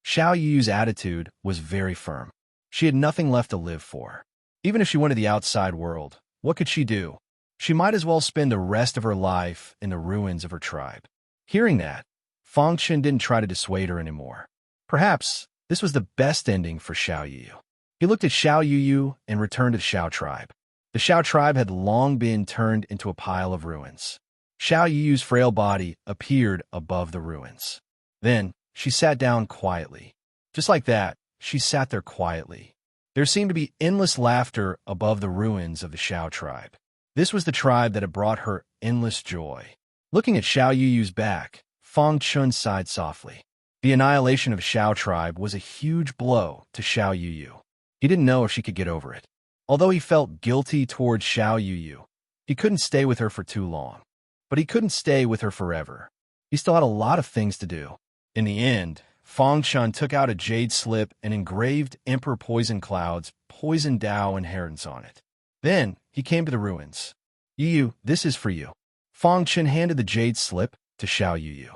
Xiao Yu's attitude was very firm. She had nothing left to live for. Even if she went to the outside world, what could she do? She might as well spend the rest of her life in the ruins of her tribe. Hearing that, Fang Chun didn't try to dissuade her anymore. Perhaps this was the best ending for Xiao Yu. He looked at Xiao Yu and returned to the Xiao tribe. The Xiao tribe had long been turned into a pile of ruins. Xiao Yu's frail body appeared above the ruins. Then, she sat down quietly. Just like that, she sat there quietly. There seemed to be endless laughter above the ruins of the Xiao tribe. This was the tribe that had brought her endless joy. Looking at Xiao Yu's back, Fang Chun sighed softly. The annihilation of Xiao tribe was a huge blow to Xiao Yu. He didn't know if she could get over it. Although he felt guilty towards Xiao Yu, he couldn't stay with her for too long. But he couldn't stay with her forever. He still had a lot of things to do. In the end, Fang Chun took out a jade slip and engraved Emperor Poison Cloud's Poison Dao inheritance on it. Then, he came to the ruins. Yu, this is for you. Fang Chun handed the jade slip to Xiao Yu.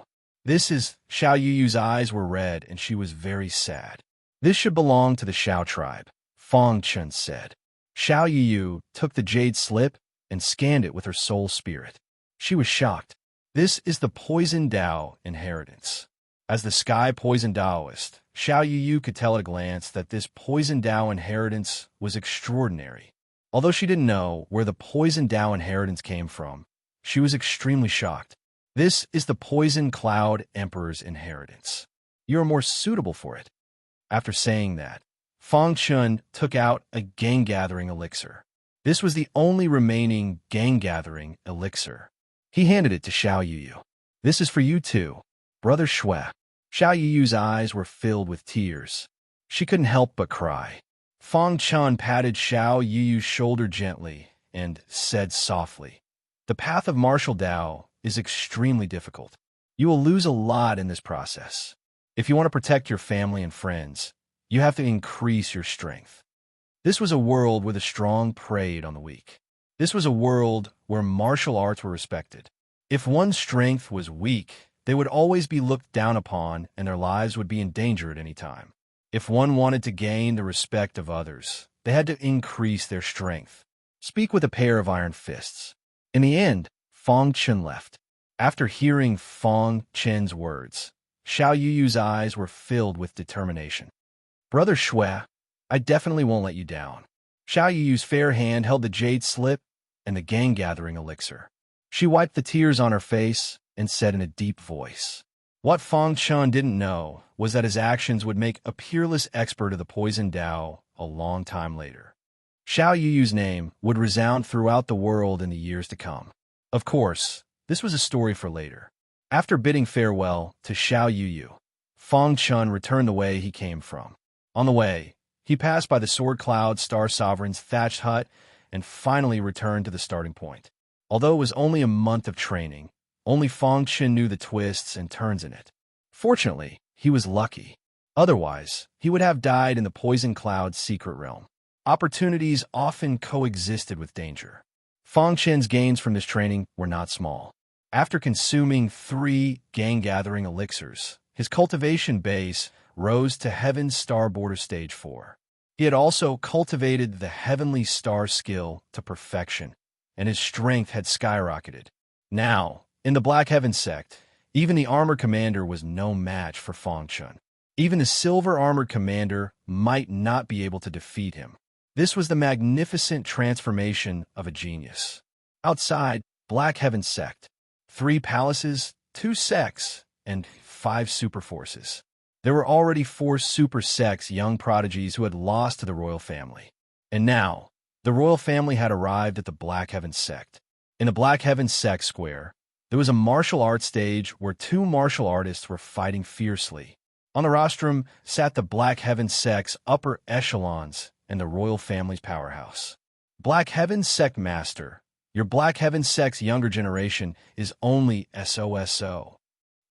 This is... Xiao Yu's eyes were red and she was very sad. This should belong to the Xiao tribe, Fang Chun said. Xiao Yu took the jade slip and scanned it with her soul spirit. She was shocked. This is the Poison Dao inheritance. As the Sky Poison Daoist, Xiao Yu could tell at a glance that this Poison Dao inheritance was extraordinary. Although she didn't know where the Poison Dao inheritance came from, she was extremely shocked. This is the Poison Cloud Emperor's inheritance. You are more suitable for it. After saying that, Fang Chun took out a gang-gathering elixir. This was the only remaining gang-gathering elixir. He handed it to Xiao Yu. This is for you too, Brother Shui. Xiao Yu's eyes were filled with tears. She couldn't help but cry. Fang Chun patted Xiao Yu's shoulder gently and said softly, the path of martial Dao is extremely difficult. You will lose a lot in this process. If you want to protect your family and friends, you have to increase your strength. This was a world where the strong preyed on the weak. This was a world where martial arts were respected. If one's strength was weak, they would always be looked down upon and their lives would be in danger at any time. If one wanted to gain the respect of others, they had to increase their strength. Speak with a pair of iron fists. In the end, Fang Chun left. After hearing Fang Chun's words, Xiao Yu's eyes were filled with determination. Brother Shui, I definitely won't let you down. Xiao Yu's fair hand held the jade slip and the gang-gathering elixir. She wiped the tears on her face and said in a deep voice. What Fang Chun didn't know was that his actions would make a peerless expert of the poison Dao a long time later. Xiao Yu's name would resound throughout the world in the years to come. Of course, this was a story for later. After bidding farewell to Xiao Yu, Fang Chun returned the way he came from. On the way, he passed by the Sword Cloud Star Sovereign's thatched hut and finally returned to the starting point. Although it was only a month of training, only Fang Chun knew the twists and turns in it. Fortunately, he was lucky. Otherwise, he would have died in the Poison Cloud's secret realm. Opportunities often coexisted with danger. Fang Chun's gains from this training were not small. After consuming 3 gang-gathering elixirs, his cultivation base rose to Heaven's Star Border Stage 4. He had also cultivated the Heavenly Star skill to perfection, and his strength had skyrocketed. Now, in the Black Heaven sect, even the Armored Commander was no match for Fang Chun. Even the Silver Armored Commander might not be able to defeat him. This was the magnificent transformation of a genius. Outside Black Heaven sect, 3 palaces, 2 sects, and 5 super forces. There were already 4 super sects young prodigies who had lost to the royal family. And now, the royal family had arrived at the Black Heaven sect. In the Black Heaven sect square, there was a martial arts stage where 2 martial artists were fighting fiercely. On the rostrum sat the Black Heaven sect's upper echelons and the royal family's powerhouse. Black Heaven sect master, your Black Heaven sect's younger generation is only SOSO.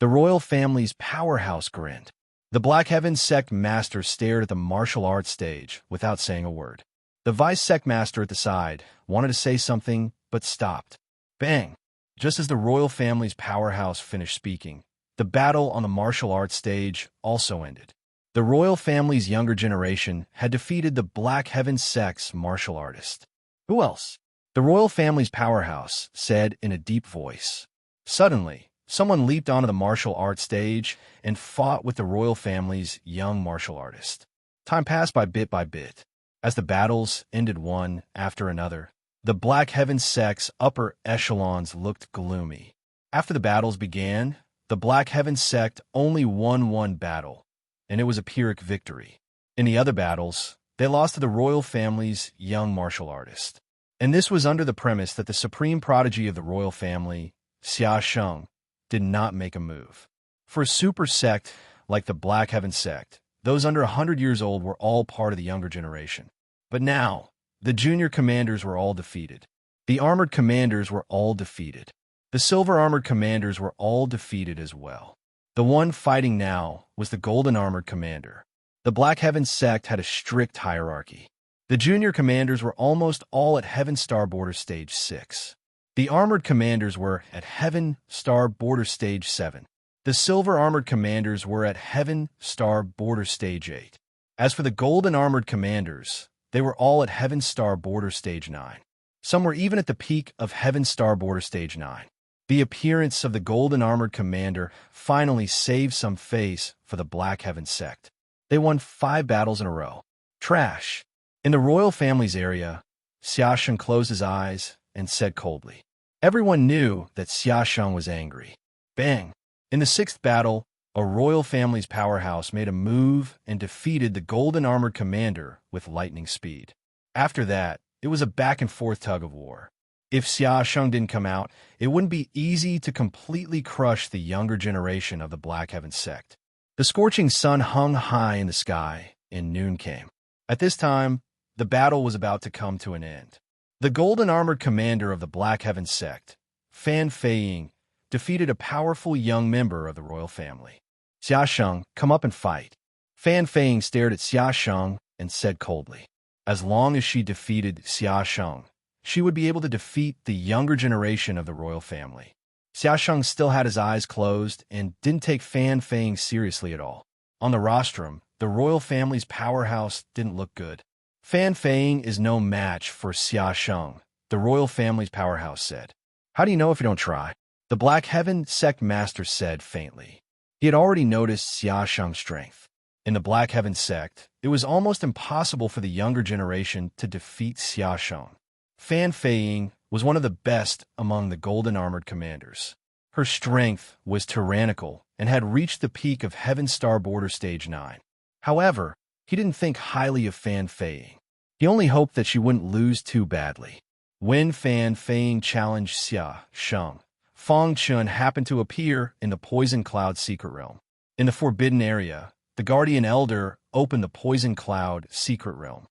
The royal family's powerhouse grinned. The Black Heaven sect master stared at the martial arts stage without saying a word. The vice sect master at the side wanted to say something, but stopped. Bang! Just as the royal family's powerhouse finished speaking, the battle on the martial arts stage also ended. The royal family's younger generation had defeated the Black Heaven sect's martial artist. Who else? The royal family's powerhouse said in a deep voice. Suddenly, someone leaped onto the martial arts stage and fought with the royal family's young martial artist. Time passed by bit. As the battles ended one after another, the Black Heaven sect's upper echelons looked gloomy. After the battles began, the Black Heaven sect only won one battle, and it was a Pyrrhic victory. In the other battles, they lost to the royal family's young martial artist. And this was under the premise that the supreme prodigy of the royal family, Xia Sheng, did not make a move. For a super sect like the Black Heaven sect, those under 100 years old were all part of the younger generation. But now, the junior commanders were all defeated. The armored commanders were all defeated. The silver armored commanders were all defeated as well. The one fighting now was the golden armored commander. The Black Heaven sect had a strict hierarchy. The junior commanders were almost all at Heaven Star Border Stage 6. The armored commanders were at Heaven Star Border Stage 7. The silver armored commanders were at Heaven Star Border Stage 8. As for the golden armored commanders, they were all at Heaven Star Border Stage 9. Some were even at the peak of Heaven Star Border Stage 9. The appearance of the golden armored commander finally saved some face for the Black Heaven sect. They won 5 battles in a row. Trash. In the royal family's area, Xia Sheng closed his eyes and said coldly. Everyone knew that Xia Sheng was angry. Bang! In the 6th battle, a royal family's powerhouse made a move and defeated the golden armored commander with lightning speed. After that, it was a back-and-forth tug-of-war. If Xia Sheng didn't come out, it wouldn't be easy to completely crush the younger generation of the Black Heaven sect. The scorching sun hung high in the sky, and noon came. At this time, the battle was about to come to an end. The golden armored commander of the Black Heaven sect, Fan Feiying, defeated a powerful young member of the royal family. Xia Sheng, come up and fight. Fan Feiying stared at Xia Sheng and said coldly. As long as she defeated Xia Sheng, she would be able to defeat the younger generation of the royal family. Xia Sheng still had his eyes closed and didn't take Fan Feiying seriously at all. On the rostrum, the royal family's powerhouse didn't look good. Fan Feiying is no match for Xia Sheng, the royal family's powerhouse said. How do you know if you don't try? The Black Heaven sect master said faintly. He had already noticed Xia Sheng's strength. In the Black Heaven sect, it was almost impossible for the younger generation to defeat Xiaosheng. Fan Feiying was one of the best among the golden-armored commanders. Her strength was tyrannical and had reached the peak of Heaven Star Border Stage 9. However, he didn't think highly of Fan Feiying. He only hoped that she wouldn't lose too badly. When Fan Feiying challenged Xia Sheng, Fang Chun happened to appear in the Poison Cloud secret realm. In the Forbidden Area, the Guardian Elder opened the Poison Cloud secret realm.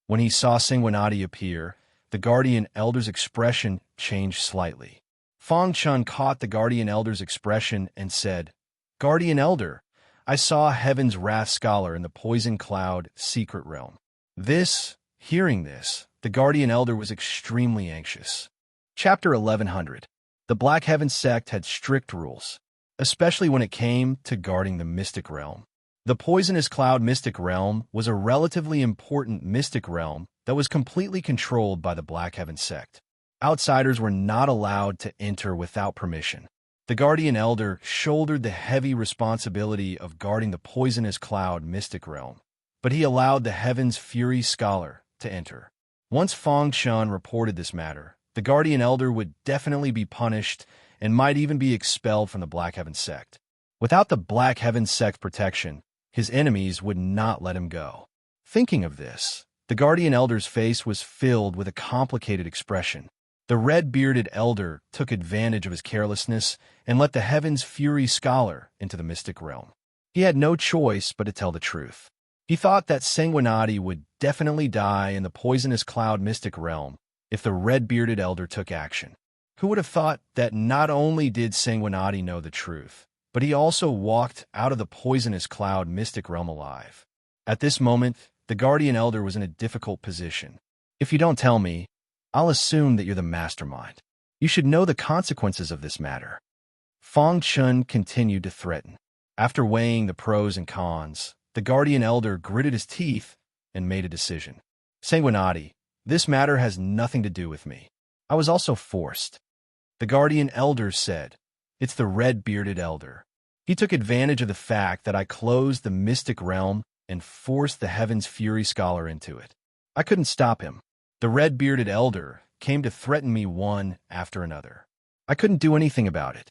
When he saw Sanguinati appear, the Guardian Elder's expression changed slightly. Fang Chun caught the Guardian Elder's expression and said, "Guardian Elder, I saw Heaven's Wrath Scholar in the Poison Cloud secret realm." Hearing this, the Guardian Elder was extremely anxious. Chapter 1100. The Black Heaven sect had strict rules, especially when it came to guarding the mystic realm. The Poisonous Cloud mystic realm was a relatively important mystic realm that was completely controlled by the Black Heaven sect. Outsiders were not allowed to enter without permission. The Guardian Elder shouldered the heavy responsibility of guarding the Poisonous Cloud mystic realm, but he allowed the Heaven's Fury Scholar to enter. Once Fang Chun reported this matter, the Guardian Elder would definitely be punished and might even be expelled from the Black Heaven sect. Without the Black Heaven sect protection, his enemies would not let him go. Thinking of this, the Guardian Elder's face was filled with a complicated expression. The red-bearded elder took advantage of his carelessness and let the Heaven's Fury Scholar into the mystic realm. He had no choice but to tell the truth. He thought that Sanguinati would definitely die in the Poisonous Cloud mystic realm if the red-bearded elder took action. Who would have thought that not only did Sanguinati know the truth, but he also walked out of the Poisonous Cloud mystic realm alive? At this moment, the Guardian Elder was in a difficult position. "If you don't tell me, I'll assume that you're the mastermind. You should know the consequences of this matter." Fang Chun continued to threaten. After weighing the pros and cons, the Guardian Elder gritted his teeth and made a decision. "Sanguinati, this matter has nothing to do with me. I was also forced." The Guardian Elder said, "It's the red-bearded elder. He took advantage of the fact that I closed the mystic realm and forced the Heaven's Fury Scholar into it. I couldn't stop him. The red-bearded elder came to threaten me one after another. I couldn't do anything about it."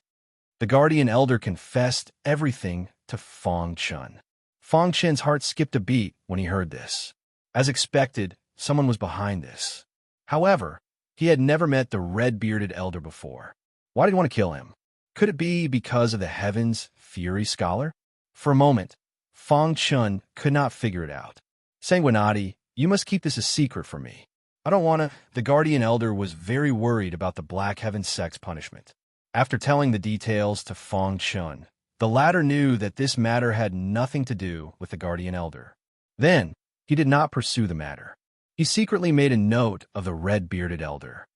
The Guardian Elder confessed everything to Fang Chun. Fang Chun's heart skipped a beat when he heard this. As expected, someone was behind this. However, he had never met the red-bearded elder before. Why did he want to kill him? Could it be because of the Heaven's Fury Scholar? For a moment, Fang Chun could not figure it out. "Sanguinati, you must keep this a secret from me. I don't want to." The Guardian Elder was very worried about the Black Heaven sect's punishment. After telling the details to Fang Chun, the latter knew that this matter had nothing to do with the Guardian Elder. Then, he did not pursue the matter. He secretly made a note of the red-bearded elder.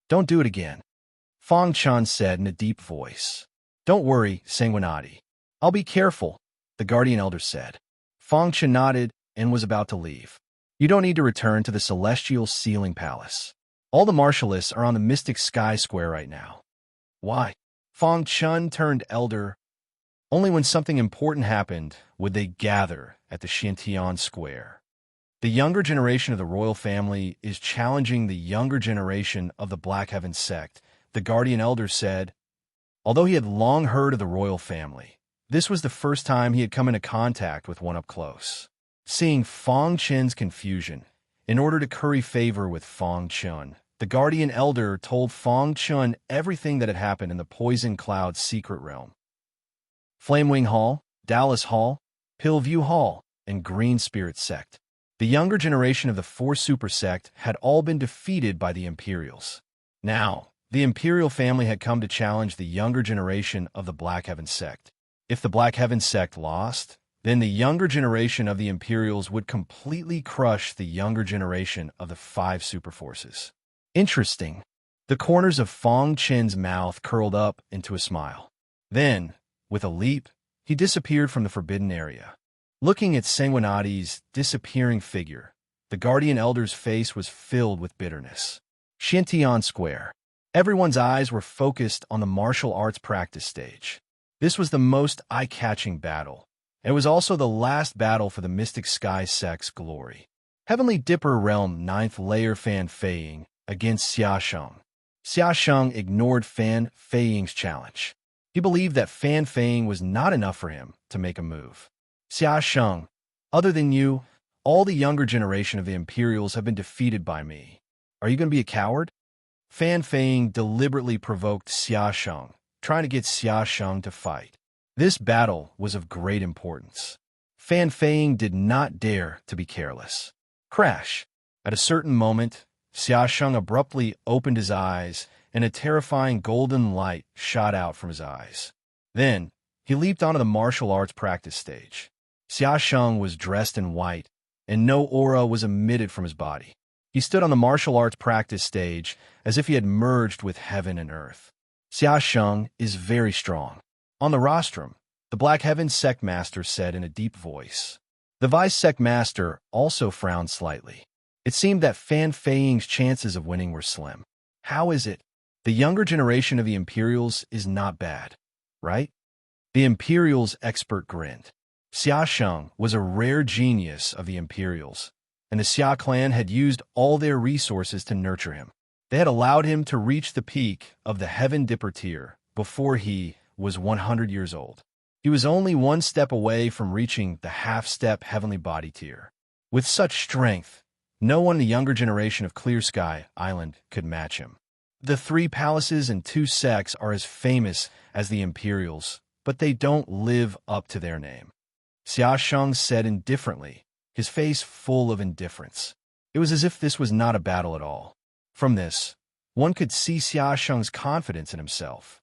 "Don't do it again," Fang Chun said in a deep voice. "Don't worry, Sanguinati. I'll be careful," the Guardian Elder said. Fang Chun nodded and was about to leave. "You don't need to return to the Celestial Sealing Palace. All the martialists are on the Mystic Sky Square right now." "Why?" Fang Chun turned elder. Only when something important happened would they gather at the Xintian Square. The younger generation of the royal family is challenging the younger generation of the Black Heaven sect, the Guardian Elder said. Although he had long heard of the royal family, this was the first time he had come into contact with one up close. Seeing Fang Chun's confusion, in order to curry favor with Fang Chun, the Guardian Elder told Fang Chun everything that had happened in the Poison Cloud secret realm. Flamewing Hall, Dallas Hall, Hillview Hall, and Green Spirit Sect. The younger generation of the Four Super Sect had all been defeated by the Imperials. Now, the Imperial family had come to challenge the younger generation of the Black Heaven Sect. If the Black Heaven Sect lost, then the younger generation of the Imperials would completely crush the younger generation of the Five Super Forces. Interesting. The corners of Fang Chun's mouth curled up into a smile. Then, with a leap, he disappeared from the forbidden area. Looking at Sanguinati's disappearing figure, the Guardian Elder's face was filled with bitterness. Xintian Square. Everyone's eyes were focused on the martial arts practice stage. This was the most eye-catching battle. It was also the last battle for the Mystic Sky Sect's glory. Heavenly Dipper Realm 9th Layer Fan Feiying against Xia Sheng. Xia Sheng ignored Fan Feiying's challenge. He believed that Fan Feiying was not enough for him to make a move. Xia Sheng, other than you, all the younger generation of the Imperials have been defeated by me. Are you going to be a coward? Fan Feiying deliberately provoked Xia Sheng, trying to get Xia Sheng to fight. This battle was of great importance. Fan Feiying did not dare to be careless. Crash! At a certain moment, Xia Sheng abruptly opened his eyes, and a terrifying golden light shot out from his eyes. Then, he leaped onto the martial arts practice stage. Xia Sheng was dressed in white, and no aura was emitted from his body. He stood on the martial arts practice stage as if he had merged with heaven and earth. Xia Sheng is very strong. On the rostrum, the Black Heaven Sect Master said in a deep voice. The Vice Sect Master also frowned slightly. It seemed that Fan Feiying's chances of winning were slim. How is it? The younger generation of the Imperials is not bad, right? The Imperials expert grinned. Xia Sheng was a rare genius of the Imperials, and the Xia clan had used all their resources to nurture him. They had allowed him to reach the peak of the Heaven Dipper tier before he was 100 years old. He was only one step away from reaching the half-step Heavenly Body tier. With such strength, no one in the younger generation of Clear Sky Island could match him. The 3 palaces and 2 sects are as famous as the Imperials, but they don't live up to their name. Xia Sheng said indifferently, his face full of indifference. It was as if this was not a battle at all. From this, one could see Xia Sheng's confidence in himself.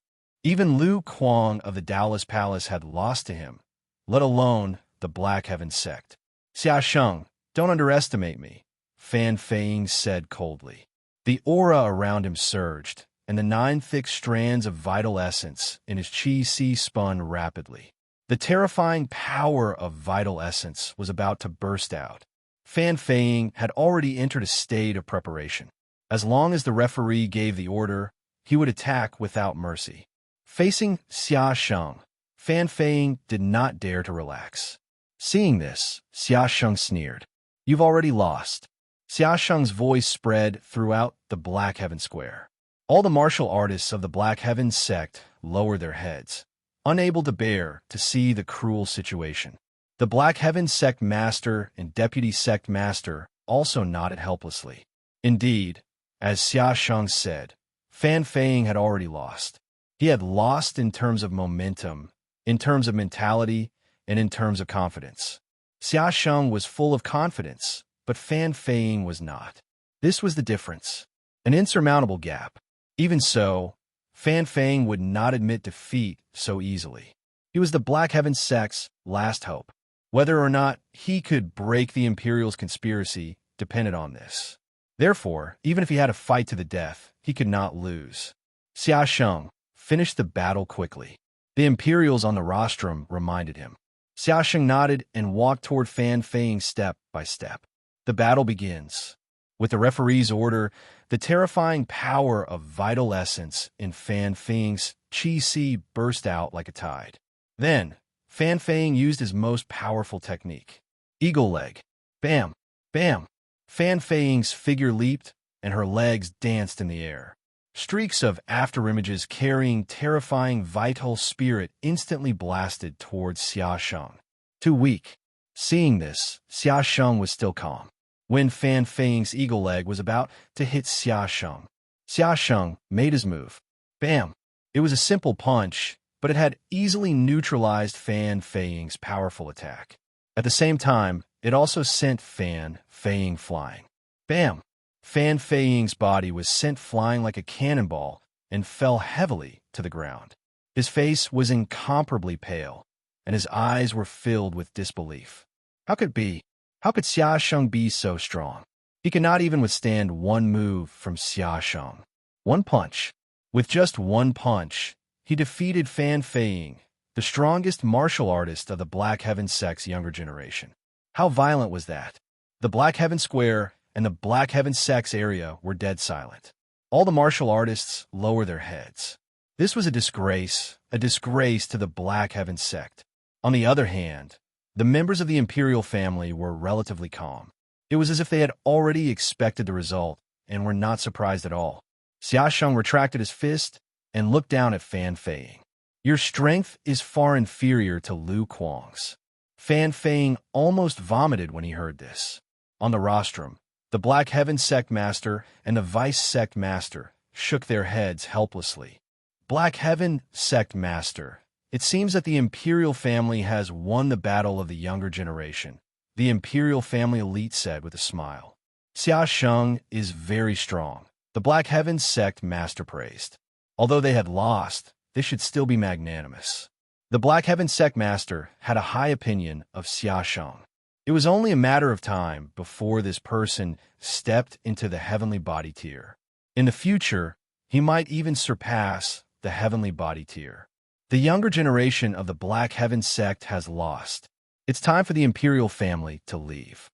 Even Lu Kuang of the Dallas Palace had lost to him, let alone the Black Heaven Sect. Xia Sheng, don't underestimate me, Fan Feiying said coldly. The aura around him surged, and the 9 thick strands of vital essence in his chi-si spun rapidly. The terrifying power of vital essence was about to burst out. Fan Feiying had already entered a state of preparation. As long as the referee gave the order, he would attack without mercy. Facing Xia Sheng, Fan Feiying did not dare to relax. Seeing this, Xia Sheng sneered. You've already lost. Xia Sheng's voice spread throughout the Black Heaven Square. All the martial artists of the Black Heaven sect lowered their heads, unable to bear to see the cruel situation. The Black Heaven Sect Master and Deputy Sect Master also nodded helplessly. Indeed, as Xia Sheng said, Fan Feiying had already lost. He had lost in terms of momentum, in terms of mentality, and in terms of confidence. Xia Sheng was full of confidence, but Fan Feiying was not. This was the difference, an insurmountable gap. Even so, Fan Feiying would not admit defeat so easily. He was the Black Heaven Sect's last hope. Whether or not he could break the Imperial's conspiracy depended on this. Therefore, even if he had to fight to the death, he could not lose. Xia Sheng finished the battle quickly. The Imperials on the rostrum reminded him. Xia Sheng nodded and walked toward Fan Feiying step by step. The battle begins. With the referee's order, the terrifying power of vital essence in Fan Feiying's chi-si burst out like a tide. Then, Fan Feiying used his most powerful technique. Eagle leg. Bam! Bam! Fan Feiying's figure leaped, and her legs danced in the air. Streaks of afterimages carrying terrifying vital spirit instantly blasted towards Xia Sheng. Too weak. Seeing this, Xia Sheng was still calm. When Fan Feiying's eagle leg was about to hit Xia Sheng made his move. Bam! It was a simple punch, but it had easily neutralized Fan Feiying's powerful attack. At the same time, it also sent Fan Feiying flying. Bam! Fan Feiying's body was sent flying like a cannonball and fell heavily to the ground. His face was incomparably pale, and his eyes were filled with disbelief. How could it be? How could Xia Sheng be so strong? He could not even withstand one move from Xia Sheng. One punch. With just one punch, he defeated Fan Feiying, the strongest martial artist of the Black Heaven Sect's younger generation. How violent was that? The Black Heaven Square and the Black Heaven Sect's area were dead silent. All the martial artists lowered their heads. This was a disgrace to the Black Heaven Sect. On the other hand, The members of the imperial family were relatively calm. It was as if they had already expected the result and were not surprised at all. Xia Sheng retracted his fist and looked down at Fan Feiying. Your strength is far inferior to Lu Kuang's. Fan Feiying almost vomited when he heard this. On the rostrum, the Black Heaven Sect Master and the Vice Sect Master shook their heads helplessly. Black Heaven Sect Master, it seems that the Imperial family has won the battle of the younger generation, the Imperial family elite said with a smile. Xia Sheng is very strong, the Black Heaven Sect Master praised. Although they had lost, they should still be magnanimous. The Black Heaven Sect Master had a high opinion of Xia Sheng. It was only a matter of time before this person stepped into the heavenly body tier. In the future, he might even surpass the heavenly body tier. The younger generation of the Black Heaven Sect has lost. It's time for the Imperial family to leave.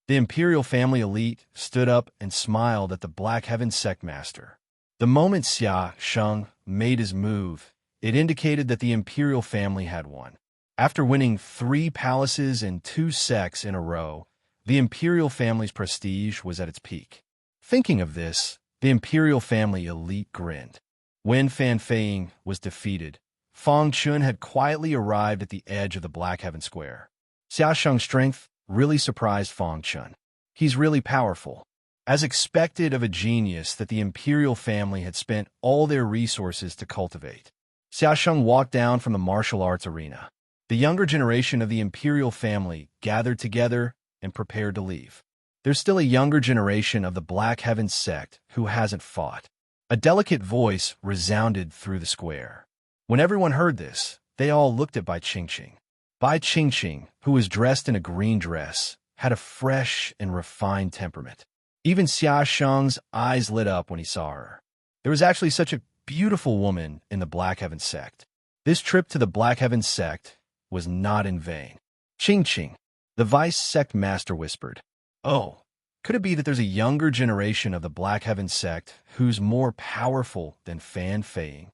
The Imperial family elite stood up and smiled at the Black Heaven Sect Master. The moment Xia Sheng made his move, it indicated that the Imperial family had won. After winning 3 palaces and 2 sects in a row, the Imperial family's prestige was at its peak. Thinking of this, the Imperial family elite grinned. When Fan Feiying was defeated, Fang Chun had quietly arrived at the edge of the Black Heaven Square. Xia Sheng's strength really surprised Fang Chun. He's really powerful. As expected of a genius that the Imperial family had spent all their resources to cultivate. Xia Sheng walked down from the martial arts arena. The younger generation of the Imperial family gathered together and prepared to leave. There's still a younger generation of the Black Heaven sect who hasn't fought. A delicate voice resounded through the square. When everyone heard this, they all looked at Bai Qingqing. Bai Qingqing, who was dressed in a green dress, had a fresh and refined temperament. Even Xia Sheng's eyes lit up when he saw her. There was actually such a beautiful woman in the Black Heaven sect. This trip to the Black Heaven sect was not in vain. Qingqing, the Vice Sect Master whispered. Oh, could it be that there's a younger generation of the Black Heaven sect who's more powerful than Fan Feiying?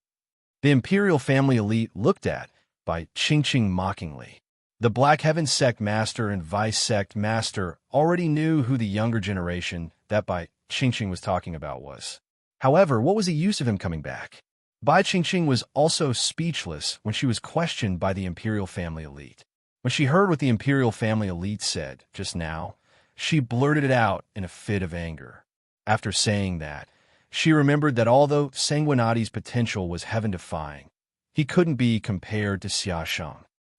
The Imperial family elite looked at Bai Qingqing mockingly. The Black Heaven Sect Master and Vice Sect Master already knew who the younger generation that Bai Qingqing was talking about was. However, what was the use of him coming back? Bai Qingqing was also speechless when she was questioned by the Imperial family elite. When she heard what the Imperial family elite said just now, she blurted it out in a fit of anger. After saying that, she remembered that although Sanguinati's potential was heaven-defying, he couldn't be compared to Xia Sheng.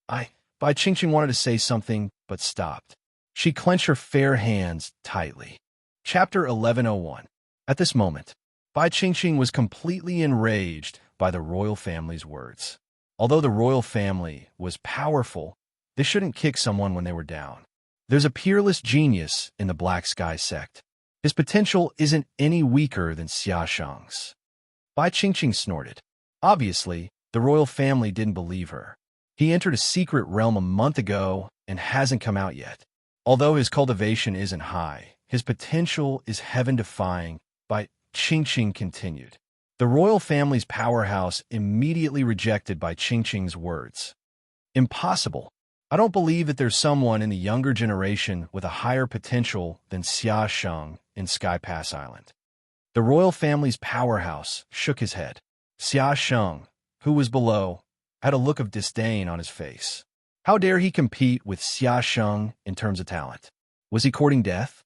Bai Qingqing wanted to say something, but stopped. She clenched her fair hands tightly. Chapter 1101. At this moment, Bai Qingqing was completely enraged by the royal family's words. Although the royal family was powerful, they shouldn't kick someone when they were down. There's a peerless genius in the Black Sky sect. His potential isn't any weaker than Xia Sheng's. Bai Qingqing snorted. Obviously, the royal family didn't believe her. He entered a secret realm a month ago and hasn't come out yet. Although his cultivation isn't high, his potential is heaven-defying. Bai Qingqing continued. The royal family's powerhouse immediately rejected Bai Qingqing's words. Impossible. I don't believe that there's someone in the younger generation with a higher potential than Xia Sheng in Sky Pass Island. The royal family's powerhouse shook his head. Xia Sheng, who was below, had a look of disdain on his face. How dare he compete with Xia Sheng in terms of talent? Was he courting death?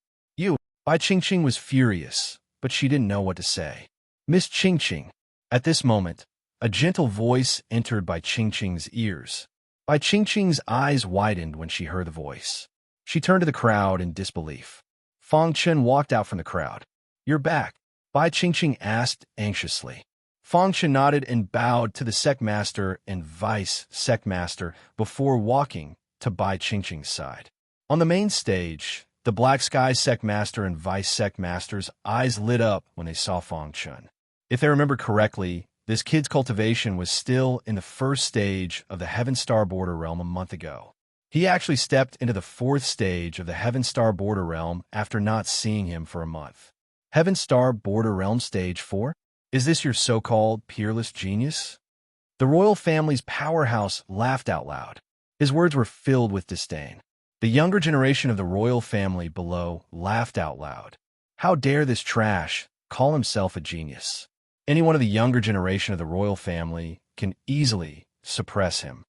Bai Qingqing was furious, but she didn't know what to say. Miss Qingqing. At this moment, a gentle voice entered Bai Qingqing's ears. Bai Qingqing's eyes widened when she heard the voice. She turned to the crowd in disbelief. Fang Chen walked out from the crowd. You're back, Bai Qingqing asked anxiously. Fang Chen nodded and bowed to the sect master and vice sect master before walking to Bai Qingqing's side. On the main stage, the Black Sky sect master and vice sect master's eyes lit up when they saw Fang Chen. If they remember correctly, this kid's cultivation was still in the first stage of the Heaven Star Border Realm a month ago. He actually stepped into the 4th stage of the Heaven Star Border Realm after not seeing him for a month. Heaven Star Border Realm Stage 4? Is this your so-called peerless genius? The royal family's powerhouse laughed out loud. His words were filled with disdain. The younger generation of the royal family below laughed out loud. How dare this trash call himself a genius? Anyone of the younger generation of the royal family can easily suppress him.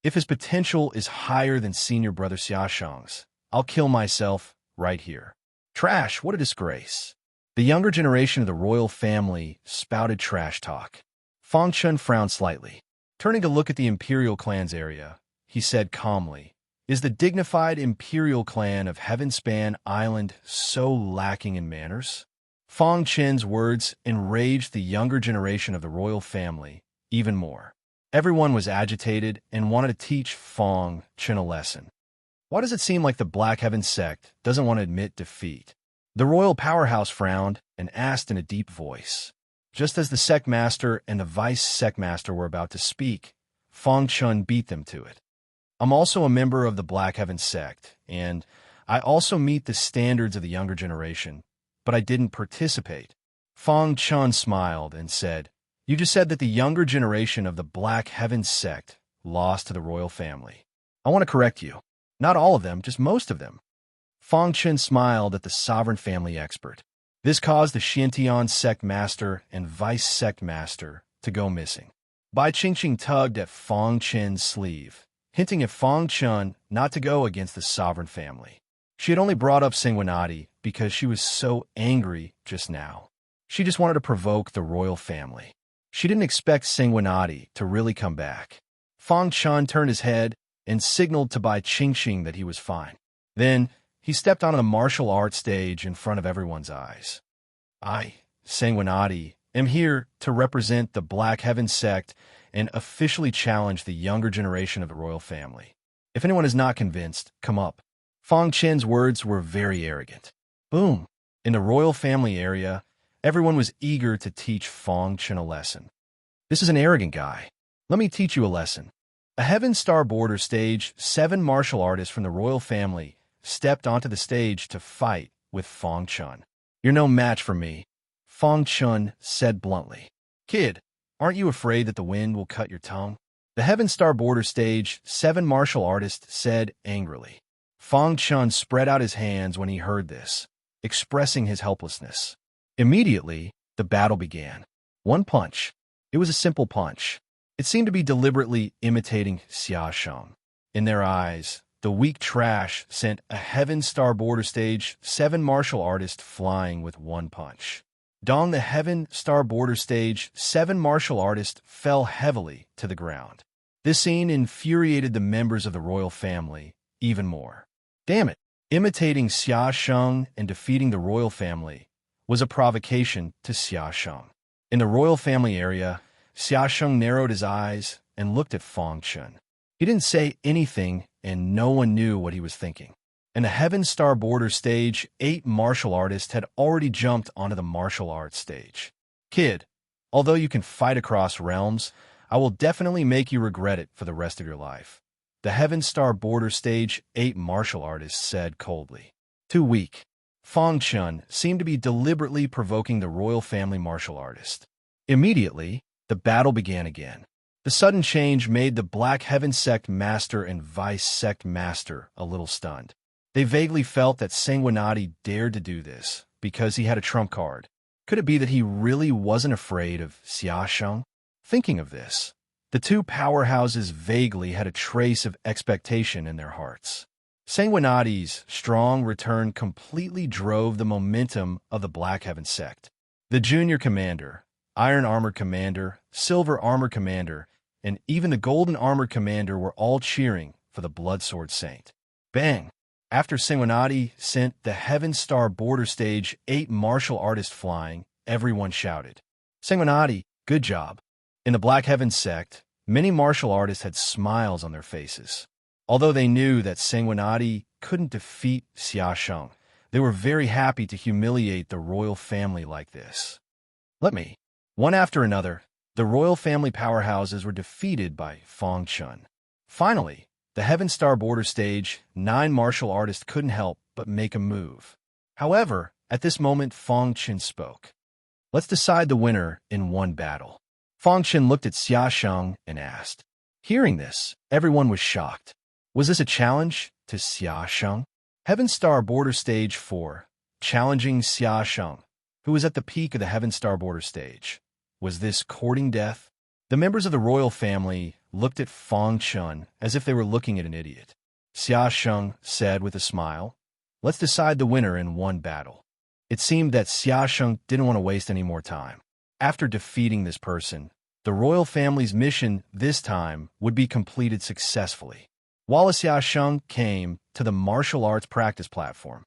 If his potential is higher than senior brother Xiaoshang's, I'll kill myself right here. Trash, what a disgrace. The younger generation of the royal family spouted trash talk. Fang Chun frowned slightly. Turning to look at the imperial clan's area, he said calmly, "Is the dignified imperial clan of Heavenspan Island so lacking in manners?" Fang Chen's words enraged the younger generation of the royal family even more. Everyone was agitated and wanted to teach Fang Chen a lesson. Why does it seem like the Black Heaven sect doesn't want to admit defeat? The royal powerhouse frowned and asked in a deep voice. Just as the sect master and the vice sect master were about to speak, Fang Chun beat them to it. I'm also a member of the Black Heaven sect, and I also meet the standards of the younger generation, but I didn't participate. Fang Chun smiled and said, "You just said that the younger generation of the Black Heaven sect lost to the royal family. I want to correct you. Not all of them, just most of them." Fang Chun smiled at the sovereign family expert. This caused the Xiantian sect master and vice sect master to go missing. Bai Qingqing tugged at Fang Chen's sleeve, hinting at Fang Chun not to go against the sovereign family. She had only brought up Sanguinati because she was so angry just now. She just wanted to provoke the royal family. She didn't expect Sanguinati to really come back. Fang Chun turned his head and signaled to Bai Qingqing that he was fine. Then, he stepped onto the martial arts stage in front of everyone's eyes. "I, Sanguinati, am here to represent the Black Heaven sect and officially challenge the younger generation of the royal family. If anyone is not convinced, come up." Fang Chen's words were very arrogant. Boom! In the royal family area, everyone was eager to teach Fang Chen a lesson. "This is an arrogant guy. Let me teach you a lesson." A Heaven Star Border stage, 7 martial artists from the royal family stepped onto the stage to fight with Fang Chun. "You're no match for me," Fang Chun said bluntly. "Kid, aren't you afraid that the wind will cut your tongue?" The Heaven Star Border stage, 7 martial artists said angrily. Fang Chun spread out his hands when he heard this, expressing his helplessness. Immediately, the battle began. One punch. It was a simple punch. It seemed to be deliberately imitating Xiaoshang. In their eyes, the weak trash sent a Heaven Star Border stage, 7 martial artists flying with one punch. Dong the Heaven Star Border stage, 7 martial artists fell heavily to the ground. This scene infuriated the members of the royal family even more. Damn it! Imitating Xiaoshang and defeating the royal family was a provocation to Xiaoshang. In the royal family area, Xiaoshang narrowed his eyes and looked at Fang Chun. He didn't say anything, and no one knew what he was thinking. In the Heaven Star Border stage, 8 martial artists had already jumped onto the martial arts stage. "Kid, although you can fight across realms, I will definitely make you regret it for the rest of your life," the Heaven Star Border stage, 8 martial artists said coldly. Too weak. Fang Chun seemed to be deliberately provoking the royal family martial artist. Immediately, the battle began again. The sudden change made the Black Heaven sect master and vice sect master a little stunned. They vaguely felt that Sanguinati dared to do this because he had a trump card. Could it be that he really wasn't afraid of Xiaoshang? Thinking of this, the two powerhouses vaguely had a trace of expectation in their hearts. Sanguinati's strong return completely drove the momentum of the Black Heaven sect. The junior commander, Iron Armor Commander, Silver Armor Commander, and even the Golden Armor Commander were all cheering for the Bloodsword Saint. Bang! After Sanguinati sent the Heaven Star Border stage 8 martial artists flying, everyone shouted, "Sanguinati, good job." In the Black Heaven sect, many martial artists had smiles on their faces. Although they knew that Sanguinati couldn't defeat Xiaoshang, they were very happy to humiliate the royal family like this. One after another, the royal family powerhouses were defeated by Fang Chun. Finally, the Heaven Star Border stage, 9 martial artists couldn't help but make a move. However, at this moment, Fang Chun spoke. "Let's decide the winner in one battle." Fang Chun looked at Xiaoshang and asked. Hearing this, everyone was shocked. Was this a challenge to Xia Sheng? Heaven Star Border Stage 4, challenging Xia Sheng, who was at the peak of the Heaven Star Border Stage. Was this courting death? The members of the royal family looked at Fang Chun as if they were looking at an idiot. Xia Sheng said with a smile, "Let's decide the winner in one battle." It seemed that Xia Sheng didn't want to waste any more time. After defeating this person, the royal family's mission this time would be completed successfully. Wallace Xia Sheng came to the martial arts practice platform.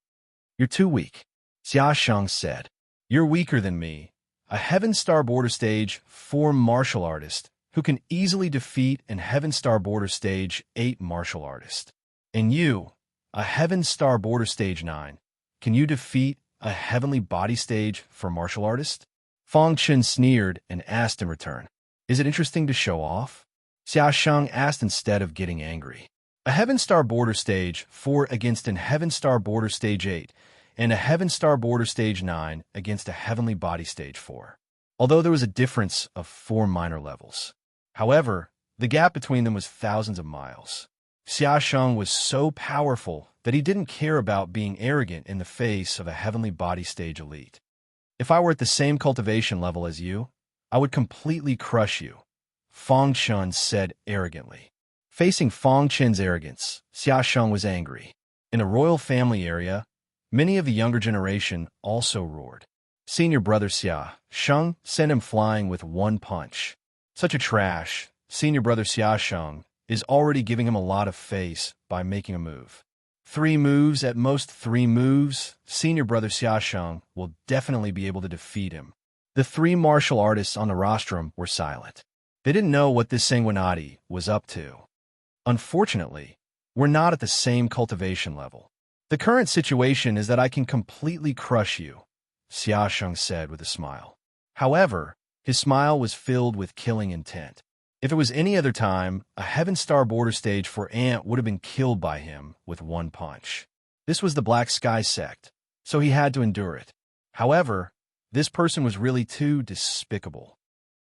"You're too weak," Xia Sheng said. "You're weaker than me, a Heaven Star Border Stage 4 martial artist who can easily defeat an Heaven Star Border Stage 8 martial artist. And you, a Heaven Star Border Stage 9, can you defeat a Heavenly Body Stage for martial artist?" Fang Chen sneered and asked in return, "Is it interesting to show off?" Xia Sheng asked instead of getting angry. A Heaven Star Border Stage 4 against an Heaven Star Border Stage 8, and a Heaven Star Border Stage 9 against a Heavenly Body Stage 4. Although there was a difference of 4 minor levels. However, the gap between them was thousands of miles. Xia Sheng was so powerful that he didn't care about being arrogant in the face of a Heavenly Body Stage elite. "If I were at the same cultivation level as you, I would completely crush you," Fang Chen said arrogantly. Facing Fang Chen's arrogance, Xia Sheng was angry. In the royal family area, many of the younger generation also roared. Senior brother Xia Sheng sent him flying with one punch. Such a trash, senior brother Xia Sheng is already giving him a lot of face by making a move. 3 moves, at most 3 moves, senior brother Xia Sheng will definitely be able to defeat him. The 3 martial artists on the rostrum were silent. They didn't know what this Sanguinati was up to. "Unfortunately, we're not at the same cultivation level. The current situation is that I can completely crush you," Xia Sheng said with a smile. However, his smile was filled with killing intent. If it was any other time, a Heaven Star Border Stage 4 ant would have been killed by him with one punch. This was the Black Sky sect, so he had to endure it. However, this person was really too despicable.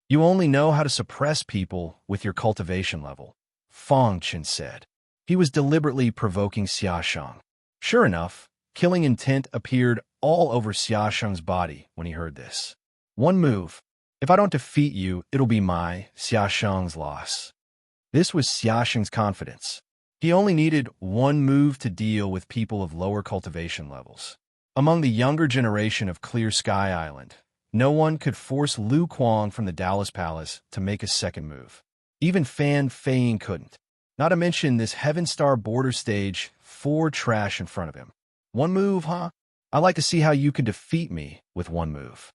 "You only know how to suppress people with your cultivation level," Fang Chen said. He was deliberately provoking Xia Sheng. Sure enough, killing intent appeared all over Xia Sheng's body when he heard this. "One move. If I don't defeat you, it'll be my, Xia Sheng's, loss." This was Xia Sheng's confidence. He only needed one move to deal with people of lower cultivation levels. Among the younger generation of Clear Sky Island, no one could force Lu Kuang from the Dallas Palace to make a second move. Even Fan Feiying couldn't. Not to mention this Heaven Star Border Stage 4 trash in front of him. "One move, huh? I'd like to see how you can defeat me with one move."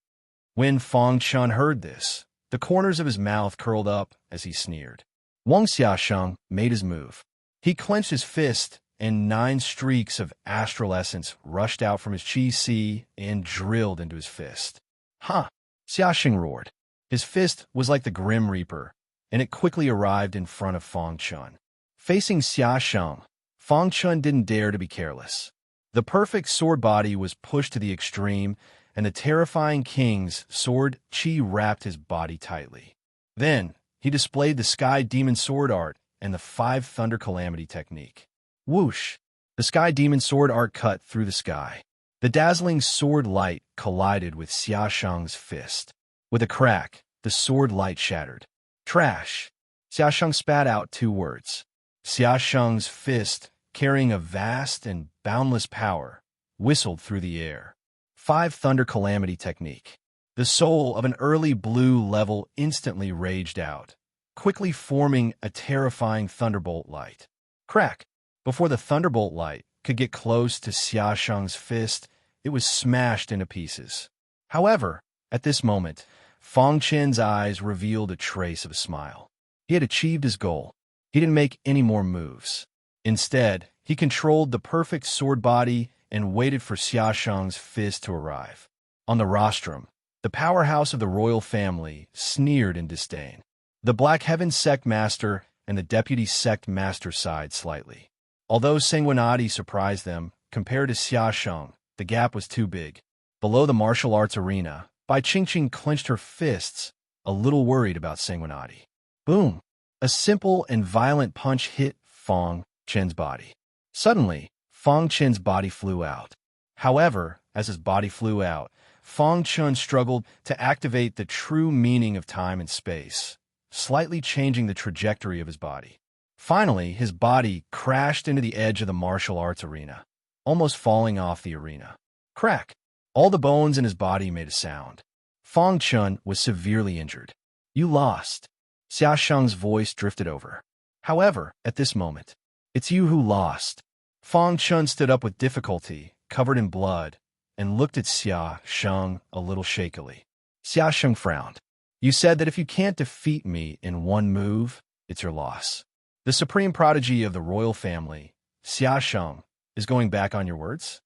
When Fang Chen heard this, the corners of his mouth curled up as he sneered. Wang Xiaosheng made his move. He clenched his fist, and 9 streaks of astral essence rushed out from his Qi Si and drilled into his fist. "Huh!" Xiaosheng roared. His fist was like the Grim Reaper, and it quickly arrived in front of Fang Chen. Facing Xiaosheng, Fang Chen didn't dare to be careless. The perfect sword body was pushed to the extreme, and the terrifying king's sword chi wrapped his body tightly. Then, he displayed the Sky Demon Sword Art and the 5 Thunder Calamity technique. Whoosh! The Sky Demon Sword Art cut through the sky. The dazzling sword light collided with Xiaosheng's fist. With a crack, the sword light shattered. "Trash!" Xiaosheng spat out 2 words. Xiaosheng's fist, carrying a vast and boundless power, whistled through the air. 5 Thunder Calamity technique. The soul of an early blue level instantly raged out, quickly forming a terrifying thunderbolt light. Crack! Before the thunderbolt light could get close to Xiaosheng's fist, it was smashed into pieces. However, at this moment, Fang Chen's eyes revealed a trace of a smile. He had achieved his goal. He didn't make any more moves. Instead, he controlled the perfect sword body and waited for Xiaosheng's fist to arrive. On the rostrum, the powerhouse of the royal family sneered in disdain. The Black Heaven Sect Master and the Deputy Sect Master sighed slightly. Although Sanguinati surprised them, compared to Xiaosheng, the gap was too big. Below the martial arts arena, Bai Qingqing clenched her fists, a little worried about Sanguinati. Boom! A simple and violent punch hit Fang Chen's body. Suddenly, Fang Chen's body flew out. However, as his body flew out, Fang Chen struggled to activate the true meaning of time and space, slightly changing the trajectory of his body. Finally, his body crashed into the edge of the martial arts arena, almost falling off the arena. Crack! All the bones in his body made a sound. Fang Chen was severely injured. You lost. Xia Sheng's voice drifted over. However, at this moment, it's you who lost. Fang Chen stood up with difficulty, covered in blood, and looked at Xia Sheng a little shakily. Xia Sheng frowned. You said that if you can't defeat me in one move, it's your loss. The supreme prodigy of the royal family, Xia Sheng, is going back on your words?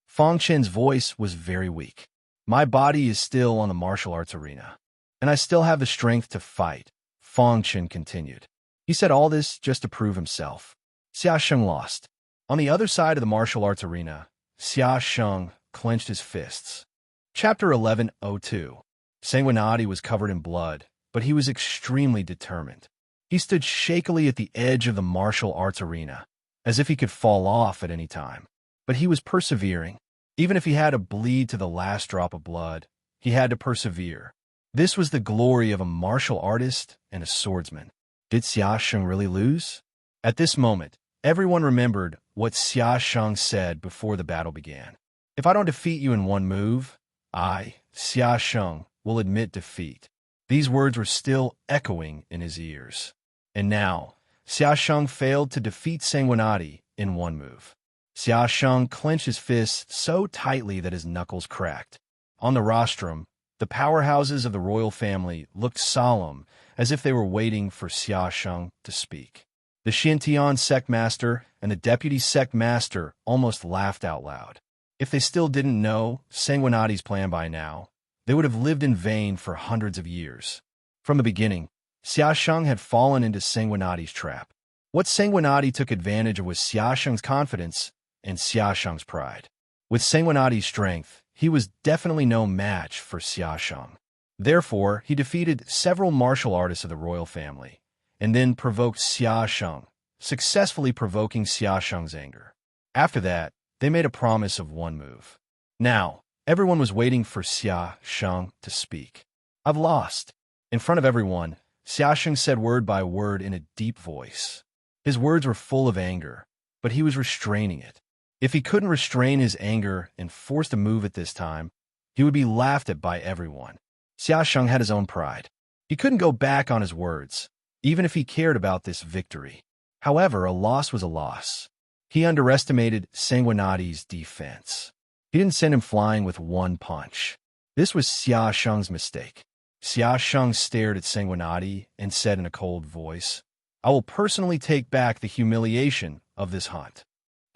Fang Chen's voice was very weak. My body is still on the martial arts arena, and I still have the strength to fight, Fang Chen continued. He said all this just to prove himself. Xia Sheng lost. On the other side of the martial arts arena, Xia Sheng clenched his fists. Chapter 11:02. Sanguinati was covered in blood, but he was extremely determined. He stood shakily at the edge of the martial arts arena, as if he could fall off at any time. But he was persevering. Even if he had to bleed to the last drop of blood, he had to persevere. This was the glory of a martial artist and a swordsman. Did Xia Sheng really lose? At this moment, everyone remembered what Xia Sheng said before the battle began. If I don't defeat you in one move, I, Xia Sheng, will admit defeat. These words were still echoing in his ears. And now, Xia Sheng failed to defeat Sanguinati in one move. Xia Sheng clenched his fists so tightly that his knuckles cracked. On the rostrum, the powerhouses of the royal family looked solemn, as if they were waiting for Xia Sheng to speak. The Xintian sect master and the deputy sect master almost laughed out loud. If they still didn't know Sanguinati's plan by now, they would have lived in vain for hundreds of years. From the beginning, Xia Sheng had fallen into Sanguinati's trap. What Sanguinati took advantage of was Xia Sheng's confidence and Xia Sheng's pride. With Sanguinati's strength, he was definitely no match for Xia Sheng. Therefore, he defeated several martial artists of the royal family, and then provoked Xia Sheng, successfully provoking Xia Sheng's anger. After that, they made a promise of one move. Now, everyone was waiting for Xia Sheng to speak. I've lost. In front of everyone, Xia Sheng said word by word in a deep voice. His words were full of anger, but he was restraining it. If he couldn't restrain his anger and forced a move at this time, he would be laughed at by everyone. Xia Sheng had his own pride. He couldn't go back on his words, even if he cared about this victory. However, a loss was a loss. He underestimated Sanguinati's defense. He didn't send him flying with one punch. This was Xia Sheng's mistake. Xia Sheng stared at Sanguinati and said in a cold voice, I will personally take back the humiliation of this hunt.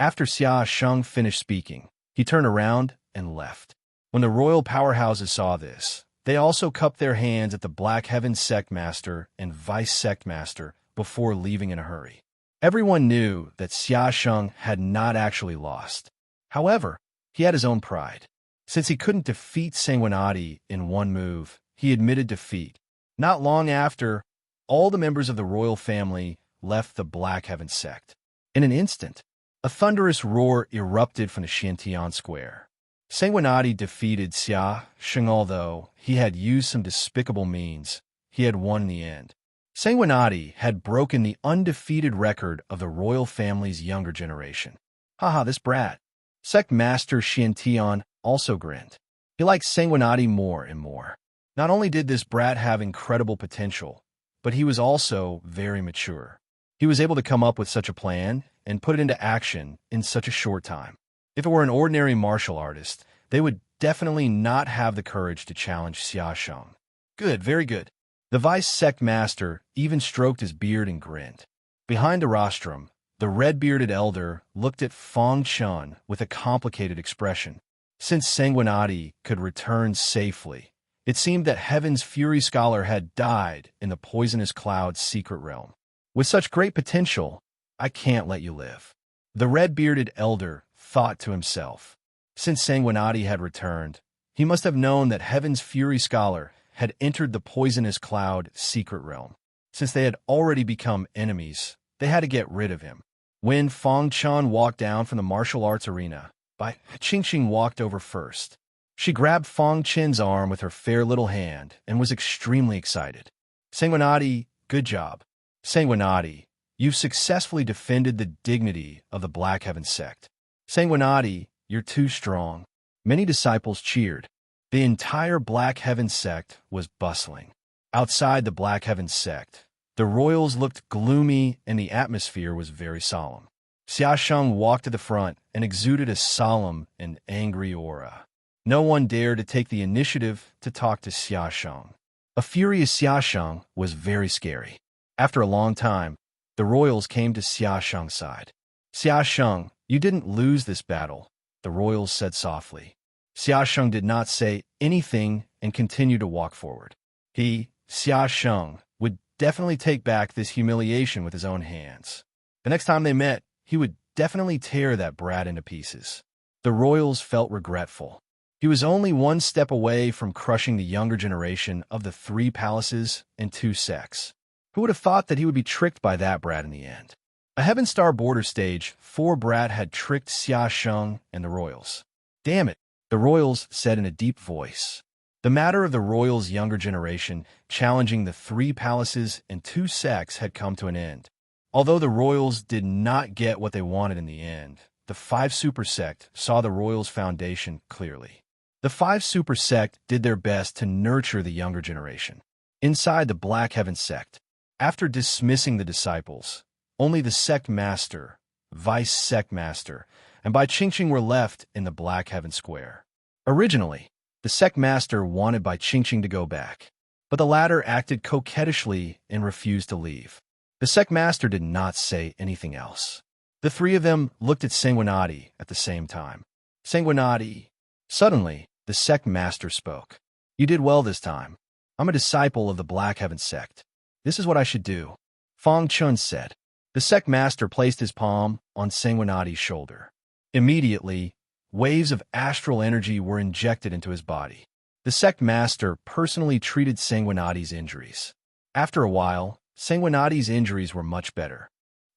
After Xia Sheng finished speaking, he turned around and left. When the royal powerhouses saw this, they also cupped their hands at the Black Heaven sect master and vice sect master before leaving in a hurry. Everyone knew that Xia Sheng had not actually lost. However, he had his own pride. Since he couldn't defeat Sanguinati in one move, he admitted defeat. Not long after, all the members of the royal family left the Black Heaven sect. In an instant, a thunderous roar erupted from the Xintian square. Sanguinati defeated Xia Sheng. Although he had used some despicable means, he had won in the end. Sanguinati had broken the undefeated record of the royal family's younger generation. Haha, this brat. Sect Master Xintian also grinned. He liked Sanguinati more and more. Not only did this brat have incredible potential, but he was also very mature. He was able to come up with such a plan and put it into action in such a short time. If it were an ordinary martial artist, they would definitely not have the courage to challenge Xia Sheng. Good, very good. The vice sect master even stroked his beard and grinned. Behind the rostrum, the red-bearded elder looked at Fang Chen with a complicated expression. Since Sanguinati could return safely, it seemed that Heaven's Fury Scholar had died in the Poisonous Cloud's secret realm. With such great potential, I can't let you live. The red-bearded elder thought to himself. Since Sanguinati had returned, he must have known that Heaven's Fury Scholar had entered the Poisonous Cloud secret realm. Since they had already become enemies, they had to get rid of him. When Fong Chun walked down from the martial arts arena, Bai Qingqing walked over first. She grabbed Fong Chin's arm with her fair little hand and was extremely excited. Sanguinati, good job. Sanguinati, you've successfully defended the dignity of the Black Heaven sect. Sanguinati, you're too strong. Many disciples cheered. The entire Black Heaven sect was bustling. Outside the Black Heaven sect, the royals looked gloomy and the atmosphere was very solemn. Xiaosheng walked to the front and exuded a solemn and angry aura. No one dared to take the initiative to talk to Xiaosheng. A furious Xiaosheng was very scary. After a long time, the royals came to Xiaosheng's side. Xiaosheng, you didn't lose this battle, the royals said softly. Xiaosheng did not say anything and continued to walk forward. He, Xiaosheng, would definitely take back this humiliation with his own hands. The next time they met, he would definitely tear that brat into pieces. The royals felt regretful. He was only one step away from crushing the younger generation of the 3 palaces and 2 sects. Who would have thought that he would be tricked by that brat in the end? A Heaven Star border stage, 4 brat had tricked Xiaosheng and the royals. Damn it, the royals said in a deep voice. The matter of the royals' younger generation challenging the 3 palaces and 2 sects had come to an end. Although the royals did not get what they wanted in the end, the 5 super sect saw the royals' foundation clearly. The 5 super sect did their best to nurture the younger generation. Inside the Black Heaven sect, after dismissing the disciples, only the sect master, vice sect master, and Bai Qingqing were left in the Black Heaven square. Originally, the sect master wanted Bai Qingqing to go back, but the latter acted coquettishly and refused to leave. The sect master did not say anything else. The 3 of them looked at Sanguinati at the same time. Sanguinati. Suddenly, the sect master spoke. You did well this time. I'm a disciple of the Black Heaven sect. This is what I should do. Fong Chun said. The sect master placed his palm on Sanguinati's shoulder. Immediately, waves of astral energy were injected into his body. The sect master personally treated Sanguinati's injuries. After a while, Sanguinati's injuries were much better.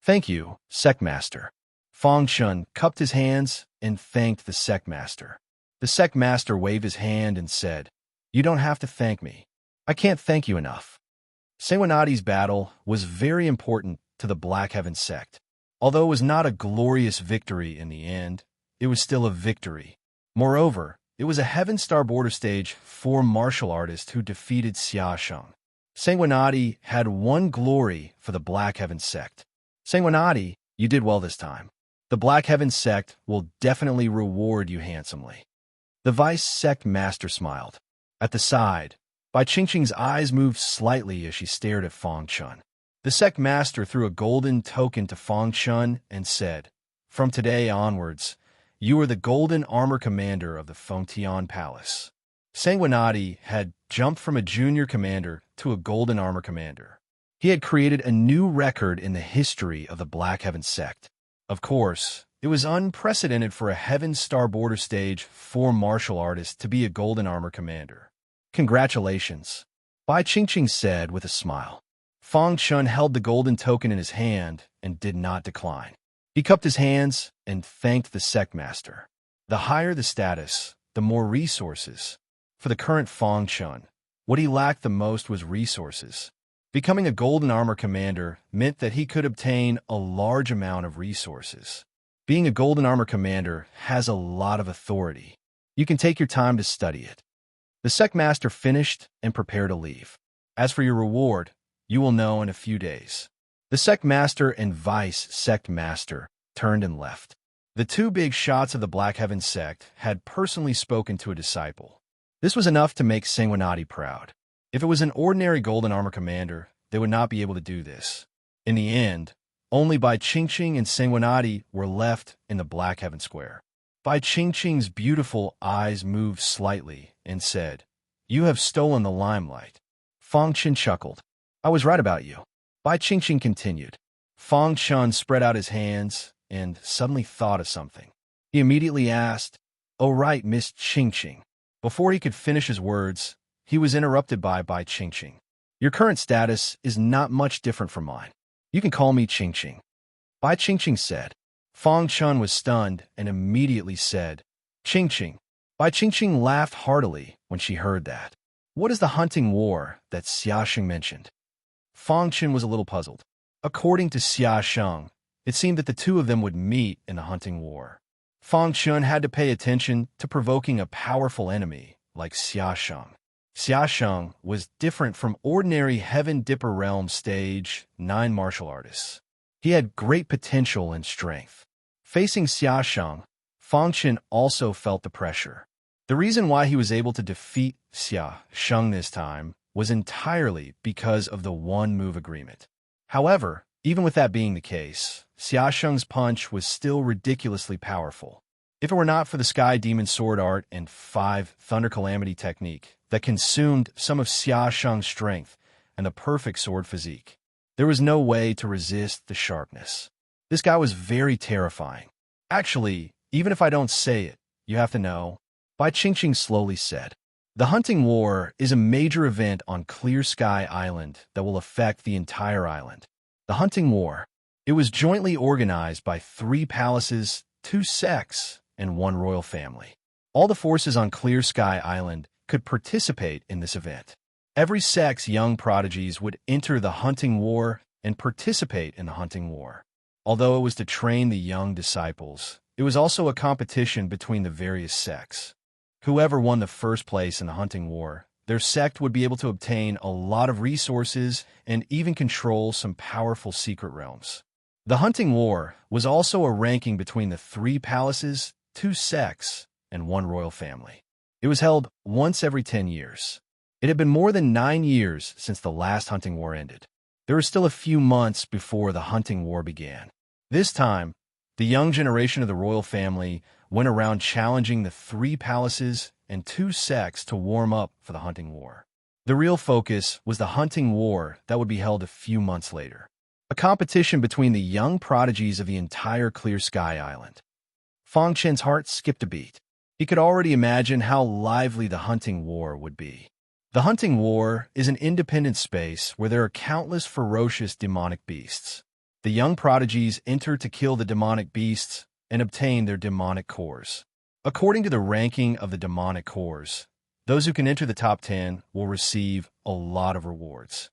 Thank you, sect master. Fong Chun cupped his hands and thanked the sect master. The sect master waved his hand and said, You don't have to thank me. I can't thank you enough. Sanguinati's battle was very important to the Black Heaven sect. Although it was not a glorious victory in the end, it was still a victory. Moreover, it was a Heaven Star border stage 4 martial artist who defeated Xiaosheng. Sanguinati had one glory for the Black Heaven sect. Sanguinati, you did well this time. The Black Heaven sect will definitely reward you handsomely. The vice sect master smiled. At the side, Bai Qingqing's eyes moved slightly as she stared at Fong Chun. The sect master threw a golden token to Fong Chun and said, From today onwards, you are the golden armor commander of the Fengtian Palace. Sanguinati had jumped from a junior commander to a golden armor commander. He had created a new record in the history of the Black Heaven sect. Of course, it was unprecedented for a Heaven Star border stage 4 martial artist to be a golden armor commander. Congratulations, Bai Qingqing said with a smile. Fong Chun held the golden token in his hand and did not decline. He cupped his hands and thanked the sect master. The higher the status, the more resources. For the current Fong Chun, what he lacked the most was resources. Becoming a golden armor commander meant that he could obtain a large amount of resources. Being a golden armor commander has a lot of authority. You can take your time to study it. The sect master finished and prepared to leave. As for your reward, you will know in a few days. The sect master and vice sect master turned and left. The 2 big shots of the Black Heaven sect had personally spoken to a disciple. This was enough to make Sanguinati proud. If it was an ordinary golden armor commander, they would not be able to do this. In the end, only Bai Qingqing and Sanguinati were left in the Black Heaven square. Bai Qingqing's beautiful eyes moved slightly and said, You have stolen the limelight. Fong Chun chuckled. I was right about you. Bai Qingqing continued. Fong Chun spread out his hands and suddenly thought of something. He immediately asked, Oh right, Miss Qingqing. Before he could finish his words, he was interrupted by Bai Qingqing. Your current status is not much different from mine. You can call me Qingqing. Bai Qingqing said. Fang Chun was stunned and immediately said, Qingqing. Bai Qingqing laughed heartily when she heard that. What is the hunting war that Xiaosheng mentioned? Fang Chun was a little puzzled. According to Xiaosheng, it seemed that the two of them would meet in the hunting war. Fang Chun had to pay attention to provoking a powerful enemy like Xiaosheng. Xiaosheng was different from ordinary Heaven Dipper Realm Stage 9 martial artists. He had great potential and strength. Facing Xiaosheng, Fang Chun also felt the pressure. The reason why he was able to defeat Xiaosheng this time was entirely because of the one-move agreement. However, even with that being the case, Xiaosheng's punch was still ridiculously powerful. If it were not for the Sky Demon Sword Art and 5 Thunder Calamity technique that consumed some of Xiaosheng's strength and the perfect sword physique, there was no way to resist the sharpness. This guy was very terrifying. Actually, even if I don't say it, you have to know, Bai Qingqing slowly said. The Hunting War is a major event on Clear Sky Island that will affect the entire island. The Hunting War. It was jointly organized by 3 palaces, 2 sects, and 1 royal family. All the forces on Clear Sky Island could participate in this event. Every sect's young prodigies would enter the Hunting War and participate in the Hunting War. Although it was to train the young disciples, it was also a competition between the various sects. Whoever won the first place in the Hunting War, their sect would be able to obtain a lot of resources and even control some powerful secret realms. The Hunting War was also a ranking between the 3 palaces, 2 sects, and 1 royal family. It was held once every 10 years. It had been more than 9 years since the last Hunting War ended. There were still a few months before the Hunting War began. This time, the young generation of the royal family went around challenging the 3 palaces and 2 sects to warm up for the Hunting War. The real focus was the Hunting War that would be held a few months later. A competition between the young prodigies of the entire Clear Sky Island. Fang Chen's heart skipped a beat. He could already imagine how lively the Hunting War would be. The Hunting War is an independent space where there are countless ferocious demonic beasts. The young prodigies enter to kill the demonic beasts and obtain their demonic cores. According to the ranking of the demonic cores, those who can enter the top 10 will receive a lot of rewards.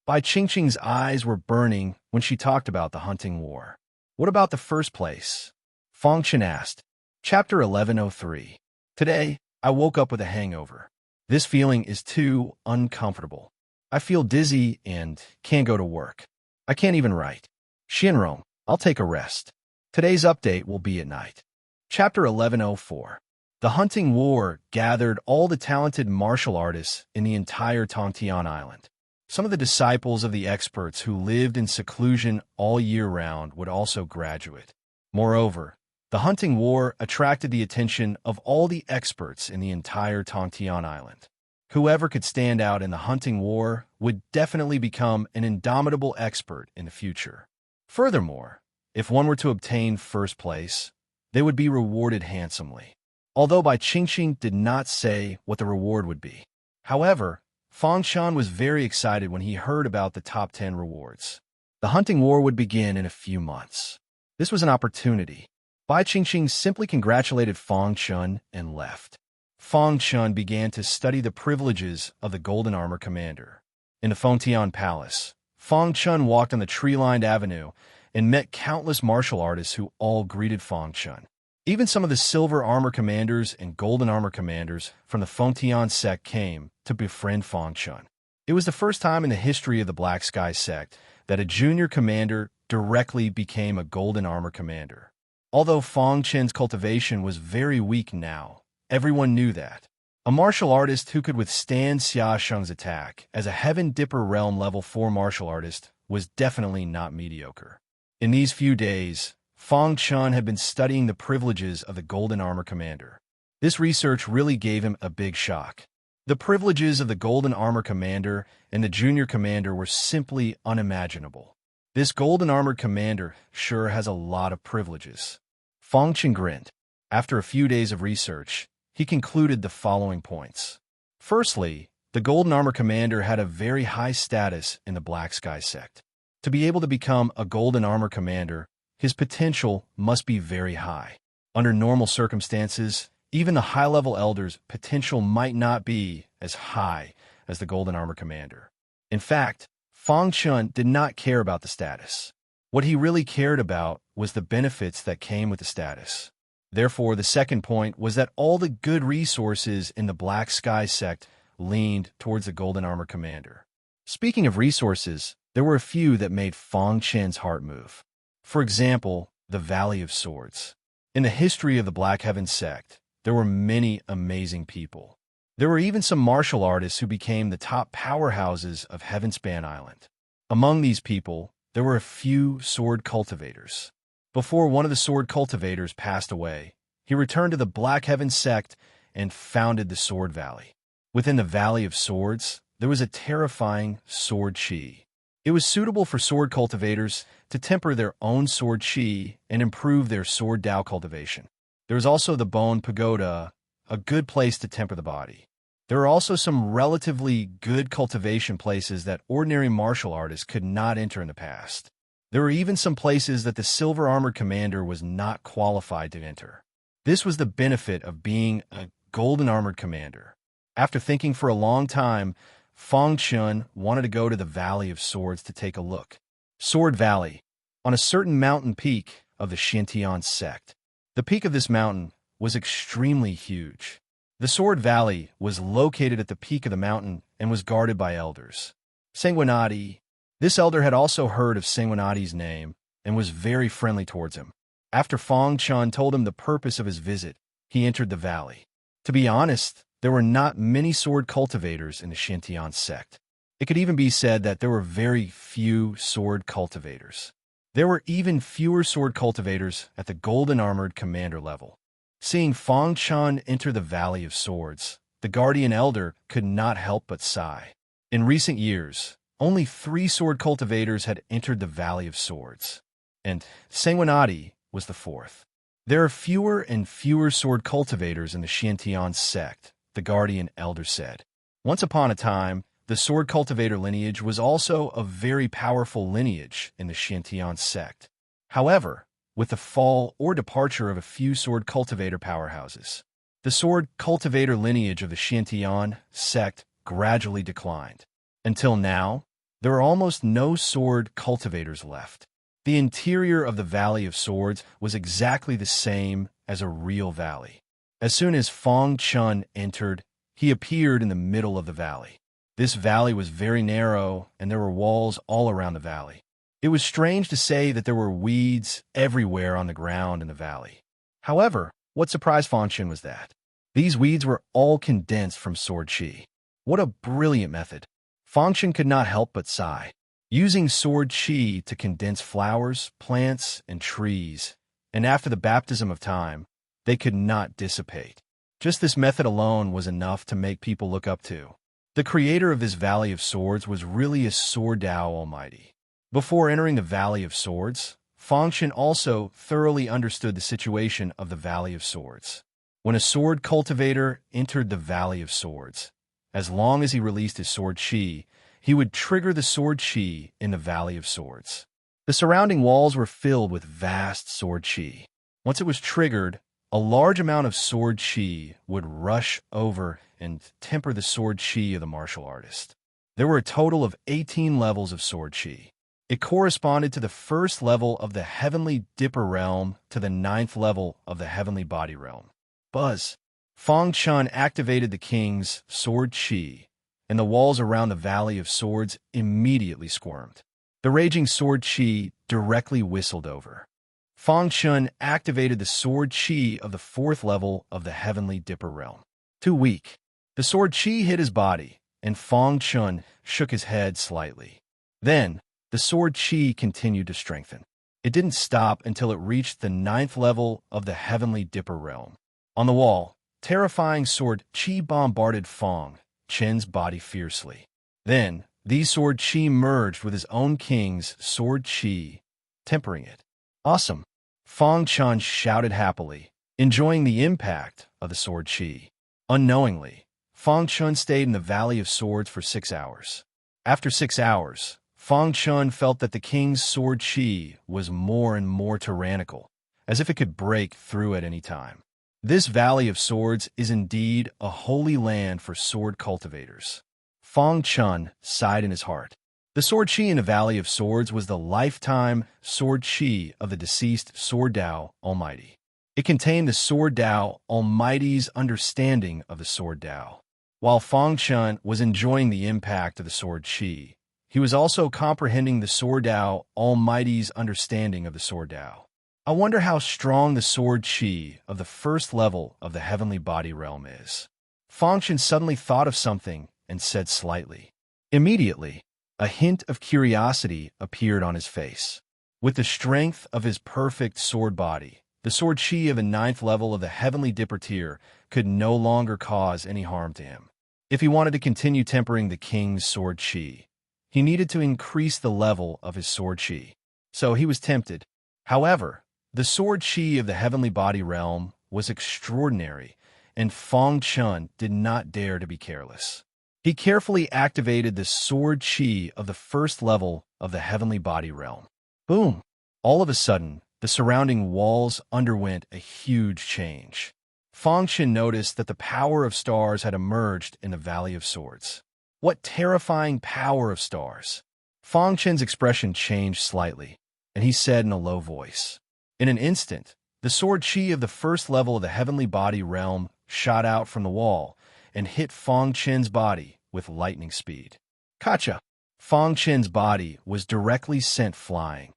Bai Qingqing's eyes were burning when she talked about the Hunting War. What about the first place? Fang Chen asked. Chapter 1103. Today, I woke up with a hangover. This feeling is too uncomfortable. I feel dizzy and can't go to work. I can't even write. Shinrong, I'll take a rest. Today's update will be at night. Chapter 1104. The Hunting War gathered all the talented martial artists in the entire Tongtian Island. Some of the disciples of the experts who lived in seclusion all year round would also graduate. Moreover, the Hunting War attracted the attention of all the experts in the entire Tongtian Island. Whoever could stand out in the Hunting War would definitely become an indomitable expert in the future. Furthermore, if one were to obtain first place, they would be rewarded handsomely. Although Bai Qingqing did not say what the reward would be. However, Fang Shan was very excited when he heard about the top 10 rewards. The Hunting War would begin in a few months. This was an opportunity. Bai Qingqing simply congratulated Fang Chun and left. Fang Chun began to study the privileges of the Golden Armor Commander. In the Fengtian Palace, Fang Chun walked on the tree-lined avenue and met countless martial artists who all greeted Fang Chun. Even some of the Silver Armor Commanders and Golden Armor Commanders from the Fengtian sect came to befriend Fang Chun. It was the first time in the history of the Black Sky sect that a junior commander directly became a Golden Armor Commander. Although Fang Chen's cultivation was very weak now, everyone knew that. A martial artist who could withstand Xiaosheng's attack as a Heaven Dipper Realm Level 4 martial artist was definitely not mediocre. In these few days, Fang Chun had been studying the privileges of the Golden Armor Commander. This research really gave him a big shock. The privileges of the Golden Armor Commander and the Junior Commander were simply unimaginable. This Golden Armor Commander sure has a lot of privileges. Fang Chen grinned. After a few days of research, he concluded the following points. Firstly, the Golden Armor Commander had a very high status in the Black Sky sect. To be able to become a Golden Armor Commander, his potential must be very high. Under normal circumstances, even the high-level elder's potential might not be as high as the Golden Armor Commander. In fact, Fang Chun did not care about the status. What he really cared about was the benefits that came with the status. Therefore, the second point was that all the good resources in the Black Sky sect leaned towards the Golden Armor Commander. Speaking of resources, there were a few that made Fang Chen's heart move. For example, the Valley of Swords. In the history of the Black Heaven sect, there were many amazing people. There were even some martial artists who became the top powerhouses of Heavenspan Island. Among these people, there were a few sword cultivators. Before one of the sword cultivators passed away, he returned to the Black Heaven sect and founded the Sword Valley. Within the Valley of Swords, there was a terrifying sword chi. It was suitable for sword cultivators to temper their own sword chi and improve their sword Dao cultivation. There was also the Bone Pagoda, a good place to temper the body. There are also some relatively good cultivation places that ordinary martial artists could not enter in the past. There were even some places that the Silver Armored Commander was not qualified to enter. This was the benefit of being a Golden Armored Commander. After thinking for a long time, Fang Chun wanted to go to the Valley of Swords to take a look. Sword Valley, on a certain mountain peak of the Xintian sect. The peak of this mountain was extremely huge. The Sword Valley was located at the peak of the mountain and was guarded by elders. Sanguinati. This elder had also heard of Sanguinati's name and was very friendly towards him. After Fang Chun told him the purpose of his visit, he entered the valley. To be honest, there were not many sword cultivators in the Xintian sect. It could even be said that there were very few sword cultivators. There were even fewer sword cultivators at the Golden Armored Commander level. Seeing Fang Chun enter the Valley of Swords, the Guardian Elder could not help but sigh. In recent years, only 3 sword cultivators had entered the Valley of Swords, and Sanguinati was the 4th. There are fewer and fewer sword cultivators in the Xintian sect, the Guardian Elder said. Once upon a time, the sword cultivator lineage was also a very powerful lineage in the Xintian sect. However, with the fall or departure of a few sword cultivator powerhouses, the sword cultivator lineage of the Xintian sect gradually declined. Until now, there are almost no sword cultivators left. The interior of the Valley of Swords was exactly the same as a real valley. As soon as Fang Chun entered, he appeared in the middle of the valley. This valley was very narrow, and there were walls all around the valley. It was strange to say that there were weeds everywhere on the ground in the valley. However, what surprised Fang Chun was that these weeds were all condensed from sword chi. What a brilliant method! Fang Chun could not help but sigh. Using sword chi to condense flowers, plants, and trees, and after the baptism of time, they could not dissipate. Just this method alone was enough to make people look up to. The creator of this Valley of Swords was really a Sword Dao Almighty. Before entering the Valley of Swords, Fang Chun also thoroughly understood the situation of the Valley of Swords. When a sword cultivator entered the Valley of Swords, as long as he released his sword chi, he would trigger the sword chi in the Valley of Swords. The surrounding walls were filled with vast sword chi. Once it was triggered, a large amount of sword chi would rush over and temper the sword chi of the martial artist. There were a total of 18 levels of sword chi. It corresponded to the first level of the Heavenly Dipper realm to the 9th level of the Heavenly Body realm. Buzz. Fang Chun activated the king's sword chi, and the walls around the Valley of Swords immediately squirmed. The raging sword chi directly whistled over. Fang Chun activated the sword chi of the 4th level of the Heavenly Dipper realm. Too weak. The sword chi hit his body, and Fang Chun shook his head slightly. Then, the sword chi continued to strengthen. It didn't stop until it reached the 9th level of the Heavenly Dipper realm. On the wall, terrifying sword chi bombarded Fang Chun's body fiercely. Then, these sword chi merged with his own king's sword chi, tempering it. Awesome! Fang Chun shouted happily, enjoying the impact of the sword chi. Unknowingly, Fang Chun stayed in the Valley of Swords for 6 hours. After 6 hours, Fang Chun felt that the king's sword chi was more and more tyrannical, as if it could break through at any time. This Valley of Swords is indeed a holy land for sword cultivators. Fang Chun sighed in his heart. The sword chi in the Valley of Swords was the lifetime sword chi of the deceased Sword Tao Almighty. It contained the Sword Tao Almighty's understanding of the Sword Tao. While Fang Chun was enjoying the impact of the sword chi, he was also comprehending the Sword Tao Almighty's understanding of the Sword Tao. I wonder how strong the sword chi of the first level of the heavenly body realm is. Fang Chun suddenly thought of something and said slightly. Immediately, a hint of curiosity appeared on his face. With the strength of his perfect sword body, the sword chi of the 9th level of the heavenly Dipper tier could no longer cause any harm to him. If he wanted to continue tempering the king's sword chi, he needed to increase the level of his sword chi. So he was tempted. However, the sword chi of the heavenly body realm was extraordinary, and Fang Chun did not dare to be careless. He carefully activated the sword chi of the first level of the heavenly body realm. Boom! All of a sudden, the surrounding walls underwent a huge change. Fang Chun noticed that the power of stars had emerged in the Valley of Swords. What terrifying power of stars! Fang Chun's expression changed slightly, and he said in a low voice. In an instant, the sword chi of the first level of the heavenly body realm shot out from the wall and hit Fang Chun's body with lightning speed. Kacha! Fang Chun's body was directly sent flying,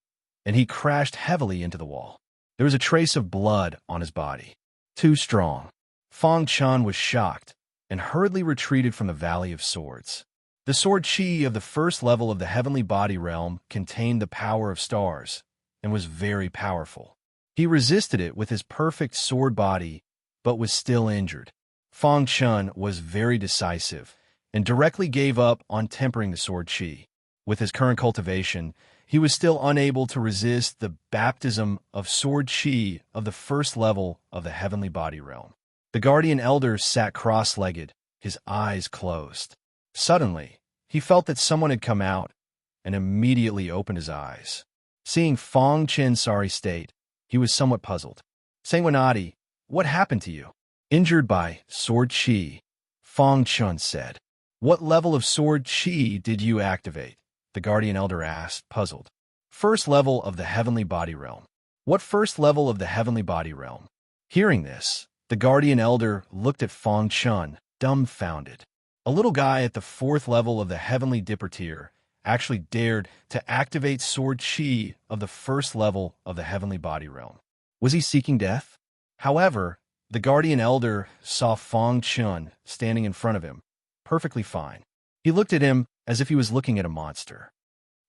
and he crashed heavily into the wall. There was a trace of blood on his body. Too strong. Fang Chun was shocked and hurriedly retreated from the Valley of Swords. The sword chi of the first level of the heavenly body realm contained the power of stars and was very powerful. He resisted it with his perfect sword body, but was still injured. Fang Chun was very decisive and directly gave up on tempering the sword chi. With his current cultivation, he was still unable to resist the baptism of sword chi of the first level of the heavenly body realm. The guardian elder sat cross-legged, his eyes closed. Suddenly, he felt that someone had come out and immediately opened his eyes. Seeing Fang Chun's sorry state, he was somewhat puzzled. Sanguinati, what happened to you? Injured by sword chi, Fang Chun said. What level of sword chi did you activate? The guardian elder asked, puzzled. First level of the heavenly body realm. What first level of the heavenly body realm? Hearing this, the guardian elder looked at Fang Chun, dumbfounded. A little guy at the 4th level of the heavenly Dipper tier actually dared to activate sword chi of the first level of the heavenly body realm. Was he seeking death? However, the guardian elder saw Fang Chun standing in front of him, perfectly fine. He looked at him as if he was looking at a monster.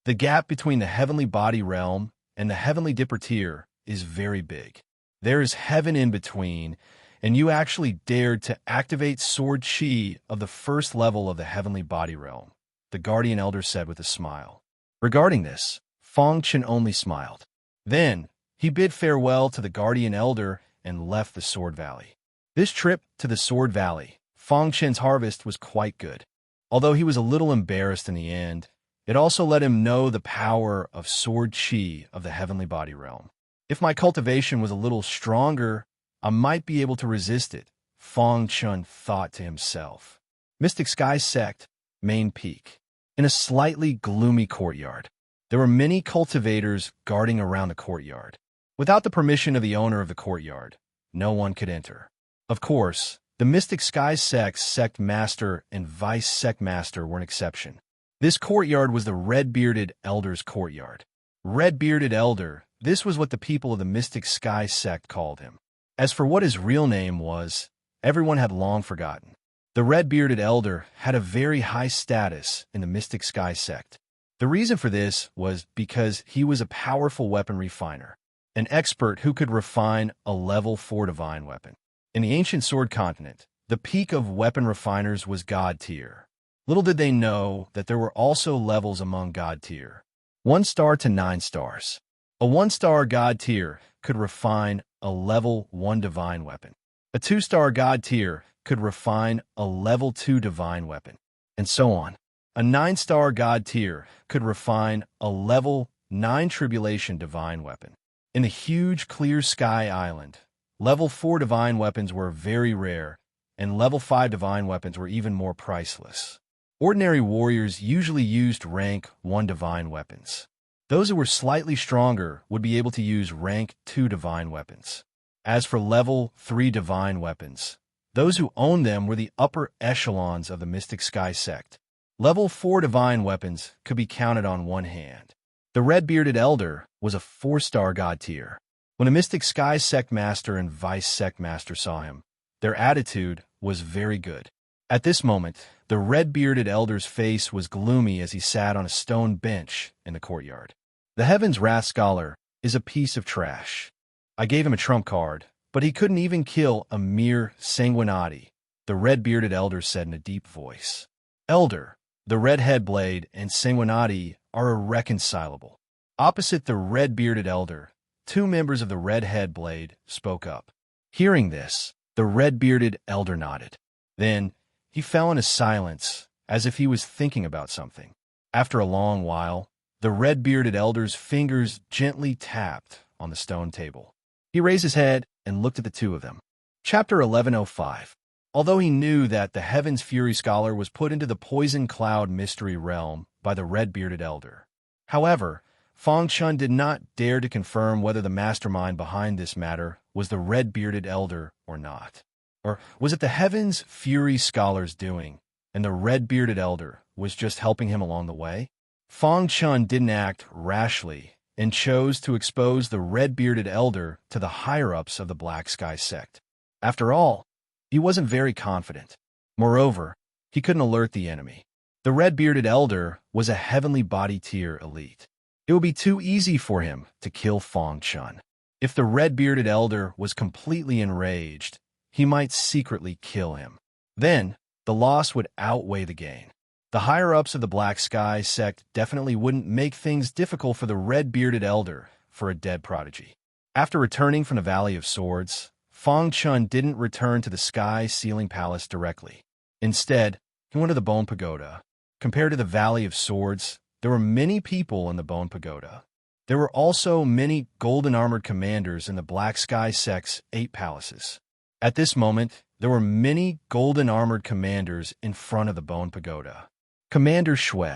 The gap between the heavenly body realm and the heavenly Dipper tier is very big. There is heaven in between, and you actually dared to activate sword chi of the first level of the heavenly body realm, the guardian elder said with a smile. Regarding this, Fang Chun only smiled. Then, he bid farewell to the guardian elder and left the Sword Valley. This trip to the Sword Valley, Fang Chun's harvest was quite good. Although he was a little embarrassed in the end, it also let him know the power of sword chi of the heavenly body realm. If my cultivation was a little stronger, I might be able to resist it, Fang Chun thought to himself. Mystic Sky Sect, Main Peak. In a slightly gloomy courtyard, there were many cultivators guarding around the courtyard. Without the permission of the owner of the courtyard, no one could enter. Of course, the Mystic Sky Sect's Sect Master and Vice Sect Master were an exception. This courtyard was the Red-Bearded Elder's courtyard. Red-Bearded Elder, this was what the people of the Mystic Sky Sect called him. As for what his real name was, everyone had long forgotten. The Red-Bearded Elder had a very high status in the Mystic Sky Sect. The reason for this was because he was a powerful weapon refiner, an expert who could refine a level 4 divine weapon. In the ancient sword continent, the peak of weapon refiners was God tier. Little did they know that there were also levels among God tier. 1 star to 9 stars. A 1-star God tier could refine a level 1 divine weapon. A 2-star God tier could refine a level 2 divine weapon, and so on. A 9-star god tier could refine a level 9 tribulation divine weapon. In the huge clear sky island, level 4 divine weapons were very rare, and level 5 divine weapons were even more priceless. Ordinary warriors usually used rank 1 divine weapons. Those who were slightly stronger would be able to use rank 2 divine weapons. As for level 3 divine weapons, those who owned them were the upper echelons of the Mystic Sky sect. Level 4 divine weapons could be counted on one hand. The red-bearded elder was a 4-star god tier. When a Mystic Sky sect master and vice sect master saw him, their attitude was very good. At this moment, the red-bearded elder's face was gloomy as he sat on a stone bench in the courtyard. The Heaven's Wrath Scholar is a piece of trash. I gave him a trump card, but he couldn't even kill a mere sanguinati, the red-bearded elder said in a deep voice. Elder, the red head blade and sanguinati are irreconcilable. Opposite the red-bearded elder, 2 members of the red head blade spoke up. Hearing this, the red-bearded elder nodded. Then, he fell into silence, as if he was thinking about something. After a long while, the red-bearded elder's fingers gently tapped on the stone table. He raised his head and looked at the 2 of them. Chapter 1105. Although he knew that the Heaven's Fury Scholar was put into the Poison Cloud Mystery Realm by the red-bearded elder. However, Fang Chun did not dare to confirm whether the mastermind behind this matter was the red-bearded elder or not. Or was it the Heaven's Fury Scholar's doing, and the red-bearded elder was just helping him along the way? Fang Chun didn't act rashly and chose to expose the red-bearded elder to the higher-ups of the Black Sky sect. After all, he wasn't very confident. Moreover, he couldn't alert the enemy. The red-bearded elder was a heavenly body tier elite. It would be too easy for him to kill Fang Chun. If the red-bearded elder was completely enraged, he might secretly kill him. Then, the loss would outweigh the gain. The higher-ups of the Black Sky sect definitely wouldn't make things difficult for the red-bearded elder for a dead prodigy. After returning from the Valley of Swords, Fang Chun didn't return to the Sky Ceiling Palace directly. Instead, he went to the Bone Pagoda. Compared to the Valley of Swords, there were many people in the Bone Pagoda. There were also many golden-armored commanders in the Black Sky sect's 8 palaces. At this moment, there were many golden-armored commanders in front of the Bone Pagoda. Commander Shui.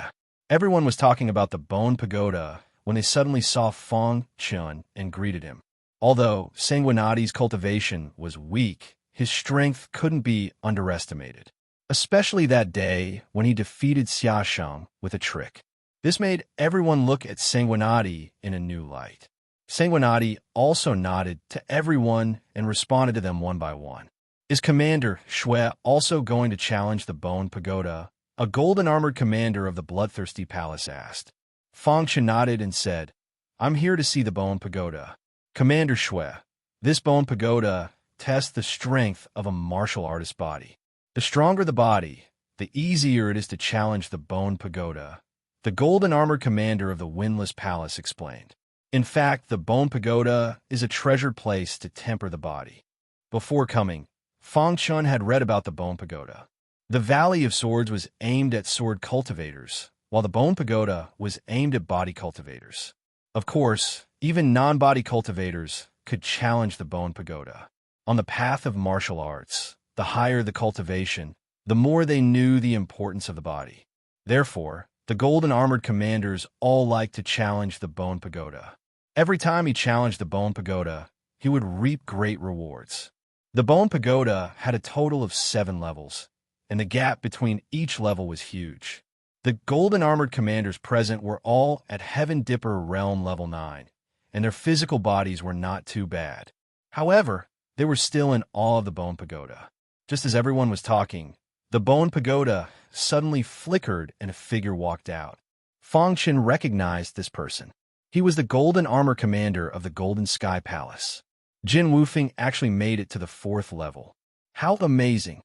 Everyone was talking about the Bone Pagoda when they suddenly saw Fang Chun and greeted him. Although Sanguinati's cultivation was weak, his strength couldn't be underestimated, especially that day when he defeated Xiaoshang with a trick. This made everyone look at Sanguinati in a new light. Sanguinati also nodded to everyone and responded to them one by one. Is Commander Shui also going to challenge the Bone Pagoda? A golden-armored commander of the Bloodthirsty Palace asked. Fang Chun nodded and said, I'm here to see the Bone Pagoda. Commander Shui, this Bone Pagoda tests the strength of a martial artist's body. The stronger the body, the easier it is to challenge the Bone Pagoda, the golden-armored commander of the Windless Palace explained. In fact, the Bone Pagoda is a treasured place to temper the body. Before coming, Fang Chun had read about the Bone Pagoda. The Valley of Swords was aimed at sword cultivators, while the Bone Pagoda was aimed at body cultivators. Of course, even non-body cultivators could challenge the Bone Pagoda. On the path of martial arts, the higher the cultivation, the more they knew the importance of the body. Therefore, the golden-armored commanders all liked to challenge the Bone Pagoda. Every time he challenged the Bone Pagoda, he would reap great rewards. The Bone Pagoda had a total of 7 levels, and the gap between each level was huge. The golden-armored commanders present were all at Heaven Dipper Realm Level 9, and their physical bodies were not too bad. However, they were still in awe of the Bone Pagoda. Just as everyone was talking, the Bone Pagoda suddenly flickered and a figure walked out. Fang Chun recognized this person. He was the golden armor commander of the Golden Sky Palace. Jin Wufeng actually made it to the 4th level. How amazing!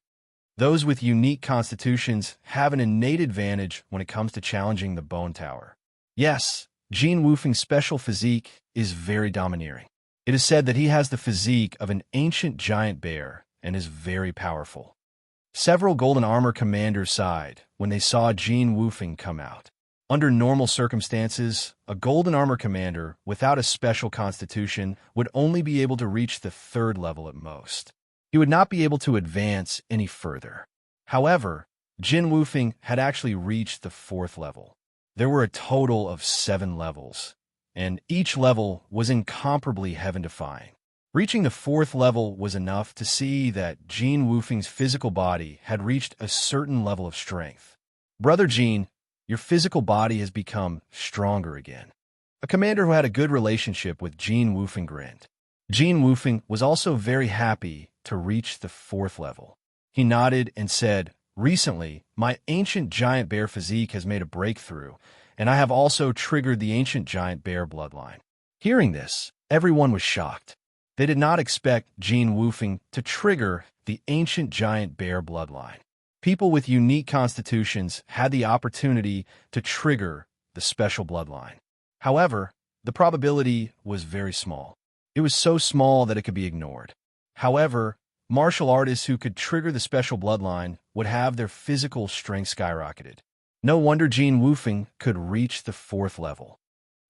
Those with unique constitutions have an innate advantage when it comes to challenging the Bone Tower. Yes, Jin Wufeng's special physique is very domineering. It is said that he has the physique of an ancient giant bear and is very powerful. Several Golden Armor commanders sighed when they saw Jin Wufeng come out. Under normal circumstances, a Golden Armor commander without a special constitution would only be able to reach the 3rd level at most. He would not be able to advance any further. However, Jin Wufeng had actually reached the 4th level. There were a total of 7 levels, and each level was incomparably heaven-defying. Reaching the 4th level was enough to see that Jin Wufeng's physical body had reached a certain level of strength. "Brother Jin, your physical body has become stronger again." A commander who had a good relationship with Jin Wufeng grinned. Jin Wufeng was also very happy to reach the 4th level. He nodded and said, "Recently, my ancient giant bear physique has made a breakthrough, and I have also triggered the ancient giant bear bloodline." Hearing this, everyone was shocked. They did not expect Jin Wufeng to trigger the ancient giant bear bloodline. People with unique constitutions had the opportunity to trigger the special bloodline. However, the probability was very small. It was so small that it could be ignored. However, martial artists who could trigger the special bloodline would have their physical strength skyrocketed. No wonder Jin Wufeng could reach the 4th level.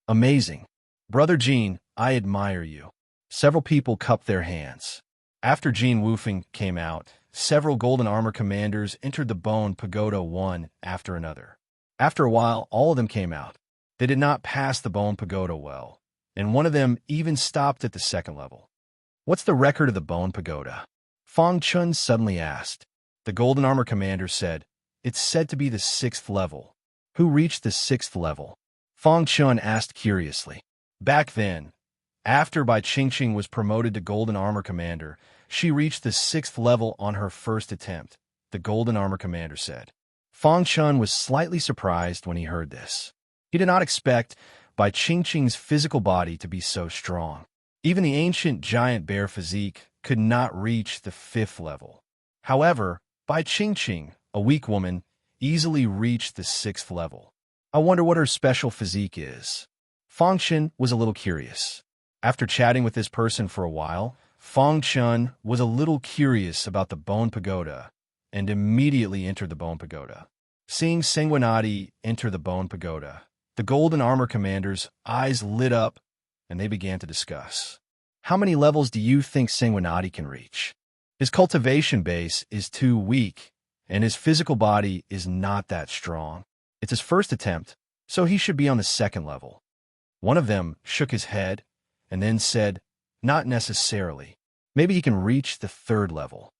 "Amazing. Brother Jin, I admire you." Several people cupped their hands. After Jin Wufeng came out, several Golden Armor commanders entered the Bone Pagoda one after another. After a while, all of them came out. They did not pass the Bone Pagoda well, and one of them even stopped at the 2nd level. "What's the record of the Bone Pagoda?" Fang Chun suddenly asked. The Golden Armor commander said, "It's said to be the 6th level." "Who reached the 6th level?" Fang Chun asked curiously. "Back then, after Bai Qingqing was promoted to Golden Armor Commander, she reached the 6th level on her first attempt," the Golden Armor Commander said. Fang Chun was slightly surprised when he heard this. He did not expect Bai Qingqing's physical body to be so strong. Even the ancient giant bear physique could not reach the 5th level. However, Bai Qingqing, a weak woman, easily reached the 6th level. "I wonder what her special physique is." Fang Chun was a little curious. After chatting with this person for a while, Fang Chun was a little curious about the Bone Pagoda and immediately entered the Bone Pagoda. Seeing Sanguinati enter the Bone Pagoda, the Golden Armor commander's eyes lit up and they began to discuss. "How many levels do you think Sanguinati can reach? His cultivation base is too weak and his physical body is not that strong. It's his first attempt, so he should be on the 2nd level." One of them shook his head and then said, "Not necessarily. Maybe he can reach the 3rd level."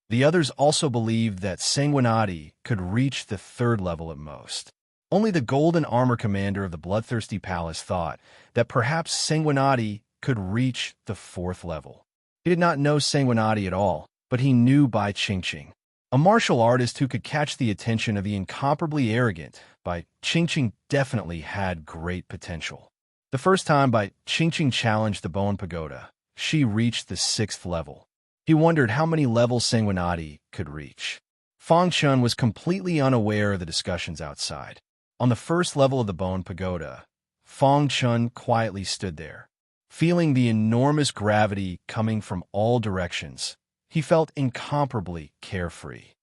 The others also believed that Sanguinati could reach the 3rd level at most. Only the Golden Armor commander of the Bloodthirsty Palace thought that perhaps Sanguinati could reach the 4th level. He did not know Sanguinati at all, but he knew Bai Qingqing, a martial artist who could catch the attention of the incomparably arrogant. Bai Qingqing definitely had great potential. The first time Bai Qingqing challenged the Bone Pagoda, she reached the 6th level. He wondered how many levels Sanguinati could reach. Fang Chun was completely unaware of the discussions outside. On the 1st level of the Bone Pagoda, Fang Chun quietly stood there. Feeling the enormous gravity coming from all directions, he felt incomparably carefree.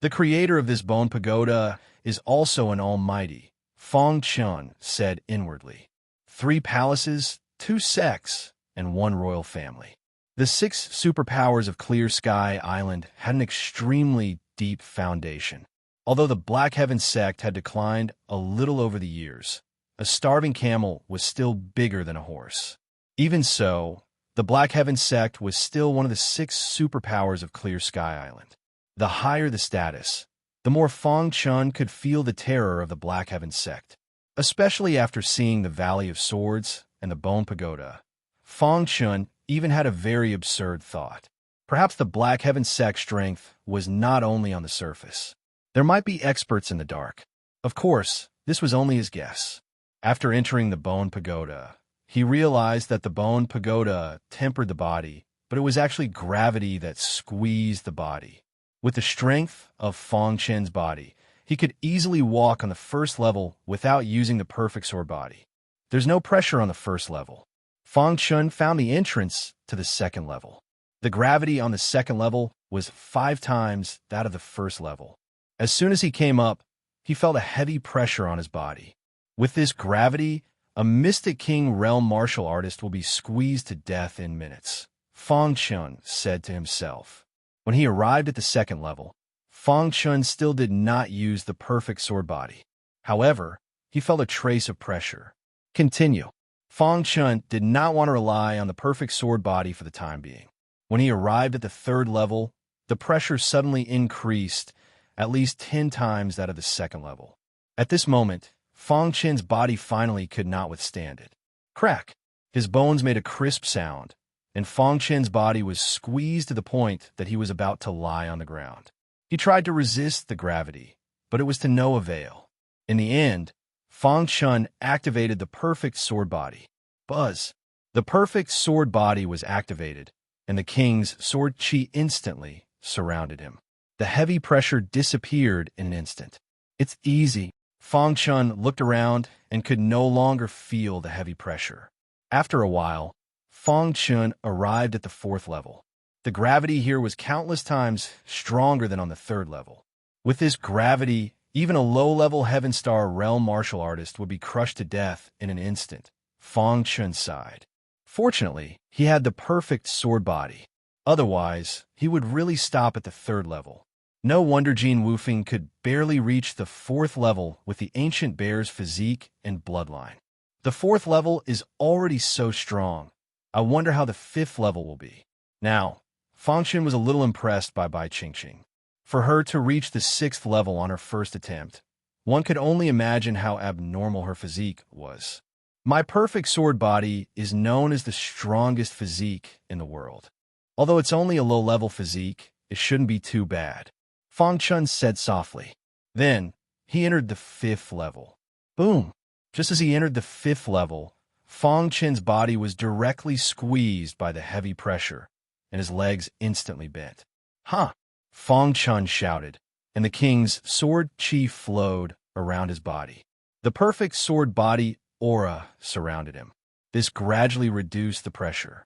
The creator of this Bone Pagoda is also an almighty, Fang Chun said inwardly. 3 palaces, 2 sects, and 1 royal family. The 6 superpowers of Clear Sky Island had an extremely deep foundation. Although the Black Heaven sect had declined a little over the years, a starving camel was still bigger than a horse. Even so, the Black Heaven sect was still one of the 6 superpowers of Clear Sky Island. The higher the status, the more Fang Chun could feel the terror of the Black Heaven sect. Especially after seeing the Valley of Swords and the Bone Pagoda, Fang Chun even had a very absurd thought. Perhaps the Black Heaven sect strength was not only on the surface. There might be experts in the dark. Of course, this was only his guess. After entering the Bone Pagoda, he realized that the Bone Pagoda tempered the body, but it was actually gravity that squeezed the body. With the strength of Fang Chun's body, he could easily walk on the 1st level without using the perfect sword body. There's no pressure on the 1st level. Fang Chun found the entrance to the 2nd level. The gravity on the second level was 5 times that of the first level. As soon as he came up, he felt a heavy pressure on his body. With this gravity, a Mystic King realm martial artist will be squeezed to death in minutes, Fang Chun said to himself. When he arrived at the second level, Fang Chun still did not use the perfect sword body. However, he felt a trace of pressure. Continue. Fang Chun did not want to rely on the perfect sword body for the time being. When he arrived at the third level, the pressure suddenly increased at least 10 times that of the second level. At this moment, Fang Chun's body finally could not withstand it. Crack! His bones made a crisp sound, and Fang Chun's body was squeezed to the point that he was about to lie on the ground. He tried to resist the gravity, but it was to no avail. In the end, Fang Chun activated the perfect sword body. Buzz! The perfect sword body was activated, and the king's sword chi instantly surrounded him. The heavy pressure disappeared in an instant. It's easy. Fang Chun looked around and could no longer feel the heavy pressure. After a while, Fang Chun arrived at the fourth level. The gravity here was countless times stronger than on the third level. With this gravity, even a low-level Heaven Star realm martial artist would be crushed to death in an instant. Fang Chun sighed. Fortunately, he had the perfect sword body. Otherwise, he would really stop at the third level. No wonder Jin Wufeng could barely reach the fourth level with the ancient bear's physique and bloodline. The fourth level is already so strong. I wonder how the fifth level will be. Now, Fang Chun was a little impressed by Bai Qingqing. For her to reach the sixth level on her first attempt, one could only imagine how abnormal her physique was. My perfect sword body is known as the strongest physique in the world. Although it's only a low-level physique, it shouldn't be too bad, Fang Chun said softly. Then, he entered the fifth level. Boom! Just as he entered the fifth level, Fang Chun's body was directly squeezed by the heavy pressure, and his legs instantly bent. Huh! Fang Chun shouted, and the king's sword chi flowed around his body. The perfect sword body aura surrounded him. This gradually reduced the pressure.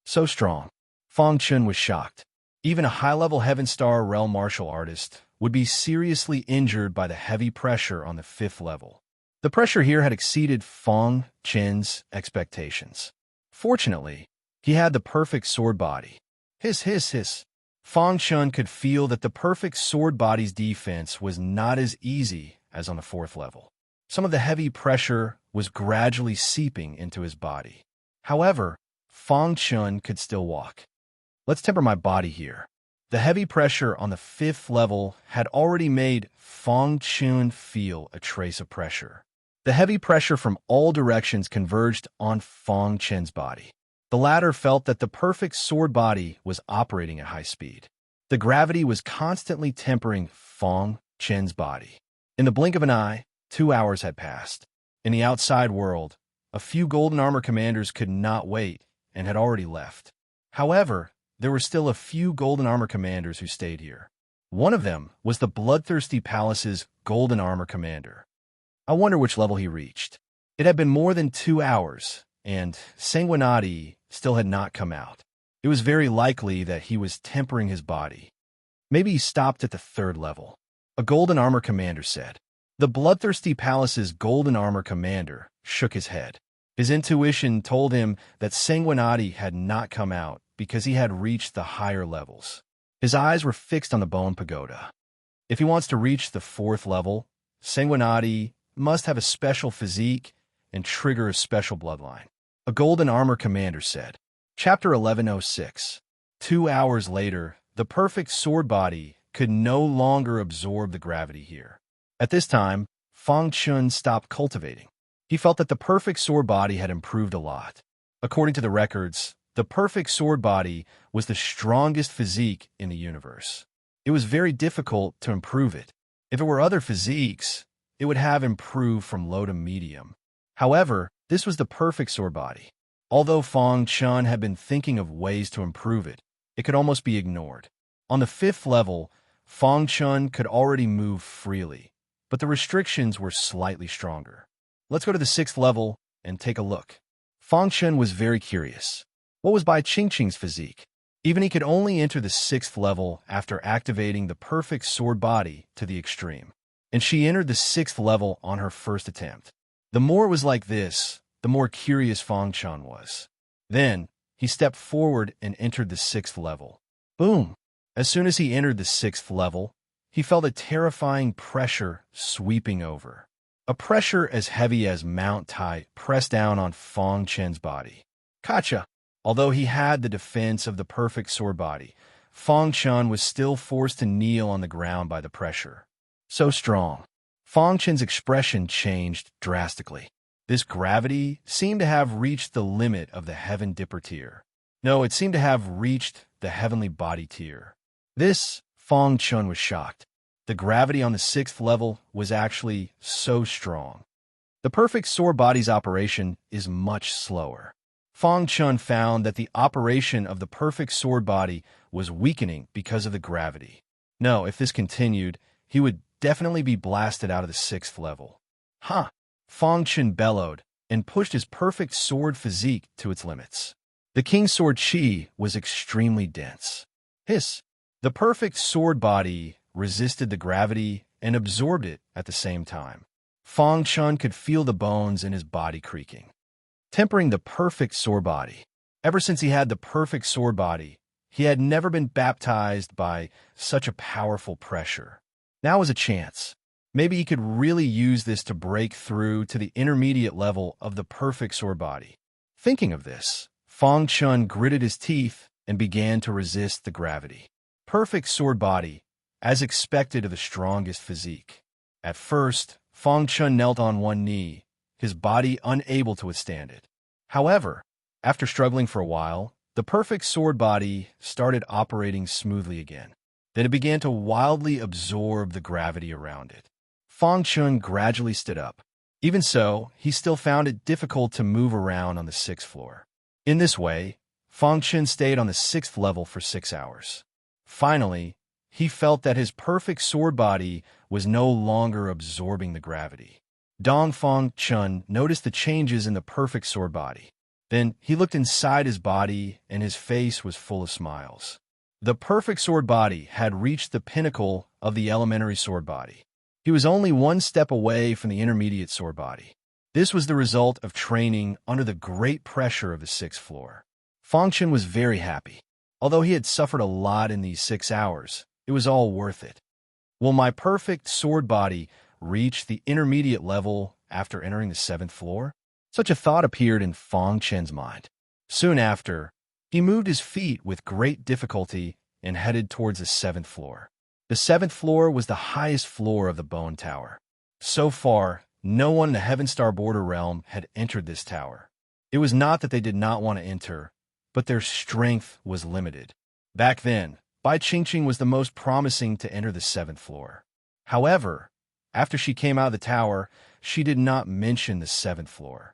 So strong. Fang Chun was shocked. Even a high-level Heaven Star realm martial artist would be seriously injured by the heavy pressure on the fifth level. The pressure here had exceeded Fang Chun's expectations. Fortunately, he had the perfect sword body. Hiss, hiss, hiss. Fang Chun could feel that the perfect sword body's defense was not as easy as on the fourth level. Some of the heavy pressure was gradually seeping into his body. However, Fang Chun could still walk. Let's temper my body here. The heavy pressure on the fifth level had already made Fang Chun feel a trace of pressure. The heavy pressure from all directions converged on Fang Chun's body. The latter felt that the perfect sword body was operating at high speed. The gravity was constantly tempering Fang Chun's body. In the blink of an eye, 2 hours had passed. In the outside world, a few golden armor commanders could not wait and had already left. However, there were still a few golden armor commanders who stayed here. One of them was the Bloodthirsty Palace's golden armor commander. I wonder which level he reached. It had been more than 2 hours, and Sanguinati still had not come out. It was very likely that he was tempering his body. Maybe he stopped at the third level. A golden armor commander said. The Bloodthirsty Palace's golden armor commander shook his head. His intuition told him that Sanguinati had not come out because he had reached the higher levels. His eyes were fixed on the bone pagoda. If he wants to reach the fourth level, Sanguinati must have a special physique and trigger a special bloodline. A golden armor commander said. Chapter 1106. 2 hours later, the perfect sword body could no longer absorb the gravity here. At this time, Fang Chun stopped cultivating. He felt that the perfect sword body had improved a lot. According to the records, the perfect sword body was the strongest physique in the universe. It was very difficult to improve it. If it were other physiques, it would have improved from low to medium. However, this was the perfect sword body. Although Fang Chun had been thinking of ways to improve it, it could almost be ignored. On the fifth level, Fang Chun could already move freely, but the restrictions were slightly stronger. Let's go to the sixth level and take a look. Fang Chun was very curious. What was Bai Qingqing's physique? Even he could only enter the 6th level after activating the perfect sword body to the extreme. And she entered the 6th level on her first attempt. The more it was like this, the more curious Fang Chun was. Then, he stepped forward and entered the 6th level. Boom! As soon as he entered the 6th level, he felt a terrifying pressure sweeping over. A pressure as heavy as Mount Tai pressed down on Fang Chen's body. Gotcha! Although he had the defense of the perfect sword body, Fang Chun was still forced to kneel on the ground by the pressure. So strong. Fang Chen's expression changed drastically. This gravity seemed to have reached the limit of the Heaven Dipper tier. No, it seemed to have reached the Heavenly Body tier. This, Fang Chun was shocked. The gravity on the 6th level was actually so strong. The perfect sword body's operation is much slower. Fang Chun found that the operation of the perfect sword body was weakening because of the gravity. No, if this continued, he would definitely be blasted out of the 6th level. Huh! Fang Chun bellowed and pushed his perfect sword physique to its limits. The King's Sword Chi was extremely dense. Hiss! The perfect sword body resisted the gravity and absorbed it at the same time. Fang Chun could feel the bones in his body creaking. Tempering the perfect sword body. Ever since he had the perfect sword body, he had never been baptized by such a powerful pressure. Now was a chance. Maybe he could really use this to break through to the intermediate level of the perfect sword body. Thinking of this, Fang Chun gritted his teeth and began to resist the gravity. Perfect sword body, as expected of the strongest physique. At first, Fang Chun knelt on one knee, his body unable to withstand it. However, after struggling for a while, the perfect sword body started operating smoothly again. Then it began to wildly absorb the gravity around it. Fang Chun gradually stood up. Even so, he still found it difficult to move around on the 6th floor. In this way, Fang Chun stayed on the 6th level for 6 hours. Finally, he felt that his perfect sword body was no longer absorbing the gravity. Fang Chun noticed the changes in the perfect sword body. Then he looked inside his body, and his face was full of smiles. The perfect sword body had reached the pinnacle of the elementary sword body. He was only one step away from the intermediate sword body. This was the result of training under the great pressure of the 6th floor. Fang Chun was very happy. Although he had suffered a lot in these 6 hours, it was all worth it. Will my perfect sword body reach the intermediate level after entering the 7th floor? Such a thought appeared in Fang Chen's mind. Soon after, he moved his feet with great difficulty and headed towards the 7th floor. The 7th floor was the highest floor of the Bone Tower. So far, no one in the Heaven Star Border realm had entered this tower. It was not that they did not want to enter, but their strength was limited. Back then, Bai Qingqing was the most promising to enter the 7th floor. However, after she came out of the tower, she did not mention the 7th floor.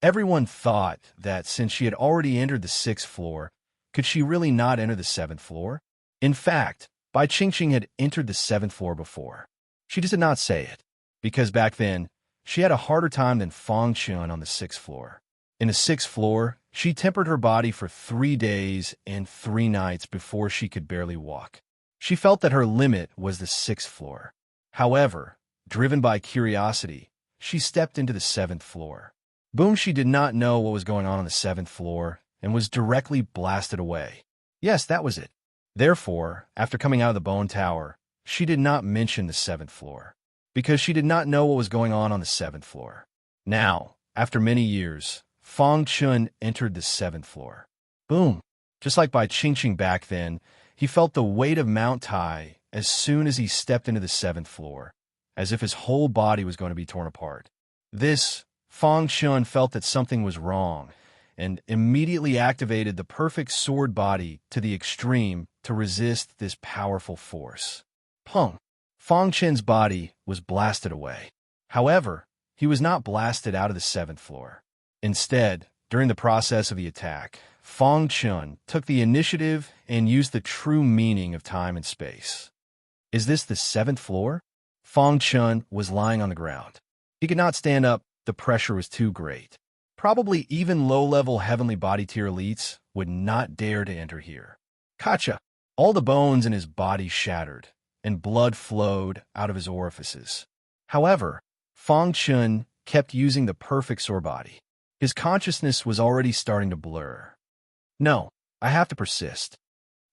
Everyone thought that since she had already entered the 6th floor, could she really not enter the 7th floor? In fact, Bai Qingqing had entered the 7th floor before. She just did not say it, because back then, she had a harder time than Fang Chun on the 6th floor. In the 6th floor, she tempered her body for 3 days and 3 nights before she could barely walk. She felt that her limit was the 6th floor. However, driven by curiosity, she stepped into the 7th floor. Boom, she did not know what was going on the 7th floor and was directly blasted away. Yes, that was it. Therefore, after coming out of the Bone Tower, she did not mention the 7th floor, because she did not know what was going on the 7th floor. Now, after many years, Fang Chun entered the 7th floor. Boom! Just like Bai Qingqing back then, he felt the weight of Mount Tai as soon as he stepped into the 7th floor, as if his whole body was going to be torn apart. This, Fang Chun felt that something was wrong, and immediately activated the perfect sword body to the extreme to resist this powerful force. Pung! Fang Chun's body was blasted away. However, he was not blasted out of the 7th floor. Instead, during the process of the attack, Fang Chun took the initiative and used the true meaning of time and space. Is this the 7th floor? Fang Chun was lying on the ground. He could not stand up, the pressure was too great. Probably even low-level heavenly body tier elites would not dare to enter here. Kacha! All the bones in his body shattered, and blood flowed out of his orifices. However, Fang Chun kept using the perfect sword body. His consciousness was already starting to blur. No, I have to persist.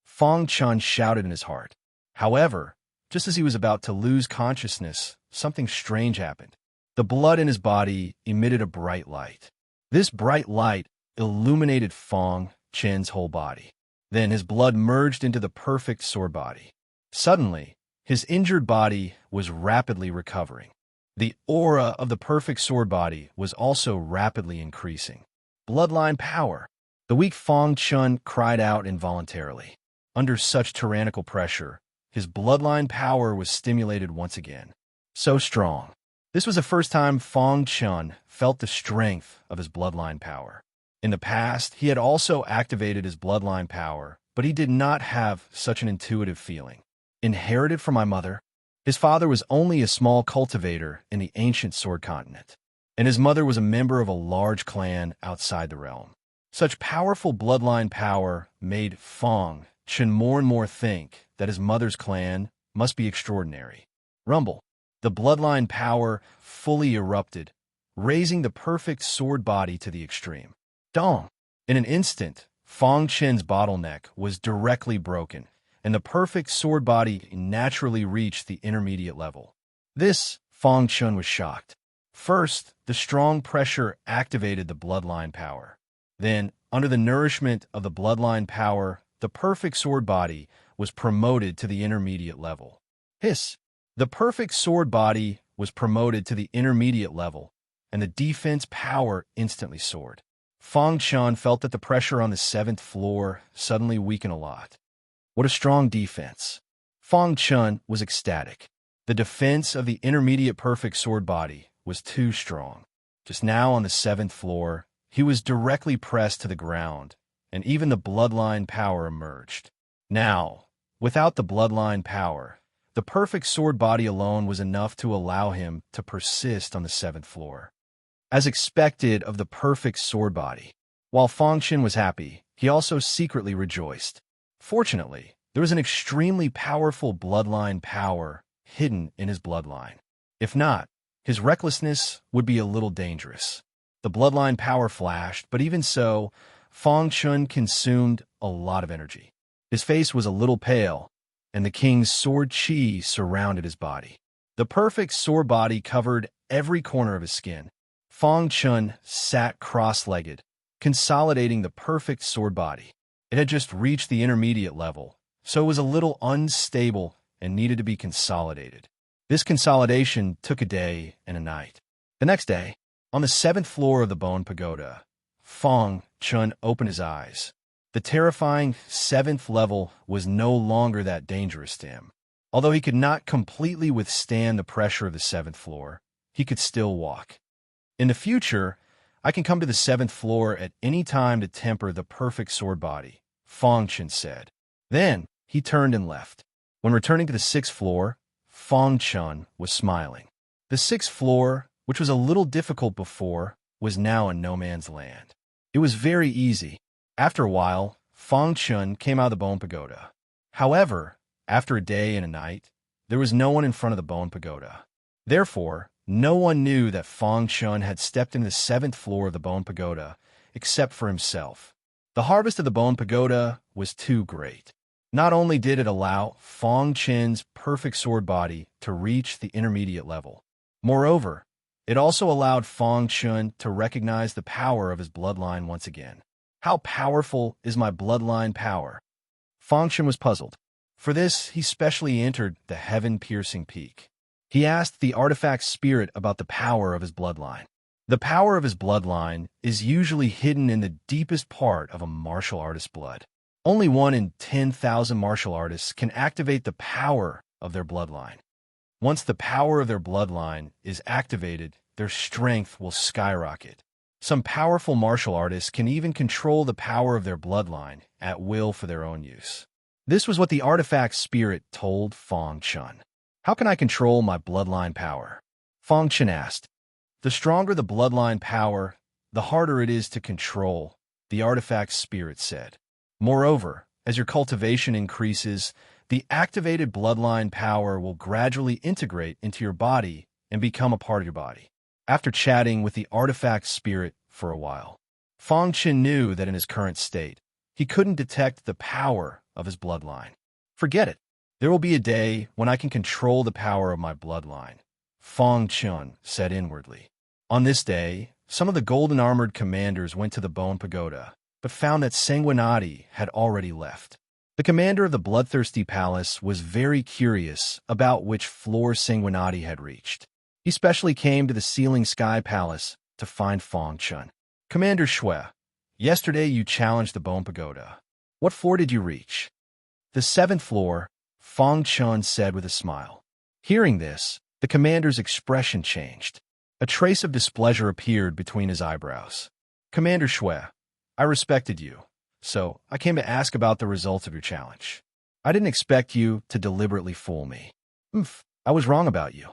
Fang Chun shouted in his heart. However, just as he was about to lose consciousness, something strange happened. The blood in his body emitted a bright light. This bright light illuminated Fang Chun's whole body. Then his blood merged into the perfect sword body. Suddenly, his injured body was rapidly recovering. The aura of the perfect sword body was also rapidly increasing. Bloodline power. The weak Fang Chun cried out involuntarily. Under such tyrannical pressure, his bloodline power was stimulated once again. So strong. This was the first time Fang Chun felt the strength of his bloodline power. In the past, he had also activated his bloodline power, but he did not have such an intuitive feeling. Inherited from my mother? His father was only a small cultivator in the ancient sword continent, and his mother was a member of a large clan outside the realm. Such powerful bloodline power made Fang Chun more and more think that his mother's clan must be extraordinary. Rumble. The bloodline power fully erupted, raising the perfect sword body to the extreme. Dong! In an instant, Fang Chun's bottleneck was directly broken, and the perfect sword body naturally reached the intermediate level. This, Fang Chun was shocked. First, the strong pressure activated the bloodline power. Then, under the nourishment of the bloodline power, the perfect sword body was promoted to the intermediate level. Hiss! The perfect sword body was promoted to the intermediate level, and the defense power instantly soared. Fang Chun felt that the pressure on the 7th floor suddenly weakened a lot. What a strong defense. Fang Chun was ecstatic. The defense of the intermediate perfect sword body was too strong. Just now on the 7th floor, he was directly pressed to the ground, and even the bloodline power emerged. Now, without the bloodline power, the perfect sword body alone was enough to allow him to persist on the 7th floor. As expected of the perfect sword body, while Fang Chun was happy, he also secretly rejoiced. Fortunately, there was an extremely powerful bloodline power hidden in his bloodline. If not, his recklessness would be a little dangerous. The bloodline power flashed, but even so, Fang Chun consumed a lot of energy. His face was a little pale, and the king's sword chi surrounded his body. The perfect sword body covered every corner of his skin. Fang Chun sat cross-legged, consolidating the perfect sword body. It had just reached the intermediate level, so it was a little unstable and needed to be consolidated. This consolidation took a day and a night. The next day, on the 7th floor of the Bone Pagoda, Fang Chun opened his eyes. The terrifying 7th level was no longer that dangerous to him. Although he could not completely withstand the pressure of the 7th floor, he could still walk. In the future, I can come to the 7th floor at any time to temper the perfect sword body, Fang Chun said. Then, he turned and left. When returning to the 6th floor, Fang Chun was smiling. The 6th floor, which was a little difficult before, was now in no man's land. It was very easy. After a while, Fang Chun came out of the Bone Pagoda. However, after a day and a night, there was no one in front of the Bone Pagoda. Therefore, no one knew that Fang Chun had stepped into the 7th floor of the Bone Pagoda, except for himself. The harvest of the Bone Pagoda was too great. Not only did it allow Fang Chun's perfect sword body to reach the intermediate level, moreover, it also allowed Fang Chun to recognize the power of his bloodline once again. How powerful is my bloodline power? Fang Chun was puzzled. For this, he specially entered the heaven-piercing peak. He asked the artifact spirit about the power of his bloodline. The power of his bloodline is usually hidden in the deepest part of a martial artist's blood. Only 1 in 10,000 martial artists can activate the power of their bloodline. Once the power of their bloodline is activated, their strength will skyrocket. Some powerful martial artists can even control the power of their bloodline at will for their own use. This was what the artifact spirit told Fang Chun. How can I control my bloodline power? Fang Chun asked. The stronger the bloodline power, the harder it is to control, the artifact spirit said. Moreover, as your cultivation increases, the activated bloodline power will gradually integrate into your body and become a part of your body. After chatting with the artifact spirit for a while, Feng Chen knew that in his current state, he couldn't detect the power of his bloodline. Forget it. There will be a day when I can control the power of my bloodline, Feng Chen said inwardly. On this day, some of the golden-armored commanders went to the Bone Pagoda, but found that Sanguinati had already left. The commander of the Bloodthirsty Palace was very curious about which floor Sanguinati had reached. He specially came to the Ceiling Sky Palace to find Feng Chen. Commander Shui, yesterday you challenged the Bone Pagoda. What floor did you reach? The 7th floor, Feng Chen said with a smile. Hearing this, the commander's expression changed. A trace of displeasure appeared between his eyebrows. Commander Shui, I respected you, so I came to ask about the results of your challenge. I didn't expect you to deliberately fool me. I was wrong about you.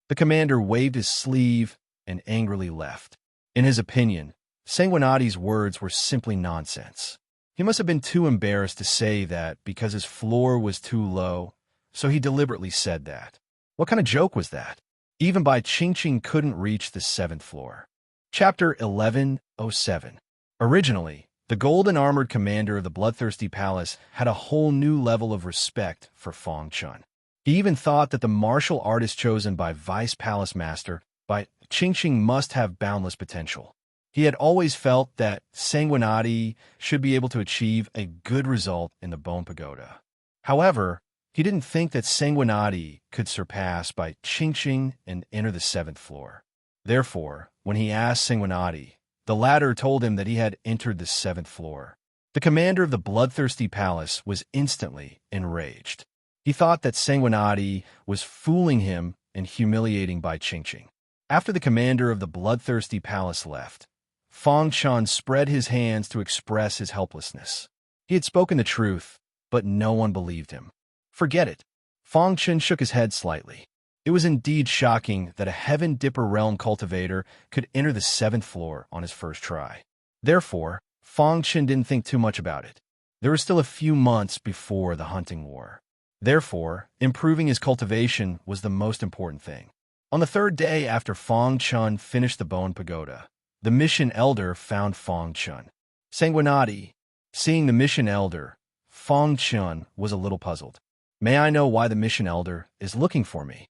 The commander waved his sleeve and angrily left. In his opinion, Sanguinati's words were simply nonsense. He must have been too embarrassed to say that because his floor was too low, so he deliberately said that. What kind of joke was that? Even Bai Qingqing couldn't reach the 7th floor. Chapter 1107. Originally, the golden-armored commander of the Bloodthirsty Palace had a whole new level of respect for Feng Chen. He even thought that the martial artist chosen by Vice Palace Master Bai Qingqing must have boundless potential. He had always felt that Sanguinati should be able to achieve a good result in the Bone Pagoda. However, he didn't think that Sanguinati could surpass Bai Qingqing and enter the 7th floor. Therefore, when he asked Sanguinati, the latter told him that he had entered the 7th floor. The commander of the Bloodthirsty Palace was instantly enraged. He thought that Sanguinati was fooling him and humiliating Bai Qingqing. After the commander of the Bloodthirsty Palace left, Feng Chen spread his hands to express his helplessness. He had spoken the truth, but no one believed him. Forget it. Feng Chen shook his head slightly. It was indeed shocking that a Heaven Dipper Realm cultivator could enter the 7th floor on his first try. Therefore, Feng Chen didn't think too much about it. There were still a few months before the hunting war. Therefore, improving his cultivation was the most important thing. On the 3rd day after Feng Chen finished the Bone Pagoda, the Mission Elder found Feng Chen. Sanguinati. Seeing the Mission Elder, Feng Chen was a little puzzled. May I know why the Mission Elder is looking for me?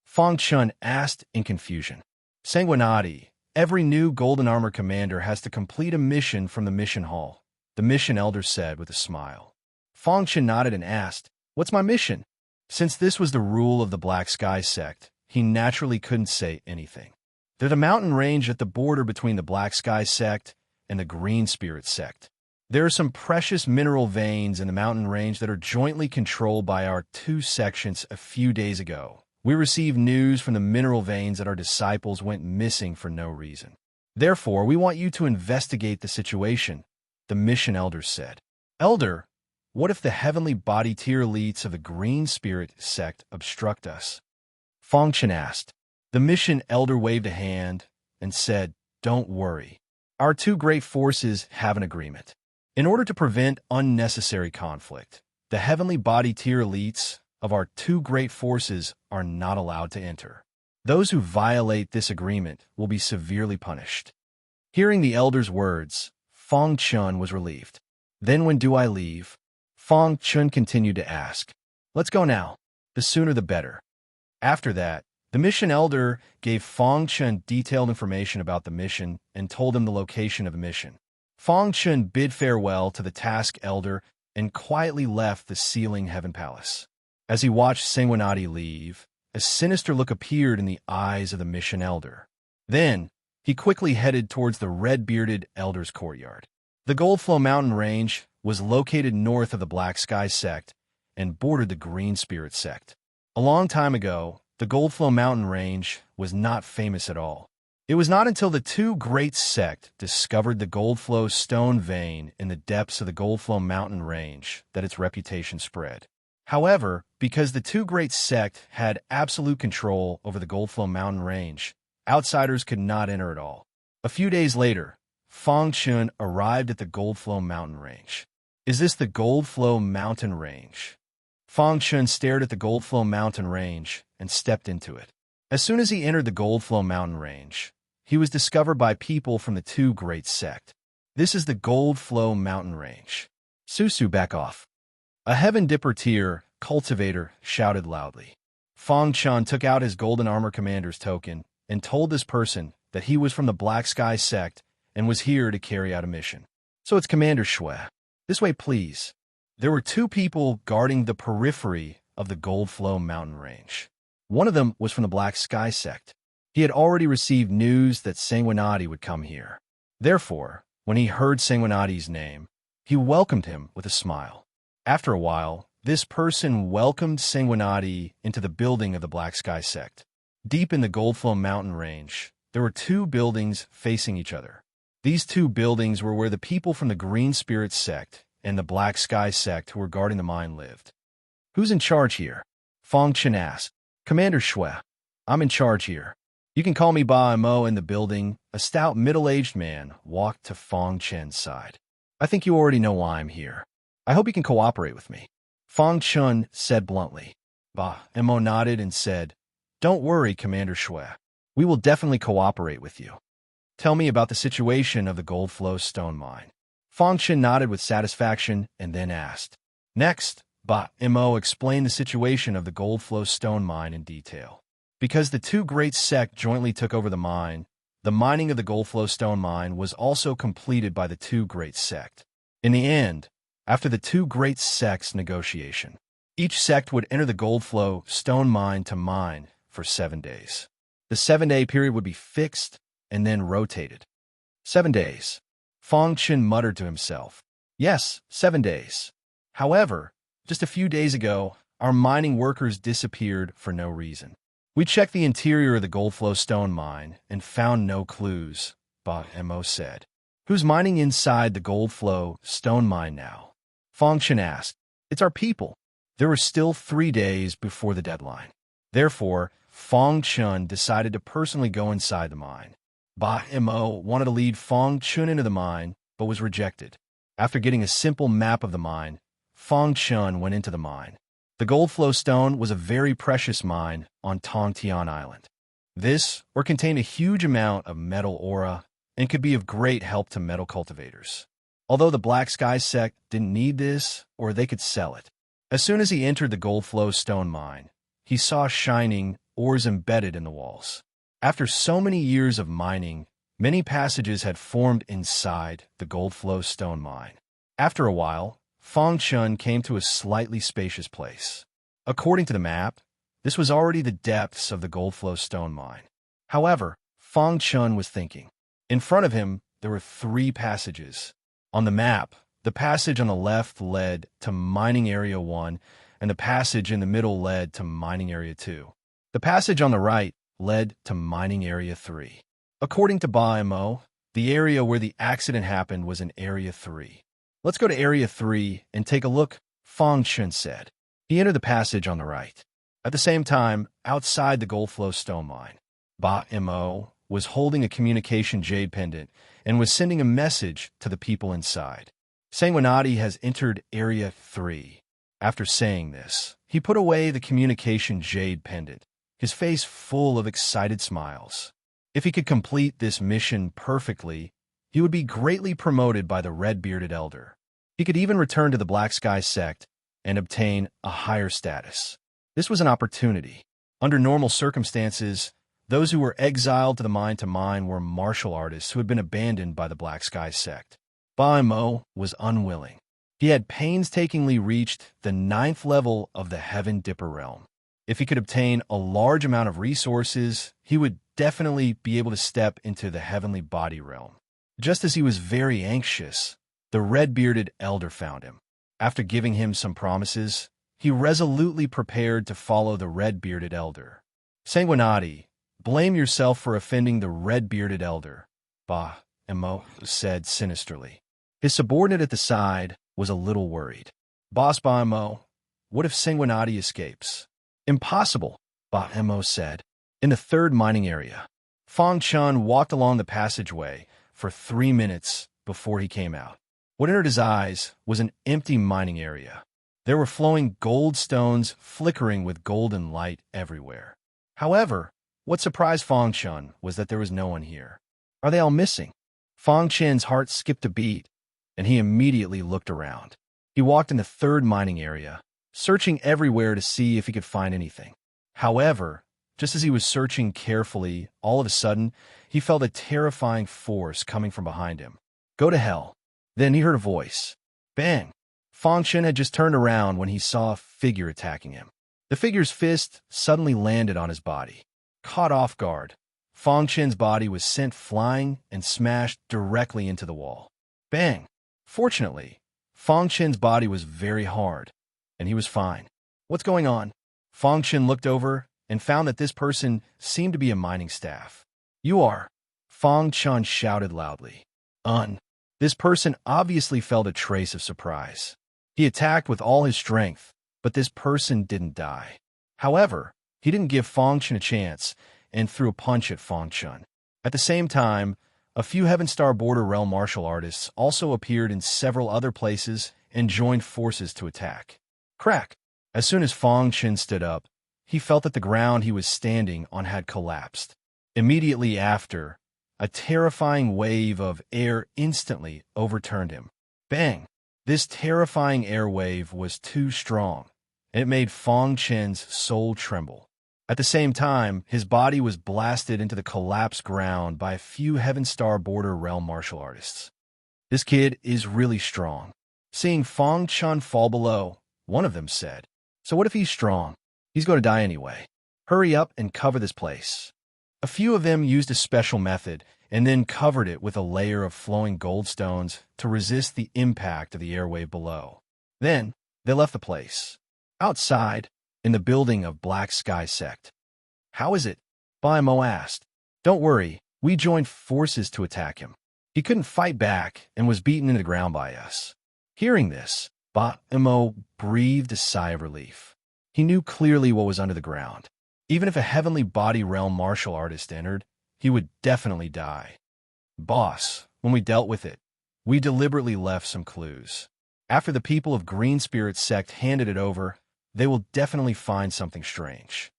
Feng Chen asked in confusion. Sanguinati. Every new Golden Armor commander has to complete a mission from the Mission Hall, the Mission Elder said with a smile. Feng Chen nodded and asked, What's my mission? Since this was the rule of the Black Sky sect, he naturally couldn't say anything. There's a mountain range at the border between the Black Sky sect and the Green Spirit sect. There are some precious mineral veins in the mountain range that are jointly controlled by our 2 sections. A few days ago, we received news from the mineral veins that our disciples went missing for no reason. Therefore, we want you to investigate the situation, the Mission Elder said. Elder, what if the heavenly body tier elites of the Green Spirit sect obstruct us? Feng Chen asked. The Mission Elder waved a hand and said, Don't worry. Our 2 great forces have an agreement. In order to prevent unnecessary conflict, the heavenly body tier elites of our 2 great forces are not allowed to enter. Those who violate this agreement will be severely punished. Hearing the Elder's words, Feng Chen was relieved. Then when do I leave? Feng Chen continued to ask. Let's go now. The sooner the better. After that, the Mission Elder gave Feng Chen detailed information about the mission and told him the location of the mission. Feng Chen bid farewell to the Task Elder and quietly left the Ceiling Heaven Palace. As he watched Sanguinati leave, a sinister look appeared in the eyes of the Mission Elder. Then, he quickly headed towards the red-bearded Elder's courtyard. The Goldflow Mountain Range was located north of the Black Sky sect and bordered the Green Spirit sect. A long time ago, the Goldflow Mountain Range was not famous at all. It was not until the 2 great sect discovered the Goldflow stone vein in the depths of the Goldflow Mountain Range that its reputation spread. However, because the 2 great sect had absolute control over the Goldflow Mountain Range, outsiders could not enter at all. A few days later, Feng Chen arrived at the Goldflow Mountain Range. Is this the Goldflow mountain range? Fang Chun stared at the Goldflow mountain range and stepped into it. As soon as he entered the Goldflow mountain range, he was discovered by people from the two great sect. This is the Goldflow mountain range. Susu, back off. A Heaven Dipper tier cultivator shouted loudly. Fang Chun took out his golden armor commander's token and told this person that he was from the Black Sky sect and was here to carry out a mission. So it's Commander Shui. This way, please. There were two people guarding the periphery of the Goldflow mountain range. One of them was from the Black Sky sect. He had already received news that Sanguinati would come here. Therefore, when he heard Sanguinati's name, he welcomed him with a smile. After a while, this person welcomed Sanguinati into the building of the Black Sky sect. Deep in the Goldflow mountain range, there were two buildings facing each other. These two buildings were where the people from the Green Spirit sect and the Black Sky sect who were guarding the mine lived. Who's in charge here? Fang Chun asked. Commander Shui. I'm in charge here. You can call me Ba Mo. In the building, a stout middle-aged man walked to Fang Chun's side. I think you already know why I'm here. I hope you can cooperate with me. Fang Chun said bluntly. Ba Mo nodded and said, Don't worry, Commander Shui. We will definitely cooperate with you. Tell me about the situation of the Goldflow stone mine. Fang Chun nodded with satisfaction and then asked. Next, Ba Mo explained the situation of the Goldflow stone mine in detail. Because the two great sects jointly took over the mine, the mining of the Goldflow stone mine was also completed by the two great sects. In the end, after the two great sects' negotiation, each sect would enter the Goldflow stone mine to mine for 7 days. The 7-day period would be fixed and then rotated. 7 days. Fang Chun muttered to himself. Yes, 7 days. However, just a few days ago, our mining workers disappeared for no reason. We checked the interior of the Goldflow stone mine and found no clues, Ba Mo said. Who's mining inside the Goldflow stone mine now? Fang Chun asked. It's our people. There were still 3 days before the deadline. Therefore, Fang Chun decided to personally go inside the mine. Ba Mo wanted to lead Fang Chun into the mine, but was rejected. After getting a simple map of the mine, Fang Chun went into the mine. The Goldflow stone was a very precious mine on Tongtian Island. This ore contained a huge amount of metal aura and could be of great help to metal cultivators. Although the Black Sky sect didn't need this, or they could sell it. As soon as he entered the Goldflow stone mine, he saw shining ores embedded in the walls. After so many years of mining, many passages had formed inside the Goldflow stone mine. After a while, Fang Chun came to a slightly spacious place. According to the map, this was already the depths of the Goldflow stone mine. However, Fang Chun was thinking. In front of him, there were 3 passages. On the map, the passage on the left led to Mining Area 1, and the passage in the middle led to Mining Area 2. The passage on the right led to Mining Area 3. According to Ba Mo, the area where the accident happened was in Area 3. Let's go to Area 3 and take a look, Fang Chun said. He entered the passage on the right. At the same time, outside the Goldflow stone mine, Ba Mo was holding a communication jade pendant and was sending a message to the people inside. Sanguinati has entered Area 3. After saying this, he put away the communication jade pendant, his face full of excited smiles. If he could complete this mission perfectly, he would be greatly promoted by the red-bearded elder. He could even return to the Black Sky sect and obtain a higher status. This was an opportunity. Under normal circumstances, those who were exiled to mine were martial artists who had been abandoned by the Black Sky sect. Ba Mo was unwilling. He had painstakingly reached the 9th level of the Heaven Dipper realm. If he could obtain a large amount of resources, he would definitely be able to step into the Heavenly Body realm. Just as he was very anxious, the red-bearded elder found him. After giving him some promises, he resolutely prepared to follow the red-bearded elder. Sanguinati, blame yourself for offending the red-bearded elder, Ba Mo said sinisterly. His subordinate at the side was a little worried. Boss Ba Mo, what if Sanguinati escapes? Impossible, Ba Mo said. In the 3rd mining area, Fang Chun walked along the passageway for 3 minutes before he came out. What entered his eyes was an empty mining area. There were flowing gold stones flickering with golden light everywhere. However, what surprised Fang Chun was that there was no one here. Are they all missing? Fang Chen's heart skipped a beat, and he immediately looked around. He walked in the third mining area, searching everywhere to see if he could find anything. However, just as he was searching carefully, all of a sudden, he felt a terrifying force coming from behind him. Go to hell. Then he heard a voice. Bang! Fang Chen had just turned around when he saw a figure attacking him. The figure's fist suddenly landed on his body. Caught off guard, Fang Chen's body was sent flying and smashed directly into the wall. Bang! Fortunately, Fang Chen's body was very hard, and he was fine. What's going on? Fang Chen looked over and found that this person seemed to be a mining staff. You are? Fang Chen shouted loudly. This person obviously felt a trace of surprise. He attacked with all his strength, but this person didn't die. However, he didn't give Fang Chen a chance and threw a punch at Fang Chen. At the same time, a few Heaven Star Border realm martial artists also appeared in several other places and joined forces to attack. Crack! As soon as Fang Chen stood up, he felt that the ground he was standing on had collapsed. Immediately after, a terrifying wave of air instantly overturned him. Bang! This terrifying air wave was too strong, and it made Fang Chen's soul tremble. At the same time, his body was blasted into the collapsed ground by a few Heaven Star Border realm martial artists. This kid is really strong. Seeing Fang Chen fall below, one of them said, So what if he's strong? He's going to die anyway. Hurry up and cover this place. A few of them used a special method and then covered it with a layer of flowing gold stones to resist the impact of the airwave below. Then, they left the place. Outside, in the building of Black Sky Sect. How is it? Bai Mo asked. Don't worry, we joined forces to attack him. He couldn't fight back and was beaten into the ground by us. Hearing this, Bai Mo breathed a sigh of relief. He knew clearly what was under the ground. Even if a heavenly body realm martial artist entered, he would definitely die. Boss, when we dealt with it, we deliberately left some clues. After the people of Green Spirit Sect handed it over, they will definitely find something strange.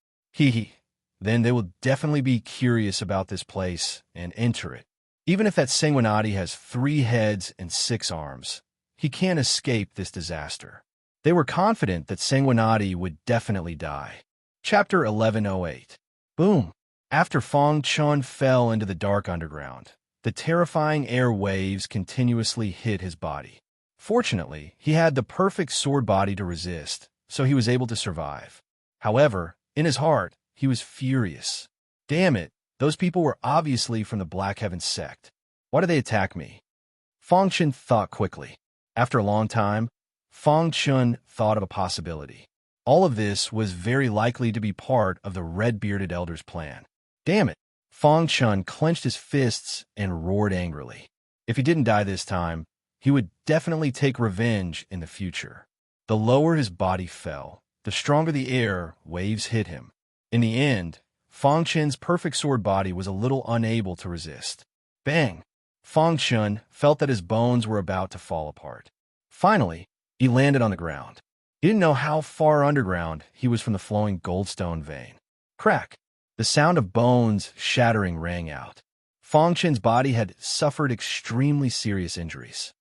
Then they will definitely be curious about this place and enter it. Even if that Sanguinati has 3 heads and 6 arms, he can't escape this disaster. They were confident that Sanguinati would definitely die. Chapter 1108. Boom! After Fang Chen fell into the dark underground, the terrifying air waves continuously hit his body. Fortunately, he had the perfect sword body to resist, so he was able to survive. However, in his heart, he was furious. Damn it, those people were obviously from the Black Heaven sect. Why did they attack me? Fang Chen thought quickly. After a long time, Fang Chen thought of a possibility. All of this was very likely to be part of the red-bearded elder's plan. Damn it! Fang Chen clenched his fists and roared angrily. If he didn't die this time, he would definitely take revenge in the future. The lower his body fell, the stronger the air waves hit him. In the end, Fang Chen's perfect sword body was a little unable to resist. Bang! Fang Chen felt that his bones were about to fall apart. Finally, he landed on the ground. He didn't know how far underground he was from the flowing goldstone vein. Crack! The sound of bones shattering rang out. Fang Chen's body had suffered extremely serious injuries.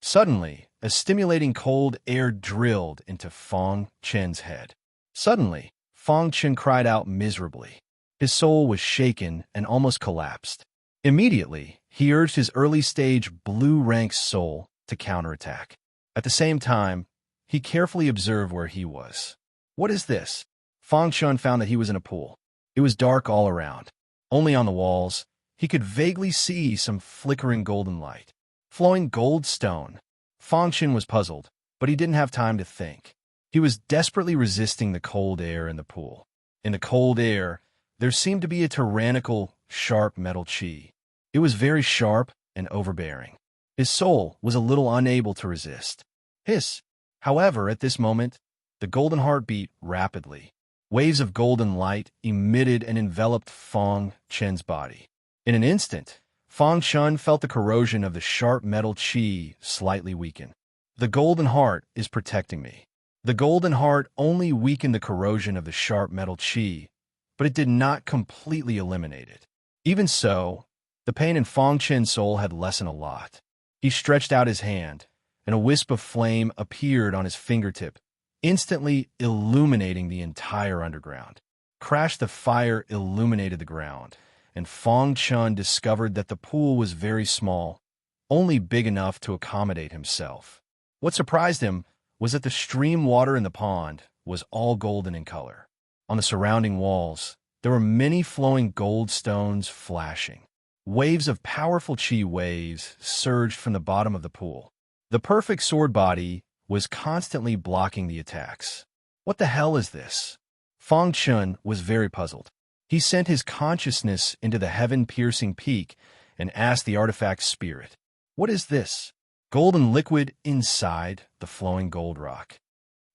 Suddenly, a stimulating cold air drilled into Fang Chen's head. Suddenly, Fang Chen cried out miserably. His soul was shaken and almost collapsed. Immediately, he urged his early-stage blue-rank soul to counterattack. At the same time, he carefully observed where he was. What is this? Fang Chen found that he was in a pool. It was dark all around. Only on the walls, he could vaguely see some flickering golden light. Flowing gold stone. Fang Chen was puzzled, but he didn't have time to think. He was desperately resisting the cold air in the pool. In the cold air, there seemed to be a tyrannical, sharp metal chi. It was very sharp and overbearing. His soul was a little unable to resist. Hiss! However, at this moment, the golden heart beat rapidly. Waves of golden light emitted and enveloped Fang Chen's body. In an instant, Fang Chun felt the corrosion of the sharp metal qi slightly weaken. The golden heart is protecting me. The golden heart only weakened the corrosion of the sharp metal qi, but it did not completely eliminate it. Even so, the pain in Fang Chen's soul had lessened a lot. He stretched out his hand, and a wisp of flame appeared on his fingertip, instantly illuminating the entire underground. Crash! The fire illuminated the ground, and Fang Chun discovered that the pool was very small, only big enough to accommodate himself. What surprised him was that the stream water in the pond was all golden in color. On the surrounding walls, there were many flowing gold stones flashing. Waves of powerful qi waves surged from the bottom of the pool. The perfect sword body was constantly blocking the attacks. What the hell is this? Fang Chun was very puzzled. He sent his consciousness into the heaven-piercing peak and asked the artifact spirit, "What is this?" Golden liquid inside the flowing gold rock.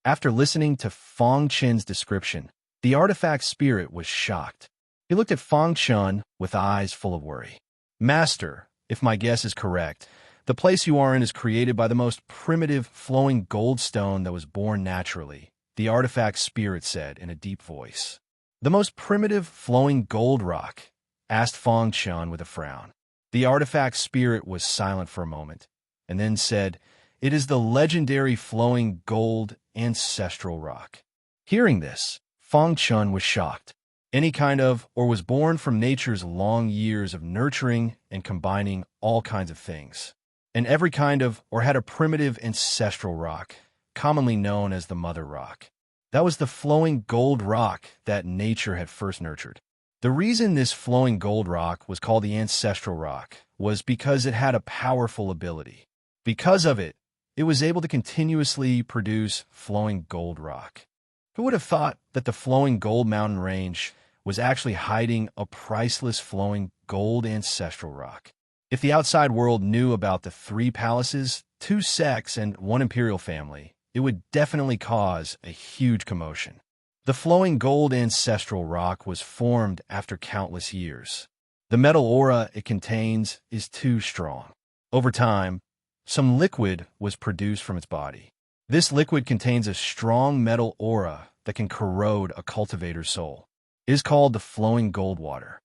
After listening to Fang Chen's description, the artifact spirit was shocked. He looked at Fang Chun with eyes full of worry. "Master, if my guess is correct, the place you are in is created by the most primitive flowing gold stone that was born naturally," the artifact spirit said in a deep voice. "The most primitive flowing gold rock?" asked Fang Chun with a frown. The artifact spirit was silent for a moment, and then said, "It is the legendary flowing gold ancestral rock." Hearing this, Fang Chun was shocked. Any kind of, or was born from nature's long years of nurturing and combining all kinds of things. And every kind of, or had a primitive ancestral rock, commonly known as the mother rock. That was the flowing gold rock that nature had first nurtured. The reason this flowing gold rock was called the ancestral rock was because it had a powerful ability. Because of it, it was able to continuously produce flowing gold rock. Who would have thought that the flowing gold mountain range was actually hiding a priceless flowing gold ancestral rock? If the outside world knew about the 3 palaces, 2 sects, and 1 imperial family, it would definitely cause a huge commotion. The flowing gold ancestral rock was formed after countless years. The metal aura it contains is too strong. Over time, some liquid was produced from its body. This liquid contains a strong metal aura that can corrode a cultivator's soul. It is called the flowing gold water.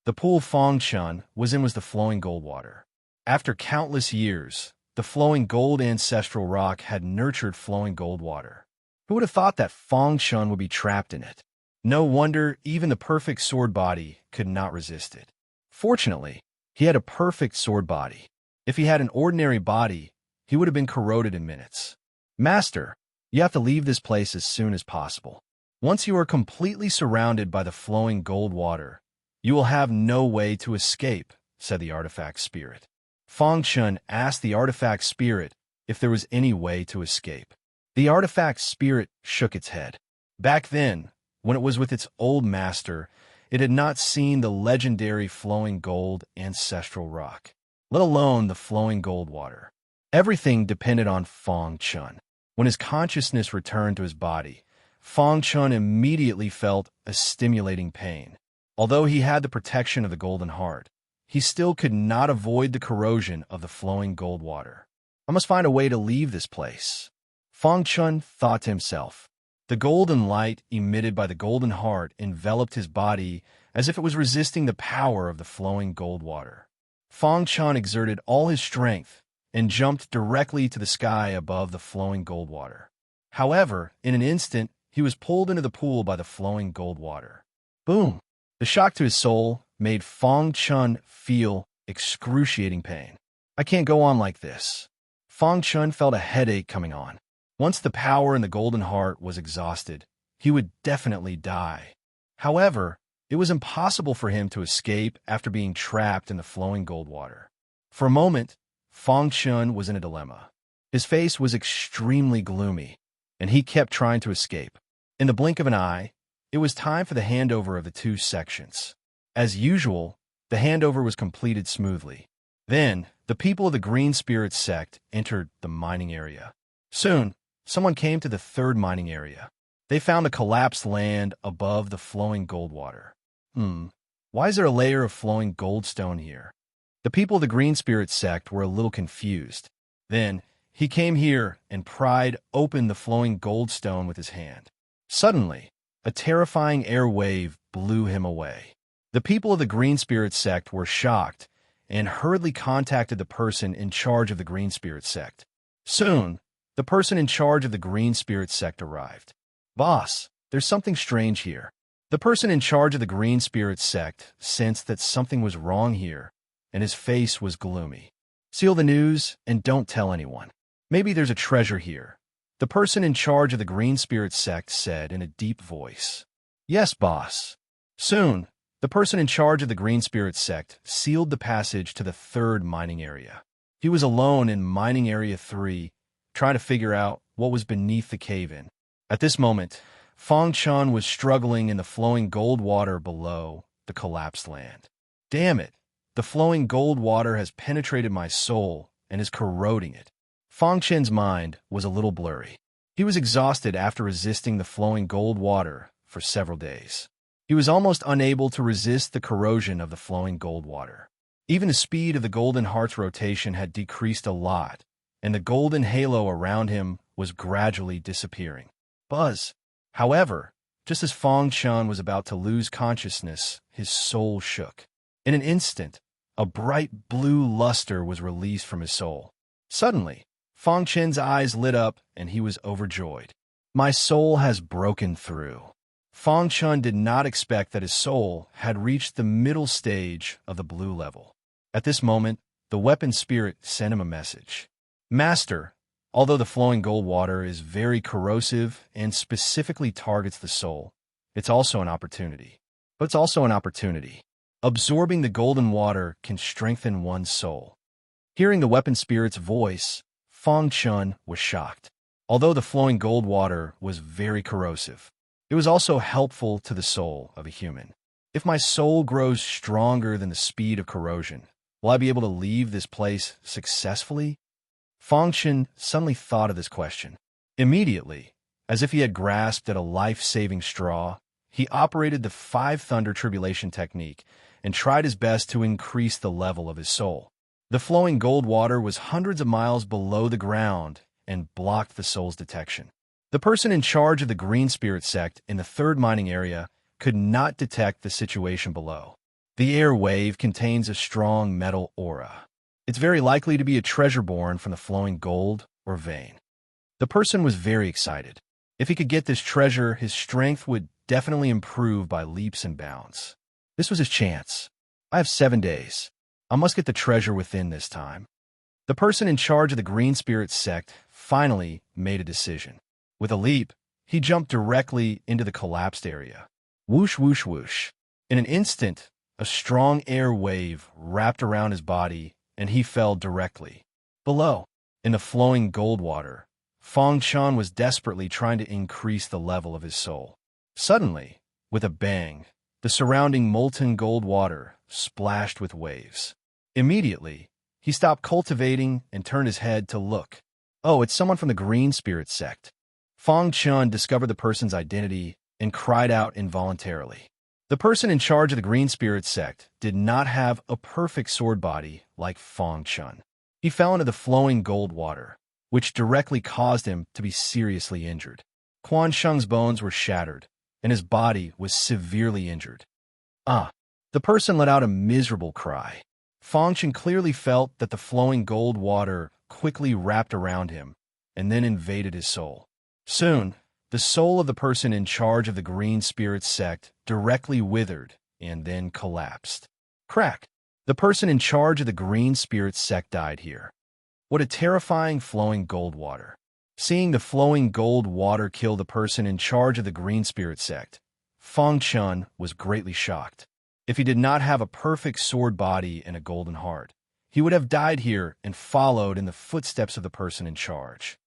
The pool Fang Chun was in was the flowing gold water. After countless years, the flowing gold ancestral rock had nurtured flowing gold water. Who would have thought that Fang Chun would be trapped in it? No wonder even the perfect sword body could not resist it. Fortunately, he had a perfect sword body. If he had an ordinary body, he would have been corroded in minutes. "Master, you have to leave this place as soon as possible. Once you are completely surrounded by the flowing gold water, you will have no way to escape," said the artifact spirit. Fang Chun asked the artifact spirit if there was any way to escape. The artifact spirit shook its head. Back then, when it was with its old master, it had not seen the legendary flowing gold ancestral rock, let alone the flowing gold water. Everything depended on Fang Chun. When his consciousness returned to his body, Fang Chun immediately felt a stimulating pain. Although he had the protection of the golden heart, he still could not avoid the corrosion of the flowing gold water. "I must find a way to leave this place," Fang Chun thought to himself. The golden light emitted by the golden heart enveloped his body as if it was resisting the power of the flowing gold water. Fang Chun exerted all his strength and jumped directly to the sky above the flowing gold water. However, in an instant, he was pulled into the pool by the flowing gold water. Boom! The shock to his soul made Fang Chun feel excruciating pain. "I can't go on like this." Fang Chun felt a headache coming on. Once the power in the golden heart was exhausted, he would definitely die. However, it was impossible for him to escape after being trapped in the flowing gold water. For a moment, Fang Chun was in a dilemma. His face was extremely gloomy, and he kept trying to escape. In the blink of an eye, it was time for the handover of the 2 sections. As usual, the handover was completed smoothly. Then, the people of the Green Spirit sect entered the mining area. Soon, someone came to the 3rd mining area. They found the collapsed land above the flowing gold water. Why is there a layer of flowing gold stone here? The people of the Green Spirit sect were a little confused. Then, he came here and pried open the flowing gold stone with his hand. Suddenly, a terrifying air wave blew him away. The people of the Green Spirit sect were shocked and hurriedly contacted the person in charge of the Green Spirit sect. Soon, the person in charge of the Green Spirit sect arrived. "Boss, there's something strange here." The person in charge of the Green Spirit sect sensed that something was wrong here, and his face was gloomy. "Seal the news and don't tell anyone. Maybe there's a treasure here," the person in charge of the Green Spirit sect said in a deep voice. "Yes, boss." Soon, the person in charge of the Green Spirit sect sealed the passage to the third mining area. He was alone in mining area 3, trying to figure out what was beneath the cave-in. At this moment, Fong Chun was struggling in the flowing gold water below the collapsed land. "Damn it! The flowing gold water has penetrated my soul and is corroding it." Fong Chen's mind was a little blurry. He was exhausted after resisting the flowing gold water for several days. He was almost unable to resist the corrosion of the flowing gold water. Even the speed of the golden heart's rotation had decreased a lot, and the golden halo around him was gradually disappearing. Buzz. However, just as Fong Chun was about to lose consciousness, his soul shook. In an instant, a bright blue luster was released from his soul. Suddenly, Fong Chen's eyes lit up and he was overjoyed. "My soul has broken through." Fong Chun did not expect that his soul had reached the middle stage of the blue level. At this moment, the weapon spirit sent him a message. "Master, although the flowing gold water is very corrosive and specifically targets the soul, it's also an opportunity. Absorbing the golden water can strengthen one's soul." Hearing the weapon spirit's voice, Fong Chun was shocked. Although the flowing gold water was very corrosive, it was also helpful to the soul of a human. "If my soul grows stronger than the speed of corrosion, will I be able to leave this place successfully?" Fong Chun suddenly thought of this question. Immediately, as if he had grasped at a life-saving straw, he operated the 5 Thunder Tribulation technique and tried his best to increase the level of his soul. The flowing gold water was hundreds of miles below the ground and blocked the soul's detection. The person in charge of the Green Spirit sect in the third mining area could not detect the situation below. The air wave contains a strong metal aura. It's very likely to be a treasure born from the flowing gold or vein. The person was very excited. If he could get this treasure, his strength would definitely improve by leaps and bounds. This was his chance. "I have 7 days. I must get the treasure within this time." The person in charge of the Green Spirit sect finally made a decision. With a leap, he jumped directly into the collapsed area. Whoosh, whoosh, whoosh. In an instant, a strong air wave wrapped around his body, and he fell directly below. In the flowing gold water, Fong Chun was desperately trying to increase the level of his soul. Suddenly, with a bang, the surrounding molten gold water splashed with waves. Immediately, he stopped cultivating and turned his head to look. "Oh, it's someone from the Green Spirit sect." Fong Chun discovered the person's identity and cried out involuntarily. The person in charge of the Green Spirit sect did not have a perfect sword body like Fong Chun. He fell into the flowing gold water, which directly caused him to be seriously injured. Quan Sheng's bones were shattered, and his body was severely injured. "Ah!" The person let out a miserable cry. Fong Chun clearly felt that the flowing gold water quickly wrapped around him and then invaded his soul. Soon, the soul of the person in charge of the Green Spirit sect directly withered and then collapsed. Crack! The person in charge of the Green Spirit sect died here. What a terrifying flowing gold water. Seeing the flowing gold water kill the person in charge of the Green Spirit sect, Fong Chun was greatly shocked. If he did not have a perfect sword body and a golden heart, he would have died here and followed in the footsteps of the person in charge.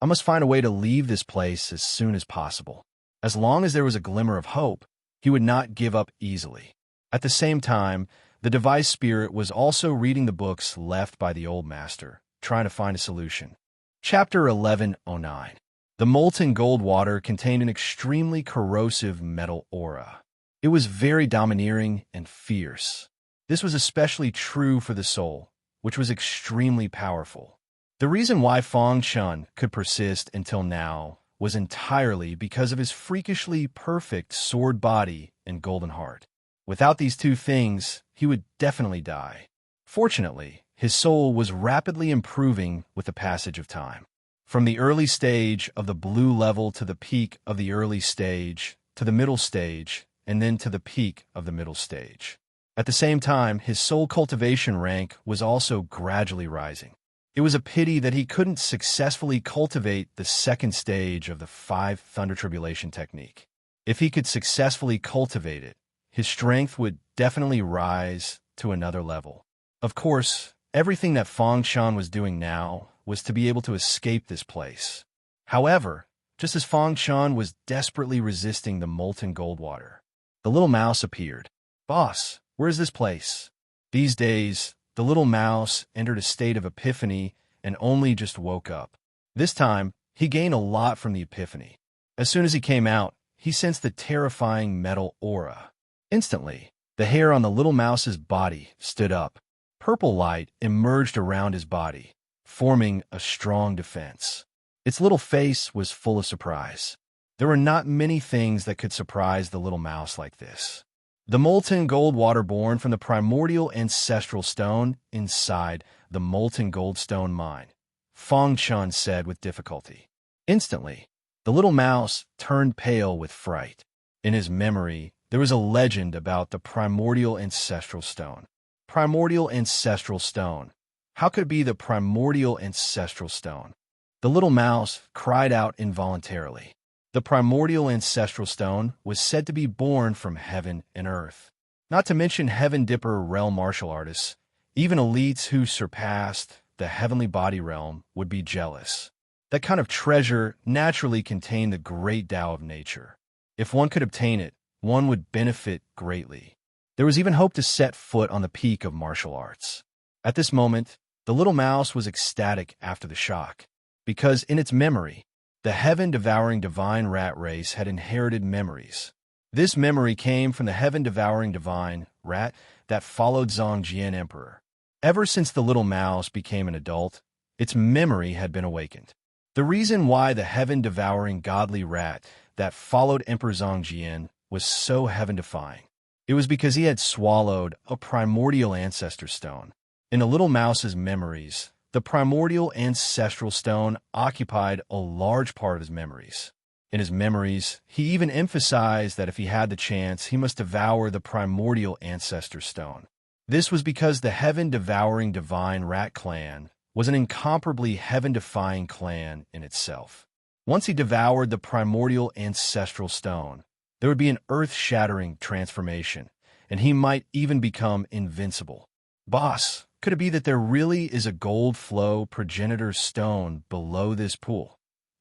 "I must find a way to leave this place as soon as possible." As long as there was a glimmer of hope, he would not give up easily. At the same time, the device spirit was also reading the books left by the old master, trying to find a solution. Chapter 1109. The molten gold water contained an extremely corrosive metal aura. It was very domineering and fierce. This was especially true for the soul, which was extremely powerful. The reason why Fang Chun could persist until now was entirely because of his freakishly perfect sword body and golden heart. Without these two things, he would definitely die. Fortunately, his soul was rapidly improving with the passage of time. From the early stage of the blue level to the peak of the early stage, to the middle stage, and then to the peak of the middle stage. At the same time, his soul cultivation rank was also gradually rising. It was a pity that he couldn't successfully cultivate the second stage of the 5 Thunder Tribulation technique. If he could successfully cultivate it, his strength would definitely rise to another level. Of course, everything that Fang Chun was doing now was to be able to escape this place. However, just as Fang Chun was desperately resisting the molten gold water, the little mouse appeared. "Boss, where is this place?" These days, the little mouse entered a state of epiphany and only just woke up. This time, he gained a lot from the epiphany. As soon as he came out, he sensed the terrifying metal aura. Instantly, the hair on the little mouse's body stood up. Purple light emerged around his body, forming a strong defense. Its little face was full of surprise. There were not many things that could surprise the little mouse like this. The molten gold water born from the primordial ancestral stone inside the molten gold stone mine, Fang Chun said with difficulty. Instantly, the little mouse turned pale with fright. In his memory, there was a legend about the primordial ancestral stone. Primordial ancestral stone. How could it be the primordial ancestral stone? The little mouse cried out involuntarily. The primordial ancestral stone was said to be born from heaven and earth. Not to mention Heaven Dipper realm martial artists, even elites who surpassed the heavenly body realm would be jealous. That kind of treasure naturally contained the great Tao of nature. If one could obtain it, one would benefit greatly. There was even hope to set foot on the peak of martial arts. At this moment, the little mouse was ecstatic after the shock, because in its memory, the heaven-devouring divine rat race had inherited memories. This memory came from the heaven-devouring divine rat that followed Zhongjian Emperor. Ever since the little mouse became an adult, its memory had been awakened. The reason why the heaven-devouring godly rat that followed Emperor Zhongjian was so heaven-defying, it was because he had swallowed a primordial ancestor stone. In the little mouse's memories, the primordial ancestral stone occupied a large part of his memories. In his memories, he even emphasized that if he had the chance, he must devour the primordial ancestor stone. This was because the heaven-devouring divine rat clan was an incomparably heaven-defying clan in itself. Once he devoured the primordial ancestral stone, there would be an earth-shattering transformation, and he might even become invincible. "Boss, could it be that there really is a gold flow progenitor stone below this pool?"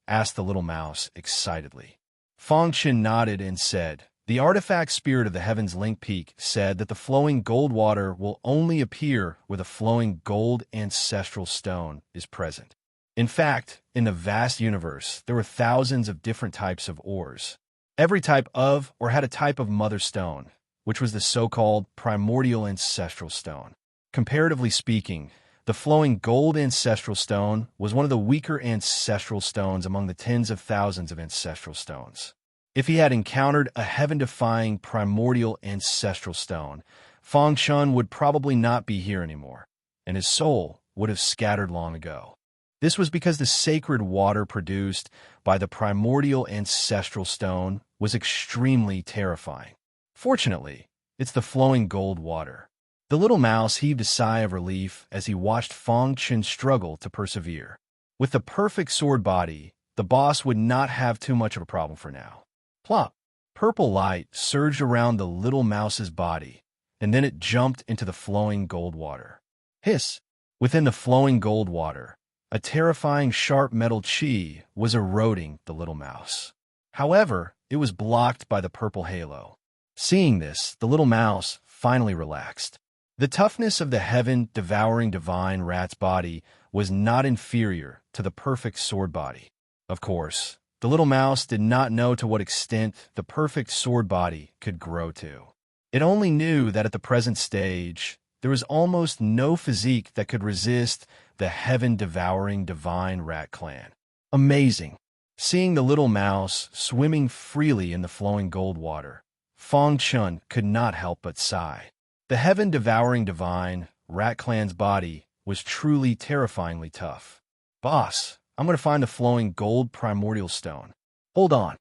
asked the little mouse excitedly. Fang Chun nodded and said, "The artifact spirit of the Heaven's Link Peak said that the flowing gold water will only appear where the flowing gold ancestral stone is present. In fact, in the vast universe, there were thousands of different types of ores. Every type of or had a type of mother stone, which was the so-called primordial ancestral stone. Comparatively speaking, the flowing gold ancestral stone was one of the weaker ancestral stones among the tens of thousands of ancestral stones. If he had encountered a heaven-defying primordial ancestral stone, Fang Chun would probably not be here anymore, and his soul would have scattered long ago. This was because the sacred water produced by the primordial ancestral stone was extremely terrifying. Fortunately, it's the flowing gold water." The little mouse heaved a sigh of relief as he watched Fang Chun struggle to persevere. With the perfect sword body, the boss would not have too much of a problem for now. Plop! Purple light surged around the little mouse's body, and then it jumped into the flowing gold water. Hiss! Within the flowing gold water, a terrifying sharp metal chi was eroding the little mouse. However, it was blocked by the purple halo. Seeing this, the little mouse finally relaxed. The toughness of the heaven-devouring divine rat's body was not inferior to the perfect sword body. Of course, the little mouse did not know to what extent the perfect sword body could grow to. It only knew that at the present stage, there was almost no physique that could resist the heaven-devouring divine rat clan. Amazing. Seeing the little mouse swimming freely in the flowing gold water, Fong Chun could not help but sigh. The heaven-devouring divine rat clan's body was truly terrifyingly tough. Boss, I'm going to find the flowing gold primordial stone. Hold on.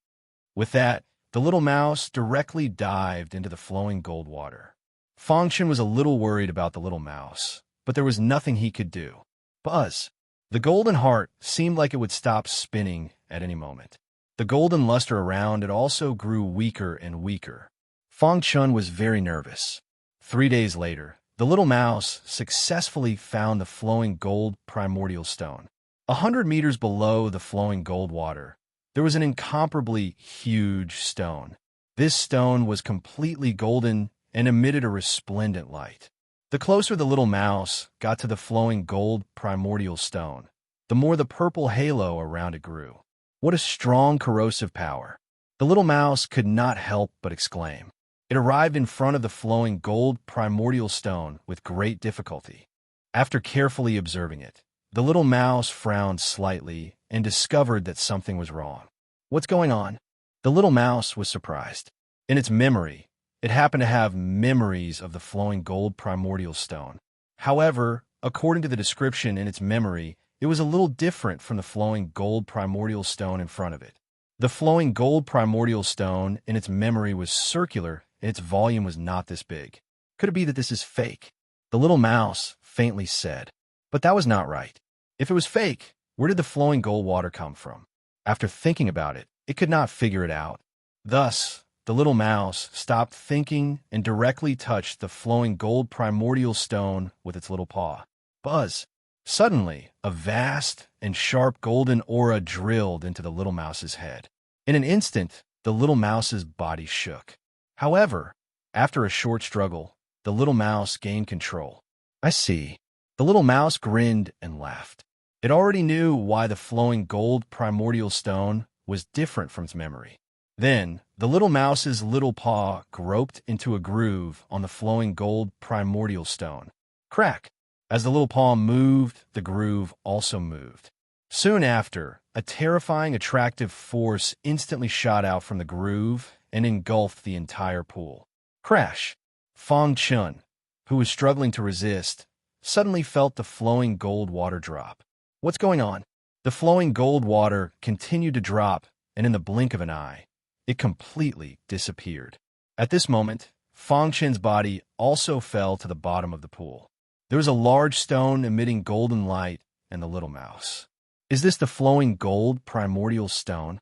With that, the little mouse directly dived into the flowing gold water. Fong Chun was a little worried about the little mouse, but there was nothing he could do. Buzz. The golden heart seemed like it would stop spinning at any moment. The golden luster around it also grew weaker and weaker. Fong Chun was very nervous. 3 days later, the little mouse successfully found the flowing gold primordial stone. 100 meters below the flowing gold water, there was an incomparably huge stone. This stone was completely golden and emitted a resplendent light. The closer the little mouse got to the flowing gold primordial stone, the more the purple halo around it grew. What a strong corrosive power! The little mouse could not help but exclaim. It arrived in front of the flowing gold primordial stone with great difficulty. After carefully observing it, the little mouse frowned slightly and discovered that something was wrong. What's going on? The little mouse was surprised. In its memory, it happened to have memories of the flowing gold primordial stone. However, according to the description in its memory, it was a little different from the flowing gold primordial stone in front of it. The flowing gold primordial stone in its memory was circular and its volume was not this big. Could it be that this is fake? The little mouse faintly said. But that was not right. If it was fake, where did the flowing gold water come from? After thinking about it, it could not figure it out. Thus, the little mouse stopped thinking and directly touched the flowing gold primordial stone with its little paw. Buzz! Suddenly, a vast and sharp golden aura drilled into the little mouse's head. In an instant, the little mouse's body shook. However, after a short struggle, the little mouse gained control. I see. The little mouse grinned and laughed. It already knew why the flowing gold primordial stone was different from its memory. Then, the little mouse's little paw groped into a groove on the flowing gold primordial stone. Crack! As the little paw moved, the groove also moved. Soon after, a terrifying attractive force instantly shot out from the groove and engulfed the entire pool. Crash! Fong Chun, who was struggling to resist, suddenly felt the flowing gold water drop. What's going on? The flowing gold water continued to drop, and in the blink of an eye, it completely disappeared. At this moment, Fong Chun's body also fell to the bottom of the pool. There was a large stone emitting golden light and the little mouse. Is this the flowing gold primordial stone?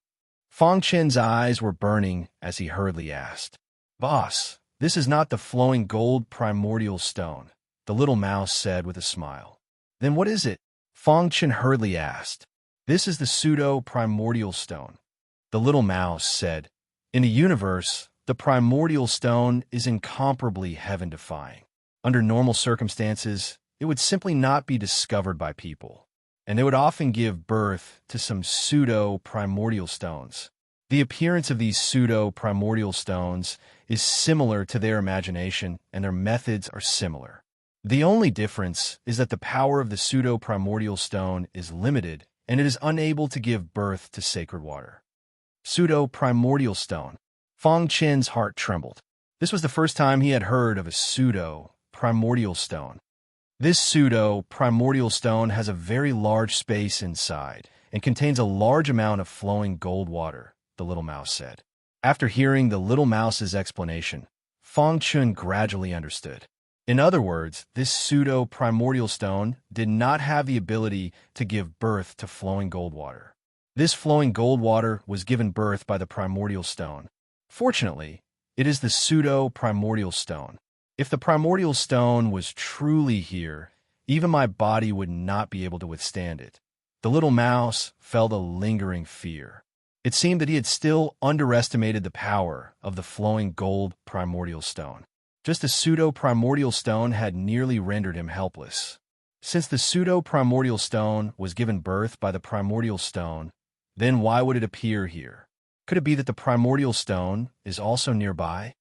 Fong Chun's eyes were burning as he hurriedly asked. Boss, this is not the flowing gold primordial stone, the little mouse said with a smile. Then what is it? Fong Chun hurriedly asked. This is the pseudo-primordial stone, the little mouse said. In the universe, the primordial stone is incomparably heaven-defying. Under normal circumstances, it would simply not be discovered by people, and they would often give birth to some pseudo-primordial stones. The appearance of these pseudo-primordial stones is similar to their imagination, and their methods are similar. The only difference is that the power of the pseudo-primordial stone is limited, and it is unable to give birth to sacred water. Pseudo-primordial stone. Fong Chun's heart trembled. This was the first time he had heard of a pseudo-primordial stone. This pseudo-primordial stone has a very large space inside and contains a large amount of flowing gold water, the little mouse said. After hearing the little mouse's explanation, Fong Chun gradually understood. In other words, this pseudo-primordial stone did not have the ability to give birth to flowing gold water. This flowing gold water was given birth by the primordial stone. Fortunately, it is the pseudo-primordial stone. If the primordial stone was truly here, even my body would not be able to withstand it. The little mouse felt a lingering fear. It seemed that he had still underestimated the power of the flowing gold primordial stone. Just a pseudo-primordial stone had nearly rendered him helpless. Since the pseudo-primordial stone was given birth by the primordial stone, then why would it appear here? Could it be that the primordial stone is also nearby?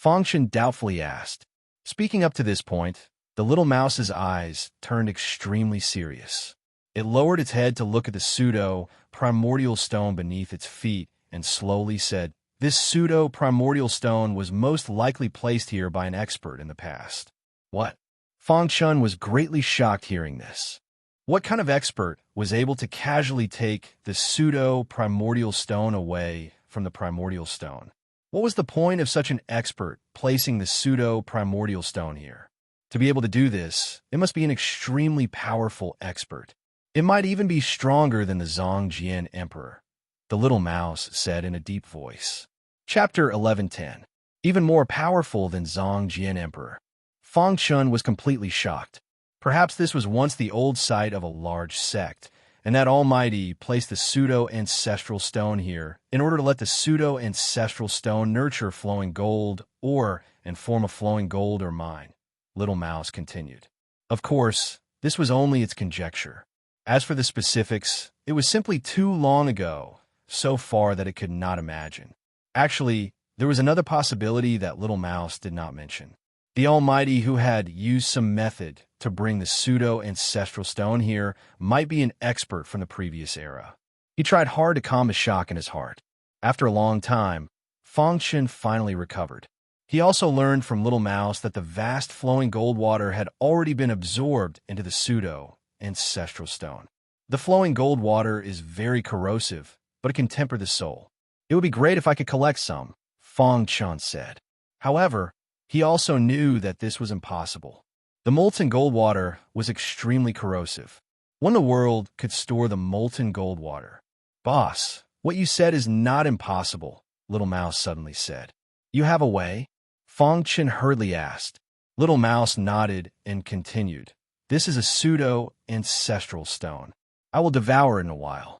Fangshan doubtfully asked. Speaking up to this point, the little mouse's eyes turned extremely serious. It lowered its head to look at the pseudo-primordial stone beneath its feet and slowly said, "This pseudo-primordial stone was most likely placed here by an expert in the past." What? Fangshan was greatly shocked hearing this. What kind of expert was able to casually take the pseudo-primordial stone away from the primordial stone? What was the point of such an expert placing the pseudo-primordial stone here? To be able to do this, it must be an extremely powerful expert. It might even be stronger than the Zhongjian Emperor, the little mouse said in a deep voice. Chapter 11:10. Even more powerful than Zhongjian Emperor. Fangshan was completely shocked. Perhaps this was once the old site of a large sect, and that Almighty placed the pseudo-ancestral stone here in order to let the pseudo-ancestral stone nurture flowing gold ore and form a flowing gold ore mine. Little Mouse continued. Of course, this was only its conjecture. As for the specifics, it was simply too long ago, so far that it could not imagine. Actually, there was another possibility that Little Mouse did not mention. The Almighty who had used some method to bring the pseudo-ancestral stone here might be an expert from the previous era. He tried hard to calm the shock in his heart. After a long time, Fangshan finally recovered. He also learned from Little Mouse that the vast flowing gold water had already been absorbed into the pseudo-ancestral stone. The flowing gold water is very corrosive, but it can temper the soul. It would be great if I could collect some, Fangshan said. However, he also knew that this was impossible. The molten gold water was extremely corrosive. When the world could store the molten gold water. Boss, what you said is not impossible, Little Mouse suddenly said. You have a way? Fangshan hurriedly asked. Little Mouse nodded and continued. This is a pseudo-ancestral stone. I will devour it in a while.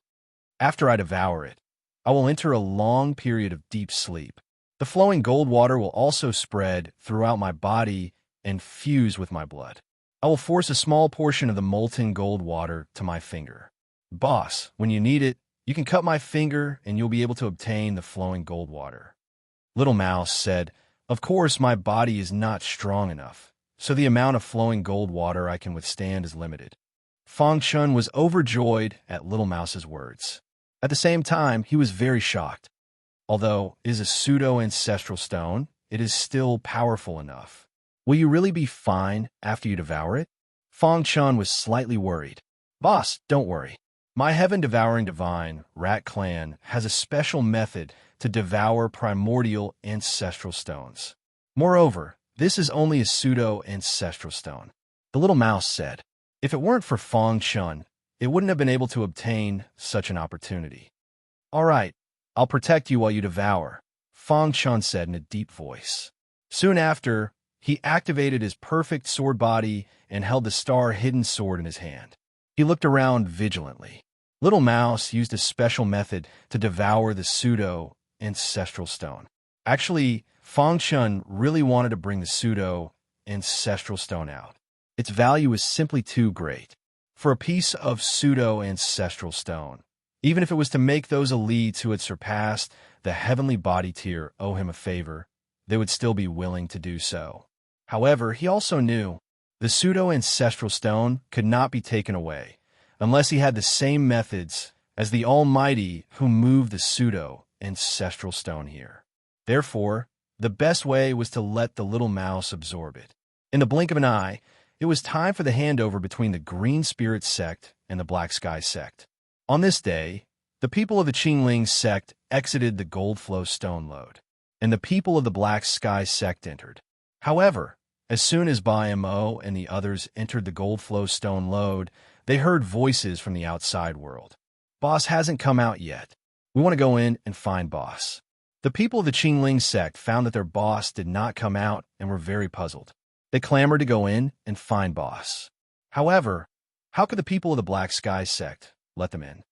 After I devour it, I will enter a long period of deep sleep. The flowing gold water will also spread throughout my body and fuse with my blood. I will force a small portion of the molten gold water to my finger. Boss, when you need it, you can cut my finger and you'll be able to obtain the flowing gold water. Little Mouse said, Of course my body is not strong enough, so the amount of flowing gold water I can withstand is limited. Fangshan was overjoyed at Little Mouse's words. At the same time, he was very shocked. Although it is a pseudo-ancestral stone, it is still powerful enough. Will you really be fine after you devour it? Fangshan was slightly worried. Boss, don't worry. My heaven-devouring divine, Rat Clan, has a special method to devour primordial ancestral stones. Moreover, this is only a pseudo-ancestral stone. The little mouse said. If it weren't for Fangshan, it wouldn't have been able to obtain such an opportunity. All right. I'll protect you while you devour, Fangshan said in a deep voice. Soon after, he activated his perfect sword body and held the star-hidden sword in his hand. He looked around vigilantly. Little Mouse used a special method to devour the pseudo-ancestral stone. Actually, Fangshan really wanted to bring the pseudo-ancestral stone out. Its value is simply too great. For a piece of pseudo-ancestral stone, even if it was to make those elites who had surpassed the heavenly body tier owe him a favor, they would still be willing to do so. However, he also knew the pseudo-ancestral stone could not be taken away unless he had the same methods as the Almighty who moved the pseudo-ancestral stone here. Therefore, the best way was to let the little mouse absorb it. In the blink of an eye, it was time for the handover between the Green Spirit sect and the Black Sky sect. On this day, the people of the Qingling sect exited the Goldflow stone lode, and the people of the Black Sky sect entered. However, as soon as Mo and the others entered the Goldflow stone lode, they heard voices from the outside world. Boss hasn't come out yet. We want to go in and find Boss. The people of the Qingling sect found that their boss did not come out and were very puzzled. They clamored to go in and find Boss. However, how could the people of the Black Sky sect let them in?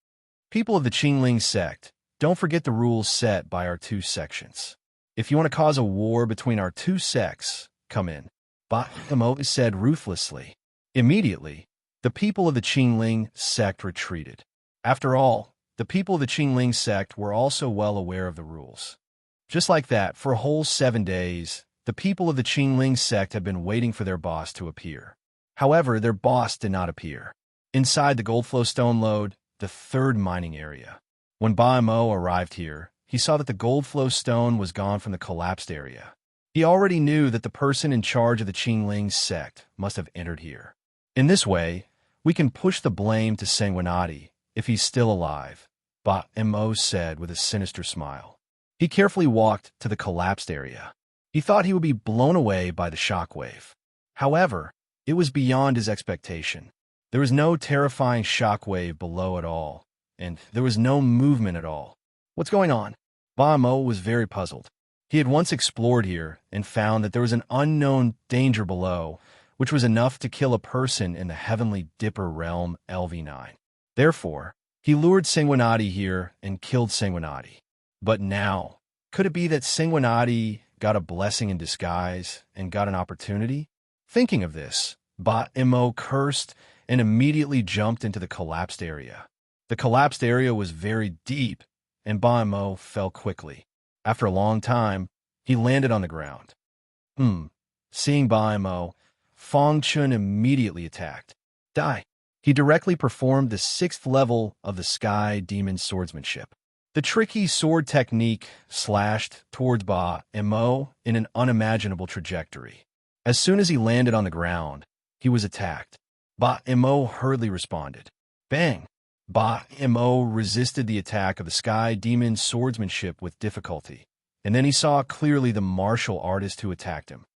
People of the Qingling sect, don't forget the rules set by our two sections. If you want to cause a war between our two sects, come in. Mo said ruthlessly. Immediately, the people of the Qingling sect retreated. After all, the people of the Qingling sect were also well aware of the rules. Just like that, for a whole 7 days, The people of the Qingling sect had been waiting for their boss to appear. However, their boss did not appear. Inside the Goldflow stone lode, the third mining area. When Ba Mo arrived here, he saw that the Goldflow stone was gone from the collapsed area. He already knew that the person in charge of the Qingling sect must have entered here. In this way, we can push the blame to Sanguinati if he's still alive, Ba Mo said with a sinister smile. He carefully walked to the collapsed area. He thought he would be blown away by the shockwave. However, it was beyond his expectation. There was no terrifying shockwave below at all, and there was no movement at all. What's going on? Ba Mo was very puzzled. He had once explored here and found that there was an unknown danger below, which was enough to kill a person in the Heavenly Dipper realm LV9. Therefore, he lured Sanguinati here and killed Sanguinati. But now, could it be that Sanguinati got a blessing in disguise and got an opportunity? Thinking of this, Ba Mo cursed and immediately jumped into the collapsed area. The collapsed area was very deep, and Ba Mo fell quickly. After a long time, he landed on the ground. Seeing Ba Mo, Fong Chun immediately attacked. Die. He directly performed the 6th level of the Sky Demon swordsmanship. The tricky sword technique slashed towards Ba Mo in an unimaginable trajectory. As soon as he landed on the ground, he was attacked. Ba Mo hurriedly responded. Bang! Ba Mo resisted the attack of the Sky Demon swordsmanship with difficulty, and then he saw clearly the martial artist who attacked him.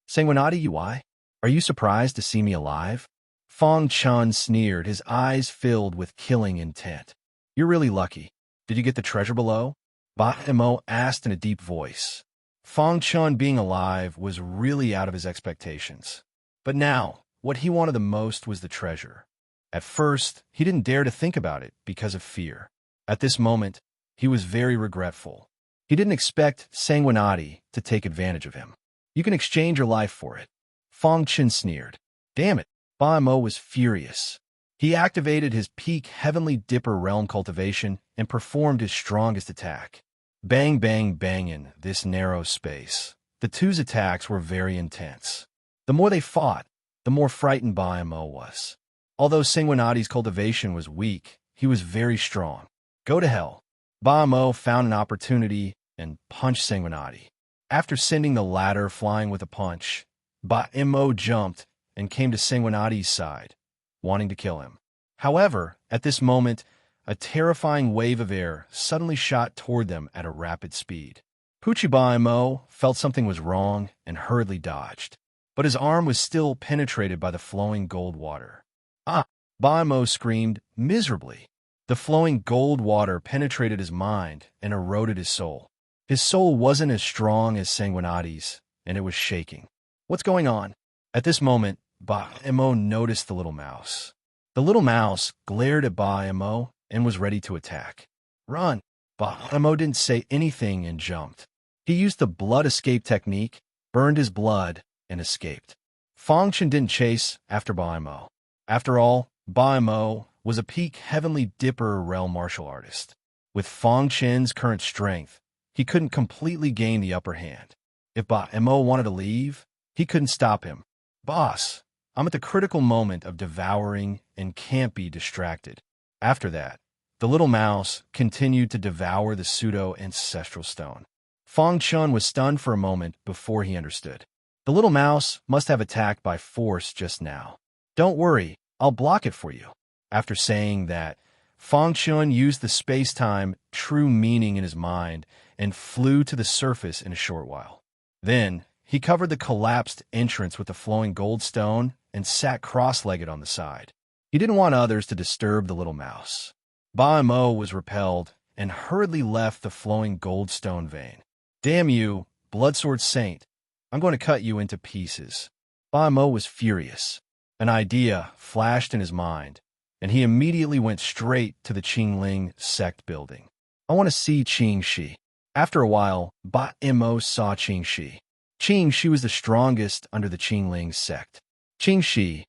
Sanguinati Ui, are you surprised to see me alive? Fong Chun sneered, his eyes filled with killing intent. You're really lucky. Did you get the treasure below? Ba Mo asked in a deep voice. Fong Chun being alive was really out of his expectations. But now, what he wanted the most was the treasure. At first, he didn't dare to think about it because of fear. At this moment, he was very regretful. He didn't expect Sanguinati to take advantage of him. You can exchange your life for it. Fong Chun sneered. Damn it, Ba Mo was furious. He activated his peak Heavenly Dipper realm cultivation and performed his strongest attack. Bang, bang, bang in this narrow space. The two's attacks were very intense. The more they fought, the more frightened Ba Mo was. Although Sanguinati's cultivation was weak, he was very strong. Go to hell. Ba Mo found an opportunity and punched Sanguinati. After sending the latter flying with a punch, Ba Mo jumped and came to Sanguinati's side, wanting to kill him. However, at this moment, a terrifying wave of air suddenly shot toward them at a rapid speed. Pucci Ba Mo felt something was wrong and hurriedly dodged, but his arm was still penetrated by the flowing gold water. Ah! Ba Mo screamed miserably. The flowing gold water penetrated his mind and eroded his soul. His soul wasn't as strong as Sanguinati's, and it was shaking. What's going on? At this moment, Ba Mo noticed the little mouse. The little mouse glared at Ba Mo and was ready to attack. Run! Ba Mo didn't say anything and jumped. He used the blood escape technique, burned his blood, and escaped. Fong Chun didn't chase after Ba Mo. After all, Ba Mo was a peak Heavenly Dipper realm martial artist. With Fong Chun's current strength, he couldn't completely gain the upper hand. If Ba Mo wanted to leave, he couldn't stop him. Boss, I'm at the critical moment of devouring and can't be distracted. After that, the little mouse continued to devour the pseudo-ancestral stone. Fong Chun was stunned for a moment before he understood. The little mouse must have attacked by force just now. Don't worry, I'll block it for you. After saying that, Fong Chun used the space-time true meaning in his mind and flew to the surface in a short while. Then, he covered the collapsed entrance with the flowing gold stone and sat cross-legged on the side. He didn't want others to disturb the little mouse. Ba Mo was repelled and hurriedly left the flowing gold stone vein. Damn you, Bloodsword Saint. I'm going to cut you into pieces. Ba Mo was furious. An idea flashed in his mind, and he immediately went straight to the Qingling sect building. I want to see Qing Shi. After a while, Ba Mo saw Qing Shi. Qing Shi was the strongest under the Qingling sect. Qing Shi,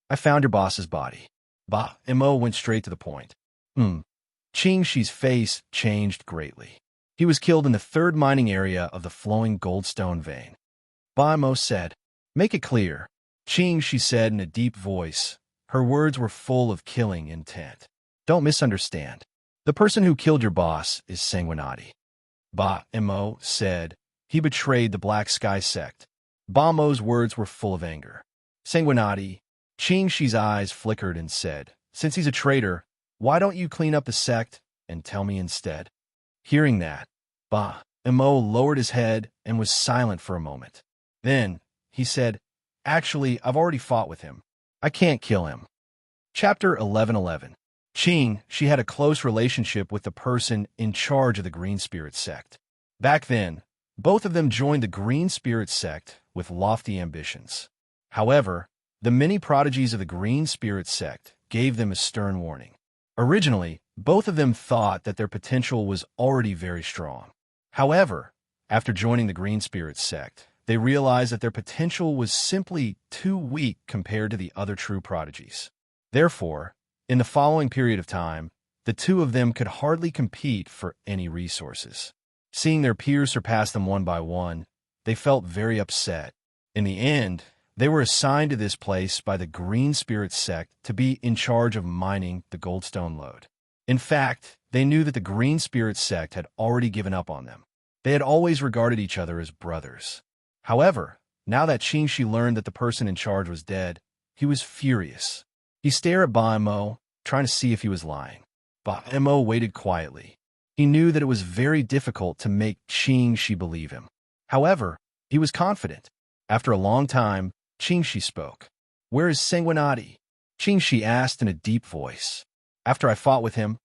I found your boss's body. Ba Mo went straight to the point. Qing Shi's face changed greatly. He was killed in the third mining area of the flowing goldstone vein. Ba Mo said. Make it clear. Ching, she said in a deep voice. Her words were full of killing intent. Don't misunderstand. The person who killed your boss is Sanguinati. Ba Mo said. He betrayed the Black Sky sect. Ba Mo's words were full of anger. Sanguinati. Ching Shi's eyes flickered and said, since he's a traitor, why don't you clean up the sect and tell me instead? Hearing that, Ba Mo lowered his head and was silent for a moment. Then, he said, actually, I've already fought with him. I can't kill him. Chapter 11:11. Ching, she had a close relationship with the person in charge of the Green Spirit sect. Back then, both of them joined the Green Spirit sect with lofty ambitions. However, the many prodigies of the Green Spirit sect gave them a stern warning. Originally, both of them thought that their potential was already very strong. However, after joining the Green Spirit sect, they realized that their potential was simply too weak compared to the other true prodigies. Therefore, in the following period of time, the two of them could hardly compete for any resources. Seeing their peers surpass them one by one, they felt very upset. In the end, they were assigned to this place by the Green Spirit sect to be in charge of mining the Goldstone lode. In fact, they knew that the Green Spirit sect had already given up on them. They had always regarded each other as brothers. However, now that Ching Shi learned that the person in charge was dead, he was furious. He stared at Ba Mo, trying to see if he was lying. Ba Mo waited quietly. He knew that it was very difficult to make Ching Shi believe him. However, he was confident. After a long time, Ching Shi spoke. Where is Sanguinati? Ching Shi asked in a deep voice. After I fought with him,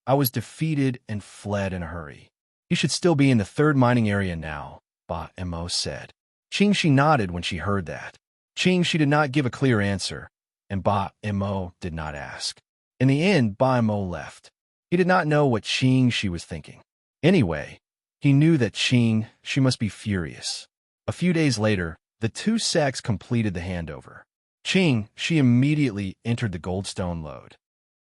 I was defeated and fled in a hurry. He should still be in the third mining area now, Ba Mo said. Ching Shi nodded when she heard that. Ching Shi did not give a clear answer, and Ba Mo did not ask. In the end, Ba Mo left. He did not know what Ching Shi was thinking. Anyway, he knew that Ching Shi must be furious. A few days later, the two sects completed the handover. Ching Shi immediately entered the Goldstone lode.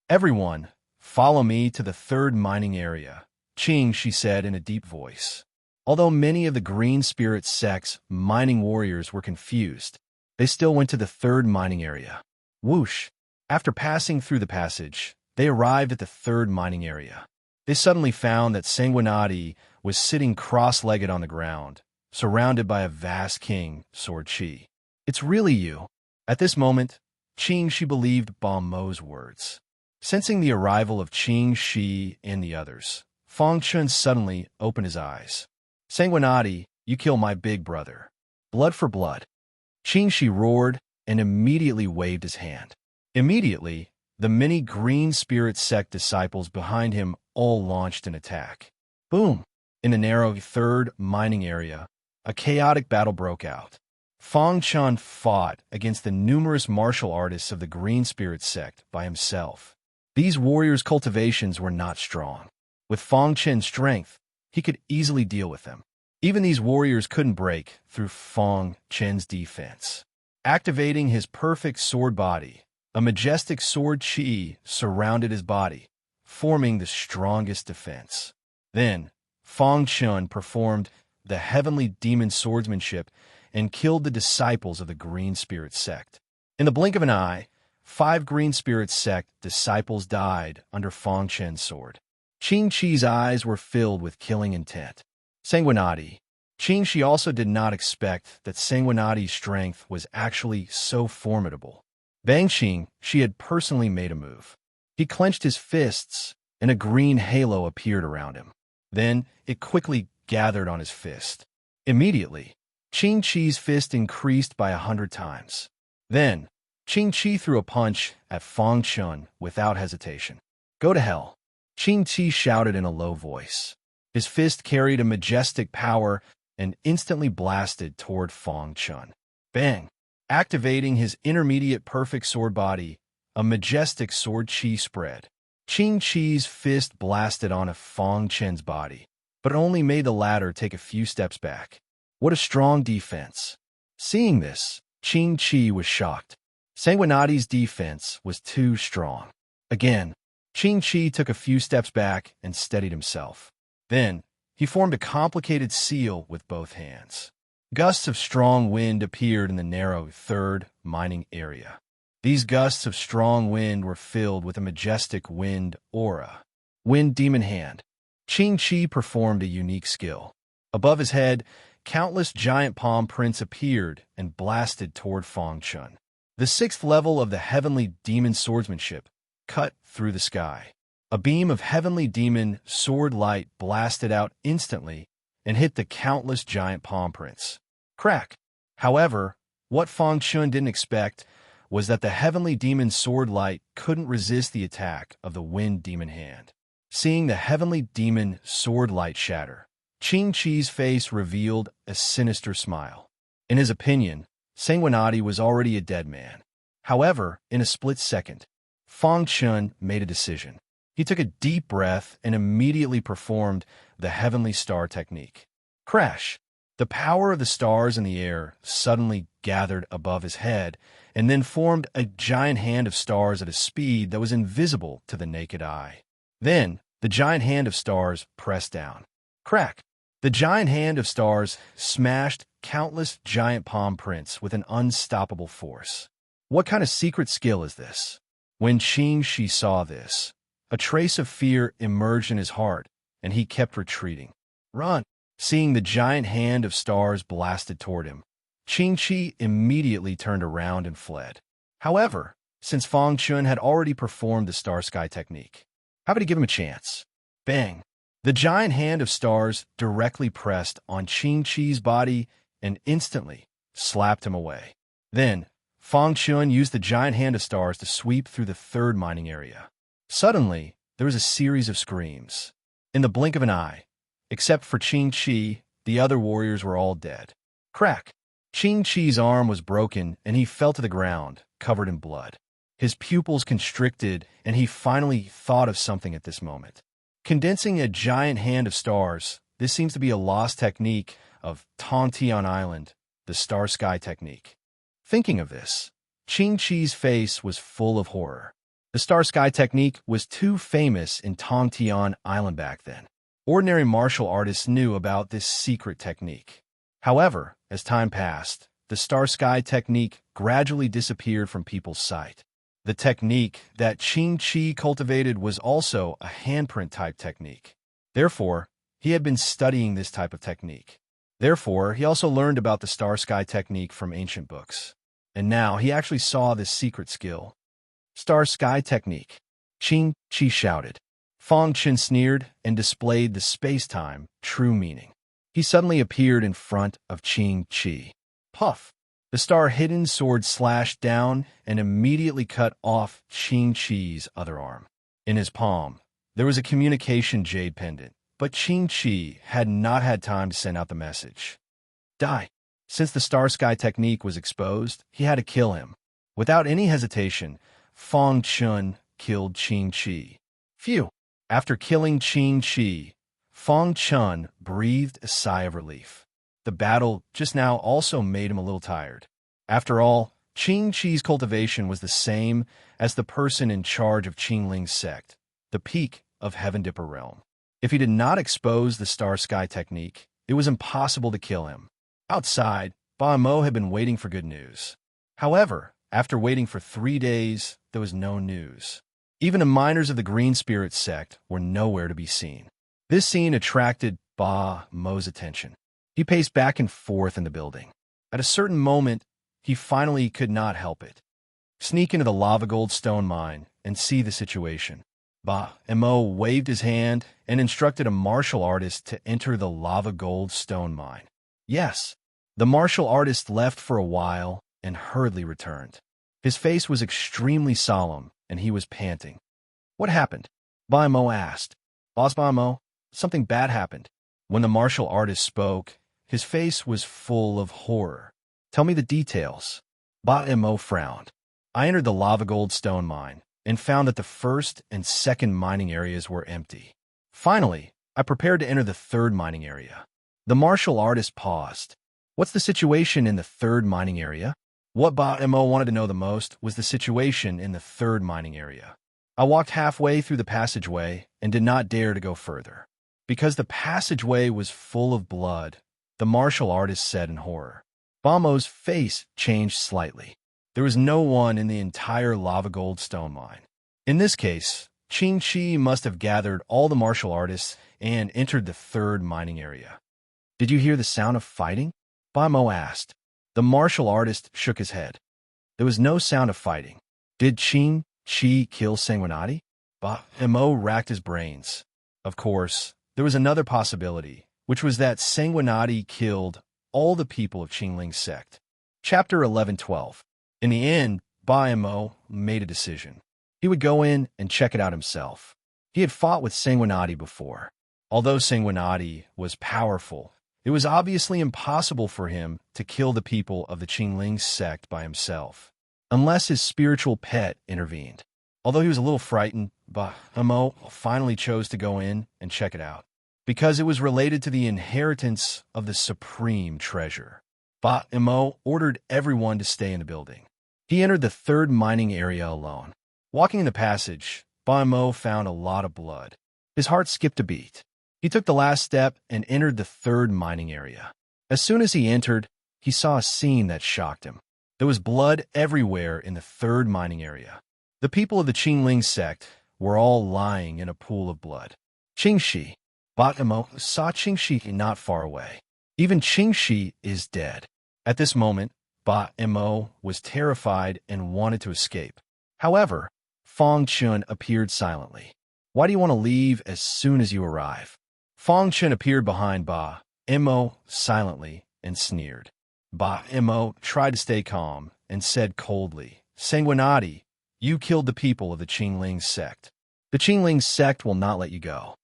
Everyone, follow me to the third mining area, Ching Shi said in a deep voice. Although many of the Green Spirit sect's mining warriors were confused, they still went to the third mining area. Whoosh! After passing through the passage, they arrived at the third mining area. They suddenly found that Sanguinati was sitting cross-legged on the ground, surrounded by a vast king, Sword Chi. It's really you. At this moment, Ching Shi believed Ba Mo's words. Sensing the arrival of Ching Shi and the others, Fong Chun suddenly opened his eyes. Sanguinati, you kill my big brother. Blood for blood. Ching Shi roared and immediately waved his hand. Immediately, the many Green Spirit sect disciples behind him all launched an attack. Boom! In the narrow third mining area, a chaotic battle broke out. Fong Chun fought against the numerous martial artists of the Green Spirit sect by himself. These warriors' cultivations were not strong. With Fong Chen's strength, he could easily deal with them. Even these warriors couldn't break through Fong Chen's defense. Activating his perfect sword body, a majestic sword chi surrounded his body, forming the strongest defense. Then, Fong Chun performed the heavenly demon swordsmanship and killed the disciples of the Green Spirit sect. In the blink of an eye, 5 Green Spirit sect disciples died under Fong Chen's sword. Ching Chi's eyes were filled with killing intent. Sanguinati. Ching Chi also did not expect that Sanguinati's strength was actually so formidable. Bang Ching, she had personally made a move. He clenched his fists, and a green halo appeared around him. Then, it quickly gathered on his fist. Immediately, Ching Chi's fist increased by 100 times. Then, Ching Chi threw a punch at Fong Chun without hesitation. Go to hell. Ching Chi shouted in a low voice. His fist carried a majestic power and instantly blasted toward Fong Chun. Bang! Activating his intermediate perfect sword body, a majestic sword chi spread. Ching Chi's fist blasted on a Fong Chen's body, but it only made the latter take a few steps back. What a strong defense. Seeing this, Ching Chi was shocked. Sanguinati's defense was too strong. Again, Ching Chi took a few steps back and steadied himself. Then, he formed a complicated seal with both hands. Gusts of strong wind appeared in the narrow third mining area. These gusts of strong wind were filled with a majestic wind aura. Wind Demon Hand. Qing Chi performed a unique skill. Above his head, countless giant palm prints appeared and blasted toward Fang Chun. The sixth level of the heavenly demon swordsmanship cut through the sky. A beam of heavenly demon sword light blasted out instantly and hit the countless giant palm prints. Crack! However, what Fang Chun didn't expect was that the heavenly demon sword light couldn't resist the attack of the wind demon hand. Seeing the heavenly demon sword light shatter, Qing Chi's face revealed a sinister smile. In his opinion, Sanguinati was already a dead man. However, in a split second, Fang Chun made a decision. He took a deep breath and immediately performed the heavenly star technique. Crash! The power of the stars in the air suddenly gathered above his head and then formed a giant hand of stars at a speed that was invisible to the naked eye. Then, the giant hand of stars pressed down. Crack! The giant hand of stars smashed countless giant palm prints with an unstoppable force. What kind of secret skill is this? When Qing Shi saw this, a trace of fear emerged in his heart, and he kept retreating. Run! Seeing the giant hand of stars blasted toward him, Qing Chi immediately turned around and fled. However, since Fang Chun had already performed the star sky technique, how about he give him a chance? Bang! The giant hand of stars directly pressed on Qing Chi's body and instantly slapped him away. Then, Fang Chun used the giant hand of stars to sweep through the third mining area. Suddenly, there was a series of screams. In the blink of an eye, except for Qing Chi, the other warriors were all dead. Crack! Qing Chi's arm was broken and he fell to the ground, covered in blood. His pupils constricted and he finally thought of something at this moment. Condensing a giant hand of stars, this seems to be a lost technique of Tongtian Island, the star sky technique. Thinking of this, Qing Chi's face was full of horror. The star sky technique was too famous in Tongtian Island back then. Ordinary martial artists knew about this secret technique. However, as time passed, the star sky technique gradually disappeared from people's sight. The technique that Qing Chi cultivated was also a handprint type technique. Therefore, he had been studying this type of technique. Therefore, he also learned about the star sky technique from ancient books. And now he actually saw this secret skill. Star sky technique. Qing Chi shouted. Fang Chun sneered and displayed the space-time true meaning. He suddenly appeared in front of Qing Chi. Puff! The star-hidden sword slashed down and immediately cut off Qing Chi's other arm. In his palm, there was a communication jade pendant, but Qing Chi had not had time to send out the message. Die! Since the star sky technique was exposed, he had to kill him. Without any hesitation, Fang Chun killed Qing Chi. Phew! After killing Qing Chi, Fang Chun breathed a sigh of relief. The battle just now also made him a little tired. After all, Qing Chi's cultivation was the same as the person in charge of Qingling's sect, the peak of Heaven Dipper realm. If he did not expose the star sky technique, it was impossible to kill him. Outside, Ba Mo had been waiting for good news. However, after waiting for 3 days, there was no news. Even the miners of the Green Spirit sect were nowhere to be seen. This scene attracted Ba Mo's attention. He paced back and forth in the building. At a certain moment, he finally could not help it. Sneak into the lava gold stone mine and see the situation. Ba Mo waved his hand and instructed a martial artist to enter the lava gold stone mine. Yes, the martial artist left for a while and hurriedly returned. His face was extremely solemn and he was panting. What happened? Ba Mo asked. Boss Ba Mo, something bad happened. When the martial artist spoke, his face was full of horror. Tell me the details. Ba Mo frowned. I entered the lava gold stone mine and found that the first and second mining areas were empty. Finally, I prepared to enter the third mining area. The martial artist paused. What's the situation in the third mining area? What Ba Mo wanted to know the most was the situation in the third mining area. I walked halfway through the passageway and did not dare to go further. Because the passageway was full of blood, the martial artist said in horror. Ba Mo's face changed slightly. There was no one in the entire lava gold stone mine. In this case, Qing Shi must have gathered all the martial artists and entered the third mining area. Did you hear the sound of fighting? Ba Mo asked. The martial artist shook his head. There was no sound of fighting. Did Qing Shi kill Sanguinati? Ba Mo racked his brains. Of course, there was another possibility, which was that Sanguinati killed all the people of Qingling's sect. Chapter 11-12. In the end, Ba Mo made a decision. He would go in and check it out himself. He had fought with Sanguinati before. Although Sanguinati was powerful, it was obviously impossible for him to kill the people of the Qingling sect by himself, unless his spiritual pet intervened. Although he was a little frightened, Ba Mo finally chose to go in and check it out, because it was related to the inheritance of the supreme treasure. Ba Mo ordered everyone to stay in the building. He entered the third mining area alone. Walking in the passage, Ba Mo found a lot of blood. His heart skipped a beat. He took the last step and entered the third mining area. As soon as he entered, he saw a scene that shocked him. There was blood everywhere in the third mining area. The people of the Qingling sect were all lying in a pool of blood. Qing Shi. Ba Mo saw Qing Shi not far away. Even Qing Shi is dead. At this moment, Ba Mo was terrified and wanted to escape. However, Fong Chun appeared silently. Why do you want to leave as soon as you arrive? Fong Chun appeared behind Ba Mo silently and sneered. Ba Mo tried to stay calm and said coldly, Sanguinati, you killed the people of the Qingling sect. The Qingling sect will not let you go.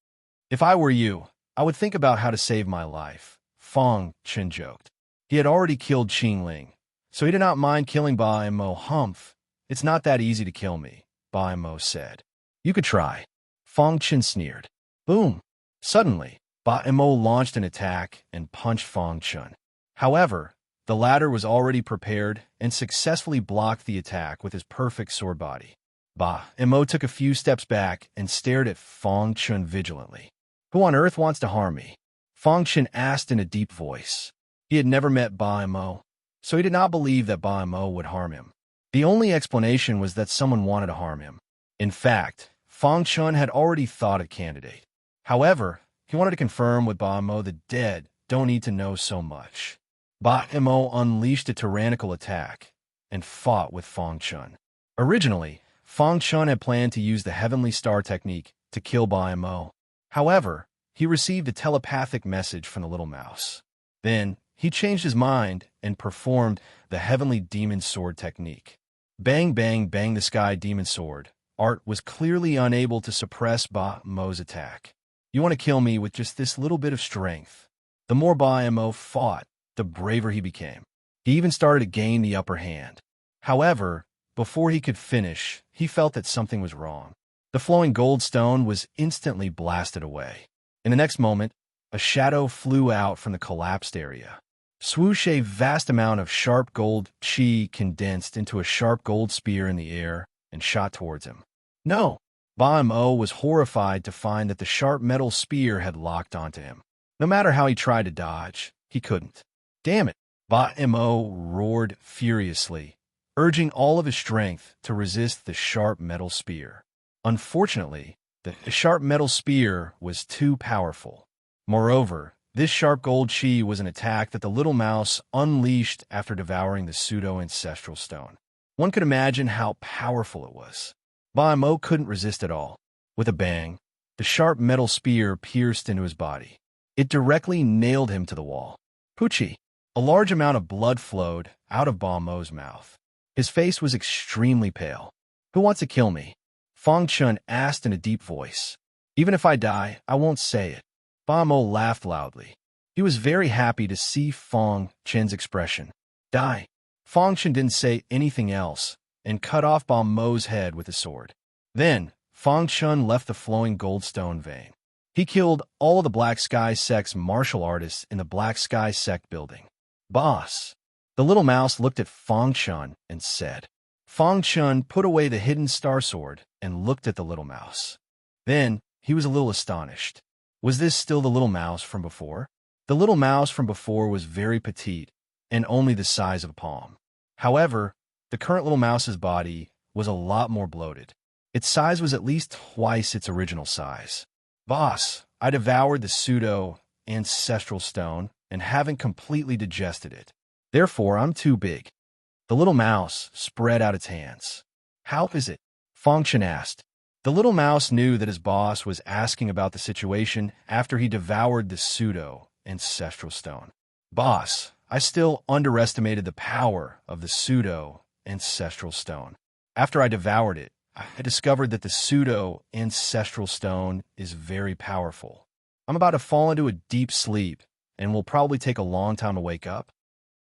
If I were you, I would think about how to save my life, Fong Chun joked. He had already killed Qingling, so he did not mind killing Ba Mo. Humph, it's not that easy to kill me, Ba Mo said. You could try. Fong Chun sneered. Boom! Suddenly, Ba Mo launched an attack and punched Fong Chun. However, the latter was already prepared and successfully blocked the attack with his perfect sword body. Ba Mo took a few steps back and stared at Fong Chun vigilantly. Who on earth wants to harm me? Fong Chun asked in a deep voice. He had never met Ba Mo, so he did not believe that Ba Mo would harm him. The only explanation was that someone wanted to harm him. In fact, Fong Chun had already thought of a candidate. However, he wanted to confirm with Ba Mo the dead don't need to know so much. Ba Mo unleashed a tyrannical attack and fought with Fong Chun. Originally, Fong Chun had planned to use the Heavenly Star technique to kill Ba Mo. However, he received a telepathic message from the little mouse. Then, he changed his mind and performed the Heavenly Demon Sword technique. Bang, bang, bang the sky demon sword. Art was clearly unable to suppress Ba Mo's attack. You want to kill me with just this little bit of strength. The more Ba Mo fought, the braver he became. He even started to gain the upper hand. However, before he could finish, he felt that something was wrong. The flowing gold stone was instantly blasted away. In the next moment, a shadow flew out from the collapsed area. Swoosh, a vast amount of sharp gold chi condensed into a sharp gold spear in the air and shot towards him. No! Ba Mo was horrified to find that the sharp metal spear had locked onto him. No matter how he tried to dodge, he couldn't. Damn it! Ba Mo roared furiously, urging all of his strength to resist the sharp metal spear. Unfortunately, the sharp metal spear was too powerful. Moreover, this sharp gold chi was an attack that the little mouse unleashed after devouring the pseudo-ancestral stone. One could imagine how powerful it was. Ba Mo couldn't resist at all. With a bang, the sharp metal spear pierced into his body. It directly nailed him to the wall. Poochie! A large amount of blood flowed out of Ba Mo's mouth. His face was extremely pale. Who wants to kill me? Fong Chun asked in a deep voice. Even if I die, I won't say it. Ba Mo laughed loudly. He was very happy to see Fong Chun's expression. Die. Fong Chun didn't say anything else and cut off Ba Mo's head with his sword. Then, Fong Chun left the flowing gold stone vein. He killed all of the Black Sky Sect's martial artists in the Black Sky Sect building. Boss. The little mouse looked at Fong Chun and said. Fong Chun put away the hidden star sword and looked at the little mouse. Then, he was a little astonished. Was this still the little mouse from before? The The little mouse from before was very petite and only the size of a palm. However, the current little mouse's body was a lot more bloated. Its size was at least twice its original size. Boss, I devoured the pseudo-ancestral stone and haven't completely digested it. Therefore, I'm too big. The little mouse spread out its hands. How is it? Fang Chen asked. The little mouse knew that his boss was asking about the situation after he devoured the pseudo-ancestral stone. Boss, I still underestimated the power of the pseudo-ancestral stone. After I devoured it, I discovered that the pseudo-ancestral stone is very powerful. I'm about to fall into a deep sleep and will probably take a long time to wake up.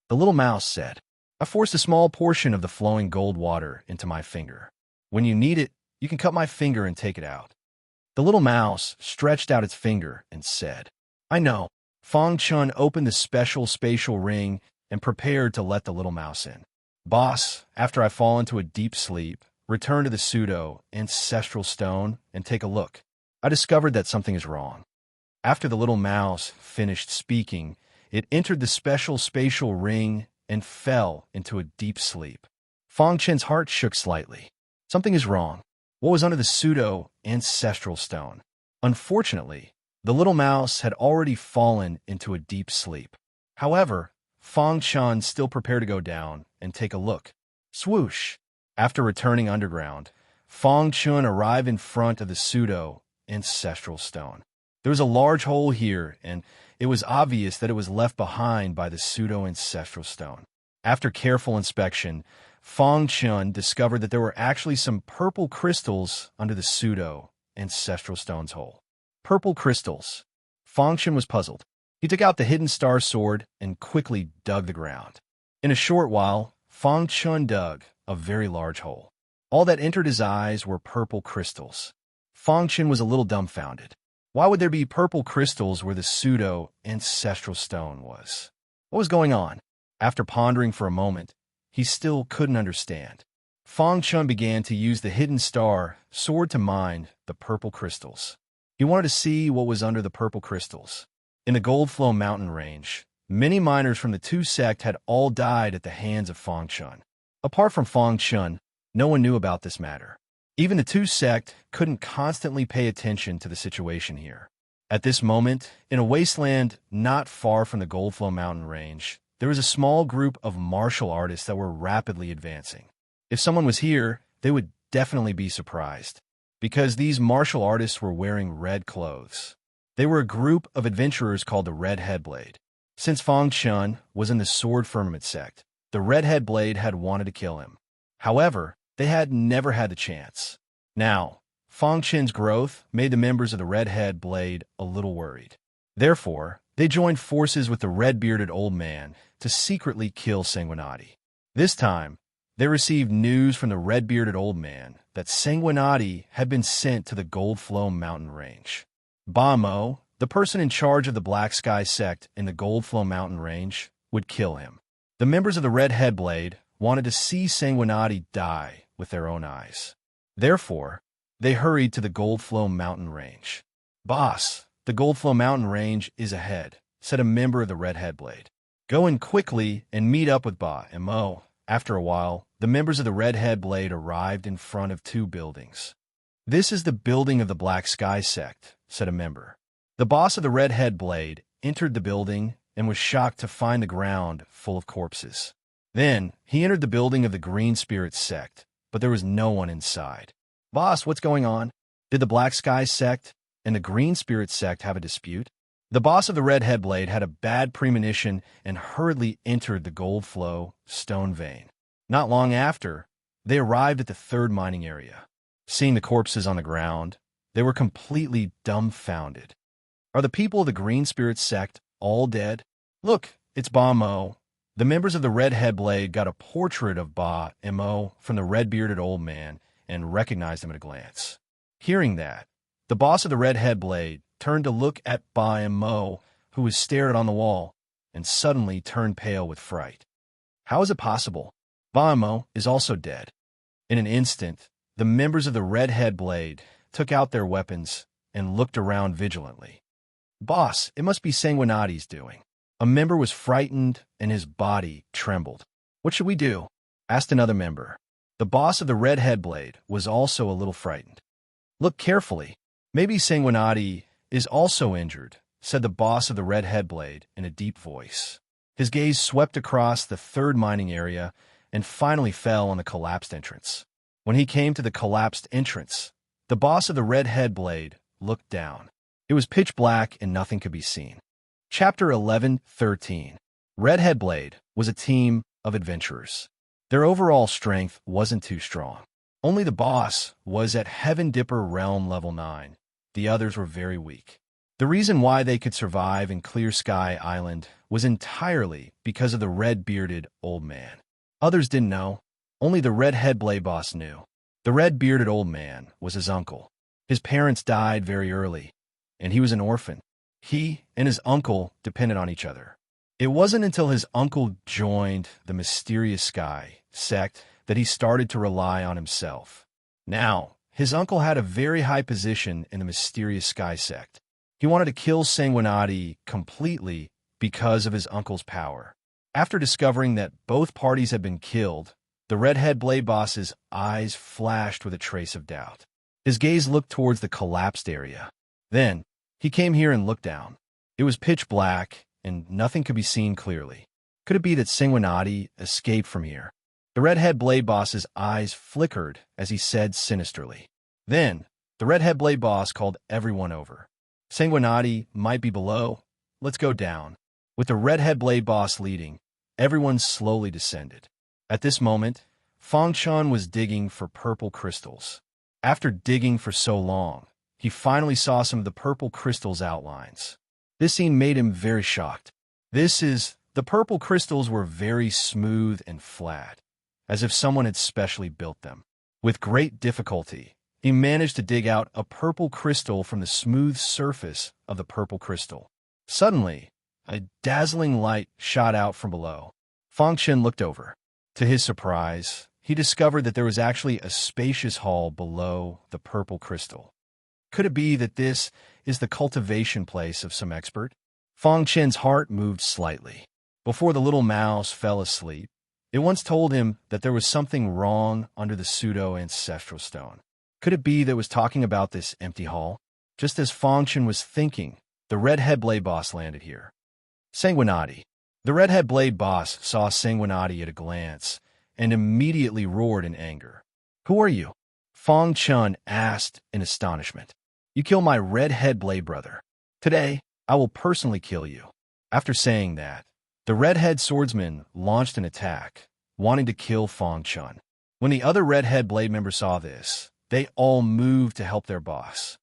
The little mouse said, I forced a small portion of the flowing gold water into my finger. When you need it, you can cut my finger and take it out. The little mouse stretched out its finger and said, I know. Fang Chun opened the special spatial ring and prepared to let the little mouse in. Boss, after I fall into a deep sleep, return to the pseudo-ancestral stone and take a look. I discovered that something is wrong. After the little mouse finished speaking, it entered the special spatial ring and fell into a deep sleep. Fang Chen's heart shook slightly. Something is wrong. What was under the pseudo-ancestral stone? Unfortunately, the little mouse had already fallen into a deep sleep. However, Fang Chen still prepared to go down and take a look. Swoosh! After returning underground, Fang Chen arrived in front of the pseudo-ancestral stone. There was a large hole here, and it was obvious that it was left behind by the pseudo-ancestral stone. After careful inspection, Fang Chen discovered that there were actually some purple crystals under the pseudo-ancestral stone's hole. Purple crystals. Fang Chen was puzzled. He took out the hidden star sword and quickly dug the ground. In a short while, Fang Chen dug a very large hole. All that entered his eyes were purple crystals. Fang Chen was a little dumbfounded. Why would there be purple crystals where the pseudo-ancestral stone was? What was going on? After pondering for a moment, he still couldn't understand. Fang Chen began to use the hidden star sword to mine the purple crystals. He wanted to see what was under the purple crystals. In the Goldflow mountain range, many miners from the two sects had all died at the hands of Fang Chen. Apart from Fang Chen, no one knew about this matter. Even the two sects couldn't constantly pay attention to the situation here. At this moment, in a wasteland not far from the Goldflow mountain range, there was a small group of martial artists that were rapidly advancing. If someone was here, they would definitely be surprised, because these martial artists were wearing red clothes. They were a group of adventurers called the Red Headblade. Since Fang Chen was in the Sword Firmament sect, the Red Headblade had wanted to kill him. However, they had never had the chance. Now, Fang Chen's growth made the members of the Red Headblade a little worried. Therefore, they joined forces with the red-bearded old man to secretly kill Sanguinati. This time, they received news from the red-bearded old man that Sanguinati had been sent to the Goldflow mountain range. Ba Mo, the person in charge of the Black Sky sect in the Goldflow mountain range, would kill him. The members of the Red Headblade wanted to see Sanguinati die with their own eyes. Therefore, they hurried to the Goldflow mountain range. Boss, the Goldflow mountain range is ahead, said a member of the Red Headblade. Go in quickly and meet up with Ba and Mo. After a while, the members of the Red Headblade arrived in front of two buildings. This is the building of the Black Sky sect, said a member. The boss of the Red Headblade entered the building and was shocked to find the ground full of corpses. Then, he entered the building of the Green Spirit sect, but there was no one inside. Boss, what's going on? Did the Black Sky sect and the Green Spirit sect have a dispute? The boss of the Red Headblade had a bad premonition and hurriedly entered the Goldflow stone vein. Not long after, they arrived at the third mining area. Seeing the corpses on the ground, they were completely dumbfounded. Are the people of the Green Spirit sect all dead? Look, it's Ba Mo. The members of the Red Headblade got a portrait of Ba and Mo from the red-bearded old man and recognized him at a glance. Hearing that, the boss of the Red Headblade turned to look at Ba and Mo, who was stared at on the wall, and suddenly turned pale with fright. How is it possible? Ba and Mo is also dead. In an instant, the members of the Red Headblade took out their weapons and looked around vigilantly. Boss, it must be Sanguinati's doing. A member was frightened and his body trembled. What should we do? Asked another member. The boss of the Red Headblade was also a little frightened. Look carefully. Maybe Sanguinati is also injured, said the boss of the Red Headblade in a deep voice. His gaze swept across the third mining area and finally fell on the collapsed entrance. When he came to the collapsed entrance, the boss of the Red Headblade looked down. It was pitch black and nothing could be seen. Chapter 11:13. Red Headblade was a team of adventurers. Their overall strength wasn't too strong. Only the boss was at Heaven Dipper Realm Level 9. The others were very weak. The reason why they could survive in Clear Sky Island was entirely because of the red-bearded old man. Others didn't know. Only the Red Headblade boss knew. The red-bearded old man was his uncle. His parents died very early, and he was an orphan. He and his uncle depended on each other. It wasn't until his uncle joined the Mysterious Sky sect that he started to rely on himself. Now, his uncle had a very high position in the Mysterious Sky sect. He wanted to kill Sanguinati completely because of his uncle's power. After discovering that both parties had been killed, the Red Headblade boss's eyes flashed with a trace of doubt. His gaze looked towards the collapsed area. Then, he came here and looked down. It was pitch black, and nothing could be seen clearly. Could it be that Sanguinati escaped from here? The Red Headblade boss's eyes flickered as he said sinisterly. Then, the Red Headblade boss called everyone over. Sanguinati might be below. Let's go down. With the Red Headblade boss leading, everyone slowly descended. At this moment, Fang Chun was digging for purple crystals. After digging for so long, he finally saw some of the purple crystals' outlines. This scene made him very shocked. The purple crystals were very smooth and flat, as if someone had specially built them. With great difficulty, he managed to dig out a purple crystal from the smooth surface of the purple crystal. Suddenly, a dazzling light shot out from below. Fang Chun looked over. To his surprise, he discovered that there was actually a spacious hall below the purple crystal. Could it be that this is the cultivation place of some expert? Fang Chun's heart moved slightly. Before the little mouse fell asleep, it once told him that there was something wrong under the pseudo-ancestral stone. Could it be that it was talking about this empty hall? Just as Fang Chun was thinking, the Red Headblade boss landed here. Sanguinati. The Red Headblade boss saw Sanguinati at a glance and immediately roared in anger. Who are you? Fang Chun asked in astonishment. You killed my Red Headblade brother. Today, I will personally kill you. After saying that, the Redhead swordsman launched an attack, wanting to kill Fang Chun. When the other Red Headblade members saw this, they all moved to help their boss.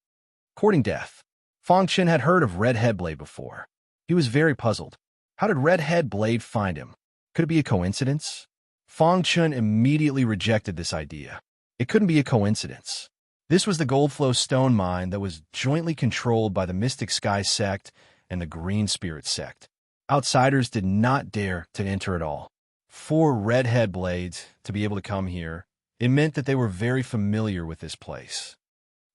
Courting death. Fang Chun had heard of Red Headblade before. He was very puzzled. How did Red Headblade find him? Could it be a coincidence? Fang Chun immediately rejected this idea. It couldn't be a coincidence. This was the Goldflow stone mine that was jointly controlled by the Mystic Sky sect and the Green Spirit sect. Outsiders did not dare to enter at all. For Red Headblades to be able to come here, it meant that they were very familiar with this place.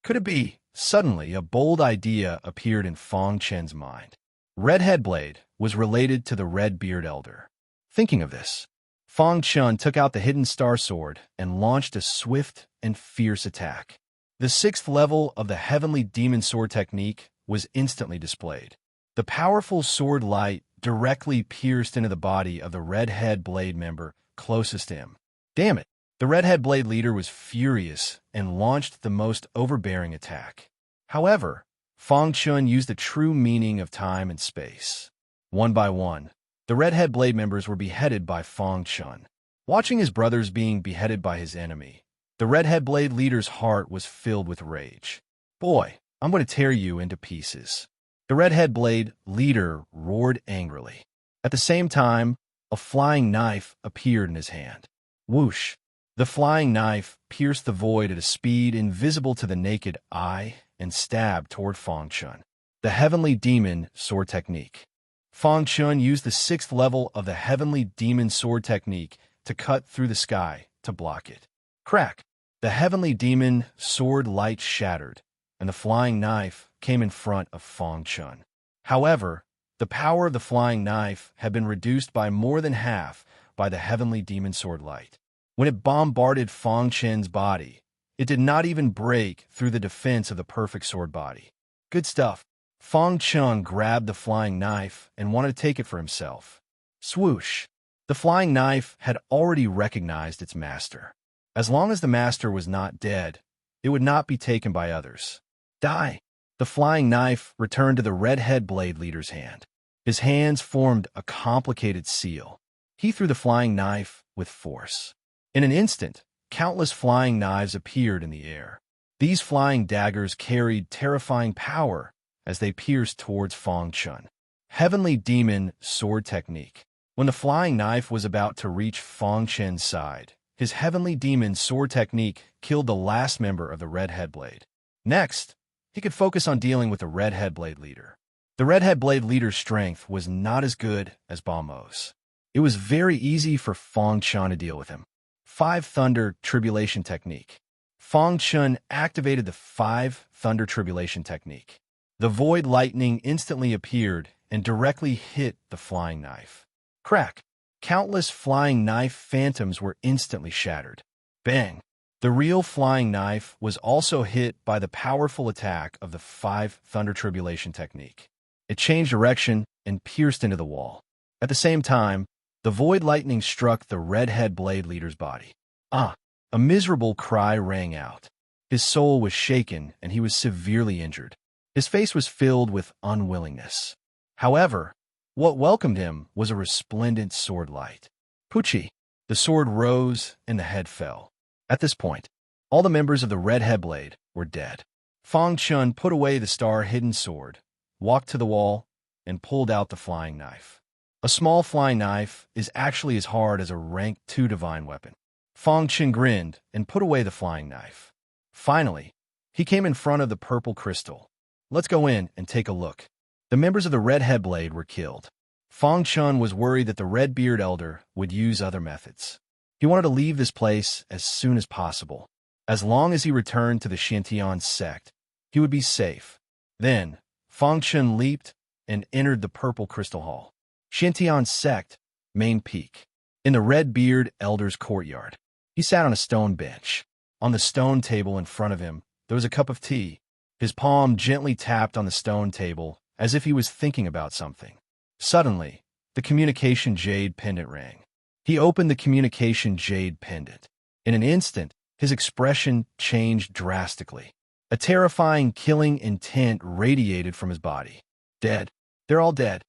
Could it be? Suddenly, a bold idea appeared in Fang Chun's mind. Red Headblade was related to the Red-Beard Elder. Thinking of this, Fang Chun took out the Hidden Star Sword and launched a swift and fierce attack. The 6th level of the Heavenly Demon Sword technique was instantly displayed. The powerful sword light directly pierced into the body of the Red Headblade member closest to him. Damn it! The Red Headblade leader was furious and launched the most overbearing attack. However, Fang Chun used the true meaning of time and space. One by one, the Red Headblade members were beheaded by Fang Chun. Watching his brothers being beheaded by his enemy, the Red Headblade leader's heart was filled with rage. Boy, I'm going to tear you into pieces. The Red Headblade leader roared angrily. At the same time, a flying knife appeared in his hand. Whoosh! The flying knife pierced the void at a speed invisible to the naked eye and stabbed toward Fang Chun. The Heavenly Demon Sword Technique. Fang Chun used the 6th level of the Heavenly Demon Sword Technique to cut through the sky to block it. Crack! The Heavenly Demon Sword light shattered, and the flying knife came in front of Fang Chun. However, the power of the flying knife had been reduced by more than half by the heavenly demon sword light. When it bombarded Fang Chen's body, it did not even break through the defense of the perfect sword body. Good stuff. Fang Chen grabbed the flying knife and wanted to take it for himself. Swoosh! The flying knife had already recognized its master. As long as the master was not dead, it would not be taken by others. Die! The flying knife returned to the redhead blade leader's hand. His hands formed a complicated seal. He threw the flying knife with force. In an instant, countless flying knives appeared in the air. These flying daggers carried terrifying power as they pierced towards Fang Chen. Heavenly Demon Sword Technique. When the flying knife was about to reach Fang Chen's side, his Heavenly Demon Sword Technique killed the last member of the Redhead Blade. Next, he could focus on dealing with the Redhead Blade leader. The Redhead Blade leader's strength was not as good as Bamo's. It was very easy for Fang Chen to deal with him. 5 Thunder Tribulation Technique. Fang Chen activated the 5 Thunder Tribulation Technique. The void lightning instantly appeared and directly hit the flying knife. Crack! Countless flying knife phantoms were instantly shattered. Bang! The real flying knife was also hit by the powerful attack of the 5 Thunder Tribulation Technique. It changed direction and pierced into the wall. At the same time, the void lightning struck the redhead blade leader's body. Ah! A miserable cry rang out. His soul was shaken and he was severely injured. His face was filled with unwillingness. However, what welcomed him was a resplendent sword light. Pucci! The sword rose and the head fell. At this point, all the members of the Redhead Blade were dead. Fang Chen put away the star-hidden sword, walked to the wall, and pulled out the flying knife. A small flying knife is actually as hard as a rank 2 divine weapon. Fang Chen grinned and put away the flying knife. Finally, he came in front of the purple crystal. Let's go in and take a look. The members of the Redhead Blade were killed. Fang Chen was worried that the Redbeard Elder would use other methods. He wanted to leave this place as soon as possible. As long as he returned to the Shantian sect, he would be safe. Then, Fang Chen leaped and entered the purple crystal hall. Shantian sect, main peak. In the Redbeard Elder's courtyard, he sat on a stone bench. On the stone table in front of him, there was a cup of tea. His palm gently tapped on the stone table as if he was thinking about something. Suddenly, the communication jade pendant rang. He opened the communication jade pendant. In an instant, his expression changed drastically. A terrifying killing intent radiated from his body. Dead. They're all dead.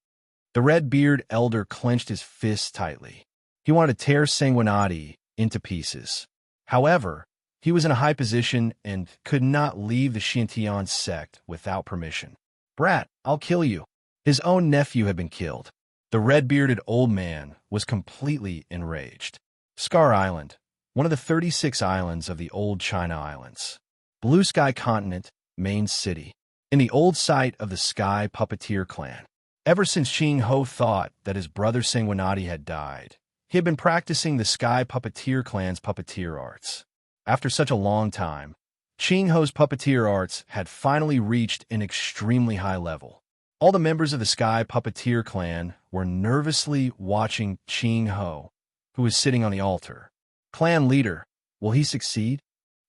The Redbeard Elder clenched his fists tightly. He wanted to tear Sanguinati into pieces. However, he was in a high position and could not leave the Shantian sect without permission. Brat, I'll kill you. His own nephew had been killed. The red-bearded old man was completely enraged. Scar Island, one of the 36 islands of the old China Islands. Blue Sky Continent, main city. In the old site of the Sky Puppeteer clan. Ever since Qing Ho thought that his brother Sanguinati had died, he had been practicing the Sky Puppeteer clan's puppeteer arts. After such a long time, Qing Ho's puppeteer arts had finally reached an extremely high level. All the members of the Sky Puppeteer clan were nervously watching Qing Ho, who was sitting on the altar. Clan leader, will he succeed?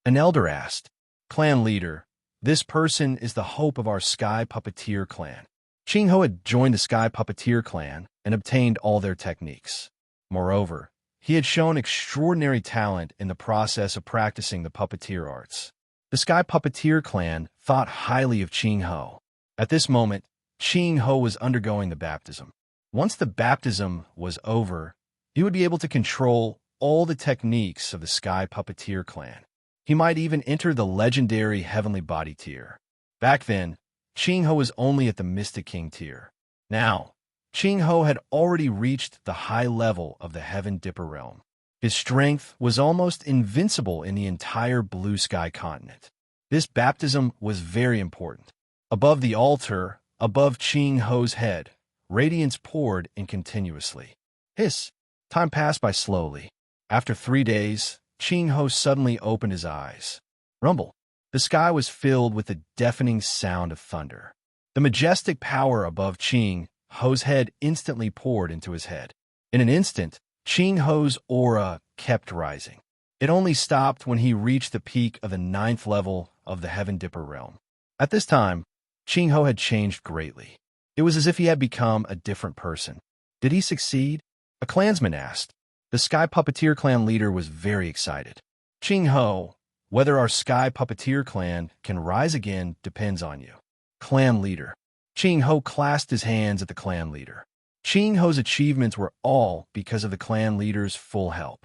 An elder asked. Clan leader, this person is the hope of our Sky Puppeteer clan. Qing Ho had joined the Sky Puppeteer clan and obtained all their techniques. Moreover, he had shown extraordinary talent in the process of practicing the puppeteer arts. The Sky Puppeteer clan thought highly of Qing Ho. At this moment, Qing Ho was undergoing the baptism. Once the baptism was over, he would be able to control all the techniques of the Sky Puppeteer clan. He might even enter the legendary Heavenly Body tier. Back then, Qing Ho was only at the Mystic King tier. Now, Qing Ho had already reached the high level of the Heaven Dipper realm. His strength was almost invincible in the entire Blue Sky continent. This baptism was very important. Above the altar, above Qing Ho's head, radiance poured in continuously. Hiss! Time passed by slowly. After 3 days, Qing Ho suddenly opened his eyes. Rumble! The sky was filled with the deafening sound of thunder. The majestic power above Qing Ho's head instantly poured into his head. In an instant, Qing Ho's aura kept rising. It only stopped when he reached the peak of the 9th level of the Heaven Dipper realm. At this time, Qing Ho had changed greatly. It was as if he had become a different person. Did he succeed? A clansman asked. The Sky Puppeteer clan leader was very excited. Qing Ho, whether our Sky Puppeteer clan can rise again depends on you. Clan leader. Qing Ho clasped his hands at the clan leader. Qing Ho's achievements were all because of the clan leader's full help.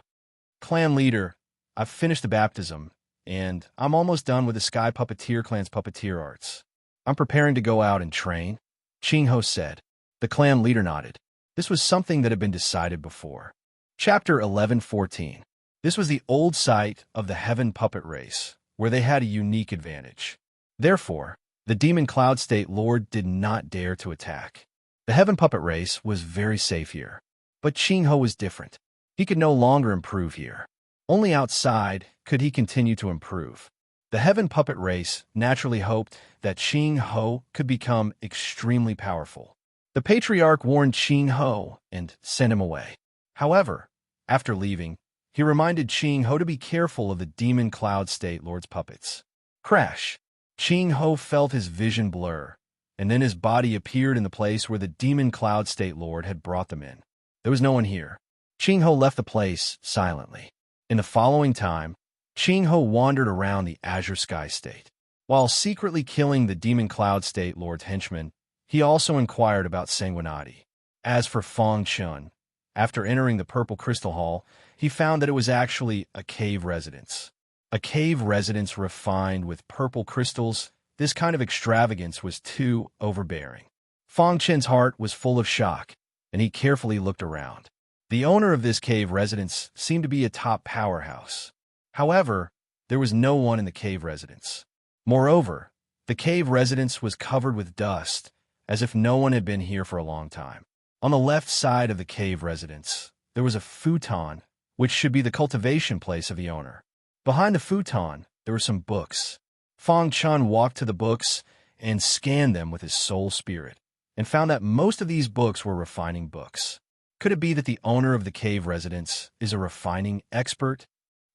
Clan leader, I've finished the baptism, and I'm almost done with the Sky Puppeteer clan's puppeteer arts. I'm preparing to go out and train, Qing Ho said. The clan leader nodded. This was something that had been decided before. Chapter 11:14. This was the old site of the Heaven Puppet Race, where they had a unique advantage. Therefore, the Demon Cloud State Lord did not dare to attack. The Heaven Puppet Race was very safe here. But Qing Ho was different. He could no longer improve here. Only outside could he continue to improve. The Heaven Puppet Race naturally hoped that Qing Ho could become extremely powerful. The Patriarch warned Qing Ho and sent him away. However, after leaving, he reminded Qing Ho to be careful of the Demon Cloud State Lord's puppets. Crash! Qing Ho felt his vision blur, and then his body appeared in the place where the Demon Cloud State Lord had brought them in. There was no one here. Qing Ho left the place silently. In the following time, Qing Ho wandered around the Azure Sky State. While secretly killing the Demon Cloud State Lord's henchmen, he also inquired about Sanguinati. As for Fong Chun, after entering the Purple Crystal Hall, he found that it was actually a cave residence. A cave residence refined with purple crystals, this kind of extravagance was too overbearing. Fong Chen's heart was full of shock, and he carefully looked around. The owner of this cave residence seemed to be a top powerhouse. However, there was no one in the cave residence. Moreover, the cave residence was covered with dust, as if no one had been here for a long time. On the left side of the cave residence, there was a futon, which should be the cultivation place of the owner. Behind the futon, there were some books. Fong Chun walked to the books and scanned them with his soul spirit, and found that most of these books were refining books. Could it be that the owner of the cave residence is a refining expert?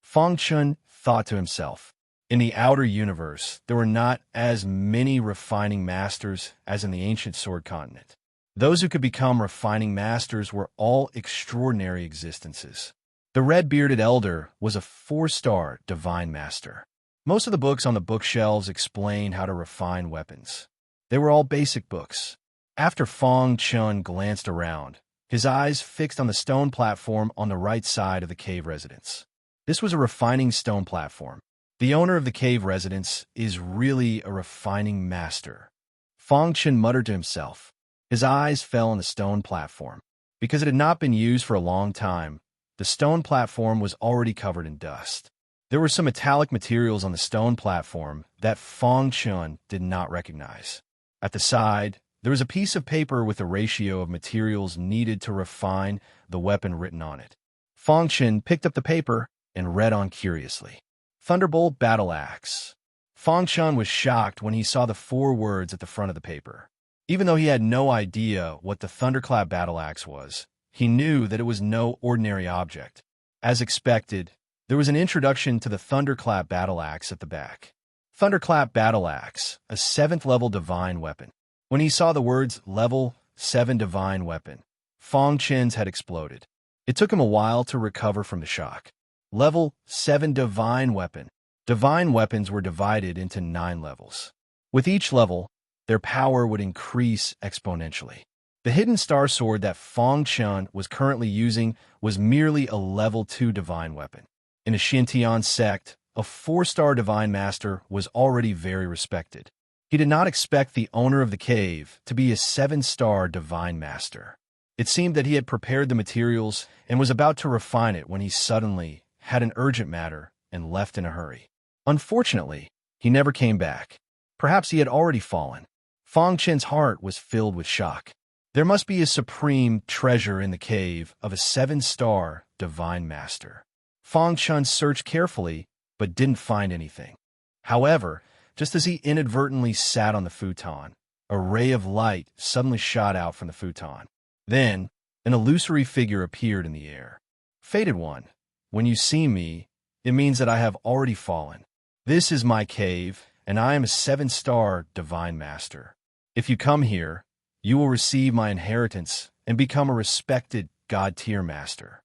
Fong Chun thought to himself. In the outer universe, there were not as many refining masters as in the ancient Sword Continent. Those who could become refining masters were all extraordinary existences. The red-bearded elder was a 4-star divine master. Most of the books on the bookshelves explained how to refine weapons. They were all basic books. After Fong Chun glanced around, his eyes fixed on the stone platform on the right side of the cave residence. This was a refining stone platform. The owner of the cave residence is really a refining master. Fong Chun muttered to himself. His eyes fell on the stone platform. Because it had not been used for a long time, the stone platform was already covered in dust. There were some metallic materials on the stone platform that Fong Chun did not recognize. At the side, there was a piece of paper with the ratio of materials needed to refine the weapon written on it. Fong Chun picked up the paper and read on curiously. Thunderbolt Battle Axe. Fong Chun was shocked when he saw the 4 words at the front of the paper. Even though he had no idea what the Thunderclap Battle Axe was, he knew that it was no ordinary object. As expected, there was an introduction to the Thunderclap Battle Axe at the back. Thunderclap Battle Axe, a 7th-level divine weapon. When he saw the words Level 7 Divine Weapon, Fong Chun's head exploded. It took him a while to recover from the shock. Level 7 Divine Weapon. Divine weapons were divided into 9 levels. With each level, their power would increase exponentially. The hidden star sword that Fong Chun was currently using was merely a level 2 divine weapon. In the Xintian sect, a 4-star divine master was already very respected. He did not expect the owner of the cave to be a 7-star divine master. It seemed that he had prepared the materials and was about to refine it when he suddenly had an urgent matter and left in a hurry. Unfortunately, he never came back. Perhaps he had already fallen. Fong Chun's heart was filled with shock. There must be a supreme treasure in the cave of a 7-star divine master. Fong Chun searched carefully, but didn't find anything. However, just as he inadvertently sat on the futon, a ray of light suddenly shot out from the futon. Then, an illusory figure appeared in the air. Fated one, when you see me, it means that I have already fallen. This is my cave, and I am a 7-star divine master. If you come here, you will receive my inheritance and become a respected god-tier master.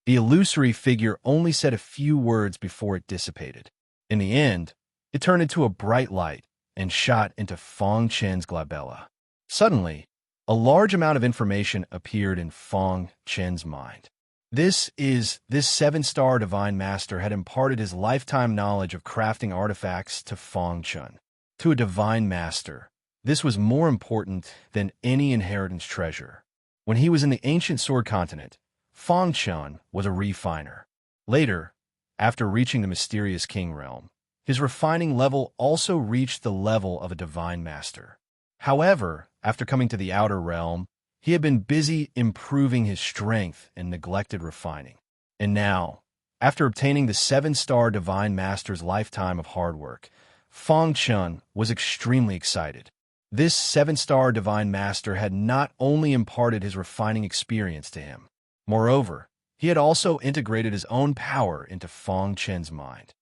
The illusory figure only said a few words before it dissipated. In the end, it turned into a bright light and shot into Fong Chen's glabella. Suddenly, a large amount of information appeared in Fong Chen's mind. This 7-star divine master had imparted his lifetime knowledge of crafting artifacts to Fong Chen. To a divine master, this was more important than any inheritance treasure. When he was in the ancient sword continent, Fong Chen was a refiner. Later, after reaching the mysterious king realm, his refining level also reached the level of a divine master. However, after coming to the outer realm, he had been busy improving his strength and neglected refining. And now, after obtaining the 7-star divine master's lifetime of hard work, Fong Chen was extremely excited. This 7-star divine master had not only imparted his refining experience to him, moreover, he had also integrated his own power into Fong Chen's mind.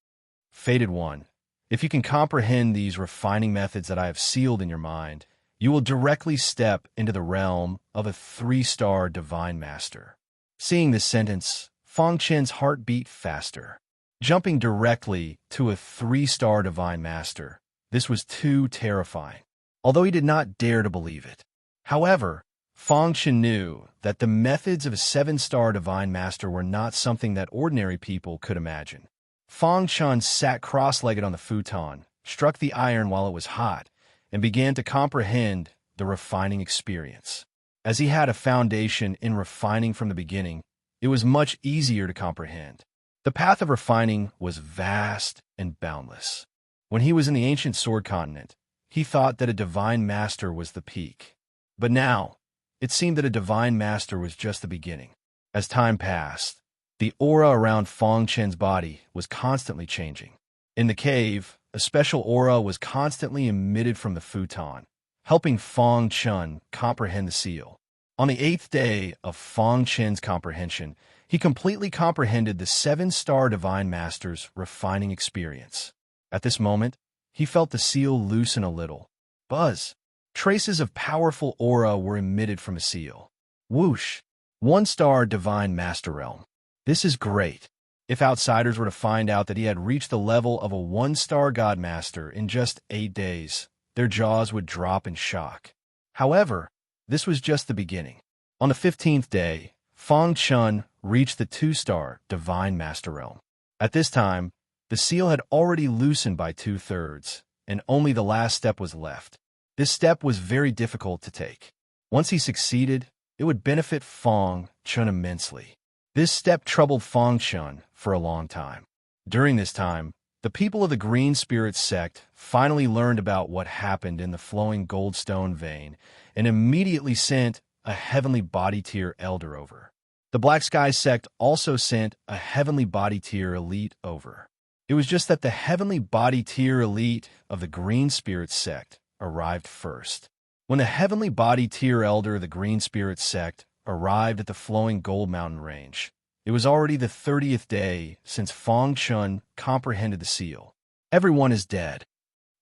Fated one, if you can comprehend these refining methods that I have sealed in your mind, you will directly step into the realm of a 3-star divine master. Seeing this sentence, Fong Chen's heart beat faster. Jumping directly to a 3-star divine master, this was too terrifying, although he did not dare to believe it. However, Fong Chen knew that the methods of a 7-star divine master were not something that ordinary people could imagine. Fong Chen sat cross-legged on the futon, struck the iron while it was hot, and began to comprehend the refining experience. As he had a foundation in refining from the beginning, it was much easier to comprehend. The path of refining was vast and boundless. When he was in the ancient sword continent, he thought that a divine master was the peak. But now, it seemed that a divine master was just the beginning. As time passed, the aura around Fong Chen's body was constantly changing. In the cave, a special aura was constantly emitted from the futon, helping Fong Chen comprehend the seal. On the 8th day of Fong Chen's comprehension, he completely comprehended the 7-star divine master's refining experience. At this moment, he felt the seal loosen a little. Buzz! Traces of powerful aura were emitted from the seal. Whoosh! 1-star divine master realm. This is great. If outsiders were to find out that he had reached the level of a 1-star god master in just 8 days, their jaws would drop in shock. However, this was just the beginning. On the 15th day, Fong Chen reached the 2-star divine master realm. At this time, the seal had already loosened by 2/3, and only the last step was left. This step was very difficult to take. Once he succeeded, it would benefit Fong Chen immensely. This step troubled Fong Chen for a long time. During this time, the people of the Green Spirit sect finally learned about what happened in the flowing goldstone vein and immediately sent a heavenly body tier elder over. The Black Sky sect also sent a heavenly body tier elite over. It was just that the heavenly body tier elite of the Green Spirit sect arrived first. When the heavenly body tier elder of the Green Spirit sect arrived at the flowing gold mountain range, it was already the 30th day since Fong Chen comprehended the seal. Everyone is dead.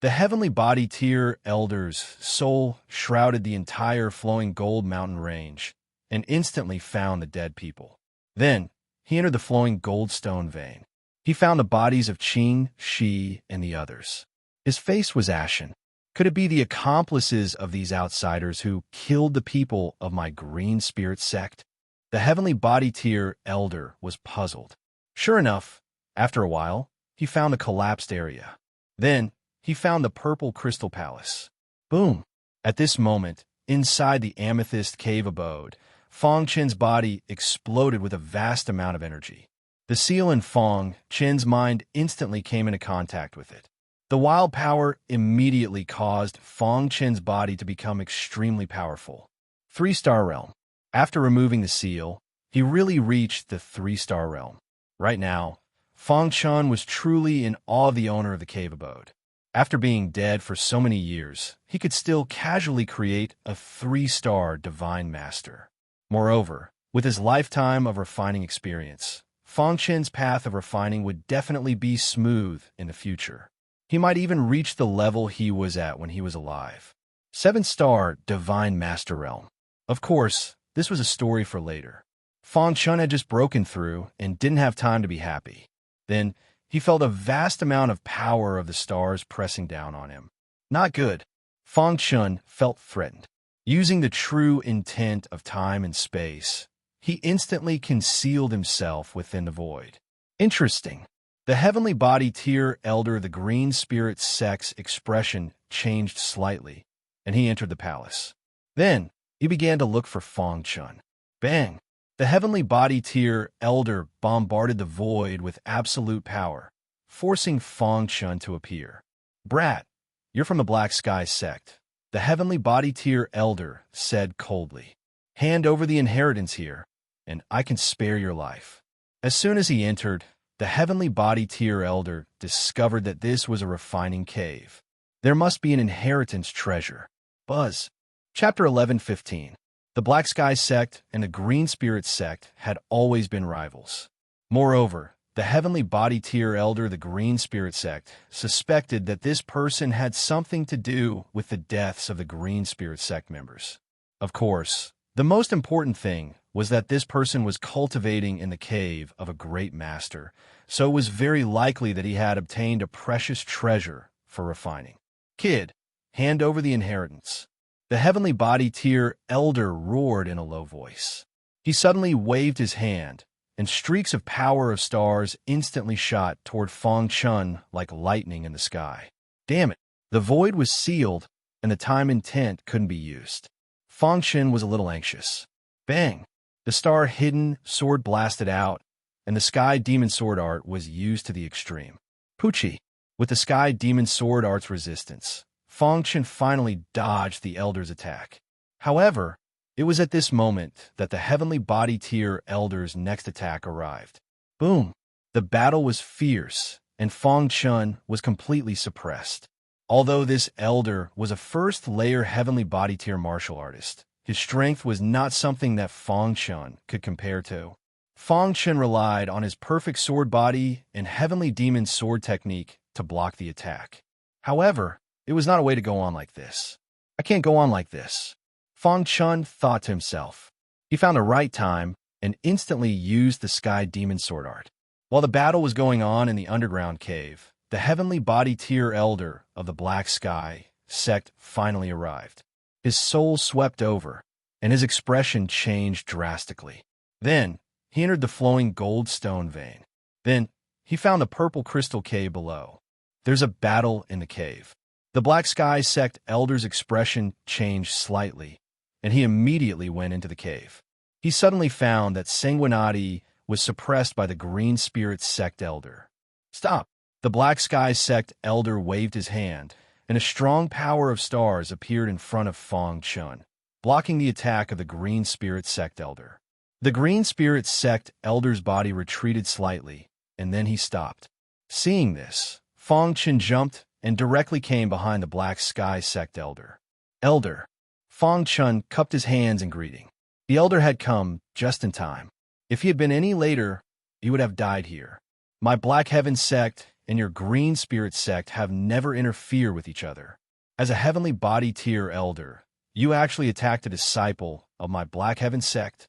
The heavenly body tier elder's soul shrouded the entire flowing gold mountain range and instantly found the dead people. Then, he entered the flowing goldstone vein. He found the bodies of Qing, Shi, and the others. His face was ashen. Could it be the accomplices of these outsiders who killed the people of my Green Spirit sect? The heavenly body tier elder was puzzled. Sure enough, after a while, he found a collapsed area. Then, he found the purple crystal palace. Boom! At this moment, inside the amethyst cave abode, Fong Chen's body exploded with a vast amount of energy. The seal in Fong Chen's mind instantly came into contact with it. The wild power immediately caused Fong Chen's body to become extremely powerful. 3-star realm. After removing the seal, he really reached the 3-star realm. Right now, Fong Chen was truly in awe of the owner of the cave abode. After being dead for so many years, he could still casually create a 3-star divine master. Moreover, with his lifetime of refining experience, Feng Chen's path of refining would definitely be smooth in the future. He might even reach the level he was at when he was alive. 7-star divine master realm. Of course, this was a story for later. Feng Chen had just broken through and didn't have time to be happy. Then, he felt a vast amount of power of the stars pressing down on him. Not good. Feng Chen felt threatened. Using the true intent of time and space, he instantly concealed himself within the void. Interesting. The heavenly body tier elder, the green spirit sex expression changed slightly, and he entered the palace. Then, he began to look for Feng Chen. Bang! The heavenly body tier elder bombarded the void with absolute power, forcing Feng Chen to appear. Brat, you're from the Black Sky sect, the heavenly body tier elder said coldly. Hand over the inheritance here, and I can spare your life. As soon as he entered, the heavenly body tier elder discovered that this was a refining cave. There must be an inheritance treasure. Buzz. Chapter 11:15. The Black Sky sect and the Green Spirit sect had always been rivals. Moreover, the heavenly body tier elder, the Green Spirit sect, suspected that this person had something to do with the deaths of the Green Spirit sect members. Of course, the most important thing was that this person was cultivating in the cave of a great master, so it was very likely that he had obtained a precious treasure for refining. Kid, hand over the inheritance. The heavenly body tier elder roared in a low voice. He suddenly waved his hand, and streaks of power of stars instantly shot toward Feng Chen like lightning in the sky. Damn it! The void was sealed, and the time intent couldn't be used. Feng Chen was a little anxious. Bang! The star-hidden sword blasted out, and the Sky Demon Sword art was used to the extreme. Poochie! With the Sky Demon Sword art's resistance, Feng Chen finally dodged the elder's attack. However, it was at this moment that the heavenly body tier elder's next attack arrived. Boom! The battle was fierce, and Feng Chen was completely suppressed. Although this elder was a first-layer heavenly body tier martial artist, his strength was not something that Feng Chen could compare to. Feng Chen relied on his perfect sword body and heavenly demon sword technique to block the attack. However, it was not a way to go on like this. I can't go on like this. Feng Chen thought to himself. He found the right time and instantly used the Sky Demon Sword art. While the battle was going on in the underground cave, the heavenly body tier elder of the Black Sky sect finally arrived. His soul swept over, and his expression changed drastically. Then, he entered the flowing gold stone vein. Then, he found the purple crystal cave below. There's a battle in the cave. The Black Sky sect elder's expression changed slightly, and he immediately went into the cave. He suddenly found that sanguinity was suppressed by the Green Spirit sect elder. Stop! The Black Sky sect elder waved his hand, and a strong power of stars appeared in front of Feng Chen, blocking the attack of the Green Spirit sect elder. The Green Spirit sect elder's body retreated slightly, and then he stopped. Seeing this, Feng Chen jumped and directly came behind the Black Sky sect elder. Elder. Feng Chen cupped his hands in greeting. The elder had come just in time. If he had been any later, he would have died here. My Black Heaven sect and your Green Spirit sect have never interfered with each other. As a heavenly body tier elder, you actually attacked a disciple of my Black Heaven sect.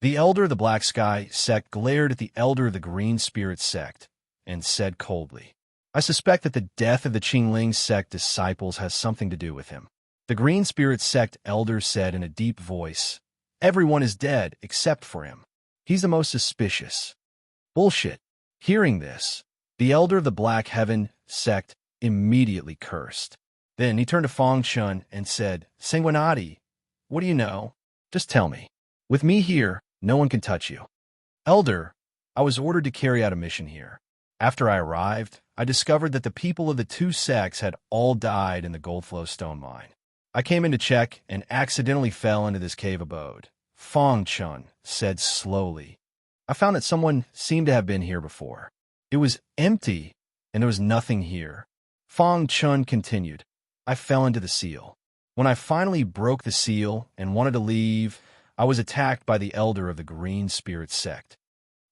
The elder of the Black Sky sect glared at the elder of the Green Spirit sect and said coldly, I suspect that the death of the Qingling sect disciples has something to do with him. The Green Spirit sect elder said in a deep voice, Everyone is dead except for him. He's the most suspicious. Bullshit. Hearing this, the elder of the Black Heaven sect immediately cursed. Then he turned to Feng Chen and said, Sanguinati, what do you know? Just tell me. With me here, no one can touch you. Elder, I was ordered to carry out a mission here. After I arrived, I discovered that the people of the two sects had all died in the Goldflow stone mine. I came in to check and accidentally fell into this cave abode. Feng Chen said slowly. I found that someone seemed to have been here before. It was empty, and there was nothing here. Fong Chun continued. I fell into the seal. When I finally broke the seal and wanted to leave, I was attacked by the elder of the Green Spirit sect.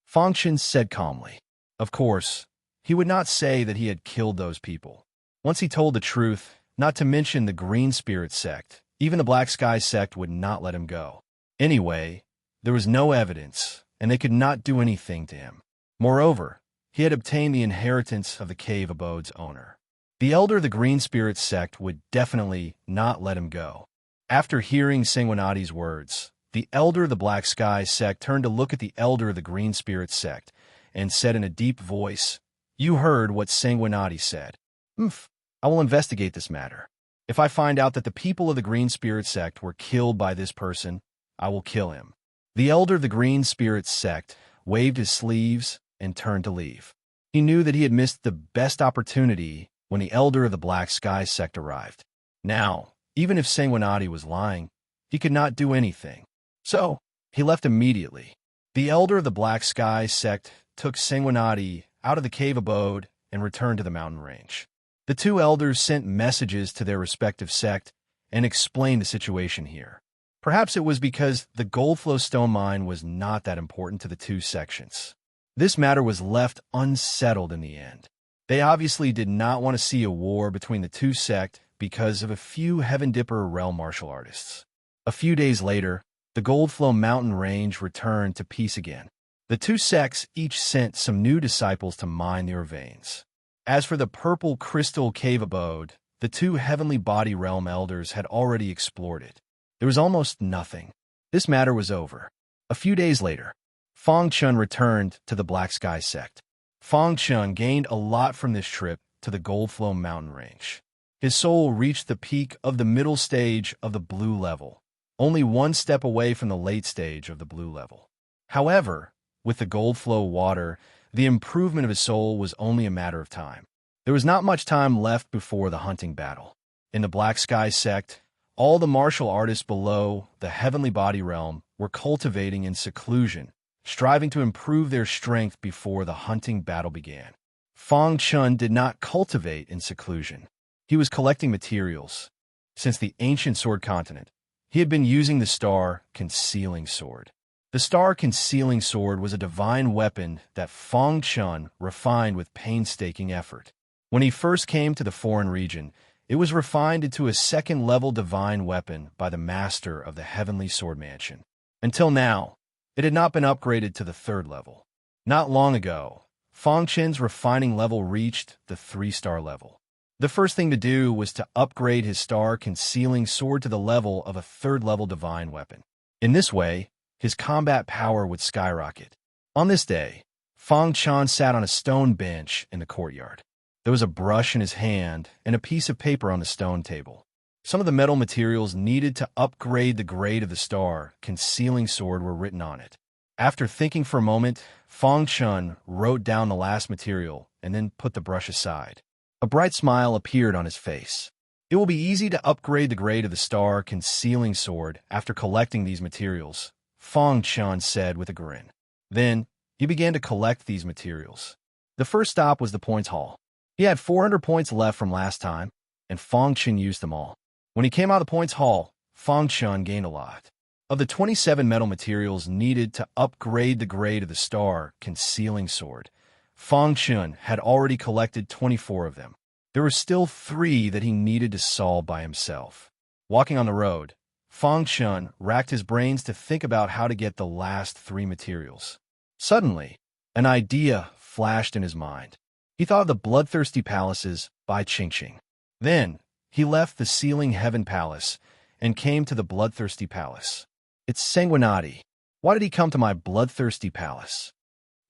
Fong Chun said calmly. Of course, he would not say that he had killed those people. Once he told the truth, not to mention the Green Spirit sect, even the Black Sky sect would not let him go. Anyway, there was no evidence, and they could not do anything to him. Moreover, he had obtained the inheritance of the cave abode's owner. The elder of the Green Spirit sect would definitely not let him go. After hearing Sanguinati's words, the elder of the Black Sky sect turned to look at the elder of the Green Spirit sect and said in a deep voice, You heard what Sanguinati said. I will investigate this matter. If I find out that the people of the Green Spirit sect were killed by this person, I will kill him. The elder of the Green Spirit sect waved his sleeves and turned to leave. He knew that he had missed the best opportunity when the elder of the Black Sky sect arrived. Now, even if Sanguinati was lying, he could not do anything. So, he left immediately. The elder of the Black Sky sect took Sanguinati out of the cave abode and returned to the mountain range. The two elders sent messages to their respective sect and explained the situation here. Perhaps it was because the Goldflow stone mine was not that important to the two sections. This matter was left unsettled in the end. They obviously did not want to see a war between the two sects because of a few Heaven Dipper realm martial artists. A few days later, the Goldflow mountain range returned to peace again. The two sects each sent some new disciples to mine their veins. As for the purple crystal cave abode, the two heavenly body realm elders had already explored it. There was almost nothing. This matter was over. A few days later, Fong Chun returned to the Black Sky sect. Fong Chun gained a lot from this trip to the Goldflow mountain range. His soul reached the peak of the middle stage of the blue level, only one step away from the late stage of the blue level. However, with the Goldflow water, the improvement of his soul was only a matter of time. There was not much time left before the hunting battle. In the Black Sky sect, all the martial artists below the heavenly body realm were cultivating in seclusion, striving to improve their strength before the hunting battle began. Fong Chun did not cultivate in seclusion. He was collecting materials. Since the ancient sword continent, he had been using the star concealing sword. The star concealing sword was a divine weapon that Fong Chun refined with painstaking effort. When he first came to the foreign region, it was refined into a second-level divine weapon by the master of the Heavenly Sword Mansion. Until now, it had not been upgraded to the third level. Not long ago, Fong Chun's refining level reached the 3-star level. The first thing to do was to upgrade his star concealing sword to the level of a third-level divine weapon. In this way, his combat power would skyrocket. On this day, Fong Chun sat on a stone bench in the courtyard. There was a brush in his hand and a piece of paper on the stone table. Some of the metal materials needed to upgrade the grade of the star concealing sword were written on it. After thinking for a moment, Fong Chun wrote down the last material and then put the brush aside. A bright smile appeared on his face. It will be easy to upgrade the grade of the star concealing sword after collecting these materials, Fong Chun said with a grin. Then, he began to collect these materials. The first stop was the points hall. He had 400 points left from last time, and Fong Chun used them all. When he came out of the points hall, Fong Chun gained a lot. Of the 27 metal materials needed to upgrade the grade of the star concealing sword, Fong Chun had already collected 24 of them. There were still 3 that he needed to solve by himself. Walking on the road, Fong Chun racked his brains to think about how to get the last 3 materials. Suddenly, an idea flashed in his mind. He thought of the Bloodthirsty Palaces by Qingqing. Then, he left the Sealing Heaven Palace and came to the Bloodthirsty Palace. It's Sanguinati. Why did he come to my Bloodthirsty Palace?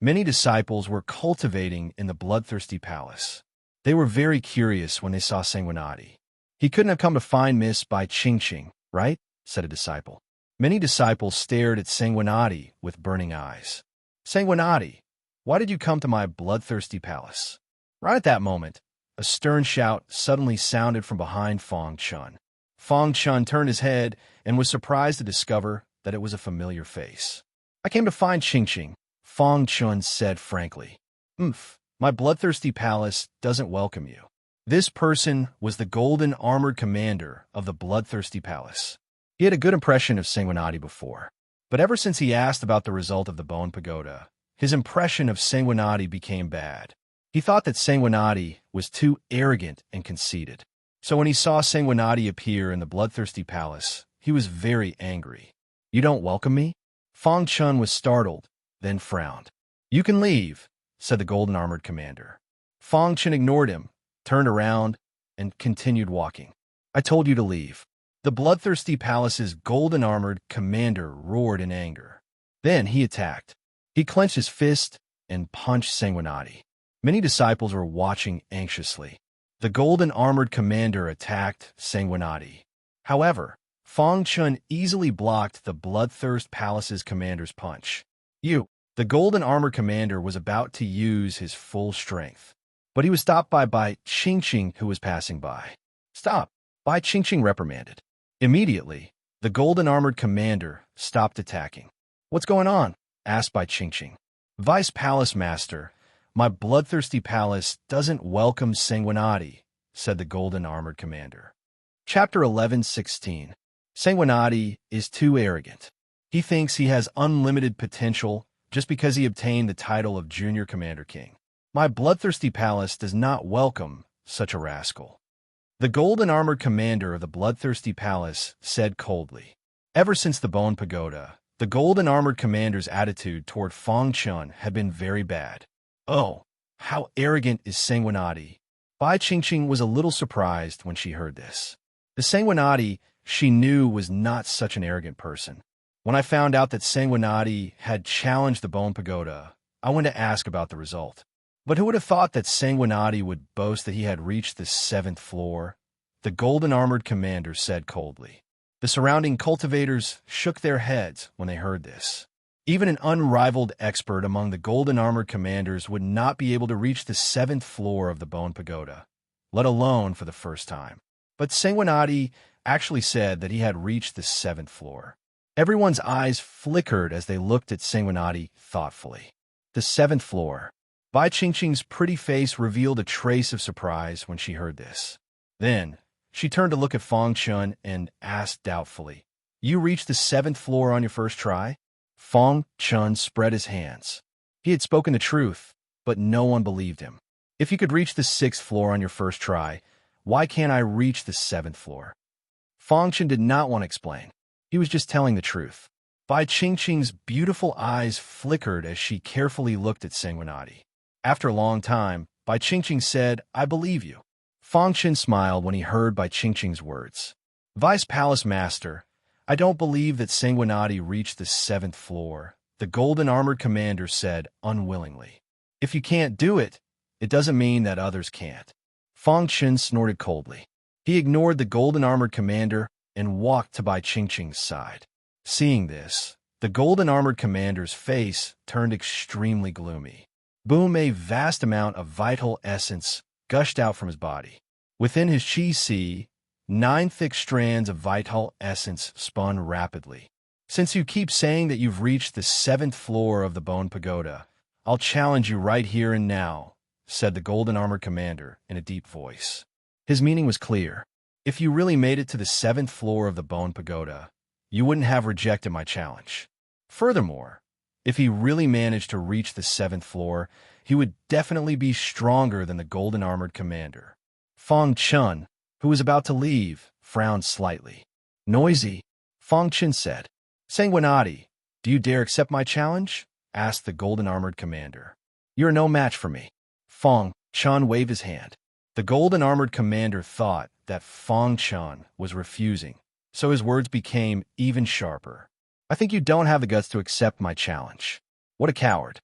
Many disciples were cultivating in the Bloodthirsty Palace. They were very curious when they saw Sanguinati. He couldn't have come to find Miss by Qingqing, right? Said a disciple. Many disciples stared at Sanguinati with burning eyes. Sanguinati, why did you come to my Bloodthirsty Palace? Right at that moment, a stern shout suddenly sounded from behind Fong Chun. Fong Chun turned his head and was surprised to discover that it was a familiar face. I came to find Qingqing, Fong Chun said frankly. My Bloodthirsty Palace doesn't welcome you. This person was the golden armored commander of the bloodthirsty palace. He had a good impression of Sanguinati before, but ever since he asked about the result of the bone pagoda, his impression of Sanguinati became bad. He thought that Sanguinati was too arrogant and conceited. So when he saw Sanguinati appear in the bloodthirsty palace, he was very angry. "You don't welcome me?" Fong Chun was startled, then frowned. "You can leave," said the golden armored commander. Fong Chun ignored him, turned around, and continued walking. "I told you to leave." The bloodthirsty palace's golden armored commander roared in anger. Then he attacked. He clenched his fist and punched Sanguinati. Many disciples were watching anxiously. The golden armored commander attacked Sanguinati. However, Fong Chun easily blocked the bloodthirst palace's commander's punch. The golden armored commander was about to use his full strength, but he was stopped by Bai Qingqing, who was passing by. "Stop!" Bai Qingqing reprimanded. Immediately, the golden armored commander stopped attacking. "What's going on?" asked Bai Qingqing. "Vice Palace Master, my bloodthirsty palace doesn't welcome Sanguinati," said the golden armored commander. Chapter 11:16. Sanguinati is too arrogant. He thinks he has unlimited potential just because he obtained the title of Junior Commander King. My bloodthirsty palace does not welcome such a rascal. The golden armored commander of the bloodthirsty palace said coldly. Ever since the Bone Pagoda, the golden armored commander's attitude toward Fong Chun had been very bad. "Oh, how arrogant is Sanguinati!" Bai Qingqing was a little surprised when she heard this. The Sanguinati she knew was not such an arrogant person. "When I found out that Sanguinati had challenged the Bone Pagoda, I went to ask about the result. But who would have thought that Sanguinati would boast that he had reached the 7th floor?" The golden armored commander said coldly. The surrounding cultivators shook their heads when they heard this. Even an unrivaled expert among the golden armored commanders would not be able to reach the 7th floor of the Bone Pagoda, let alone for the first time. But Sanguinati actually said that he had reached the 7th floor. Everyone's eyes flickered as they looked at Sanguinati thoughtfully. The 7th floor. Bai Qingqing's pretty face revealed a trace of surprise when she heard this. Then, she turned to look at Fong Chun and asked doubtfully, "You reached the 7th floor on your first try?" Fong Chun spread his hands. He had spoken the truth, but no one believed him. "If you could reach the 6th floor on your first try, why can't I reach the 7th floor?" Fong Chun did not want to explain. He was just telling the truth. Bai Qingqing's beautiful eyes flickered as she carefully looked at Sanguinati. After a long time, Bai Qingqing said, "I believe you." Fong Chun smiled when he heard Bai Qingqing's words. "Vice Palace Master, I don't believe that Sanguinati reached the 7th floor," the golden armored commander said unwillingly. "If you can't do it, it doesn't mean that others can't." Fong Chun snorted coldly. He ignored the golden armored commander and walked to Bai Qingqing's side. Seeing this, the golden armored commander's face turned extremely gloomy. Boom! A vast amount of vital essence gushed out from his body. Within his chi si, 9 thick strands of vital essence spun rapidly. "Since you keep saying that you've reached the 7th floor of the Bone Pagoda, I'll challenge you right here and now," said the golden armored commander in a deep voice. His meaning was clear. If you really made it to the 7th floor of the Bone Pagoda, you wouldn't have rejected my challenge. Furthermore, if he really managed to reach the 7th floor, he would definitely be stronger than the golden armored commander. Fong Chun, who was about to leave, frowned slightly. "Noisy," Fong Chun said. "Sanguinati, do you dare accept my challenge?" asked the golden armored commander. "You're no match for me." Fong Chun waved his hand. The golden armored commander thought that Fong Chun was refusing, so his words became even sharper. "I think you don't have the guts to accept my challenge. What a coward."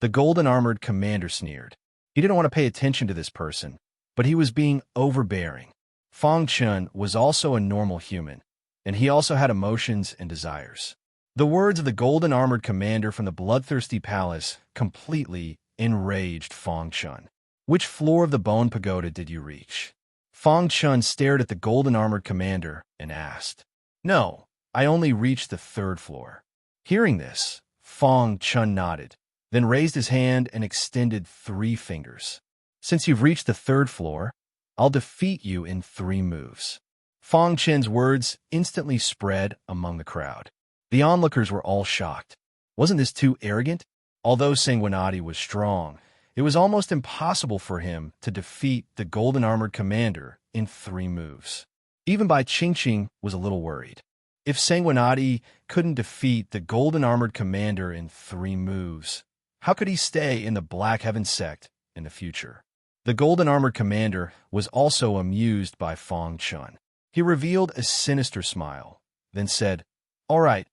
The golden armored commander sneered. He didn't want to pay attention to this person, but he was being overbearing. Fong Chun was also a normal human, and he also had emotions and desires. The words of the golden armored commander from the bloodthirsty palace completely enraged Fong Chun. "Which floor of the Bone Pagoda did you reach?" Fong Chun stared at the golden armored commander and asked. "No, I only reached the 3rd floor." Hearing this, Fong Chun nodded, then raised his hand and extended 3 fingers. "Since you've reached the 3rd floor, I'll defeat you in 3 moves. Fang Chen's words instantly spread among the crowd. The onlookers were all shocked. Wasn't this too arrogant? Although Sanguinati was strong, it was almost impossible for him to defeat the golden armored commander in 3 moves. Even Bai Qingqing was a little worried. If Sanguinati couldn't defeat the golden armored commander in 3 moves, how could he stay in the Black Heaven sect in the future? The golden armored commander was also amused by Fang Chun. He revealed a sinister smile, then said, "All right,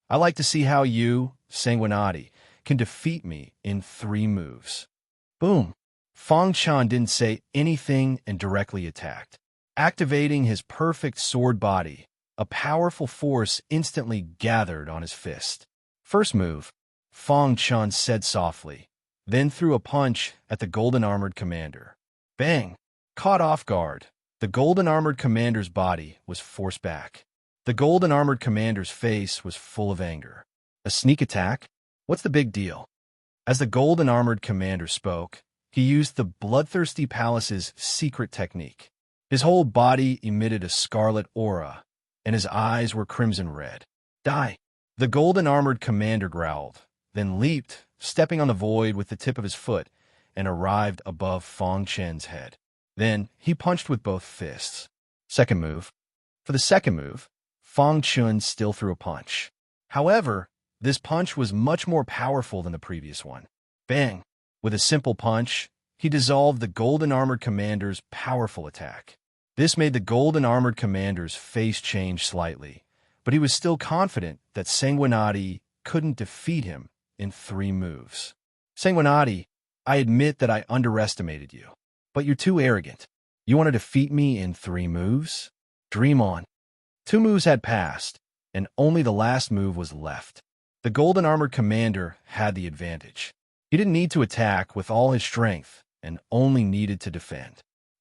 I'd like to see how you, Sanguinati, can defeat me in 3 moves." Boom! Fang Chun didn't say anything and directly attacked. Activating his perfect sword body, a powerful force instantly gathered on his fist. First move, Fang Chun said softly, then threw a punch at the golden armored commander. Bang! Caught off guard, the golden armored commander's body was forced back. The golden armored commander's face was full of anger. A sneak attack? What's the big deal? As the golden armored commander spoke, he used the Bloodthirsty Palace's secret technique. His whole body emitted a scarlet aura, and his eyes were crimson red. Die! The golden armored commander growled, then leaped, stepping on the void with the tip of his foot, and arrived above Fang Chen's head. Then he punched with both fists. Second move. For the second move, Fang Chun still threw a punch. However, this punch was much more powerful than the previous one. Bang! With a simple punch, he dissolved the golden armored commander's powerful attack. This made the golden armored commander's face change slightly, but he was still confident that Sanguinati couldn't defeat him in 3 moves. Sanguinati, I admit that I underestimated you, but you're too arrogant. You want to defeat me in 3 moves? Dream on. 2 moves had passed, and only the last move was left. The golden armored commander had the advantage. He didn't need to attack with all his strength and only needed to defend.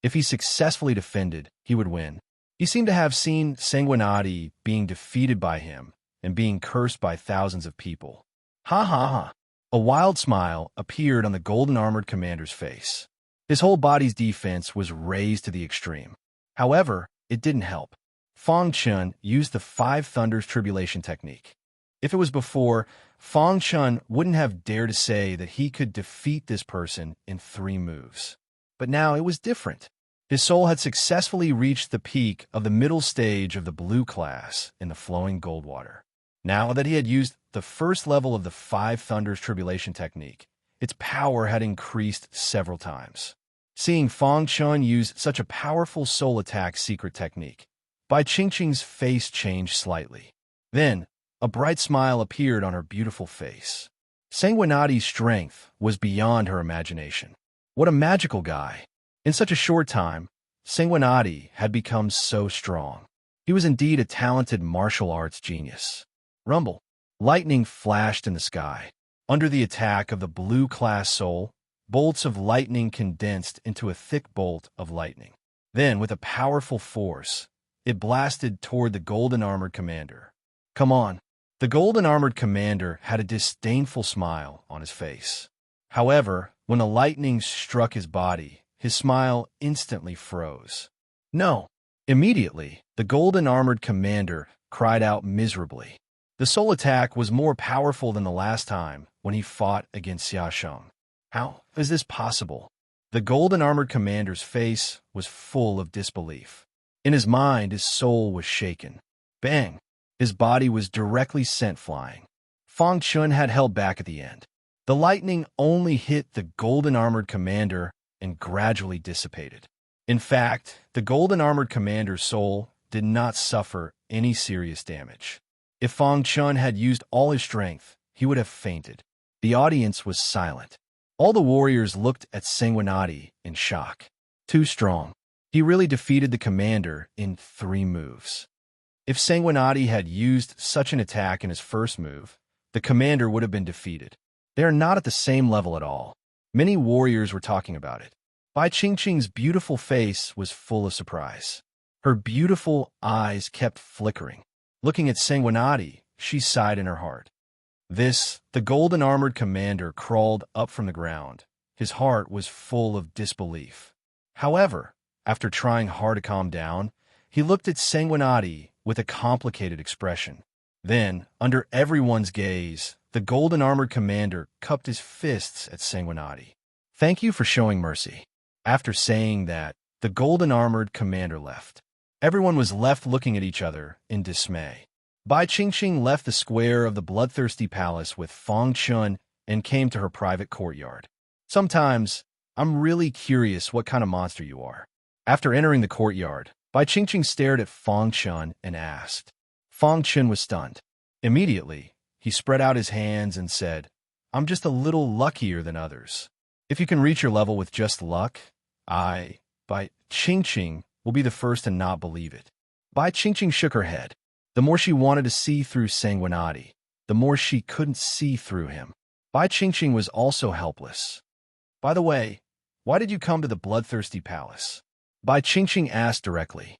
If he successfully defended, he would win. He seemed to have seen Sanguinati being defeated by him and being cursed by thousands of people. Ha ha ha! A wild smile appeared on the golden armored commander's face. His whole body's defense was raised to the extreme. However, it didn't help. Fang Chun used the 5 Thunders Tribulation technique. If it was before, Fang Chun wouldn't have dared to say that he could defeat this person in 3 moves. But now it was different. His soul had successfully reached the peak of the middle stage of the blue class in the flowing gold water. Now that he had used the first level of the 5 Thunders Tribulation technique, its power had increased several times. Seeing Fang Chun use such a powerful soul attack secret technique, Bai Qingqing's face changed slightly. Then, a bright smile appeared on her beautiful face. Sanguinati's strength was beyond her imagination. What a magical guy! In such a short time, Sanguinati had become so strong. He was indeed a talented martial arts genius. Rumble. Lightning flashed in the sky. Under the attack of the blue-class soul, bolts of lightning condensed into a thick bolt of lightning. Then, with a powerful force, it blasted toward the golden armored commander. Come on. The golden armored commander had a disdainful smile on his face. However, when the lightning struck his body, his smile instantly froze. No! Immediately, the golden armored commander cried out miserably. The soul attack was more powerful than the last time when he fought against Xiaosheng. How is this possible? The golden armored commander's face was full of disbelief. In his mind, his soul was shaken. Bang! His body was directly sent flying. Fang Chun had held back at the end. The lightning only hit the golden armored commander and gradually dissipated. In fact, the golden armored commander's soul did not suffer any serious damage. If Fang Chun had used all his strength, he would have fainted. The audience was silent. All the warriors looked at Sanguinati in shock. Too strong. He really defeated the commander in 3 moves. If Sanguinati had used such an attack in his first move, the commander would have been defeated. They are not at the same level at all. Many warriors were talking about it. Bai Qingqing's beautiful face was full of surprise. Her beautiful eyes kept flickering. Looking at Sanguinati, she sighed in her heart. The golden armored commander crawled up from the ground. His heart was full of disbelief. However, After trying hard to calm down, he looked at Sanguinati with a complicated expression. Then, under everyone's gaze, the golden-armored commander cupped his fists at Sanguinati. "Thank you for showing mercy." After saying that, the golden-armored commander left. Everyone was left looking at each other in dismay. Bai Qingqing left the square of the bloodthirsty palace with Fang Chun and came to her private courtyard. "Sometimes, I'm really curious what kind of monster you are." After entering the courtyard, Bai Qingqing stared at Fang Chun and asked. Fang Chun was stunned. Immediately, he spread out his hands and said, "I'm just a little luckier than others. If you can reach your level with just luck, Bai Qingqing will be the first to not believe it." Bai Qingqing shook her head. The more she wanted to see through Sanguinati, the more she couldn't see through him. Bai Qingqing was also helpless. "By the way, why did you come to the bloodthirsty palace?" Bai Qingqing asked directly.